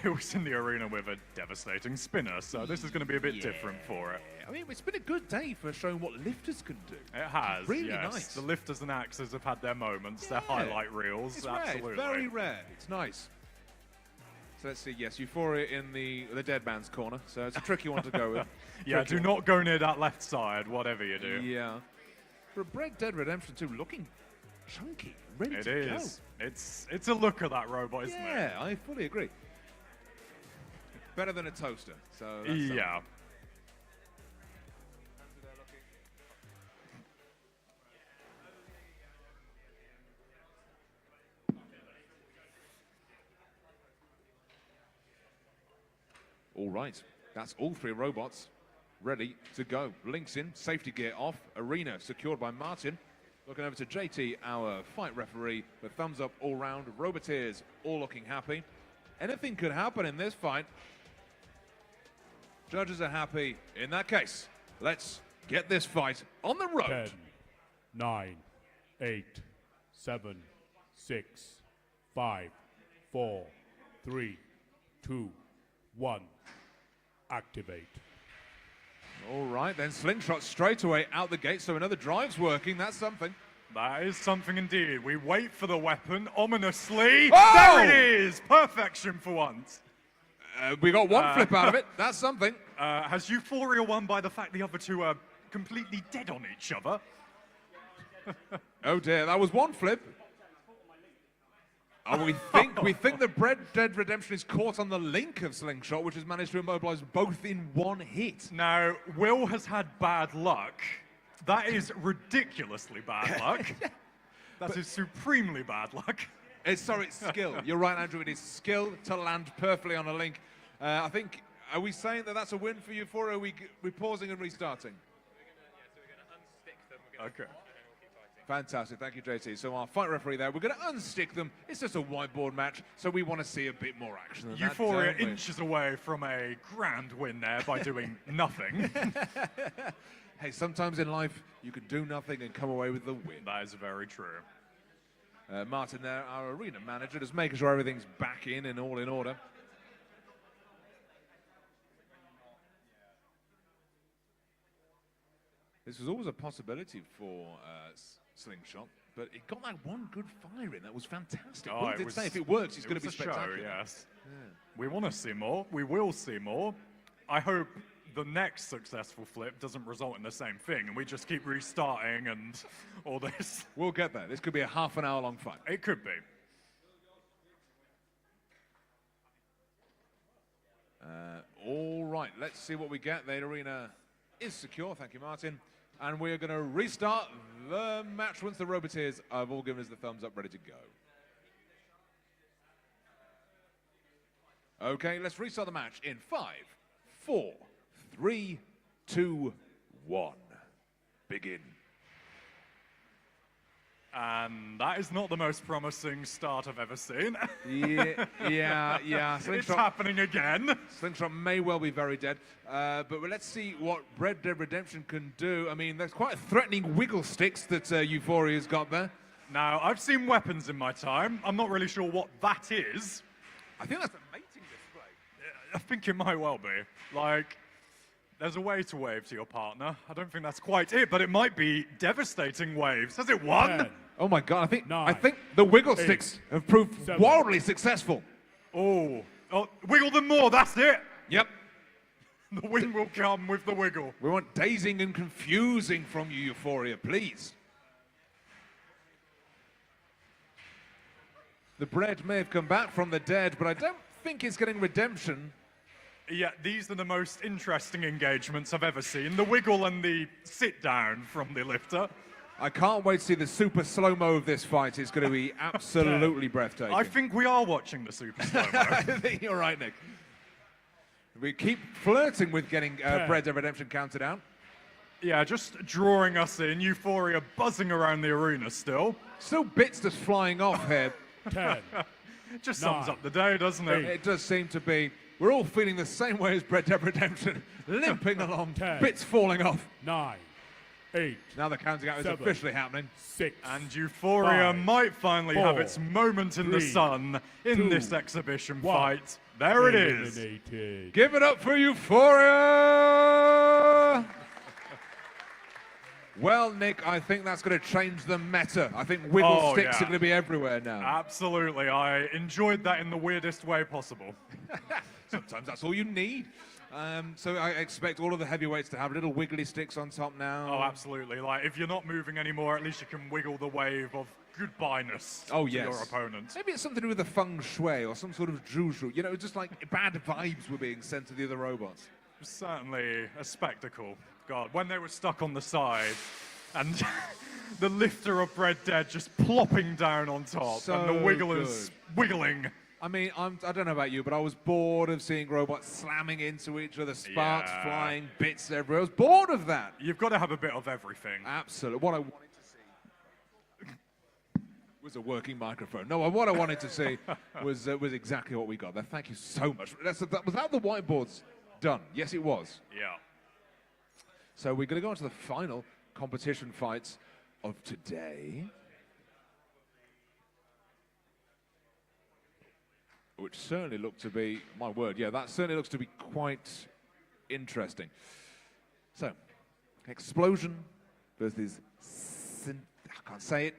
it was in the arena with a devastating spinner, so this is going to be a bit different for it. I mean, it's been a good day for showing what lifters can do. It has, Really yes. nice. The lifters and axes have had their moments, their highlight reels, It's absolutely. rare. It's very rare. It's nice. So let's see. Yes, Euphoria in the dead man's corner. So it's a tricky one to go with. Yeah, Tricky do one. not go near that left side, whatever you do. Yeah. For Red Dead Redemption 2, looking chunky, ready It to is. It's a look at that robot, isn't it? Yeah, I fully agree. Better than a toaster. So that's Yeah. All right, that's all 3 robots ready to go. Links in, safety gear off, arena secured by Martin. Looking over to JT, our fight referee, with thumbs up all round. Roboteers all looking happy. Anything could happen in this fight. Judges are happy. In that case, let's get this fight on the road. 10, 9, 8, 7, 6, 5, 4, 3, 2, 1. activate. All right, then slingshot straight away out the gate, so another drive's working. That's something. That is something indeed. We wait for the weapon ominously. Oh! There it is! Perfection for once. We got one flip out of it. That's something. Has Euphoria won by the fact the other two are completely dead on each other? Oh dear, that was one flip. Oh, we think the Red Dead Redemption is caught on the link of Slingshot, which has managed to immobilize both in one hit. Now, Will has had bad luck. That is ridiculously bad luck. That is supremely bad luck. It's skill. You're right, Andrew. It is skill to land perfectly on a link. I think, are we saying that that's a win for Euphoria? Are we pausing and restarting? Okay. Fantastic. Thank you, JT. So our fight referee there, we're going to unstick them. It's just a whiteboard match, so we want to see a bit more action than Euphoria that, don't we? inches away from a grand win there by doing nothing. Hey, sometimes in life, you can do nothing and come away with the win. That is very true. Martin there, our arena manager, just making sure everything's back in and all in order. This was always a possibility for Slingshot, but it got that one good fire in. That was fantastic. Oh, Will did say if it works, it's going to be was a spectacular. show, yes. Yeah. We want to see more. We will see more. I hope the next successful flip doesn't result in the same thing, and we just keep restarting and all this. We'll get there. This could be a half-an-hour-long fight. It could be. All right, let's see what we get. The arena is secure. Thank you, Martin. And we're going to restart the match once the Roboteers have all given us the thumbs up, ready to go. Okay, let's restart the match in 5, 4, 3, 2, 1. Begin. And that is not the most promising start I've ever seen. Yeah. It's happening again. Slingshot may well be very dead. But let's see what Red Dead Redemption can do. I mean, there's quite threatening wiggle sticks that Euphoria's got there. Now, I've seen weapons in my time. I'm not really sure what that is. I think that's a mating display. I think it might well be. Like, there's a way to wave to your partner. I don't think that's quite it, but it might be devastating waves. Has it won? 10, Oh my God! I 9, think the wiggle 8, sticks have proved 7. wildly successful. Oh, wiggle them more. That's it. Yep. The win will come with the wiggle. We want dazing and confusing from you, Euphoria, please. The bread may have come back from the dead, but I don't think it's getting redemption. Yeah, these are the most interesting engagements I've ever seen. The wiggle and the sit down from the lifter. I can't wait to see the super slow-mo of this fight. It's going to be absolutely breathtaking. I think we are watching the super slow-mo. I think you're right, Nick. We keep flirting with getting Red Dead Redemption counted out. Yeah, just drawing us in. Euphoria buzzing around the arena still. Still bits just flying off here. 10. Just sums up the day, doesn't it? It does seem to be. We're all feeling the same way as Red Dead Redemption, limping along, 10, bits falling off. 9, 8. Now the counting out is 7, officially happening. 6. And Euphoria 5, might finally have 4, its moment in the 3, sun in 2, this exhibition 1. fight. There it is. Eliminated. Give it up for Euphoria! Well, Nick, I think that's going to change the meta. I think wiggle sticks are going to be everywhere now. Absolutely. I enjoyed that in the weirdest way possible. Sometimes that's all you need. So I expect all of the heavyweights to have little wiggly sticks on top now. Oh, absolutely. Like, if you're not moving anymore, at least you can wiggle the wave of goodbye-ness to your opponent. Maybe it's something to do with the feng shui or some sort of juju. You know, just like bad vibes were being sent to the other robots. Certainly a spectacle. God, when they were stuck on the side and the lifter of Red Dead just plopping down on top and the wigglers wiggling. I mean, I don't know about you, but I was bored of seeing robots slamming into each other, sparks flying, bits everywhere. I was bored of that. You've got to have a bit of everything. Absolutely. What I wanted to see was a working microphone. No, what I wanted to see was exactly what we got there. Thank you so much. Was that the whiteboards done? Yes, it was. Yeah. So we're going to go on to the final competition fights of today, which certainly look to be, my word, yeah, that certainly looks to be quite interesting. So, Explosion versus I can't say it.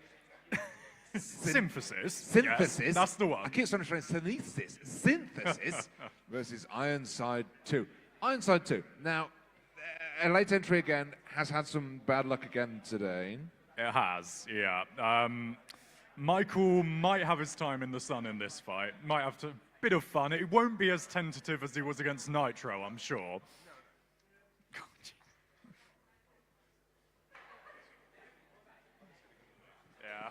Synthesis. Synthesis. Yes, that's the one. I keep trying to say Synthesis versus Ironside 2. Ironside 2. Now, a late entry again has had some bad luck again today. It has, yeah. Michael might have his time in the sun in this fight. Might have a bit of fun. It won't be as tentative as he was against Nitro, I'm sure. Yeah.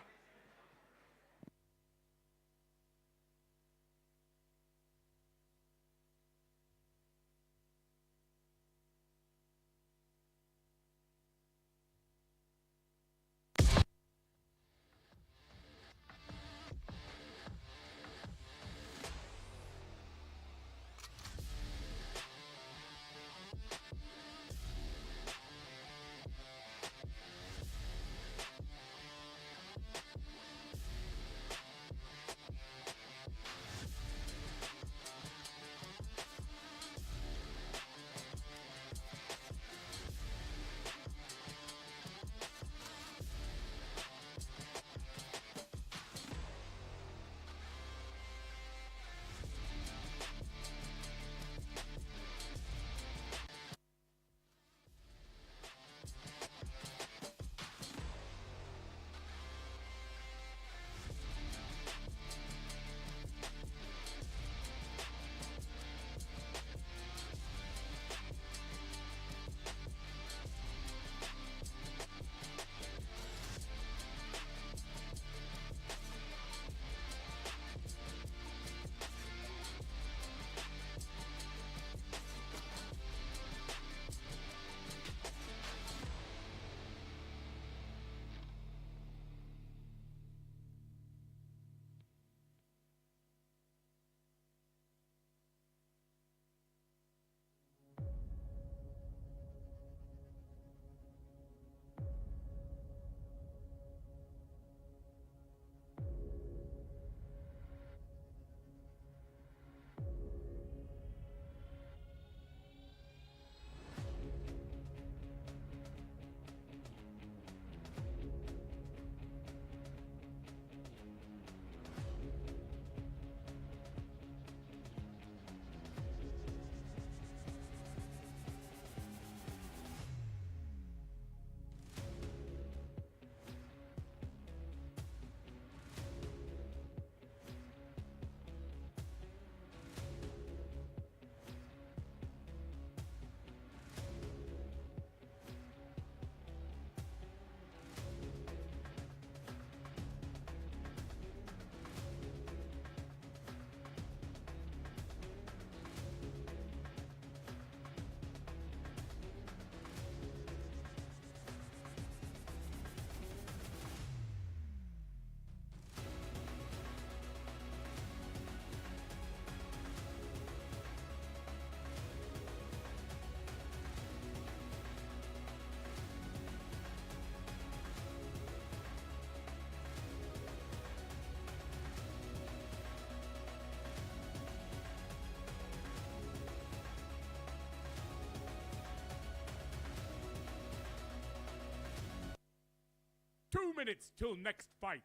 Two minutes till next fight.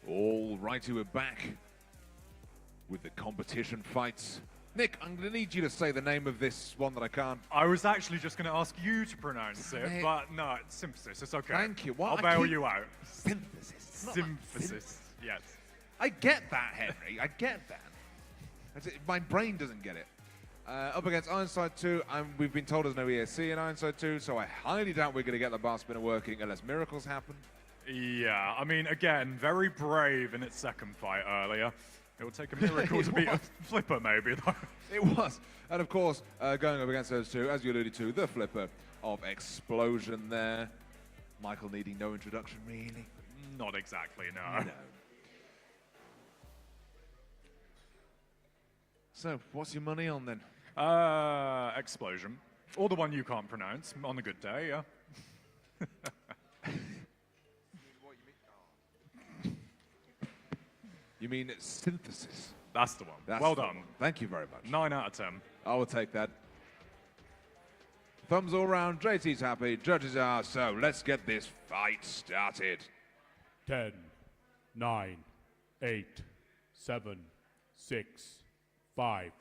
All righty, we're back with the competition fights. Nick, I'm going to need you to say the name of this one that I can't. I was actually just going to ask you to pronounce it, Nick. but no, it's synthesis. It's okay. Thank you. I'll bail you out. Synthesis. Synthesis. Yes. I get that, Henry. I get that. My brain doesn't get it. Up against Ironside 2, we've been told there's no ESC in Ironside 2, so I highly doubt we're going to get the bar spinner working unless miracles happen. Yeah, I mean, again, very brave in its second fight earlier. It will take a miracle to beat a flipper, maybe, though. It was. And, of course, going up against those two, as you alluded to, the flipper of Explosion there. Michael needing no introduction, really. Not exactly, no. So, what's your money on then? Explosion. Or the one you can't pronounce on a good day, yeah. You mean synthesis? That's the one. That's well the done. one. Thank you very much. 9 out of 10. I will take that. Thumbs all round. JT's happy. Judges are. So let's get this fight started. 10, 9, 8, 7, 6, 5,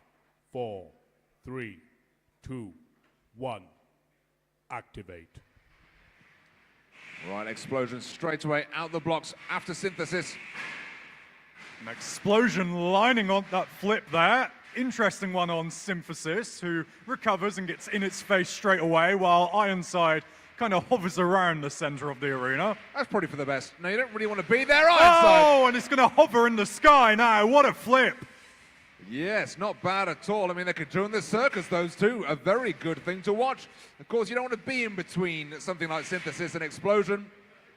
4, 3, 2, 1. Activate. Right, explosion straight away out the blocks after synthesis. An explosion lining on that flip there. Interesting one on Synthesis, who recovers and gets in its face straight away, while Ironside kind of hovers around the center of the arena. That's probably for the best. No, you don't really want to be there, Ironside. Oh, and it's going to hover in the sky now. What a flip. Yes, not bad at all. I mean, they could join the circus, those two. A very good thing to watch. Of course, you don't want to be in between something like Synthesis and Explosion.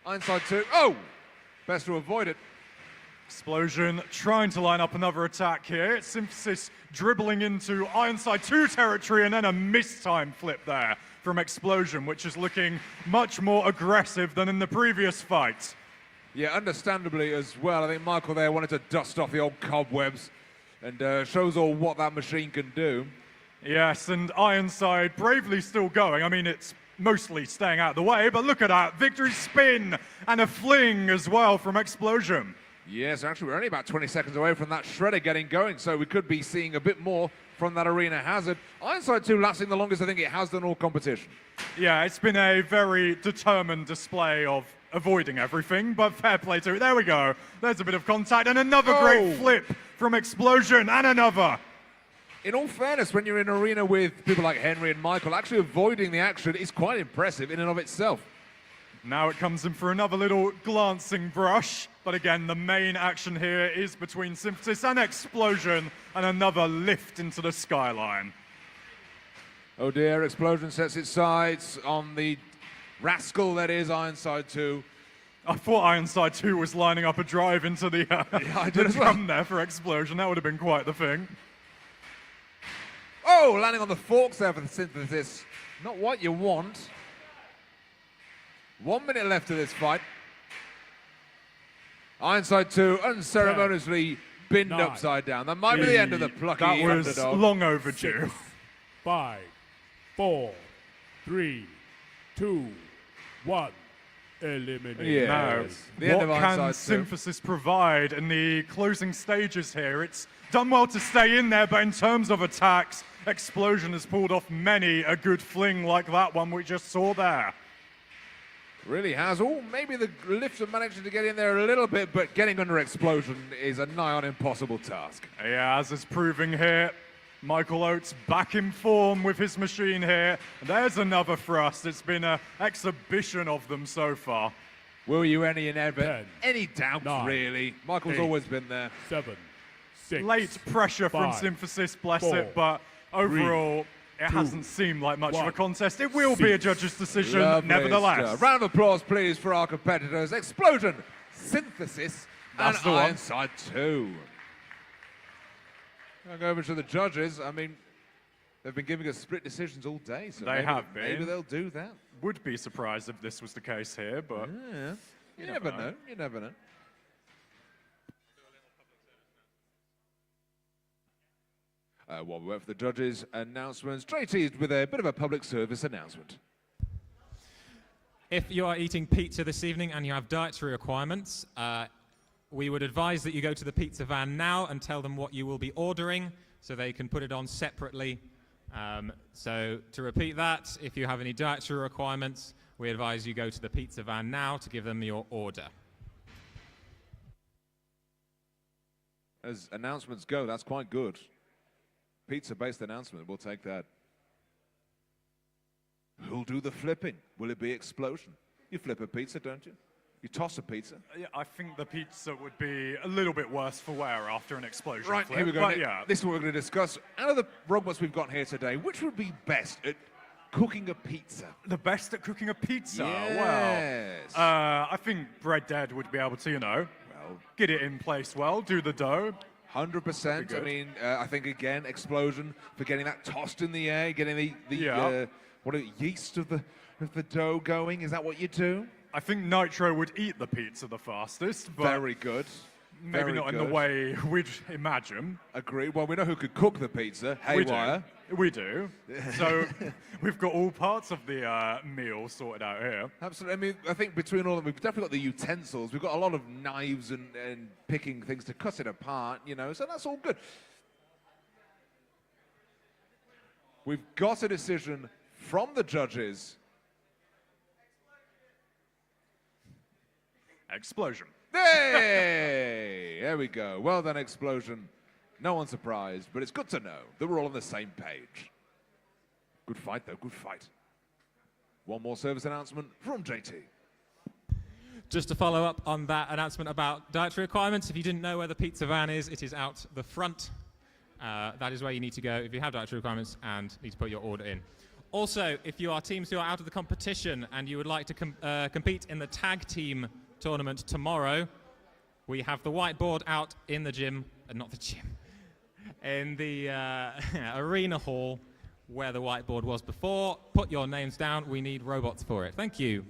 Ironside 2. Oh! Best to avoid it. Explosion trying to line up another attack here. Synthesis dribbling into Ironside 2 territory, and then a mistime flip there from Explosion, which is looking much more aggressive than in the previous fight. Yeah, understandably as well. I think Michael there wanted to dust off the old cobwebs and shows all what that machine can do. Yes, and Ironside bravely still going. I mean, it's mostly staying out of the way, but look at that. Victory spin and a fling as well from Explosion. Yes, actually, we're only about 20 seconds away from that shredder getting going, so we could be seeing a bit more from that arena hazard. Ironside 2 lasting the longest I think it has done all competition. Yeah, it's been a very determined display of avoiding everything, but fair play to it. There we go. There's a bit of contact, and another great flip from Explosion, and another. In all fairness, when you're in an arena with people like Henry and Michael, actually avoiding the action is quite impressive in and of itself. Now it comes in for another little glancing brush, but again, the main action here is between Synthesis and Explosion, and another lift into the skyline. Oh dear, Explosion sets its sights on the rascal that is Ironside 2. I thought Ironside 2 was lining up a drive into the, the drum there for Explosion. That would have been quite the thing. Oh, landing on the forks there for the Synthesis. Not what you want. 1 minute left of this fight. Ironside 2 unceremoniously binned 9, upside down. That might be the end of the plucky That was underdog. long overdue. 6, 5, 4, 3, 2, 1. Eliminate. Yes. Now, what can Synthesis provide in the closing stages here? It's done well to stay in there, but in terms of attacks, Explosion has pulled off many a good fling like that one we just saw there. Really has. Oh, maybe the lifts are managing to get in there a little bit, but getting under Explosion is a nigh on impossible task. Yeah, as is proving here. Michael Oates back in form with his machine here. And there's another thrust. It's been an exhibition of them so far. Will you any and ever? 10, any doubts, 9, really? Michael's 8, always been there. 7, 6. Late pressure from 5, Synthesis, bless 4, it, but overall, 3, it 2, hasn't seemed like much of a 1. contest. It will be a judge's decision, Lovely nevertheless. stuff. Round of applause, please, for our competitors. Explosion, Synthesis, That's and the one. Ironside 2. I'll go over to the judges. I mean, they've been giving us split decisions all day, so They have been. maybe they'll do that. Would be surprised if this was the case here, but Yeah. You never know. You never know. While we wait for the judges' announcements, Trey teased with a bit of a public service announcement. If you are eating pizza this evening and you have dietary requirements, we would advise that you go to the pizza van now and tell them what you will be ordering so they can put it on separately. So to repeat that, if you have any dietary requirements, we advise you go to the pizza van now to give them your order. As announcements go, that's quite good. Pizza-based announcement, we'll take that. Who'll do the flipping? Will it be Explosion? You flip a pizza, don't you? You toss a pizza. yeah, I think the pizza would be a little bit worse for wear after an explosion Right, flip, here we go. but yeah. This is what we're going to discuss. Out of the robots we've got here today, which would be best at cooking a pizza? The best at cooking a pizza? Yes. Well, I think Bread Dead would be able to, well, get it in place well, do the dough, 100%. I mean, I think again, explosion for getting that tossed in the air, getting the yeast of the dough going. Is that what you do? I think Nitro would eat the pizza the fastest, but very good. Maybe Very not in good. the way we'd imagine. Agree. Well, we know who could cook the pizza. Haywire. We do. So we've got all parts of the meal sorted out here. Absolutely. I mean, I think between all of them, we've definitely got the utensils. We've got a lot of knives and picking things to cut it apart, you know, so that's all good. We've got a decision from the judges. Explosion. Hey! There we go. Well done, Explosion. No one's surprised, but it's good to know that we're all on the same page. Good fight, though. Good fight. One more service announcement from JT. Just to follow up on that announcement about dietary requirements, if you didn't know where the pizza van is, it is out the front. That is where you need to go if you have dietary requirements and need to put your order in. Also, if you are teams who are out of the competition and you would like to compete in the tag team tournament tomorrow, we have the whiteboard out in the gym, not the gym, in the arena hall where the whiteboard was before. Put your names down. We need robots for it. Thank you.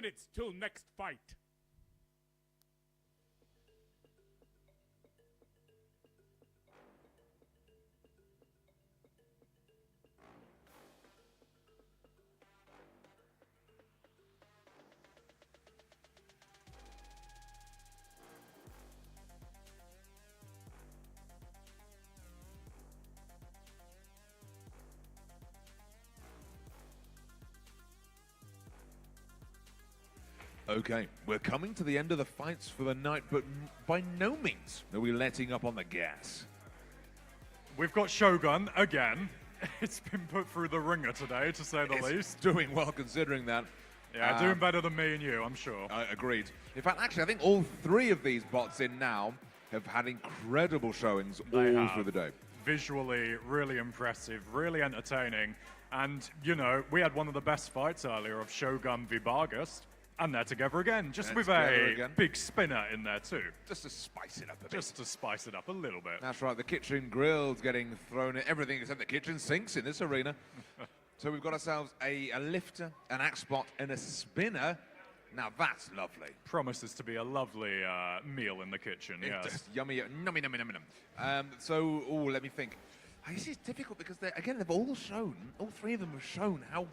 minutes till next fight. Okay, we're coming to the end of the fights for the night, but by no means are we letting up on the gas. We've got Shogun again. It's been put through the ringer today, to say the least. Doing well considering that. Yeah, doing better than me and you, I'm sure. Agreed. In fact, actually, I think all three of these bots in now have had incredible showings all through the day. Visually, really impressive, really entertaining. And, you know, we had one of the best fights earlier of Shogun v Bargast. And they're together again, just with a big spinner in there too. Just to spice it up a bit. Just to spice it up a little bit. That's right, the kitchen grill's getting thrown in, everything except the kitchen sinks in this arena. So we've got ourselves a lifter, an axe bot, and a spinner. Now that's lovely. Promises to be a lovely meal in the kitchen, yes. Yummy, nummy, nummy, nummy, num. So, let me think. This is difficult because, they've all shown, all three of them have shown how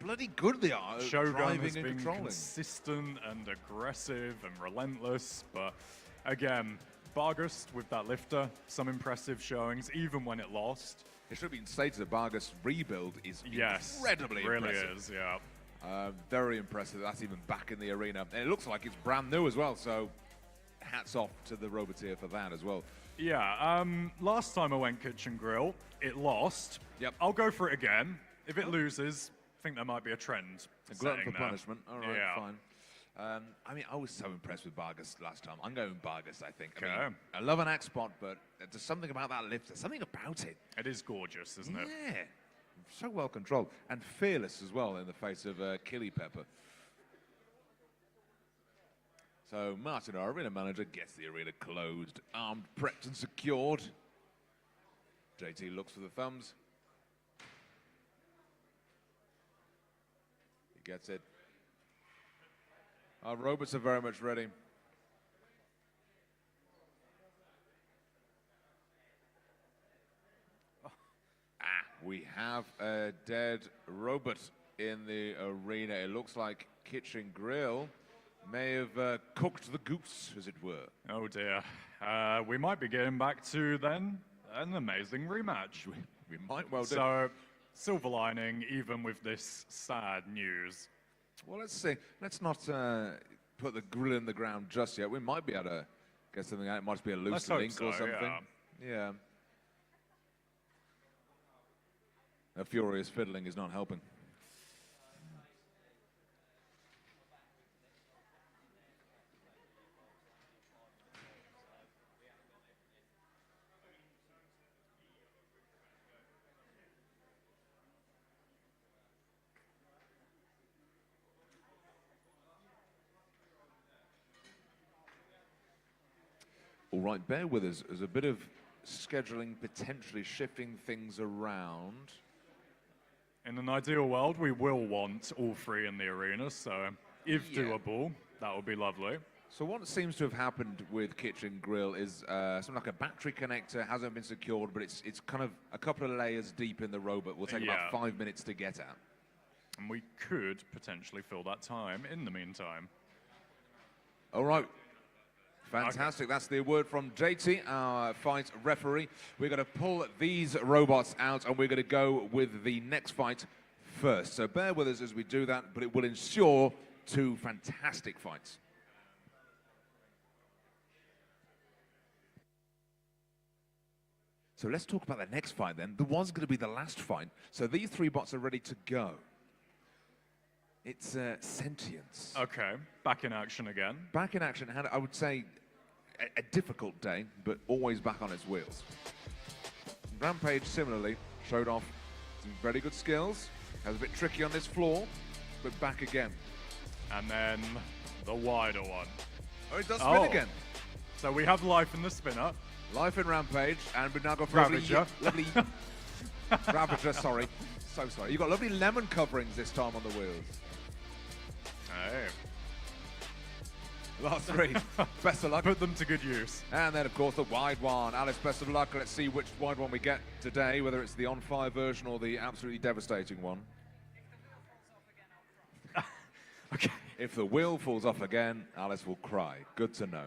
bloody good they are at Shogun driving has and been controlling. consistent and aggressive and relentless, but again, Bargast with that lifter, some impressive showings, even when it lost. It should have been stated that Bargast's rebuild is incredibly really impressive. Is, yeah. Very impressive. That's even back in the arena. And it looks like it's brand new as well, so hats off to the Roboteer for that as well. Yeah, last time I went Kitchen Grill, it lost. Yep. I'll go for it again. If it loses, I think there might be a trend. A glutton for there. punishment. All right, yeah. fine. I mean, I was so impressed with Bargast last time. I'm going Bargast, I think. Okay. I mean, I love an axe spot, but there's something about that lift. There's something about it. It is gorgeous, isn't it? Yeah. So well controlled. And fearless as well in the face of Killy Pepper. So Martin, our arena manager, gets the arena closed, armed, prepped, and secured. JT looks for the thumbs. He gets it. Our robots are very much ready. We have a dead robot in the arena. It looks like Kitchen Grill may have cooked the goose, as it were. Oh dear. We might be getting back to then an amazing rematch. We might well do. So, silver lining, even with this sad news. Well, let's see. Let's not put the grill in the ground just yet. We might be able to get something out. It might be a loose link or something. Yeah. A furious fiddling is not helping. All right, bear with us. There's a bit of scheduling potentially shifting things around. In an ideal world, we will want all three in the arena, so if doable, that would be lovely. So what seems to have happened with Kitchen Grill is something like a battery connector hasn't been secured, but it's kind of a couple of layers deep in the robot. Will take about 5 minutes to get at. And we could potentially fill that time in the meantime. All right. Fantastic. That's the word from JT, our fight referee. We're going to pull these robots out and we're going to go with the next fight first. So bear with us as we do that, but it will ensure 2 fantastic fights. So let's talk about the next fight then. The one's going to be the last fight. So these 3 bots are ready to go. It's Sentience. Okay, back in action again. Back in action, had, I would say, a difficult day, but always back on its wheels. Rampage, similarly, showed off some very good skills. Was a bit tricky on this floor, but back again. And then the wider one. Oh, it does spin again. So we have life in the spinner. Life in Rampage, and we now got Ravager. lovely Ravager, sorry. So sorry. You've got lovely lemon coverings this time on the wheels. Hey. Last three. Best of luck. Put them to good use. And then, of course, the wide one. Alice, best of luck. Let's see which wide one we get today, whether it's the on-fire version or the absolutely devastating one. Okay. If the wheel falls off again, Alice will cry. Good to know.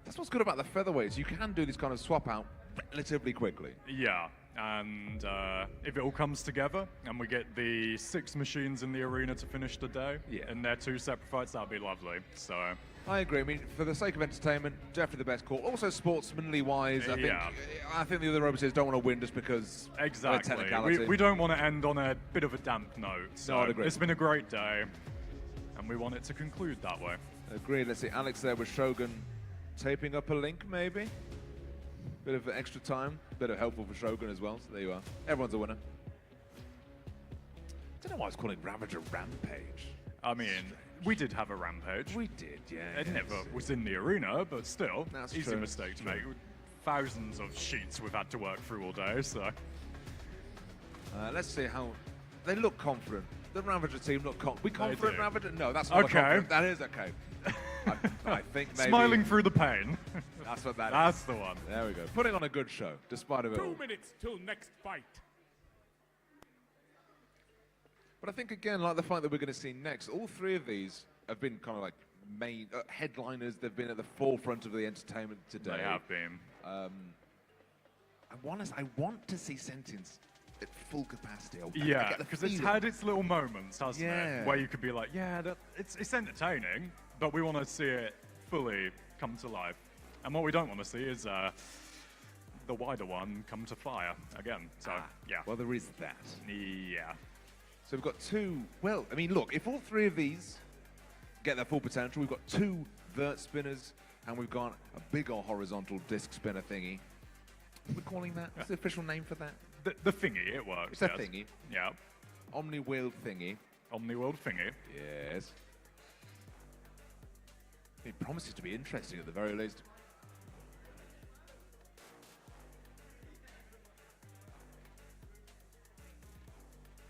That's what's good about the featherweights. You can do this kind of swap out relatively quickly. Yeah, and if it all comes together and we get the 6 machines in the arena to finish the day in their 2 separate fights, that'd be lovely. So I agree. I mean, for the sake of entertainment, definitely the best call. Also, sportsmanly wise, I think the other roboteers don't want to win just because exactly. of technicality. We don't want to end on a bit of a damp note. So No, I'd agree. It's been a great day, and we want it to conclude that way. Agreed. Let's see. Alex there with Shogun taping up a link, maybe. Bit of extra time. Bit of helpful for Shogun as well. So there you are. Everyone's a winner. I don't know why I was calling Ravager Rampage. I mean, we did have a Rampage. We did, yeah. It never was in the arena, but still, That's easy true. mistake to make. Thousands of sheets we've had to work through all day, so. Let's see how they look confident. The Ravager team look confident. We confident, do. Ravager? No, that's not Okay. confident. That is okay. I think maybe. Smiling through the pain. That's what that is. That's the one. There we go. Putting on a good show, despite of it all. 2 minutes till next fight. But I think, again, like the fight that we're going to see next, all 3 of these have been kind of like main headliners. They've been at the forefront of the entertainment today. They have been. I want to see Sentience at full capacity. Yeah, because it's had its little moments, hasn't Yeah. it? Where you could be like, yeah, it's entertaining, but we want to see it fully come to life. And what we don't want to see is the wider one come to fire again. So, yeah. Well, there is that. Yeah. So we've got 2. Well, I mean, look, if all 3 of these get their full potential, we've got 2 vert spinners, and we've got a big old horizontal disc spinner thingy. What are we calling that? What's the official name for that? The thingy, it works. It's a yes. thingy. Yeah. Omni-wheeled thingy. Omni-wheeled thingy. Yes. It promises to be interesting at the very least.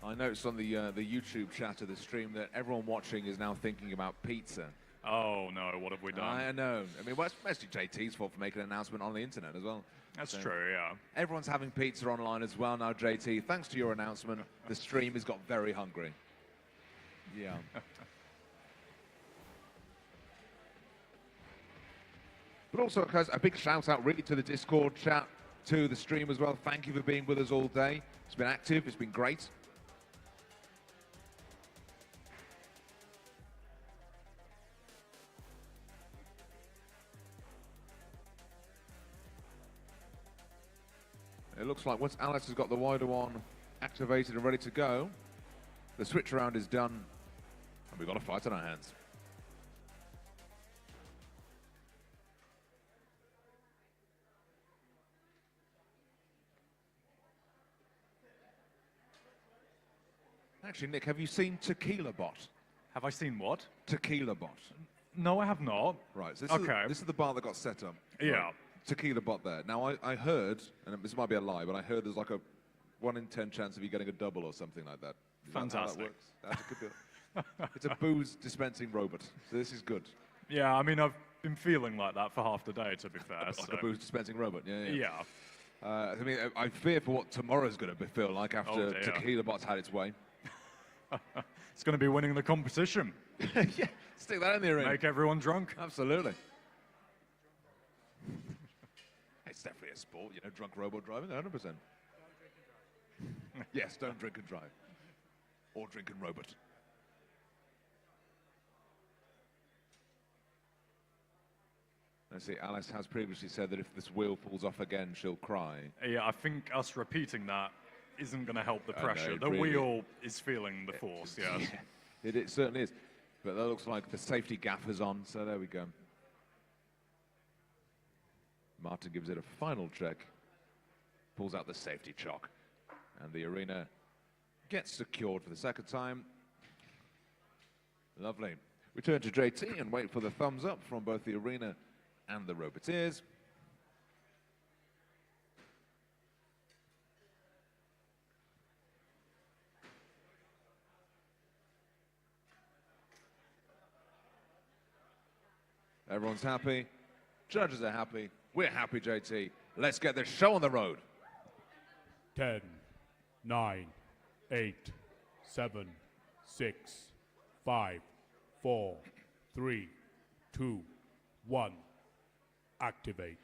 I noticed on the YouTube chat of the stream that everyone watching is now thinking about pizza. Oh no, what have we done? I know. I mean, well, it's mostly JT's fault for making an announcement on the internet as well. That's true, yeah. Everyone's having pizza online as well now, JT. Thanks to your announcement, the stream has got very hungry. Yeah. But also, guys, a big shout out really to the Discord chat, to the stream as well. Thank you for being with us all day. It's been active, it's been great. It looks like once Alex has got the wider one activated and ready to go, the switch around is done, and we've got a fight on our hands. Actually, Nick, have you seen Tequila Bot? Have I seen what? Tequila Bot. No, I have not. Right, so this is the bar that got set up. Yeah. Right. Tequila Bot there. Now, I heard, and this might be a lie, but I heard there's like a 1 in 10 chance of you getting a double or something like that. Is that how that Fantastic. works? That's a good deal. It's a booze dispensing robot, so this is good. Yeah, I mean, I've been feeling like that for half the day, to be fair. Like so. a booze dispensing robot, yeah. Yeah. I mean, I fear for what tomorrow's going to feel like after Oh, dear. Tequila Bot's had its way. It's going to be winning the competition. Yeah, stick that in the arena. Make everyone drunk. Absolutely. It's definitely a sport, you know, drunk robot driving, 100%. Yes, don't drink and drive. Or drink and robot. Let's see, Alice has previously said that if this wheel falls off again, she'll cry. Yeah, I think us repeating that isn't going to help the Oh, no, pressure. it The really- wheel is feeling the force, yes. Yeah, it certainly is. But that looks like the safety gaffer's on, so there we go. Martin gives it a final check, pulls out the safety chock, and the arena gets secured for the second time. Lovely. We turn to JT and wait for the thumbs up from both the arena and the Roboteers. Everyone's happy. Judges are happy. We're happy, JT. Let's get this show on the road. 10, 9, 8, 7, 6, 5, 4, 3, 2, 1. Activate.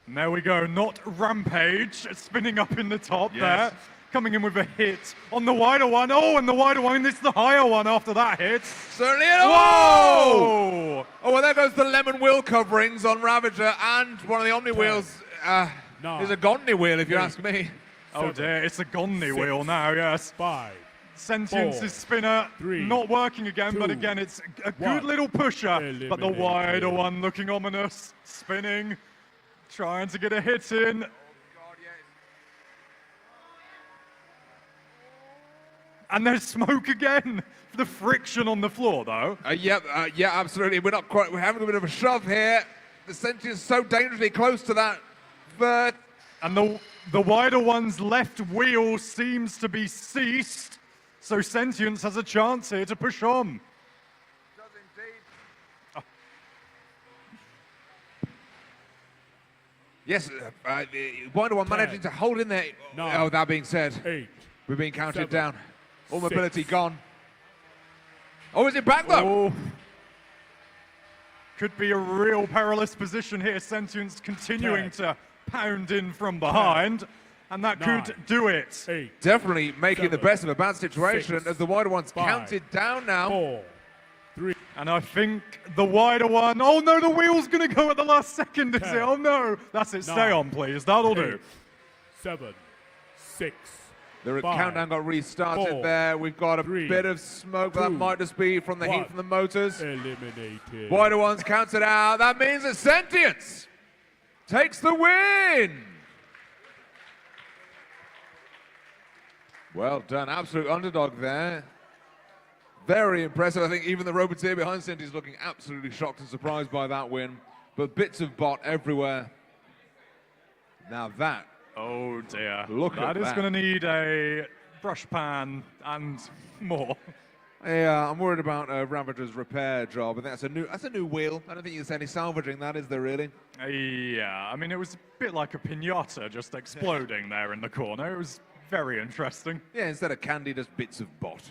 And there we go, not Rampage, spinning up in the top there. Coming in with a hit on the wider one. Oh, and the wider one, it's the higher one after that hit. Certainly. Whoa! Oh, well, there goes the lemon wheel coverings on Ravager, and one of the Omni wheels is a Gondy wheel, if you ask me. Oh dear, it's a Gondy wheel now, yes. 5, Sentience's spinner not working again, but again, it's a good little pusher. But the wider one looking ominous, spinning, trying to get a hit in. And there's smoke again. The friction on the floor, though. Yeah, absolutely. We're having a bit of a shove here. The Sentience so dangerously close to that vert. And the wider one's left wheel seems to be ceased. So Sentience has a chance here to push on. Does indeed. Oh. Yes, the wider one managing to hold in there. 9, oh, that being said, 8, we're being counted 7, down. All 6. mobility gone. Oh, is it back though? Oh. Could be a real perilous position here. Sentience continuing to pound in from behind. And that 9, could do it. 8, Definitely making 7, the best of a bad situation 6, as the wider one's 5, counted down now. 4, 3. And I think the wider one, oh no, the wheel's gonna go at the last second, is it? Oh no, that's it, stay 9, on please, that'll do. 7, 6. The 5, countdown got restarted 4, there. We've got a 3, bit of smoke, but that 2, might just be from the 1. heat from the motors. Eliminated. Wider one's counted out. That means that Sentience takes the win. Well done. Absolute underdog there. Very impressive. I think even the Roboteer behind Sentience looking absolutely shocked and surprised by that win. But bits of bot everywhere. Now that. Oh dear. Look at that. That is going to need a brush pan and more. Yeah, I'm worried about Ravager's repair job. I think that's a new wheel. I don't think there's any salvaging that, is there really? Yeah, I mean, it was a bit like a pinata just exploding there in the corner. It was very interesting. Yeah, instead of candy, just bits of bot.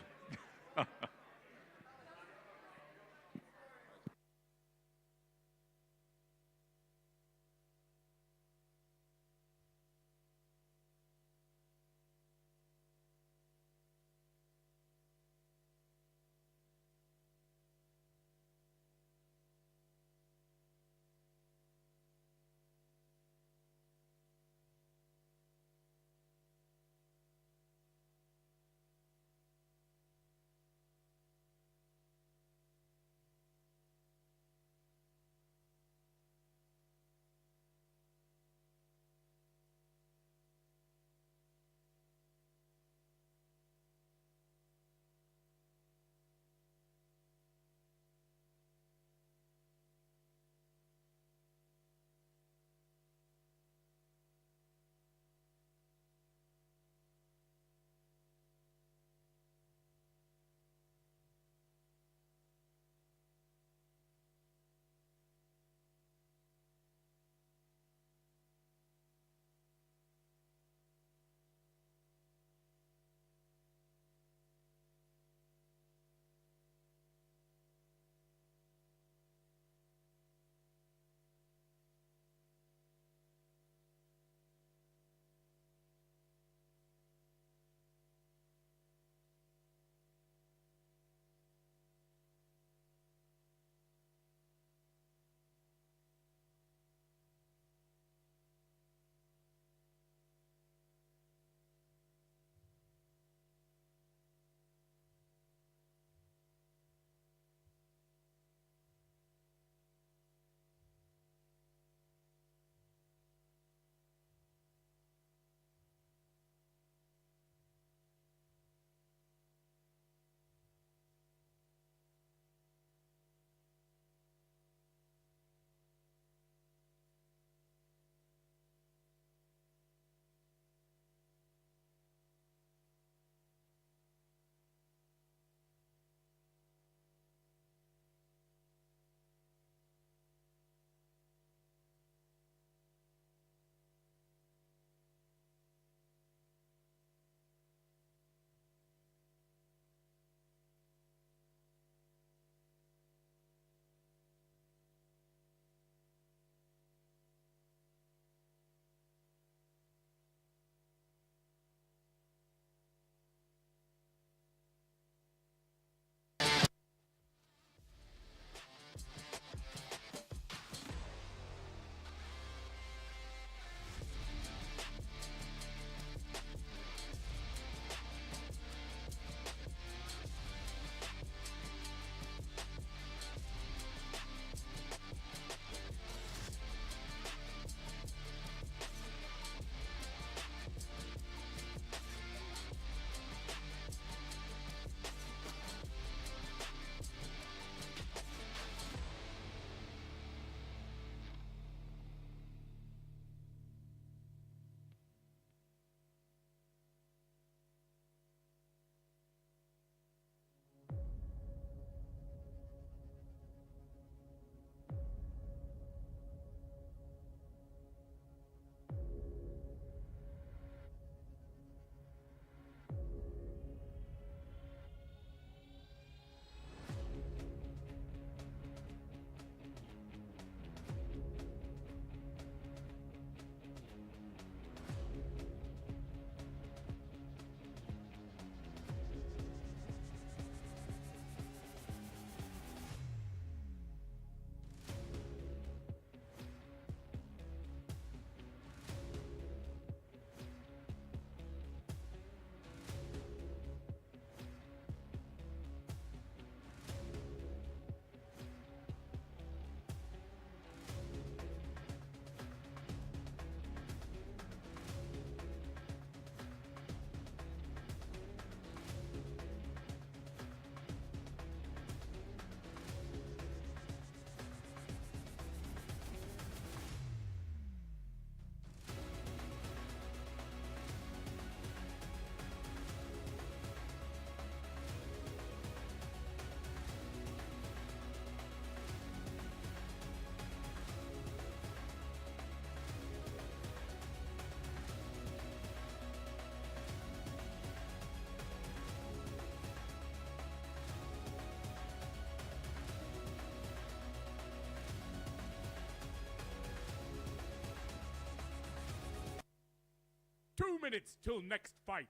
2 minutes till next fight.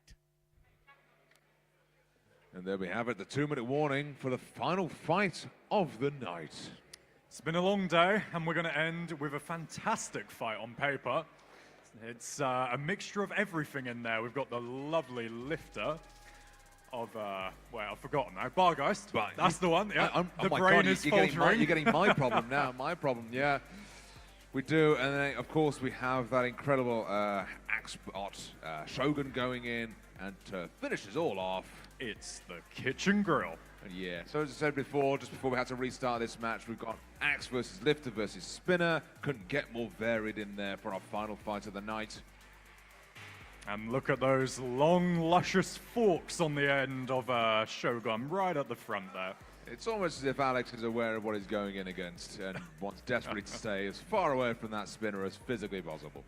And there we have it, the 2-minute warning for the final fight of the night. It's been a long day, and we're going to end with a fantastic fight on paper. It's a mixture of everything in there. We've got the lovely lifter of, well, I've forgotten now. Bargeist. That's the one, yeah. The brain is faltering. You're getting my problem now. My problem, yeah. We do, and then, of course, we have that incredible axe bot, Shogun going in, and to finish us all off, it's the kitchen grill. Yeah, so as I said before, just before we had to restart this match, we've got axe versus lifter versus spinner. Couldn't get more varied in there for our final fight of the night. And look at those long, luscious forks on the end of Shogun, right at the front there. It's almost as if Alex is aware of what he's going in against and wants desperately to stay as far away from that spinner as physically possible.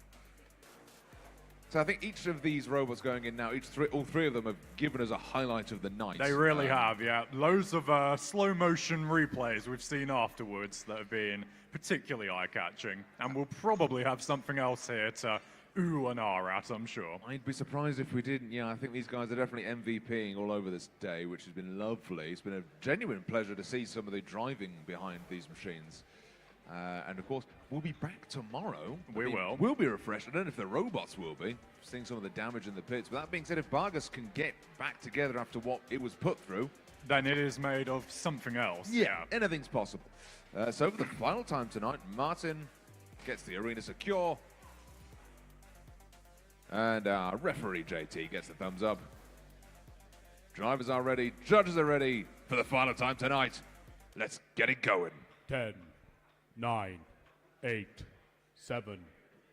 So I think each of these robots going in now, all three of them have given us a highlight of the night. They really have, yeah. Loads of slow motion replays we've seen afterwards that have been particularly eye-catching. And we'll probably have something else here to ooh and ah at, I'm sure. I'd be surprised if we didn't. Yeah, I think these guys are definitely MVPing all over this day, which has been lovely. It's been a genuine pleasure to see some of the driving behind these machines. And of course, we'll be back tomorrow. We will. We'll be refreshed. I don't know if the robots will be, seeing some of the damage in the pits. But that being said, if Vargas can get back together after what it was put through, then it is made of something else. Yeah, anything's possible. So for the final time tonight, Martin gets the arena secure. And our referee, JT, gets the thumbs up. Drivers are ready. Judges are ready for the final time tonight. Let's get it going. 10, 9, 8, 7,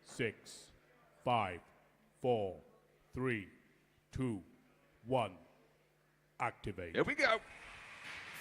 6, 5, 4, 3, 2, 1. Activate. Here we go.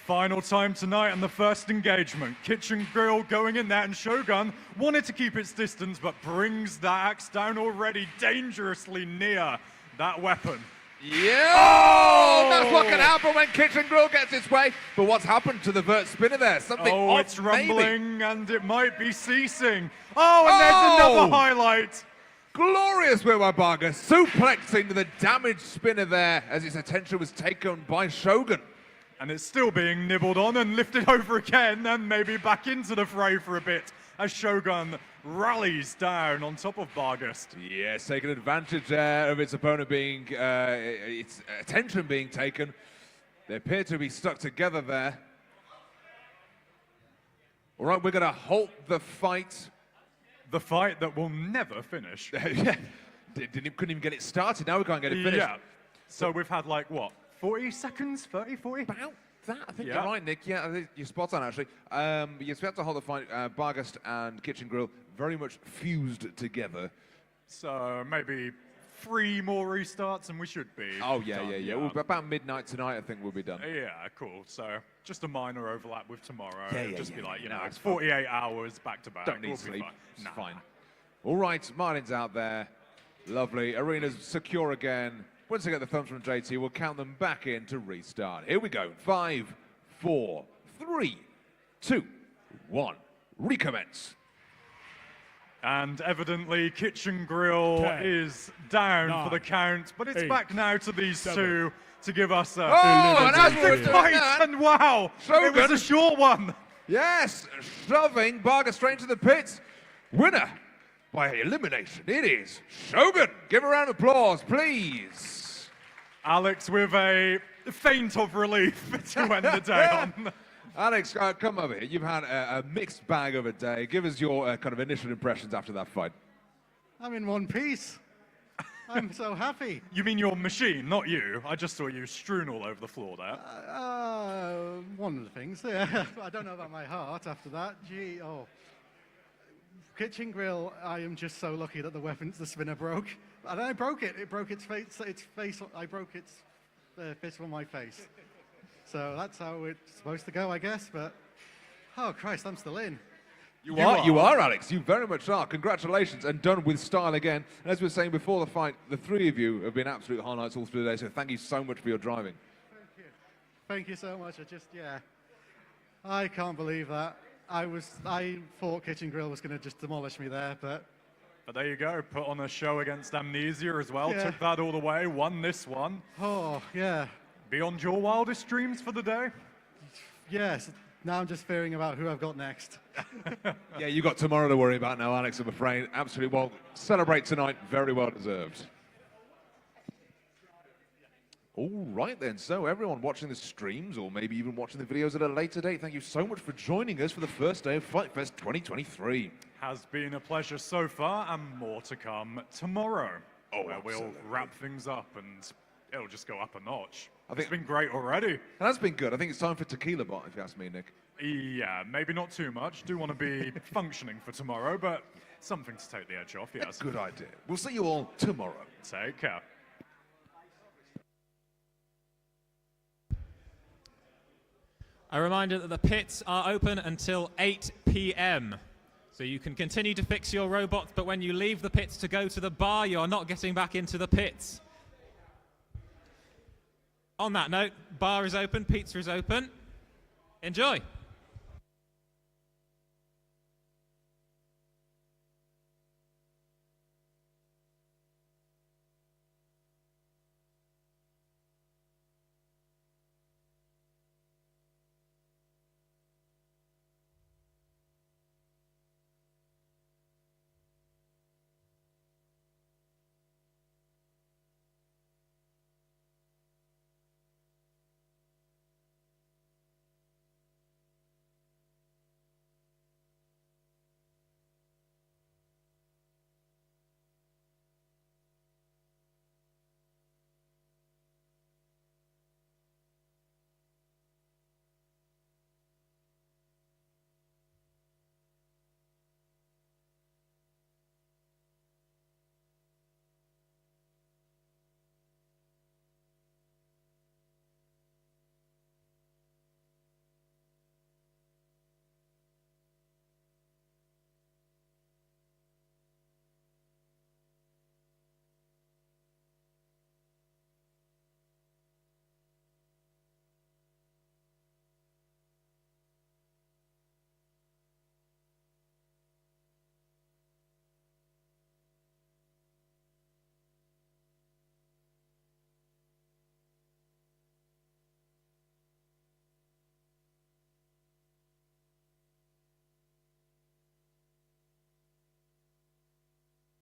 Final time tonight and the first engagement. Kitchen Grill going in there, and Shogun wanted to keep its distance, but brings that axe down already dangerously near that weapon. Yeah! Oh! That's what can happen when Kitchen Grill gets its way. But what's happened to the vert spinner there? Something off, it's rumbling, maybe. And it might be ceasing. Oh, and there's another highlight. Glorious work by Vargas, suplexing the damaged spinner there as its attention was taken by Shogun. And it's still being nibbled on and lifted over again and maybe back into the fray for a bit as Shogun rallies down on top of Vargas. Yes, taking advantage there of its opponent being, its attention being taken. They appear to be stuck together there. All right, we're going to halt the fight. The fight that will never finish. Yeah, couldn't even get it started. Now we can't get it finished. Yeah. So we've had like, what, 40 seconds? 30, 40? About that. I think you're right, Nick. Yeah, I think you're spot on, actually. You expect to hold the fight. Vargas and Kitchen Grill very much fused together. So maybe 3 more restarts and we should be done. Yeah. Well, about midnight tonight, I think we'll be done. Yeah, cool. So just a minor overlap with tomorrow. Yeah, just be like, you know, it's 48 hours back to back. Don't need sleep. It's fine. All right, Martin's out there. Lovely. Arena's secure again. Once I get the thumbs from JT, we'll count them back in to restart. Here we go. 5, 4, 3, 2, 1. Recommence. And evidently, Kitchen Grill 10, is down 9, for the count, but it's 8, back now to these 7, two to give us a fantastic fight. And wow, it was a short one. Yes, shoving Vargas straight into the pits. Winner by elimination, it is Shogun. Give a round of applause, please. Alex with a feint of relief to end the day on. Alex, come over here. You've had a mixed bag of a day. Give us your kind of initial impressions after that fight. I'm in one piece. I'm so happy. You mean your machine, not you? I just saw you strewn all over the floor there. One of the things, yeah. I don't know about my heart after that. Gee, oh. Kitchen Grill, I am just so lucky that the spinner broke. And I broke it. It broke its face. I broke its fist on my face. So that's how it's supposed to go, I guess. But, oh, Christ, I'm still in. You are, Alex. You very much are. Congratulations, and done with style again. And as we were saying before the fight, the three of you have been absolute highlights all through the day, so thank you so much for your driving. Thank you. Thank you so much. I can't believe that. I thought Kitchen Grill was going to just demolish me there, but But there you go, put on a show against Amnesia as well, Yeah. took that all the way, won this one. Oh, yeah. Beyond your wildest dreams for the day? Yes. Now I'm just fearing about who I've got next. Yeah, you got tomorrow to worry about now, Alex, I'm afraid. Absolutely. Well, celebrate tonight. Very well deserved. All right then, so everyone watching the streams or maybe even watching the videos at a later date, thank you so much for joining us for the first day of FightFest 2023. Has been a pleasure so far, and more to come tomorrow. Where we'll wrap things up and it'll just go up a notch. It's been great already. And that's been good. I think it's time for Tequila Bar, if you ask me, Nick. Yeah, maybe not too much. Do want to be functioning for tomorrow, but something to take the edge off, yes. Good idea. We'll see you all tomorrow. Take care. A reminder that the pits are open until 8 p.m. So you can continue to fix your robots, but when you leave the pits to go to the bar, you're not getting back into the pits. On that note, bar is open, pizza is open. Enjoy.